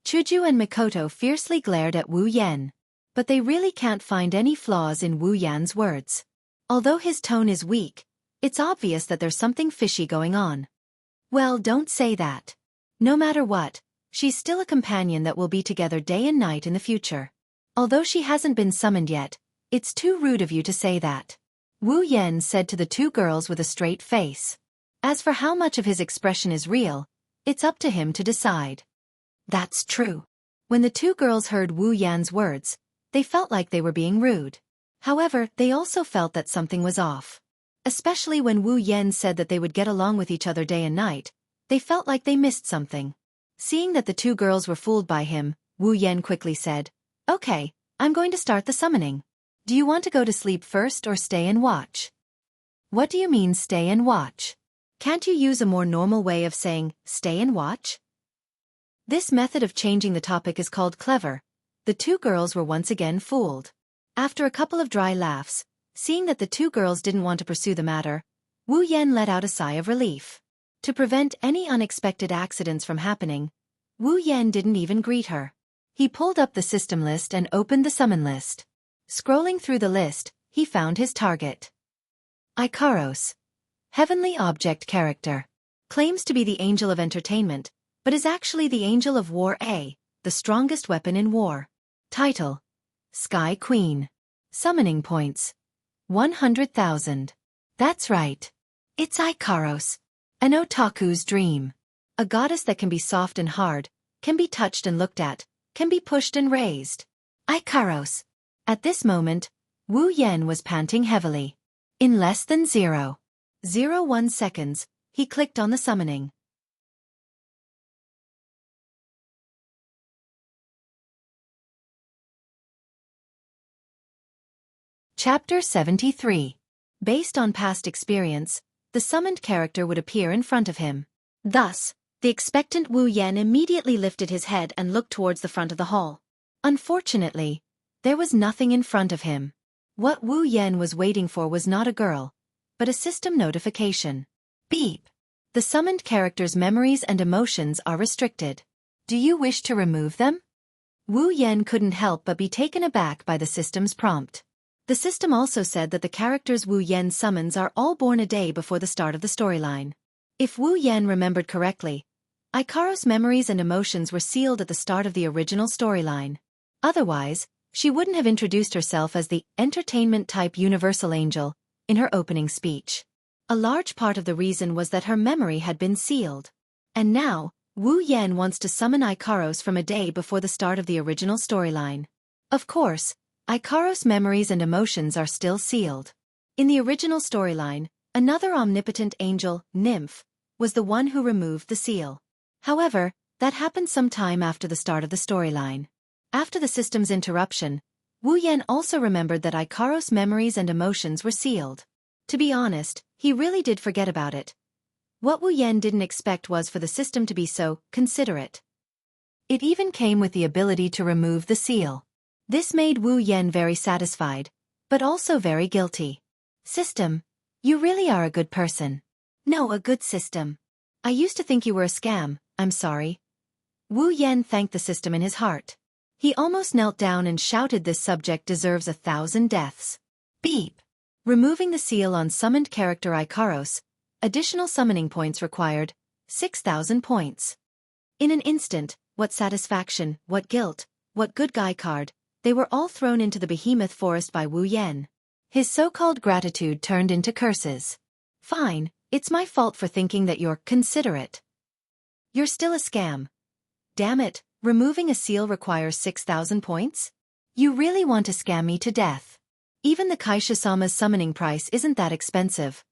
Chuju and Mikoto fiercely glared at Wu Yan. But they really can't find any flaws in Wu Yan's words. Although his tone is weak, it's obvious that there's something fishy going on. Well, don't say that. No matter what, she's still a companion that will be together day and night in the future. Although she hasn't been summoned yet, it's too rude of you to say that. Wu Yan said to the two girls with a straight face. As for how much of his expression is real, it's up to him to decide. That's true. When the two girls heard Wu Yan's words, they felt like they were being rude. However, they also felt that something was off. Especially when Wu Yan said that they would get along with each other day and night, they felt like they missed something. Seeing that the two girls were fooled by him, Wu Yan quickly said, "Okay, I'm going to start the summoning. Do you want to go to sleep first or stay and watch?" What do you mean stay and watch? Can't you use a more normal way of saying, stay and watch? This method of changing the topic is called clever. The two girls were once again fooled. After a couple of dry laughs, seeing that the two girls didn't want to pursue the matter, Wu Yan let out a sigh of relief. To prevent any unexpected accidents from happening, Wu Yan didn't even greet her. He pulled up the system list and opened the summon list. Scrolling through the list, he found his target. Ikaros. Heavenly object character. Claims to be the angel of entertainment, but is actually the angel of war A, the strongest weapon in war. Title: Sky Queen. Summoning points: 100,000. That's right. It's Ikaros. An otaku's dream. A goddess that can be soft and hard, can be touched and looked at, can be pushed and raised. Ikaros. At this moment, Wu Yan was panting heavily. In less than 0.01 seconds, he clicked on the summoning. Chapter 73. Based on past experience, the summoned character would appear in front of him. Thus, the expectant Wu Yan immediately lifted his head and looked towards the front of the hall. Unfortunately, there was nothing in front of him. What Wu Yan was waiting for was not a girl, but a system notification. Beep. The summoned character's memories and emotions are restricted. Do you wish to remove them? Wu Yan couldn't help but be taken aback by the system's prompt. The system also said that the characters Wu Yan summons are all born a day before the start of the storyline. If Wu Yan remembered correctly, Ikaros' memories and emotions were sealed at the start of the original storyline. Otherwise, she wouldn't have introduced herself as the entertainment-type universal angel in her opening speech. A large part of the reason was that her memory had been sealed. And now, Wu Yan wants to summon Ikaros from a day before the start of the original storyline. Of course, Ikaros' memories and emotions are still sealed. In the original storyline, another omnipotent angel, Nymph, was the one who removed the seal. However, that happened some time after the start of the storyline. After the system's interruption, Wu Yan also remembered that Ikaros' memories and emotions were sealed. To be honest, he really did forget about it. What Wu Yan didn't expect was for the system to be so considerate. It even came with the ability to remove the seal. This made Wu Yan very satisfied, but also very guilty. System, you really are a good person. No, a good system. I used to think you were a scam, I'm sorry. Wu Yan thanked the system in his heart. He almost knelt down and shouted, this subject deserves 1,000 deaths. Beep. Removing the seal on summoned character Ikaros, additional summoning points required, 6,000 points. In an instant, what satisfaction, what guilt, what good guy card, they were all thrown into the behemoth forest by Wu Yan. His so-called gratitude turned into curses. Fine, it's my fault for thinking that you're considerate. You're still a scam. Damn it, removing a seal requires 6,000 points? You really want to scam me to death. Even the Kaisha-sama's summoning price isn't that expensive.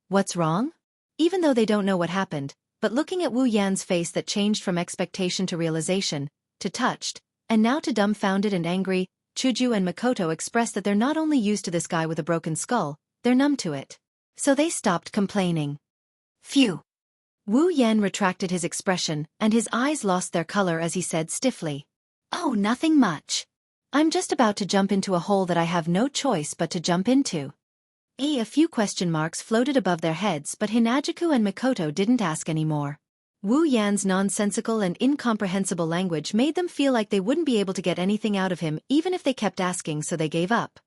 What's wrong? Even though they don't know what happened, but looking at Wu Yan's face that changed from expectation to realization, to touched, and now to dumbfounded and angry. Chuju and Makoto expressed that they're not only used to this guy with a broken skull, they're numb to it. So they stopped complaining. Phew. Wu Yan retracted his expression, and his eyes lost their color as he said stiffly. Oh, nothing much. I'm just about to jump into a hole that I have no choice but to jump into. A few question marks floated above their heads, but Hinajuku and Makoto didn't ask any more. Wu Yan's nonsensical and incomprehensible language made them feel like they wouldn't be able to get anything out of him even if they kept asking, so they gave up.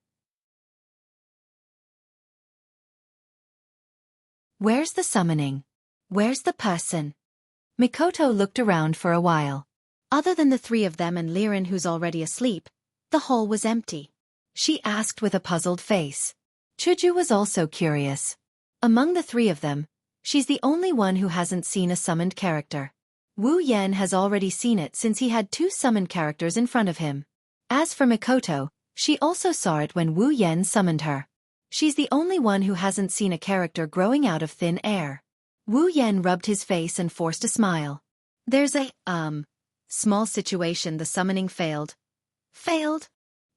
Where's the summoning? Where's the person? Makoto looked around for a while. Other than the three of them and Liren, who's already asleep, the hole was empty. She asked with a puzzled face. Chuju was also curious. Among the three of them, she's the only one who hasn't seen a summoned character. Wu Yan has already seen it since he had two summoned characters in front of him. As for Makoto, she also saw it when Wu Yan summoned her. She's the only one who hasn't seen a character growing out of thin air. Wu Yan rubbed his face and forced a smile. There's a, small situation. The summoning failed. Failed?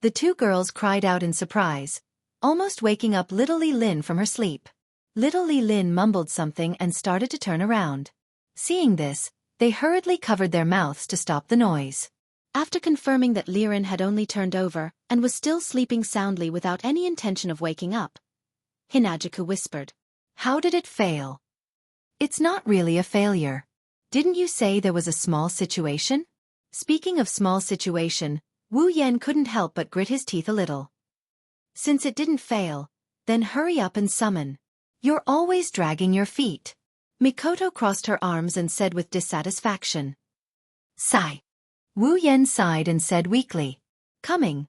The two girls cried out in surprise, almost waking up little Li Lin from her sleep. Little Li Lin mumbled something and started to turn around. Seeing this, they hurriedly covered their mouths to stop the noise. After confirming that Liren had only turned over and was still sleeping soundly without any intention of waking up, Hinajuku whispered, "How did it fail?" "It's not really a failure. Didn't you say there was a small situation?" Speaking of small situation, Wu Yan couldn't help but grit his teeth a little. "Since it didn't fail, then hurry up and summon. You're always dragging your feet." Mikoto crossed her arms and said with dissatisfaction. "Sigh." Wu Yan sighed and said weakly, "Coming."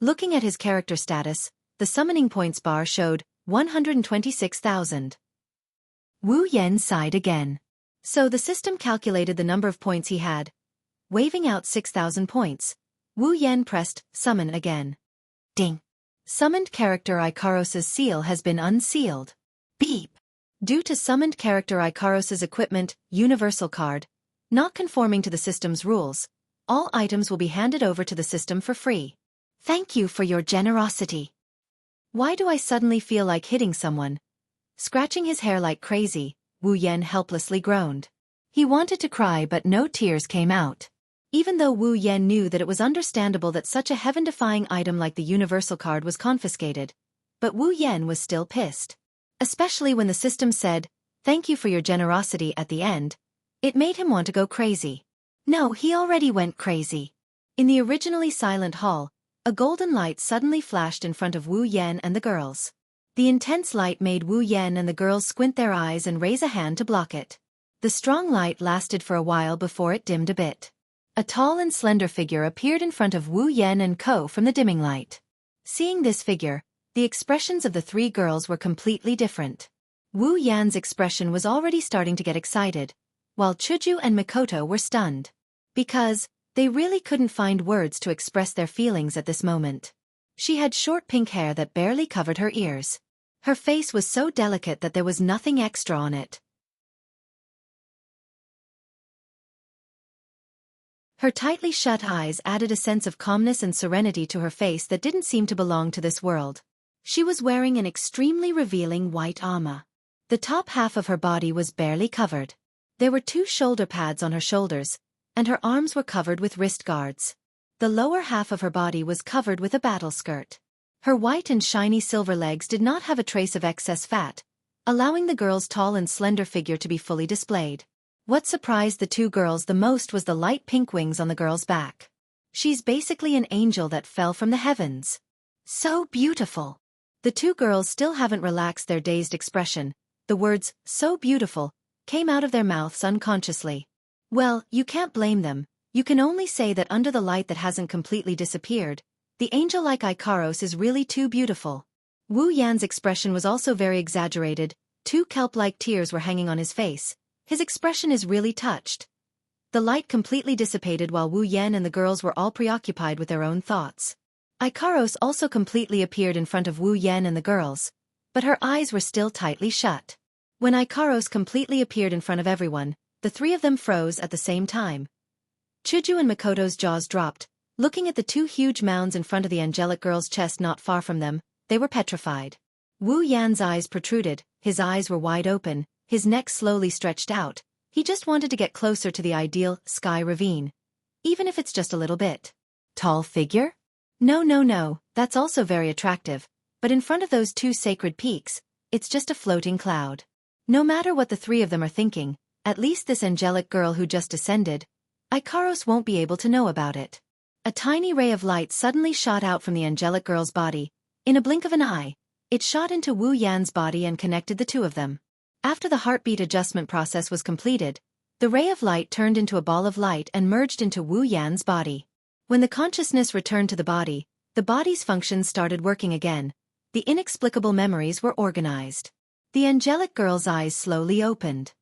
Looking at his character status, the summoning points bar showed 126,000. Wu Yan sighed again. So the system calculated the number of points he had. Waving out 6,000 points, Wu Yan pressed summon again. Ding. Summoned character Ikaros's seal has been unsealed. Beep. Due to summoned character Ikaros's equipment, universal card, not conforming to the system's rules, all items will be handed over to the system for free. Thank you for your generosity. Why do I suddenly feel like hitting someone? Scratching his hair like crazy, Wu Yan helplessly groaned. He wanted to cry but no tears came out. Even though Wu Yan knew that it was understandable that such a heaven-defying item like the universal card was confiscated, but Wu Yan was still pissed. Especially when the system said, "Thank you for your generosity" at the end. It made him want to go crazy. No, he already went crazy. In the originally silent hall, a golden light suddenly flashed in front of Wu Yan and the girls. The intense light made Wu Yan and the girls squint their eyes and raise a hand to block it. The strong light lasted for a while before it dimmed a bit. A tall and slender figure appeared in front of Wu Yan and Co. from the dimming light. Seeing this figure, the expressions of the three girls were completely different. Wu Yan's expression was already starting to get excited, while Chuju and Makoto were stunned. Because they really couldn't find words to express their feelings at this moment. She had short pink hair that barely covered her ears. Her face was so delicate that there was nothing extra on it. Her tightly shut eyes added a sense of calmness and serenity to her face that didn't seem to belong to this world. She was wearing an extremely revealing white armor. The top half of her body was barely covered. There were 2 shoulder pads on her shoulders, and her arms were covered with wrist guards. The lower half of her body was covered with a battle skirt. Her white and shiny silver legs did not have a trace of excess fat, allowing the girl's tall and slender figure to be fully displayed. What surprised the 2 girls the most was the light pink wings on the girl's back. She's basically an angel that fell from the heavens. So beautiful. The 2 girls still haven't relaxed their dazed expression. The words, "so beautiful," came out of their mouths unconsciously. Well, you can't blame them. You can only say that under the light that hasn't completely disappeared, the angel like Ikaros is really too beautiful. Wu Yan's expression was also very exaggerated. 2 kelp-like tears were hanging on his face. His expression is really touched. The light completely dissipated while Wu Yan and the girls were all preoccupied with their own thoughts. Ikaros also completely appeared in front of Wu Yan and the girls, but her eyes were still tightly shut. When Ikaros completely appeared in front of everyone, the 3 of them froze at the same time. Chuju and Makoto's jaws dropped. Looking at the two huge mounds in front of the angelic girl's chest not far from them, they were petrified. Wu Yan's eyes protruded, his eyes were wide open, his neck slowly stretched out. He just wanted to get closer to the ideal sky ravine. Even if it's just a little bit. Tall figure? No, that's also very attractive. But in front of those two sacred peaks, it's just a floating cloud. No matter what the three of them are thinking, at least this angelic girl who just descended, Ikaros won't be able to know about it. A tiny ray of light suddenly shot out from the angelic girl's body. In a blink of an eye, it shot into Wu Yan's body and connected the two of them. After the heartbeat adjustment process was completed, the ray of light turned into a ball of light and merged into Wu Yan's body. When the consciousness returned to the body's functions started working again. The inexplicable memories were organized. The angelic girl's eyes slowly opened.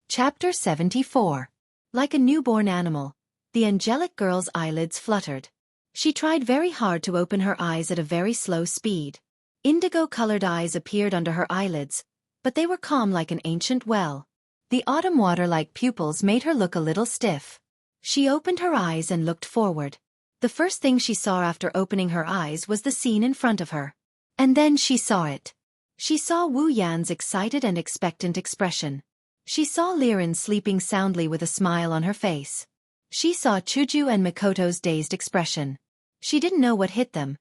Chapter 74. Like a newborn animal, the angelic girl's eyelids fluttered. She tried very hard to open her eyes at a very slow speed. Indigo-colored eyes appeared under her eyelids, but they were calm like an ancient well. The autumn water-like pupils made her look a little stiff. She opened her eyes and looked forward. The first thing she saw after opening her eyes was the scene in front of her. And then she saw it. She saw Wu Yan's excited and expectant expression. She saw Liren sleeping soundly with a smile on her face. She saw Chuju and Makoto's dazed expression. She didn't know what hit them.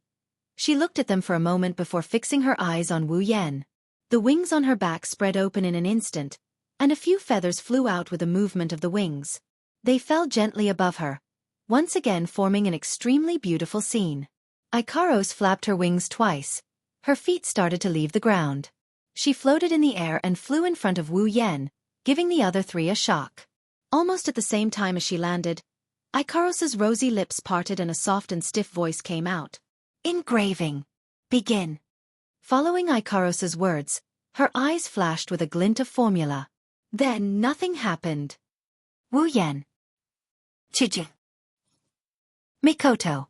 She looked at them for a moment before fixing her eyes on Wu Yan. The wings on her back spread open in an instant, and a few feathers flew out with a movement of the wings. They fell gently above her, once again forming an extremely beautiful scene. Ikaros flapped her wings twice. Her feet started to leave the ground. She floated in the air and flew in front of Wu Yan, giving the other three a shock. Almost at the same time as she landed, Ikaros's rosy lips parted and a soft and stiff voice came out. Engraving. Begin. Following Ikaros's words, her eyes flashed with a glint of formula. Then nothing happened. Wu Yan. Chuju. Mikoto.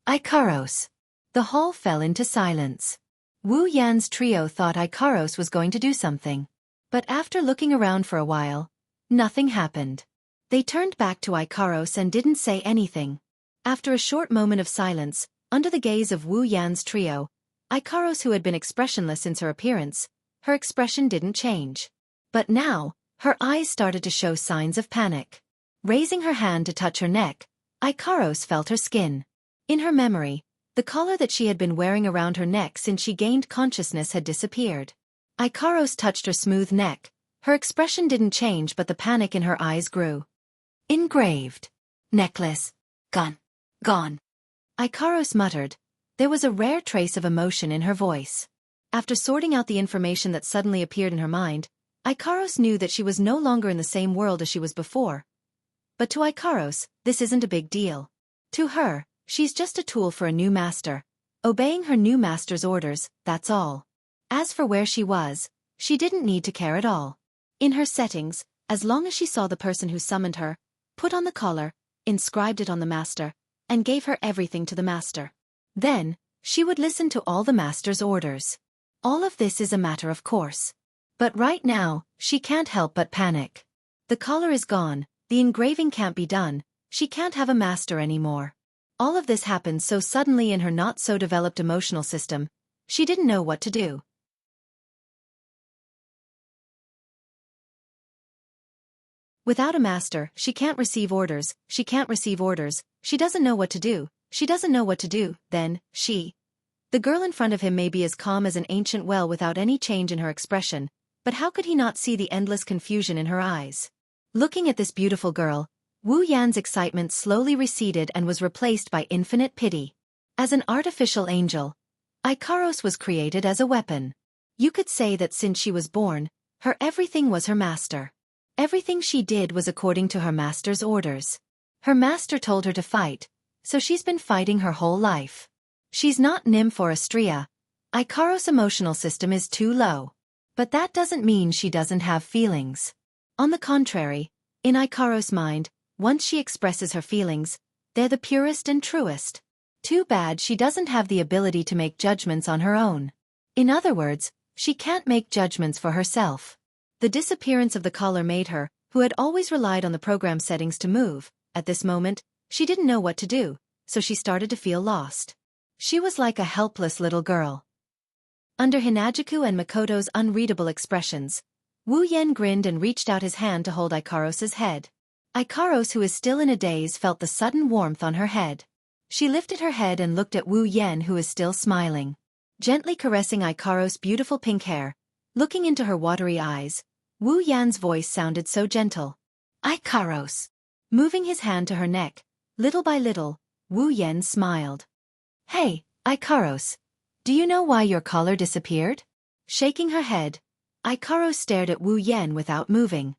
Ikaros. The hall fell into silence. Wu Yan's trio thought Ikaros was going to do something. But after looking around for a while, nothing happened. They turned back to Ikaros and didn't say anything. After a short moment of silence, under the gaze of Wu Yan's trio, Ikaros, who had been expressionless since her appearance, her expression didn't change. But now, her eyes started to show signs of panic. Raising her hand to touch her neck, Ikaros felt her skin. In her memory, the collar that she had been wearing around her neck since she gained consciousness had disappeared. Ikaros touched her smooth neck. Her expression didn't change, but the panic in her eyes grew. Engraved. Necklace. Gone. Gone. Ikaros muttered. There was a rare trace of emotion in her voice. After sorting out the information that suddenly appeared in her mind, Ikaros knew that she was no longer in the same world as she was before. But to Ikaros, this isn't a big deal. To her, she's just a tool for a new master. Obeying her new master's orders, that's all. As for where she was, she didn't need to care at all. In her settings, as long as she saw the person who summoned her, put on the collar, inscribed it on the master, and gave her everything to the master. Then, she would listen to all the master's orders. All of this is a matter of course. But right now, she can't help but panic. The collar is gone, the engraving can't be done, she can't have a master anymore. All of this happened so suddenly in her not-so-developed emotional system, she didn't know what to do. Without a master, she can't receive orders, she doesn't know what to do, then, the girl in front of him may be as calm as an ancient well without any change in her expression, but how could he not see the endless confusion in her eyes? Looking at this beautiful girl, Wu Yan's excitement slowly receded and was replaced by infinite pity. As an artificial angel, Ikaros was created as a weapon. You could say that since she was born, her everything was her master. Everything she did was according to her master's orders. Her master told her to fight, so she's been fighting her whole life. She's not nymph or a stria. Ikaros' emotional system is too low. But that doesn't mean she doesn't have feelings. On the contrary, in Ikaros' mind, once she expresses her feelings, they're the purest and truest. Too bad she doesn't have the ability to make judgments on her own. In other words, she can't make judgments for herself. The disappearance of the collar made her, who had always relied on the program settings to move, at this moment, she didn't know what to do, so she started to feel lost. She was like a helpless little girl. Under Hinajuku and Makoto's unreadable expressions, Wu Yen grinned and reached out his hand to hold Ikaros's head. Ikaros, who is still in a daze, felt the sudden warmth on her head. She lifted her head and looked at Wu Yen, who is still smiling. Gently caressing Ikaros' beautiful pink hair, looking into her watery eyes, Wu Yan's voice sounded so gentle. Ikaros. Moving his hand to her neck, little by little, Wu Yen smiled. Hey, Ikaros. Do you know why your collar disappeared? Shaking her head, Ikaros stared at Wu Yen without moving.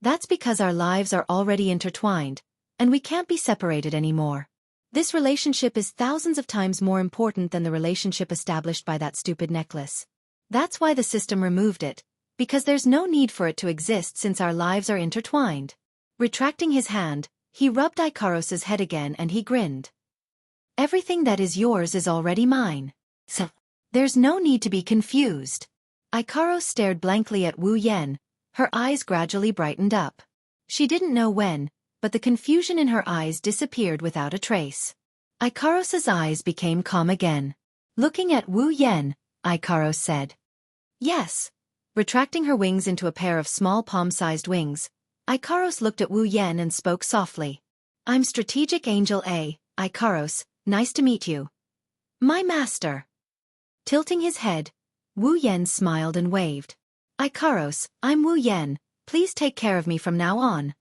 That's because our lives are already intertwined, and we can't be separated anymore. This relationship is thousands of times more important than the relationship established by that stupid necklace. That's why the system removed it, because there's no need for it to exist since our lives are intertwined. Retracting his hand, he rubbed Ikaros's head again and he grinned. Everything that is yours is already mine. So, there's no need to be confused. Ikaros stared blankly at Wu Yen, her eyes gradually brightened up. She didn't know when, but the confusion in her eyes disappeared without a trace. Ikaros's eyes became calm again. Looking at Wu Yen, Ikaros said. Yes. Retracting her wings into a pair of small palm-sized wings, Ikaros looked at Wu Yen and spoke softly. I'm Strategic Angel A, Ikaros, nice to meet you. My master. Tilting his head, Wu Yen smiled and waved. Ikaros, I'm Wu Yen, please take care of me from now on.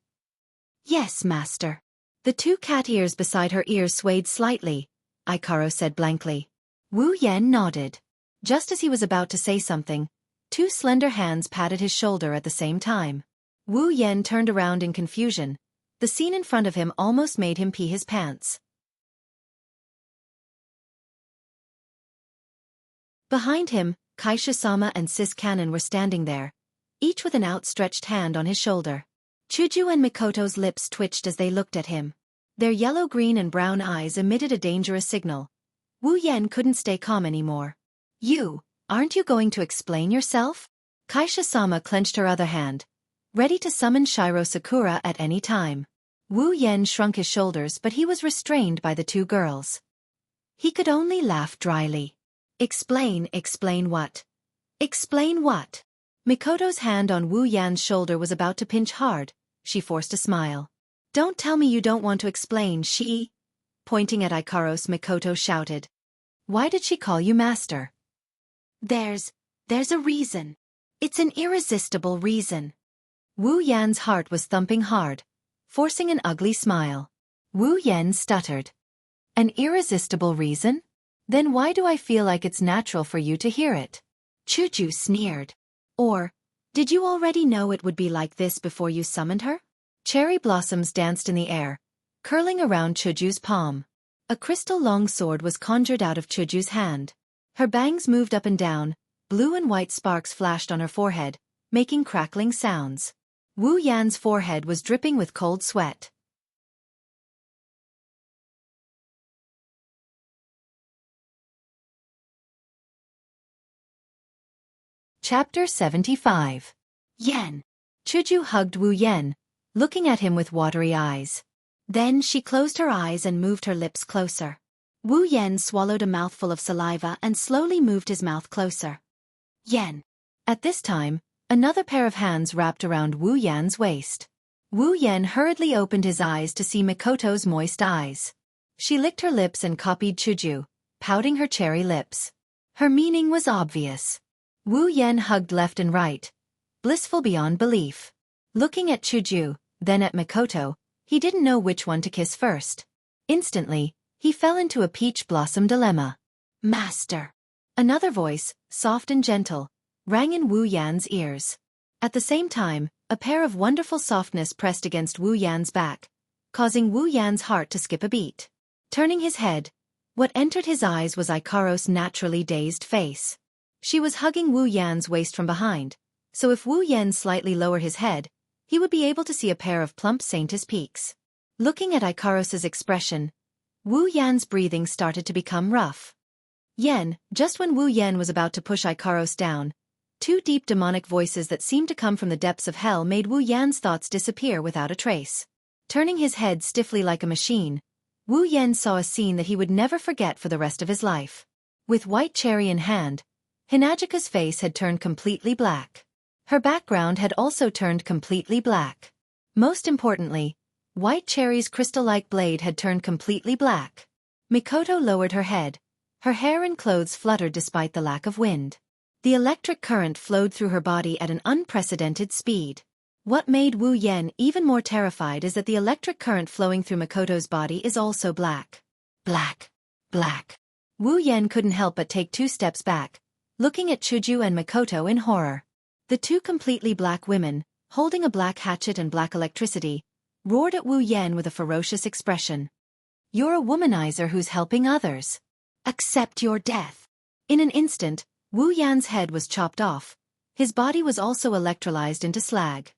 Yes, master. The two cat ears beside her ears swayed slightly, Ikaros said blankly. Wu Yen nodded. Just as he was about to say something, two slender hands patted his shoulder at the same time. Wu Yen turned around in confusion. The scene in front of him almost made him pee his pants. Behind him, Kaisha-sama and Sis Cannon were standing there, each with an outstretched hand on his shoulder. Chuju and Mikoto's lips twitched as they looked at him. Their yellow-green and brown eyes emitted a dangerous signal. Wu Yen couldn't stay calm anymore. Aren't you going to explain yourself? Kaisha-sama clenched her other hand, ready to summon Shiro Sakura at any time. Wu Yen shrunk his shoulders, but he was restrained by the two girls. He could only laugh dryly. Explain what? Explain what? Mikoto's hand on Wu Yan's shoulder was about to pinch hard. She forced a smile. Don't tell me you don't want to explain, she... Pointing at Ikaros, Mikoto shouted. Why did she call you master? There's a reason. It's an irresistible reason. Wu Yan's heart was thumping hard, forcing an ugly smile. Wu Yan stuttered. An irresistible reason? Then why do I feel like it's natural for you to hear it? Chuju sneered. Or, did you already know it would be like this before you summoned her? Cherry blossoms danced in the air, curling around Chuju's palm. A crystal long sword was conjured out of Chuju's hand. Her bangs moved up and down, blue and white sparks flashed on her forehead, making crackling sounds. Wu Yan's forehead was dripping with cold sweat. Chapter 75. Yen. Chuju hugged Wu Yen, looking at him with watery eyes. Then she closed her eyes and moved her lips closer. Wu Yen swallowed a mouthful of saliva and slowly moved his mouth closer. Yen. At this time, another pair of hands wrapped around Wu Yan's waist. Wu Yen hurriedly opened his eyes to see Mikoto's moist eyes. She licked her lips and copied Chuju, pouting her cherry lips. Her meaning was obvious. Wu Yen hugged left and right, blissful beyond belief. Looking at Chuju, then at Mikoto, he didn't know which one to kiss first. Instantly, he fell into a peach blossom dilemma. Master. Another voice, soft and gentle, rang in Wu Yan's ears. At the same time, a pair of wonderful softness pressed against Wu Yan's back, causing Wu Yan's heart to skip a beat. Turning his head, what entered his eyes was Ikaros' naturally dazed face. She was hugging Wu Yan's waist from behind, so if Wu Yan slightly lowered his head, he would be able to see a pair of plump Saintis peaks. Looking at Ikaros's expression, Wu Yan's breathing started to become rough. Yen, just when Wu Yen was about to push Ikaros down, two deep demonic voices that seemed to come from the depths of hell made Wu Yan's thoughts disappear without a trace. Turning his head stiffly like a machine, Wu Yen saw a scene that he would never forget for the rest of his life. With white cherry in hand, Hinajika's face had turned completely black. Her background had also turned completely black. Most importantly, White Cherry's crystal-like blade had turned completely black. Mikoto lowered her head. Her hair and clothes fluttered despite the lack of wind. The electric current flowed through her body at an unprecedented speed. What made Wu Yen even more terrified is that the electric current flowing through Mikoto's body is also black. Black. Black. Wu Yen couldn't help but take 2 steps back, looking at Chuju and Mikoto in horror. The 2 completely black women, holding a black hatchet and black electricity, roared at Wu Yen with a ferocious expression. "You're a womanizer who's helping others. Accept your death." In an instant, Wu Yan's head was chopped off. His body was also electrolyzed into slag.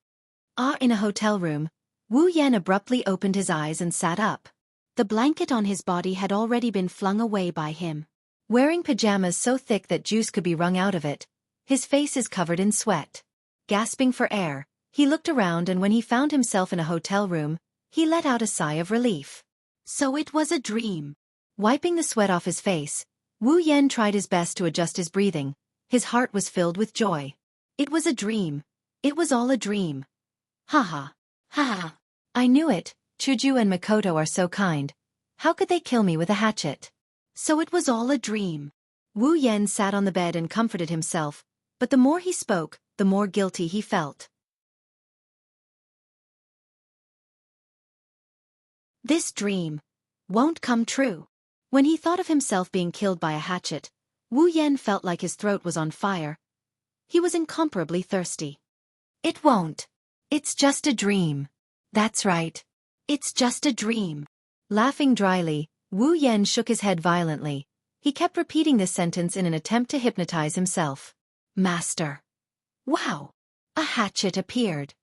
In a hotel room, Wu Yan abruptly opened his eyes and sat up. The blanket on his body had already been flung away by him. Wearing pajamas so thick that juice could be wrung out of it, his face is covered in sweat. Gasping for air, he looked around, and when he found himself in a hotel room, he let out a sigh of relief. So it was a dream. Wiping the sweat off his face, Wu Yan tried his best to adjust his breathing. His heart was filled with joy. It was a dream. It was all a dream. Ha ha. I knew it. Chuju and Mikoto are so kind. How could they kill me with a hatchet? So it was all a dream. Wu Yan sat on the bed and comforted himself, but the more he spoke, the more guilty he felt. This dream won't come true. When he thought of himself being killed by a hatchet, Wu Yan felt like his throat was on fire. He was incomparably thirsty. It won't. It's just a dream. That's right. It's just a dream. Laughing dryly, Wu Yan shook his head violently. He kept repeating this sentence in an attempt to hypnotize himself. Master. Wow. A hatchet appeared.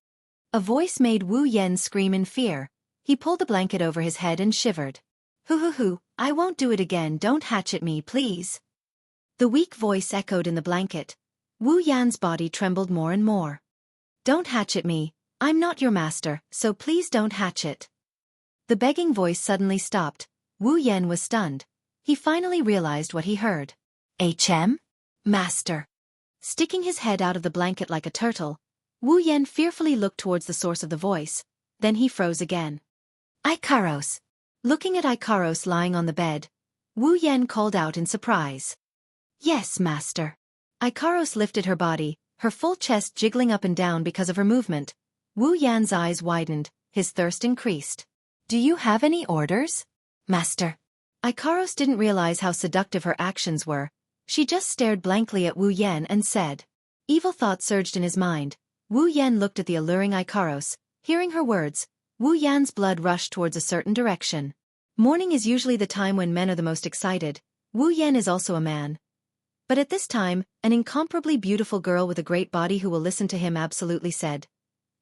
A voice made Wu Yan scream in fear. He pulled the blanket over his head and shivered. Hoo, I won't do it again. Don't hatchet me, please. The weak voice echoed in the blanket. Wu Yan's body trembled more and more. Don't hatchet me. I'm not your master, so please don't hatchet. The begging voice suddenly stopped. Wu Yan was stunned. He finally realized what he heard. HM? Master. Sticking his head out of the blanket like a turtle, Wu Yan fearfully looked towards the source of the voice. Then he froze again. Ikaros. Looking at Ikaros lying on the bed, Wu Yan called out in surprise. Yes, master. Ikaros lifted her body, her full chest jiggling up and down because of her movement. Wu Yan's eyes widened, his thirst increased. Do you have any orders? Master. Ikaros didn't realize how seductive her actions were. She just stared blankly at Wu Yan and said. Evil thoughts surged in his mind. Wu Yan looked at the alluring Ikaros. Hearing her words, Wu Yan's blood rushed towards a certain direction. Morning is usually the time when men are the most excited. Wu Yan is also a man. But at this time, an incomparably beautiful girl with a great body who will listen to him absolutely said.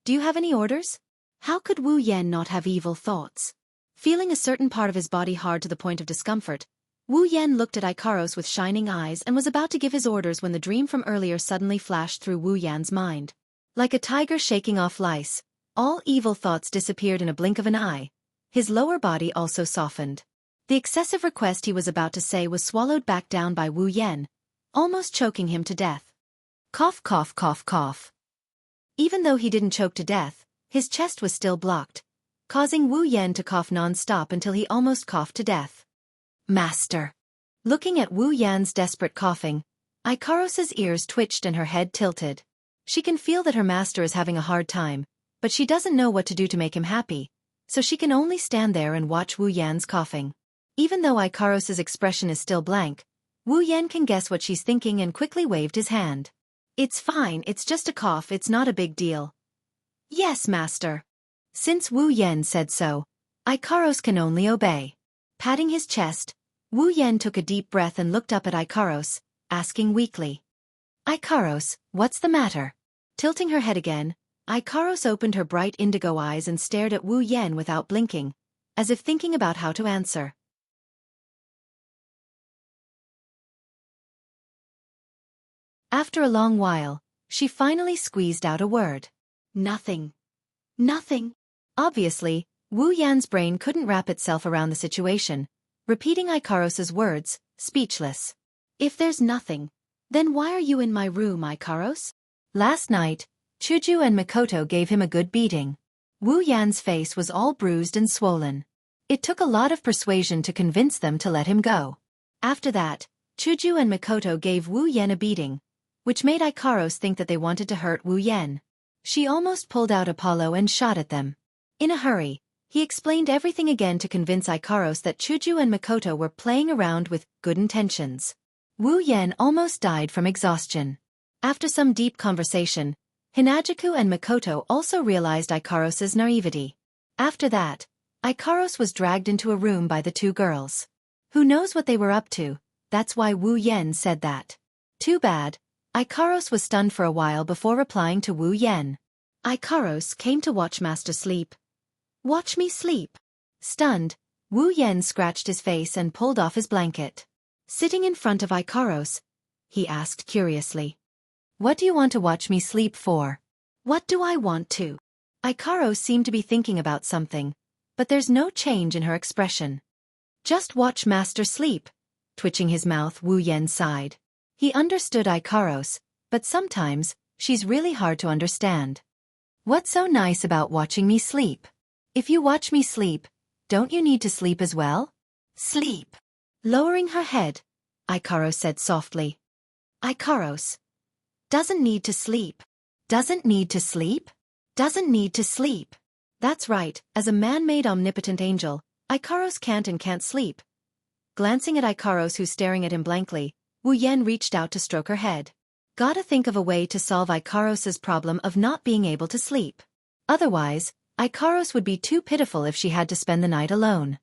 Do you have any orders? How could Wu Yan not have evil thoughts? Feeling a certain part of his body hard to the point of discomfort, Wu Yan looked at Ikaros with shining eyes and was about to give his orders when the dream from earlier suddenly flashed through Wu Yan's mind. Like a tiger shaking off lice, all evil thoughts disappeared in a blink of an eye. His lower body also softened. The excessive request he was about to say was swallowed back down by Wu Yan, almost choking him to death. Cough, cough, cough, cough. Even though he didn't choke to death, his chest was still blocked, causing Wu Yan to cough non-stop until he almost coughed to death. Master. Looking at Wu Yan's desperate coughing, Ikaros's ears twitched and her head tilted. She can feel that her master is having a hard time, but she doesn't know what to do to make him happy, so she can only stand there and watch Wu Yan's coughing. Even though Ikaros's expression is still blank, Wu Yan can guess what she's thinking and quickly waved his hand. It's fine, it's just a cough, it's not a big deal. Yes, master. Since Wu Yan said so, Ikaros can only obey. Patting his chest, Wu Yan took a deep breath and looked up at Ikaros, asking weakly. Ikaros, what's the matter? Tilting her head again, Ikaros opened her bright indigo eyes and stared at Wu Yan without blinking, as if thinking about how to answer. After a long while, she finally squeezed out a word. Nothing. Nothing. Obviously, Wu Yan's brain couldn't wrap itself around the situation, repeating Ikaros's words, speechless. If there's nothing, then why are you in my room, Ikaros? Last night, Chuju and Mikoto gave him a good beating. Wu Yan's face was all bruised and swollen. It took a lot of persuasion to convince them to let him go. After that, Chuju and Mikoto gave Wu Yan a beating, which made Ikaros think that they wanted to hurt Wu Yan. She almost pulled out Apollo and shot at them. In a hurry, he explained everything again to convince Ikaros that Chuju and Mikoto were playing around with good intentions. Wu Yan almost died from exhaustion. After some deep conversation, Hinajuku and Mikoto also realized Ikaros's naivety. After that, Ikaros was dragged into a room by the two girls. Who knows what they were up to, that's why Wu Yan said that. Too bad, Ikaros was stunned for a while before replying to Wu Yan. Ikaros came to watch Master sleep. Watch me sleep. Stunned, Wu Yan scratched his face and pulled off his blanket. Sitting in front of Ikaros, he asked curiously. What do you want to watch me sleep for? What do I want to? Ikaros seemed to be thinking about something, but there's no change in her expression. Just watch Master sleep. Twitching his mouth, Wu Yan sighed. He understood Ikaros, but sometimes, she's really hard to understand. What's so nice about watching me sleep? If you watch me sleep, don't you need to sleep as well? Sleep. Lowering her head, Ikaros said softly. Ikaros. Doesn't need to sleep. Doesn't need to sleep? Doesn't need to sleep. That's right, as a man-made omnipotent angel, Ikaros can't sleep. Glancing at Ikaros who's staring at him blankly, Wu Yan reached out to stroke her head. Gotta think of a way to solve Ikaros's problem of not being able to sleep. Otherwise, Ikaros would be too pitiful if she had to spend the night alone.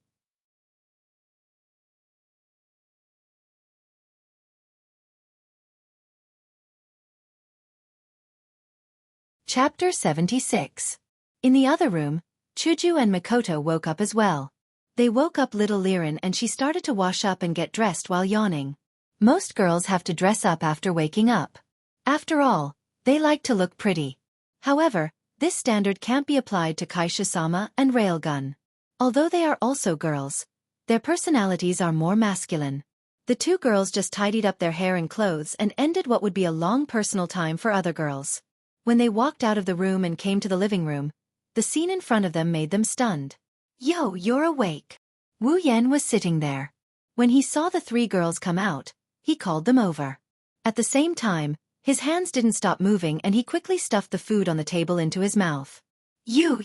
Chapter 76. In the other room, Chuju and Mikoto woke up as well. They woke up little Liren and she started to wash up and get dressed while yawning. Most girls have to dress up after waking up. After all, they like to look pretty. However, this standard can't be applied to Kaisha-sama and Railgun. Although they are also girls, their personalities are more masculine. The two girls just tidied up their hair and clothes and ended what would be a long personal time for other girls. When they walked out of the room and came to the living room, the scene in front of them made them stunned. Yo, you're awake. Wu Yan was sitting there. When he saw the three girls come out, he called them over. At the same time, his hands didn't stop moving and he quickly stuffed the food on the table into his mouth. You.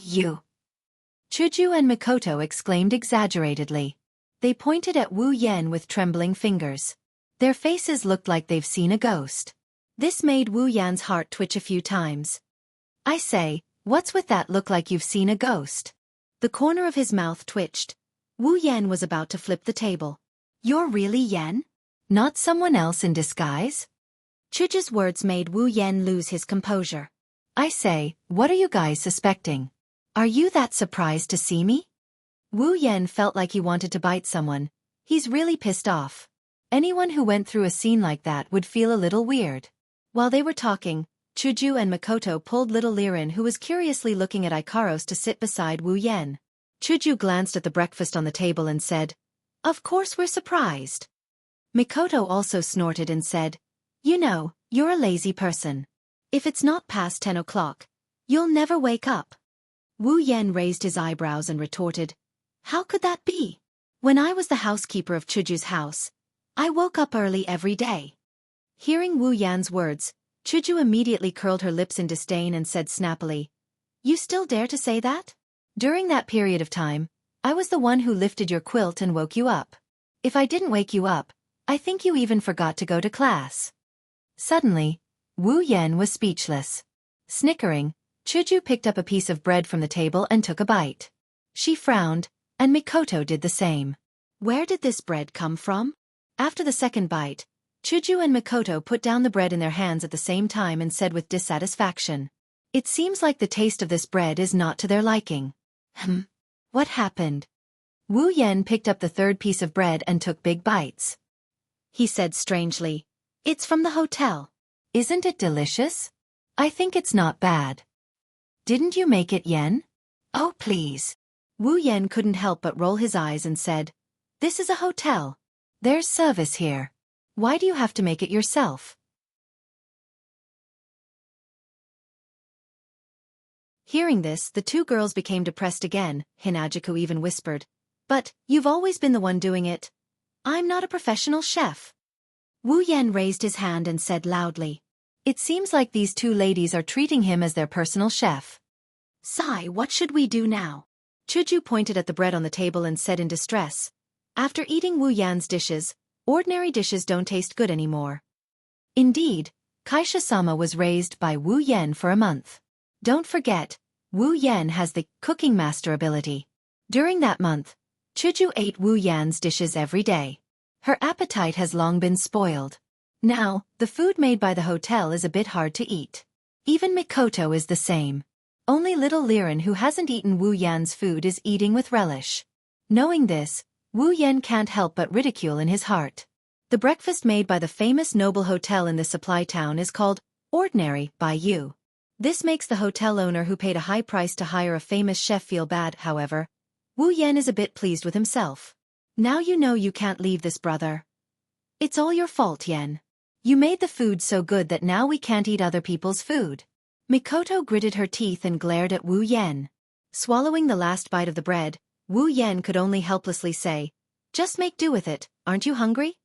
Chuju and Mikoto exclaimed exaggeratedly. They pointed at Wu Yan with trembling fingers. Their faces looked like they've seen a ghost. This made Wu Yan's heart twitch a few times. I say, what's with that look like you've seen a ghost? The corner of his mouth twitched. Wu Yan was about to flip the table. You're really Yan? Not someone else in disguise? Chuju's words made Wu Yan lose his composure. I say, what are you guys suspecting? Are you that surprised to see me? Wu Yan felt like he wanted to bite someone. He's really pissed off. Anyone who went through a scene like that would feel a little weird. While they were talking, Chuju and Mikoto pulled little Liren who was curiously looking at Ikaros to sit beside Wu Yan. Chuju glanced at the breakfast on the table and said, "Of course we're surprised." Mikoto also snorted and said, "You know, you're a lazy person. If it's not past 10 o'clock, you'll never wake up." Wu Yan raised his eyebrows and retorted, "How could that be? When I was the housekeeper of Chuju's house, I woke up early every day." Hearing Wu Yan's words, Chuju immediately curled her lips in disdain and said snappily, "You still dare to say that? During that period of time, I was the one who lifted your quilt and woke you up. If I didn't wake you up, I think you even forgot to go to class." Suddenly, Wu Yan was speechless. Snickering, Chuju picked up a piece of bread from the table and took a bite. She frowned, and Mikoto did the same. Where did this bread come from? After the second bite, Chuju and Mikoto put down the bread in their hands at the same time and said with dissatisfaction, "It seems like the taste of this bread is not to their liking." What happened? Wu Yan picked up the third piece of bread and took big bites. He said strangely, "It's from the hotel. Isn't it delicious? I think it's not bad. Didn't you make it, Yen? Oh, please. Wu Yen couldn't help but roll his eyes and said, "This is a hotel. There's service here. Why do you have to make it yourself?" Hearing this, the two girls became depressed again. Hinajiku even whispered, "But, you've always been the one doing it. I'm not a professional chef." Wu Yen raised his hand and said loudly, "It seems like these two ladies are treating him as their personal chef." "Sai, what should we do now?" Chuju pointed at the bread on the table and said in distress, "After eating Wu Yan's dishes, ordinary dishes don't taste good anymore." Indeed, Kaisha-sama was raised by Wu Yen for a month. Don't forget, Wu Yen has the cooking master ability. During that month, Chuju ate Wu Yan's dishes every day. Her appetite has long been spoiled. Now, the food made by the hotel is a bit hard to eat. Even Mikoto is the same. Only little Liren, who hasn't eaten Wu Yan's food, is eating with relish. Knowing this, Wu Yen can't help but ridicule in his heart. The breakfast made by the famous noble hotel in the supply town is called ordinary by you. This makes the hotel owner who paid a high price to hire a famous chef feel bad. However, Wu Yen is a bit pleased with himself. "Now you know you can't leave this, brother. It's all your fault, Yen. You made the food so good that now we can't eat other people's food." Mikoto gritted her teeth and glared at Wu Yen. Swallowing the last bite of the bread, Wu Yen could only helplessly say, "Just make do with it, aren't you hungry?"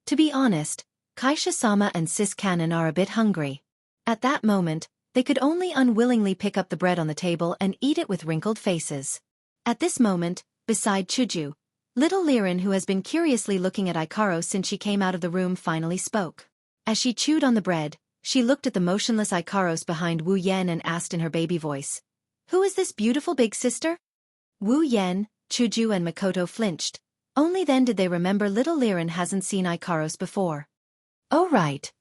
To be honest, Kaisha-sama and Sis Kanon are a bit hungry. At that moment, they could only unwillingly pick up the bread on the table and eat it with wrinkled faces. At this moment, beside Chuju, little Liren, who has been curiously looking at Ikaros since she came out of the room, finally spoke. As she chewed on the bread, she looked at the motionless Ikaros behind Wu Yen and asked in her baby voice, "Who is this beautiful big sister?" Wu Yen, Chuju and Mikoto flinched. Only then did they remember little Liren hasn't seen Ikaros before. "Oh right.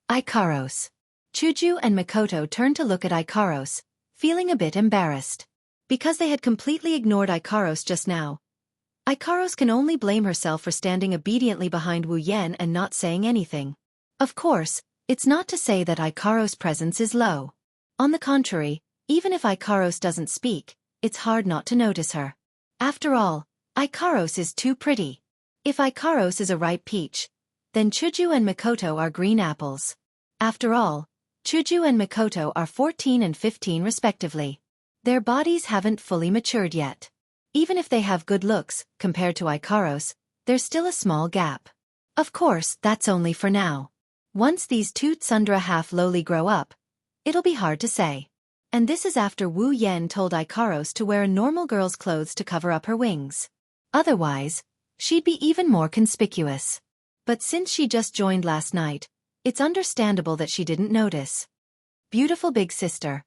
Ikaros." Chuju and Mikoto turned to look at Ikaros, feeling a bit embarrassed. Because they had completely ignored Ikaros just now. Ikaros can only blame herself for standing obediently behind Wu Yen and not saying anything. Of course, it's not to say that Ikaros' presence is low. On the contrary, even if Ikaros doesn't speak, it's hard not to notice her. After all, Ikaros is too pretty. If Ikaros is a ripe peach, then Chuju and Mikoto are green apples. After all, Chuju and Mikoto are 14 and 15 respectively. Their bodies haven't fully matured yet. Even if they have good looks, compared to Ikaros, there's still a small gap. Of course, that's only for now. Once these two tsundere half-lowly grow up, it'll be hard to say. And this is after Wu Yen told Ikaros to wear a normal girl's clothes to cover up her wings. Otherwise, she'd be even more conspicuous. But since she just joined last night, it's understandable that she didn't notice. Beautiful big sister.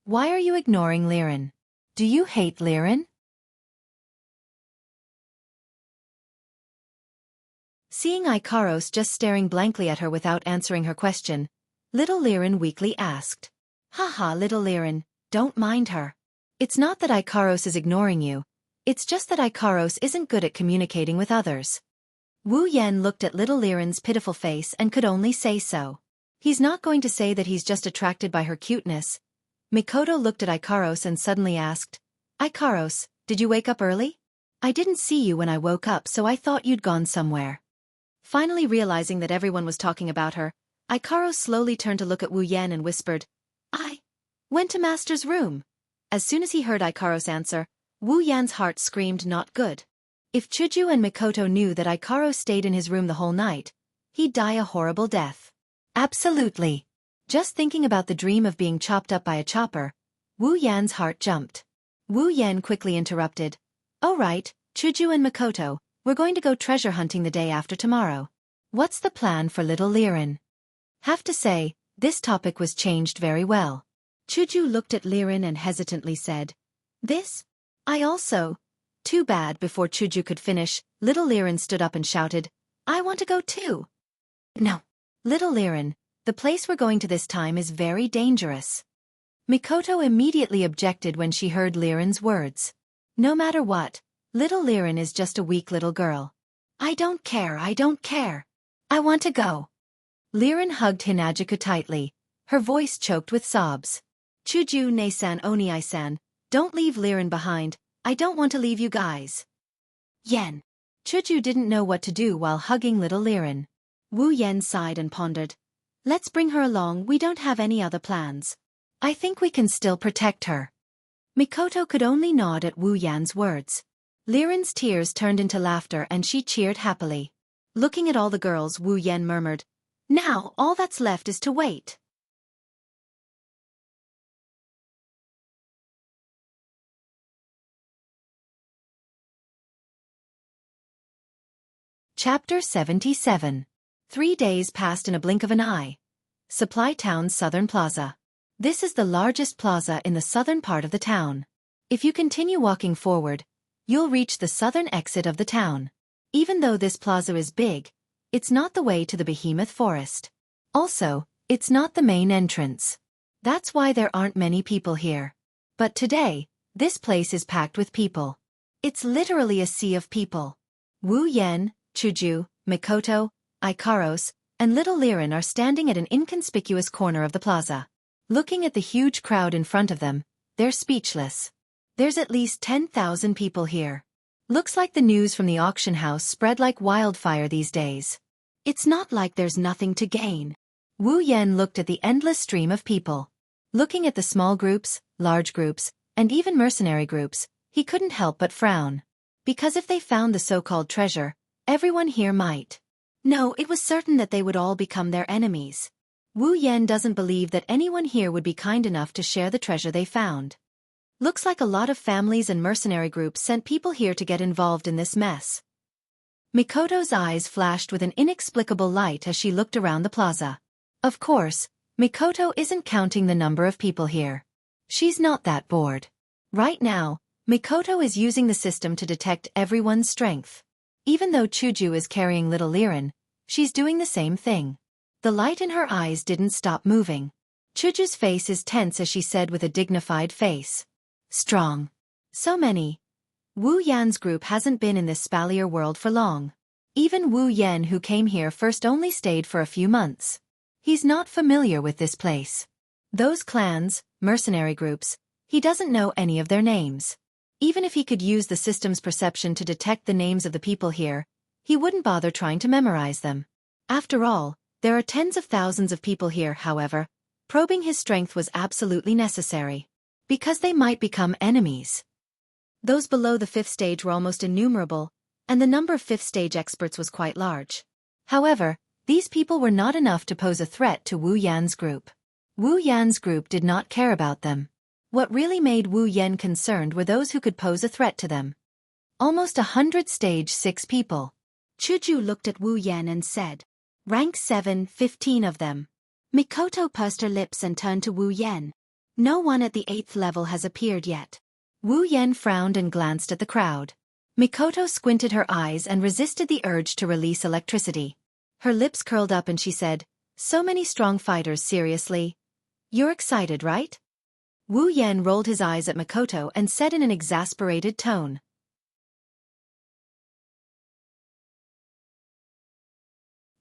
Why are you ignoring Liren? Do you hate Liren? Seeing Ikaros just staring blankly at her without answering her question, little Liren weakly asked. "Haha, little Liren, don't mind her. It's not that Ikaros is ignoring you, it's just that Ikaros isn't good at communicating with others." Wu Yen looked at little Liren's pitiful face and could only say so. He's not going to say that he's just attracted by her cuteness. Mikoto looked at Ikaros and suddenly asked, "Ikaros, did you wake up early? I didn't see you when I woke up, so I thought you'd gone somewhere." Finally realizing that everyone was talking about her, Ikaros slowly turned to look at Wu Yen and whispered, "I went to Master's room." As soon as he heard Ikaros' answer, Wu Yan's heart screamed not good. If Chuju and Mikoto knew that Ikaros stayed in his room the whole night, he'd die a horrible death. Absolutely. Just thinking about the dream of being chopped up by a chopper, Wu Yan's heart jumped. Wu Yen quickly interrupted. "Oh right, Chuju and Mikoto, we're going to go treasure hunting the day after tomorrow. What's the plan for little Liren?" Have to say, this topic was changed very well. Chuju looked at Liren and hesitantly said, "This? I also." Too bad. Before Chuju could finish, little Liren stood up and shouted, "I want to go too." "No. Little Liren, the place we're going to this time is very dangerous." Mikoto immediately objected when she heard Liren's words. No matter what, little Liren is just a weak little girl. I don't care. I want to go." Liren hugged Hinajiku tightly, her voice choked with sobs. Chuju ne-san Oni-san, don't leave Liren behind, I don't want to leave you guys. Yen. Chuju didn't know what to do while hugging little Liren. Wu Yan sighed and pondered. Let's bring her along, we don't have any other plans. I think we can still protect her. Mikoto could only nod at Wu Yan's words. Liren's tears turned into laughter and she cheered happily. Looking at all the girls, Wu Yan murmured, now all that's left is to wait. Chapter 77. 3 days passed in a blink of an eye. Supply Town's Southern Plaza. This is the largest plaza in the southern part of the town. If you continue walking forward, you'll reach the southern exit of the town. Even though this plaza is big, it's not the way to the behemoth forest. Also, it's not the main entrance. That's why there aren't many people here. But today, this place is packed with people. It's literally a sea of people. Wu Yan, Chuju, Mikoto, Ikaros, and little Liren are standing at an inconspicuous corner of the plaza. Looking at the huge crowd in front of them, they're speechless. There's at least 10,000 people here. Looks like the news from the auction house spread like wildfire these days. It's not like there's nothing to gain. Wu Yan looked at the endless stream of people. Looking at the small groups, large groups, and even mercenary groups, he couldn't help but frown. Because if they found the so-called treasure, everyone here might. No, it was certain that they would all become their enemies. Wu Yan doesn't believe that anyone here would be kind enough to share the treasure they found. Looks like a lot of families and mercenary groups sent people here to get involved in this mess. Mikoto's eyes flashed with an inexplicable light as she looked around the plaza. Of course, Mikoto isn't counting the number of people here. She's not that bored. Right now, Mikoto is using the system to detect everyone's strength. Even though Chuju is carrying little Liren, she's doing the same thing. The light in her eyes didn't stop moving. Chuju's face is tense as she said with a dignified face. Strong. So many. Wu Yan's group hasn't been in this spallier world for long. Even Wu Yan who came here first only stayed for a few months. He's not familiar with this place. Those clans, mercenary groups, he doesn't know any of their names. Even if he could use the system's perception to detect the names of the people here, he wouldn't bother trying to memorize them. After all, there are tens of thousands of people here, however, probing his strength was absolutely necessary. Because they might become enemies. Those below the 5th stage were almost innumerable, and the number of 5th stage experts was quite large. However, these people were not enough to pose a threat to Wu Yan's group. Wu Yan's group did not care about them. What really made Wu Yan concerned were those who could pose a threat to them. Almost 100 stage 6 people. Chuju looked at Wu Yan and said, Rank 7, 15 of them. Mikoto pursed her lips and turned to Wu Yan. No one at the 8th level has appeared yet. Wu Yan frowned and glanced at the crowd. Mikoto squinted her eyes and resisted the urge to release electricity. Her lips curled up and she said, so many strong fighters, seriously? You're excited, right? Wu Yan rolled his eyes at Mikoto and said in an exasperated tone.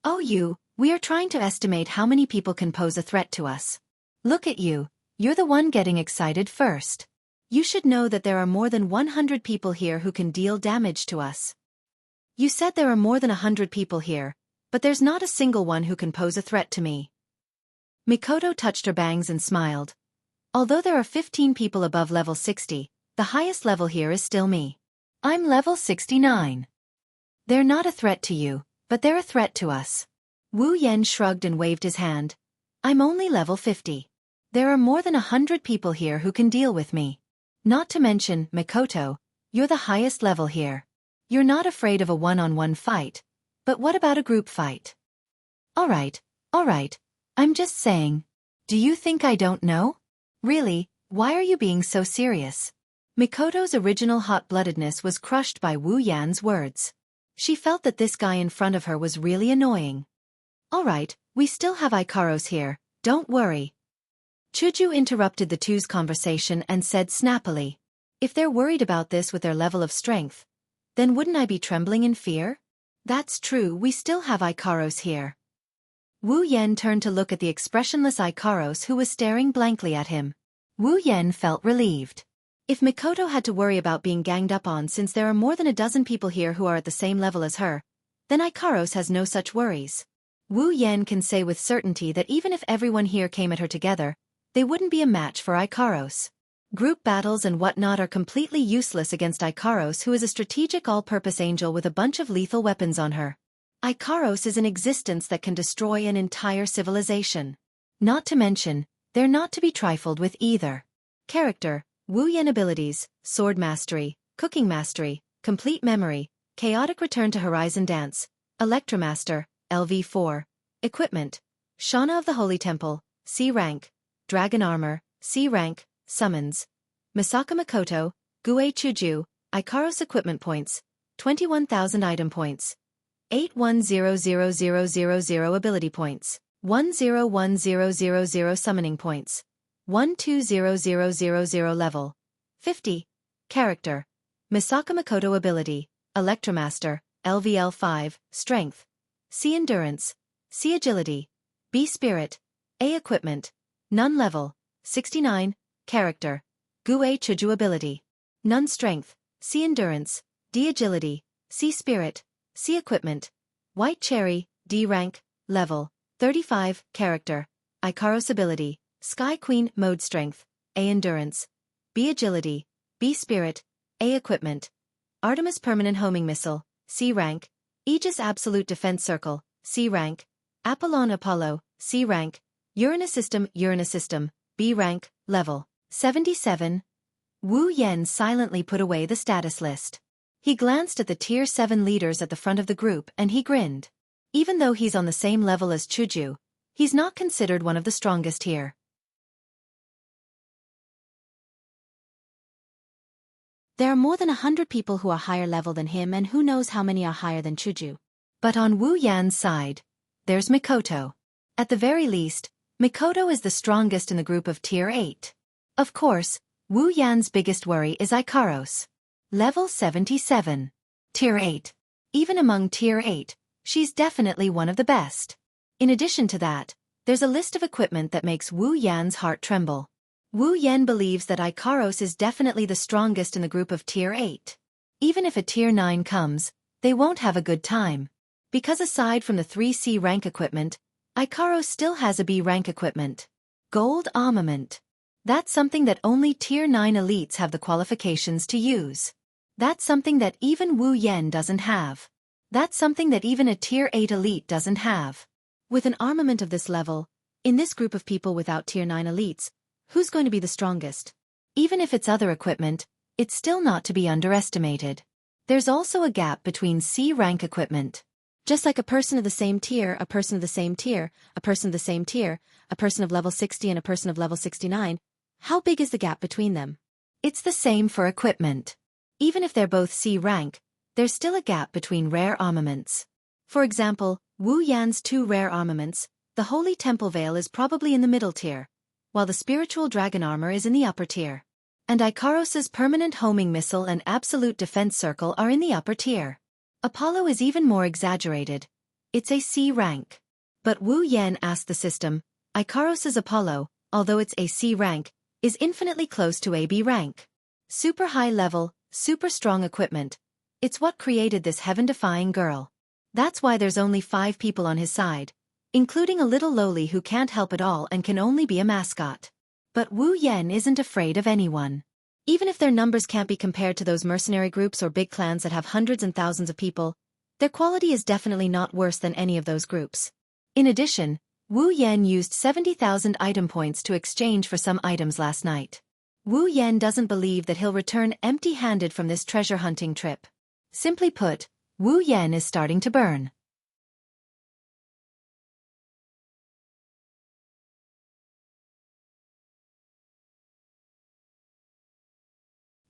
Oh we are trying to estimate how many people can pose a threat to us. Look at you, you're the one getting excited first. You should know that there are more than 100 people here who can deal damage to us. You said there are more than 100 people here, but there's not a single one who can pose a threat to me. Mikoto touched her bangs and smiled. Although there are 15 people above level 60, the highest level here is still me. I'm level 69. They're not a threat to you, but they're a threat to us. Wu Yan shrugged and waved his hand. I'm only level 50. There are more than 100 people here who can deal with me. Not to mention, Mikoto, you're the highest level here. You're not afraid of a one-on-one fight, but what about a group fight? Alright, I'm just saying. Do you think I don't know? Really, why are you being so serious? Mikoto's original hot-bloodedness was crushed by Wu Yan's words. She felt that this guy in front of her was really annoying. Alright, we still have Ikaros here, don't worry. Chuju interrupted the two's conversation and said snappily, if they're worried about this with their level of strength, then wouldn't I be trembling in fear? That's true, we still have Ikaros here. Wu Yan turned to look at the expressionless Ikaros who was staring blankly at him. Wu Yan felt relieved. If Mikoto had to worry about being ganged up on since there are more than a dozen people here who are at the same level as her, then Ikaros has no such worries. Wu Yan can say with certainty that even if everyone here came at her together, they wouldn't be a match for Ikaros. Group battles and whatnot are completely useless against Ikaros, who is a strategic all-purpose angel with a bunch of lethal weapons on her. Ikaros is an existence that can destroy an entire civilization. Not to mention, they're not to be trifled with either. Character, Wu Yan abilities, sword mastery, cooking mastery, complete memory, chaotic return to horizon dance, Electromaster, LV4. Equipment, Shauna of the Holy Temple, C rank, dragon armor, C rank, summons. Misaka Mikoto, Gue Chuju, Ikaros equipment points, 21,000 item points. 81000000 ability points, 101000 summoning points, 120000 level, 50. Character, Misaka Mikoto ability, Electromaster, LVL5, strength, C endurance, C agility, B spirit, A equipment, none level, 69. Character, Gue Chuju ability, none strength, C endurance, D agility, C spirit, C equipment, White Cherry, D rank, level, 35. Character, Ikaros ability, Sky Queen mode strength, A endurance, B agility, B spirit, A equipment, Artemis permanent homing missile, C rank, Aegis absolute defense circle, C rank, Apollon Apollo, C rank, Uranus system, B rank, level, 77. Wu Yan silently put away the status list. He glanced at the Tier 7 leaders at the front of the group and he grinned. Even though he's on the same level as Chuju, he's not considered one of the strongest here. There are more than 100 people who are higher level than him, and who knows how many are higher than Chuju. But on Wu Yan's side, there's Mikoto. At the very least, Mikoto is the strongest in the group of Tier 8. Of course, Wu Yan's biggest worry is Ikaros. Level 77. Tier 8. Even among Tier 8, she's definitely one of the best. In addition to that, there's a list of equipment that makes Wu Yan's heart tremble. Wu Yan believes that Ikaros is definitely the strongest in the group of Tier 8. Even if a Tier 9 comes, they won't have a good time. Because aside from the 3 C rank equipment, Ikaros still has a B rank equipment. Gold armament. That's something that only Tier 9 elites have the qualifications to use. That's something that even Wu Yan doesn't have. That's something that even a Tier 8 elite doesn't have. With an armament of this level, in this group of people without Tier 9 elites, who's going to be the strongest? Even if it's other equipment, it's still not to be underestimated. There's also a gap between C rank equipment. Just like a person of the same tier, a person of the same tier, a person of the same tier, a person of level 60 and a person of level 69, how big is the gap between them? It's the same for equipment. Even if they're both C rank, there's still a gap between rare armaments. For example, Wu Yan's 2 rare armaments, the Holy Temple Veil is probably in the middle tier, while the Spiritual Dragon Armor is in the upper tier. And Ikaros's permanent homing missile and absolute defense circle are in the upper tier. Apollo is even more exaggerated. It's a C rank. But Wu Yan asked the system, Ikaros's Apollo, although it's a C rank, is infinitely close to a B rank. Super high level, super strong equipment. It's what created this heaven-defying girl. That's why there's only 5 people on his side, including a little lowly who can't help at all and can only be a mascot. But Wu Yan isn't afraid of anyone. Even if their numbers can't be compared to those mercenary groups or big clans that have hundreds and thousands of people, their quality is definitely not worse than any of those groups. In addition, Wu Yan used 70,000 item points to exchange for some items last night. Wu Yan doesn't believe that he'll return empty-handed from this treasure hunting trip. Simply put, Wu Yan is starting to burn.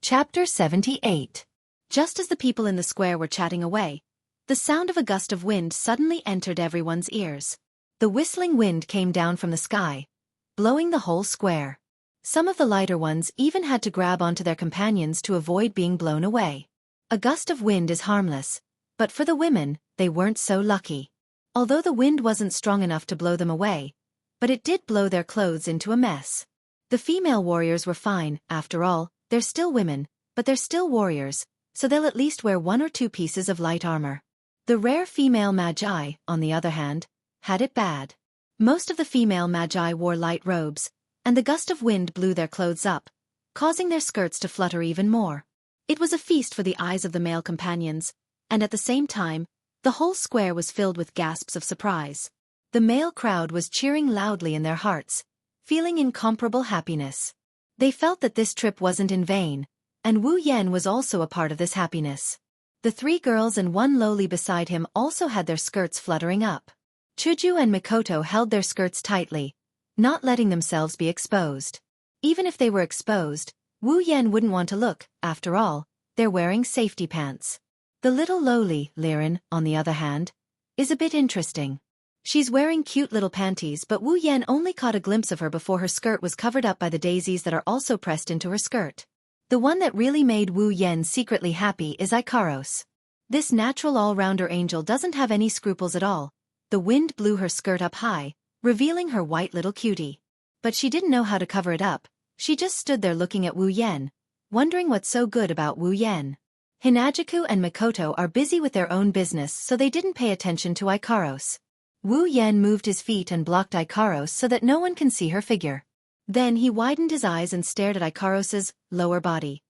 Chapter 78. Just as the people in the square were chatting away, the sound of a gust of wind suddenly entered everyone's ears. The whistling wind came down from the sky, blowing the whole square. Some of the lighter ones even had to grab onto their companions to avoid being blown away. A gust of wind is harmless, but for the women, they weren't so lucky. although the wind wasn't strong enough to blow them away, but it did blow their clothes into a mess. The female warriors were fine, after all, they're still women, but they're still warriors, so they'll at least wear 1 or 2 pieces of light armor. The rare female magi, on the other hand, had it bad. Most of the female magi wore light robes, and the gust of wind blew their clothes up, causing their skirts to flutter even more. It was a feast for the eyes of the male companions, and at the same time, the whole square was filled with gasps of surprise. The male crowd was cheering loudly in their hearts, feeling incomparable happiness. They felt that this trip wasn't in vain, and Wu Yan was also a part of this happiness. The 3 girls and 1 lowly beside him also had their skirts fluttering up. Chuju and Mikoto held their skirts tightly, not letting themselves be exposed. Even if they were exposed, Wu Yan wouldn't want to look, after all, they're wearing safety pants. The little lowly, Liren, on the other hand, is a bit interesting. She's wearing cute little panties, but Wu Yan only caught a glimpse of her before her skirt was covered up by the daisies that are also pressed into her skirt. The one that really made Wu Yan secretly happy is Ikaros. This natural all-rounder angel doesn't have any scruples at all. The wind blew her skirt up high, revealing her white little cutie. But she didn't know how to cover it up, she just stood there looking at Wu Yan, wondering what's so good about Wu Yan. Hinajiku and Mikoto are busy with their own business, so they didn't pay attention to Ikaros. Wu Yan moved his feet and blocked Ikaros so that no one can see her figure. Then he widened his eyes and stared at Ikaros's lower body.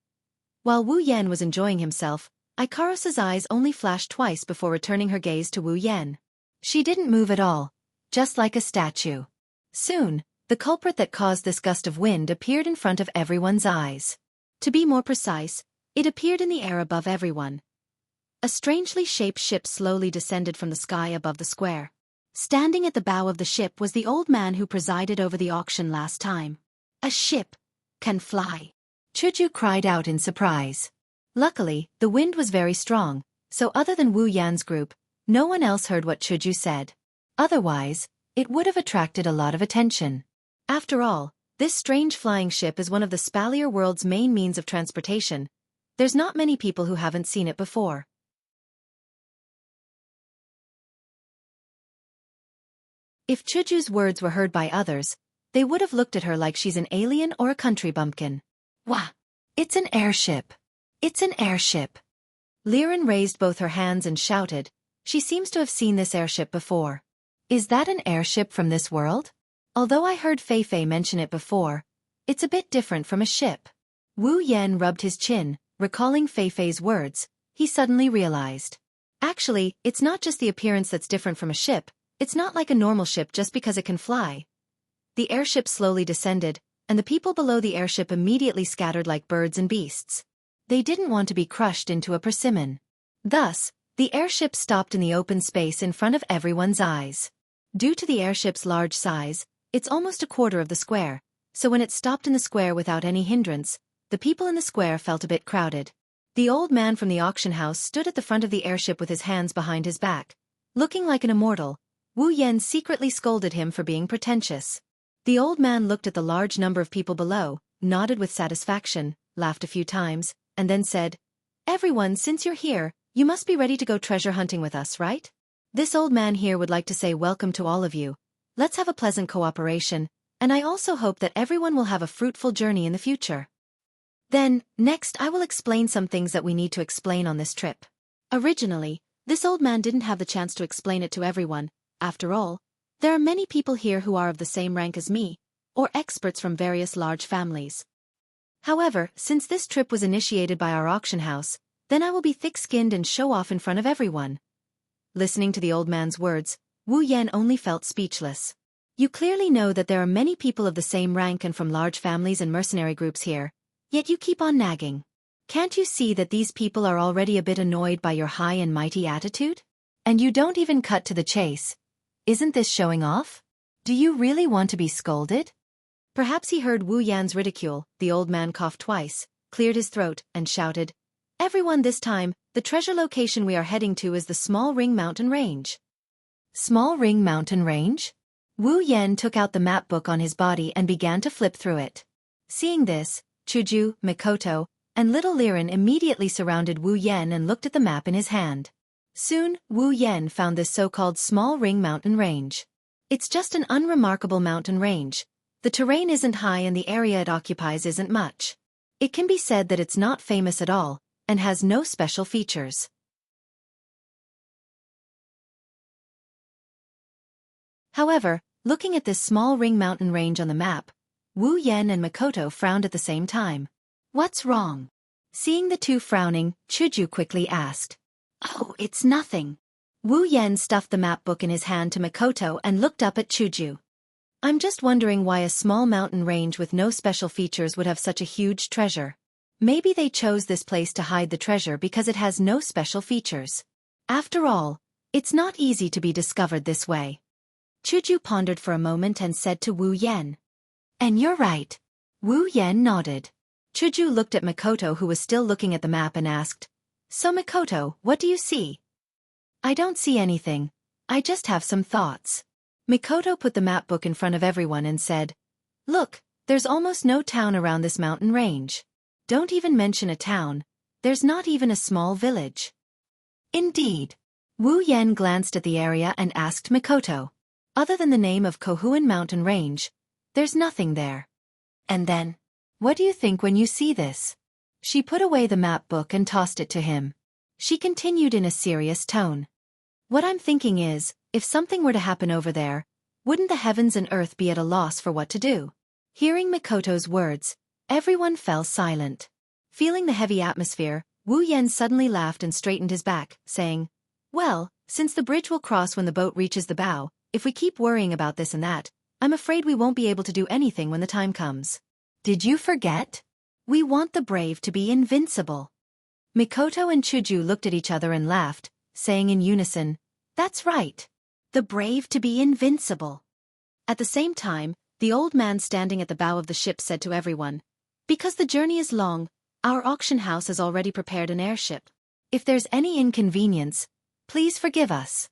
While Wu Yan was enjoying himself, Ikaros's eyes only flashed twice before returning her gaze to Wu Yan. She didn't move at all, just like a statue. Soon, the culprit that caused this gust of wind appeared in front of everyone's eyes. To be more precise, it appeared in the air above everyone. A strangely shaped ship slowly descended from the sky above the square. Standing at the bow of the ship was the old man who presided over the auction last time. A ship can fly. Chuju cried out in surprise. Luckily, the wind was very strong, so other than Wu Yan's group, no one else heard what Chuju said. Otherwise, it would have attracted a lot of attention. After all, this strange flying ship is one of the Spalier world's main means of transportation. There's not many people who haven't seen it before. If Chuju's words were heard by others, they would have looked at her like she's an alien or a country bumpkin. Wah! It's an airship! It's an airship! Liren raised both her hands and shouted, she seems to have seen this airship before. Is that an airship from this world? Although I heard Fei mention it before, it's a bit different from a ship. Wu Yan rubbed his chin, recalling Fei's words, he suddenly realized. Actually, it's not just the appearance that's different from a ship. It's not like a normal ship just because it can fly. The airship slowly descended, and the people below the airship immediately scattered like birds and beasts. They didn't want to be crushed into a persimmon. Thus, the airship stopped in the open space in front of everyone's eyes. Due to the airship's large size, it's almost a quarter of the square, so when it stopped in the square without any hindrance, the people in the square felt a bit crowded. The old man from the auction house stood at the front of the airship with his hands behind his back. Looking like an immortal, Wu Yan secretly scolded him for being pretentious. The old man looked at the large number of people below, nodded with satisfaction, laughed a few times, and then said, "Everyone, since you're here, you must be ready to go treasure hunting with us, right? This old man here would like to say welcome to all of you. Let's have a pleasant cooperation, and I also hope that everyone will have a fruitful journey in the future." Then, next I will explain some things that we need to explain on this trip. Originally, this old man didn't have the chance to explain it to everyone. After all, there are many people here who are of the same rank as me, or experts from various large families. However, since this trip was initiated by our auction house, then I will be thick-skinned and show off in front of everyone. Listening to the old man's words, Wu Yan only felt speechless. You clearly know that there are many people of the same rank and from large families and mercenary groups here, yet you keep on nagging. Can't you see that these people are already a bit annoyed by your high and mighty attitude? And you don't even cut to the chase. Isn't this showing off? Do you really want to be scolded? Perhaps he heard Wu Yan's ridicule. The old man coughed twice, cleared his throat, and shouted, "Everyone, this time, the treasure location we are heading to is the Small Ring Mountain Range." Small Ring Mountain Range? Wu Yan took out the map book on his body and began to flip through it. Seeing this, Chuju, Mikoto, and little Liren immediately surrounded Wu Yan and looked at the map in his hand. Soon, Wu Yan found this so-called small ring mountain range. It's just an unremarkable mountain range. The terrain isn't high and the area it occupies isn't much. It can be said that it's not famous at all, and has no special features. However, looking at this small ring mountain range on the map, Wu Yan and Makoto frowned at the same time. What's wrong? Seeing the two frowning, Chuju quickly asked. Oh, it's nothing. Wu Yan stuffed the map book in his hand to Makoto and looked up at Chuju. I'm just wondering why a small mountain range with no special features would have such a huge treasure. Maybe they chose this place to hide the treasure because it has no special features. After all, it's not easy to be discovered this way. Chuju pondered for a moment and said to Wu Yan. And you're right. Wu Yan nodded. Chuju looked at Makoto, who was still looking at the map, and asked, So Makoto, what do you see? I don't see anything. I just have some thoughts. Makoto put the map book in front of everyone and said, Look, there's almost no town around this mountain range. Don't even mention a town. There's not even a small village. Indeed. Wu Yan glanced at the area and asked Makoto. Other than the name of Kohuan Mountain Range, there's nothing there. And then, what do you think when you see this? She put away the map book and tossed it to him. She continued in a serious tone. What I'm thinking is, if something were to happen over there, wouldn't the heavens and earth be at a loss for what to do? Hearing Makoto's words, everyone fell silent. Feeling the heavy atmosphere, Wu Yan suddenly laughed and straightened his back, saying, Well, since the bridge will cross when the boat reaches the bow, if we keep worrying about this and that, I'm afraid we won't be able to do anything when the time comes. Did you forget? We want the brave to be invincible. Makoto and Chuju looked at each other and laughed, saying in unison, That's right. The brave to be invincible. At the same time, the old man standing at the bow of the ship said to everyone, Because the journey is long, our auction house has already prepared an airship. If there's any inconvenience, please forgive us.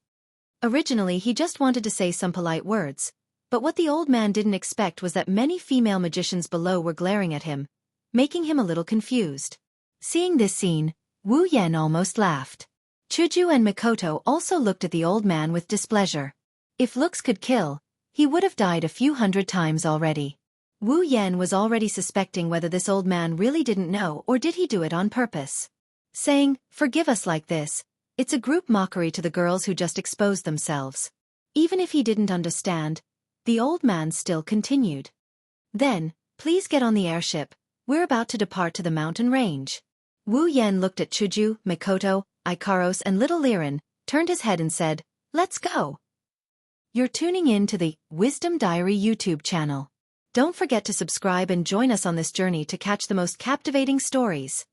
Originally, he just wanted to say some polite words, but what the old man didn't expect was that many female magicians below were glaring at him, making him a little confused. Seeing this scene, Wu Yan almost laughed. Chuju and Makoto also looked at the old man with displeasure. If looks could kill, he would have died a few hundred times already. Wu Yan was already suspecting whether this old man really didn't know or did he do it on purpose. Saying, Forgive us like this, it's a group mockery to the girls who just exposed themselves. Even if he didn't understand, the old man still continued. Then, please get on the airship, we're about to depart to the mountain range. Wu Yan looked at Chuju, Makoto, Ikaros and little Liren, turned his head and said, Let's go. You're tuning in to the Wisdom Diary YouTube channel. Don't forget to subscribe and join us on this journey to catch the most captivating stories.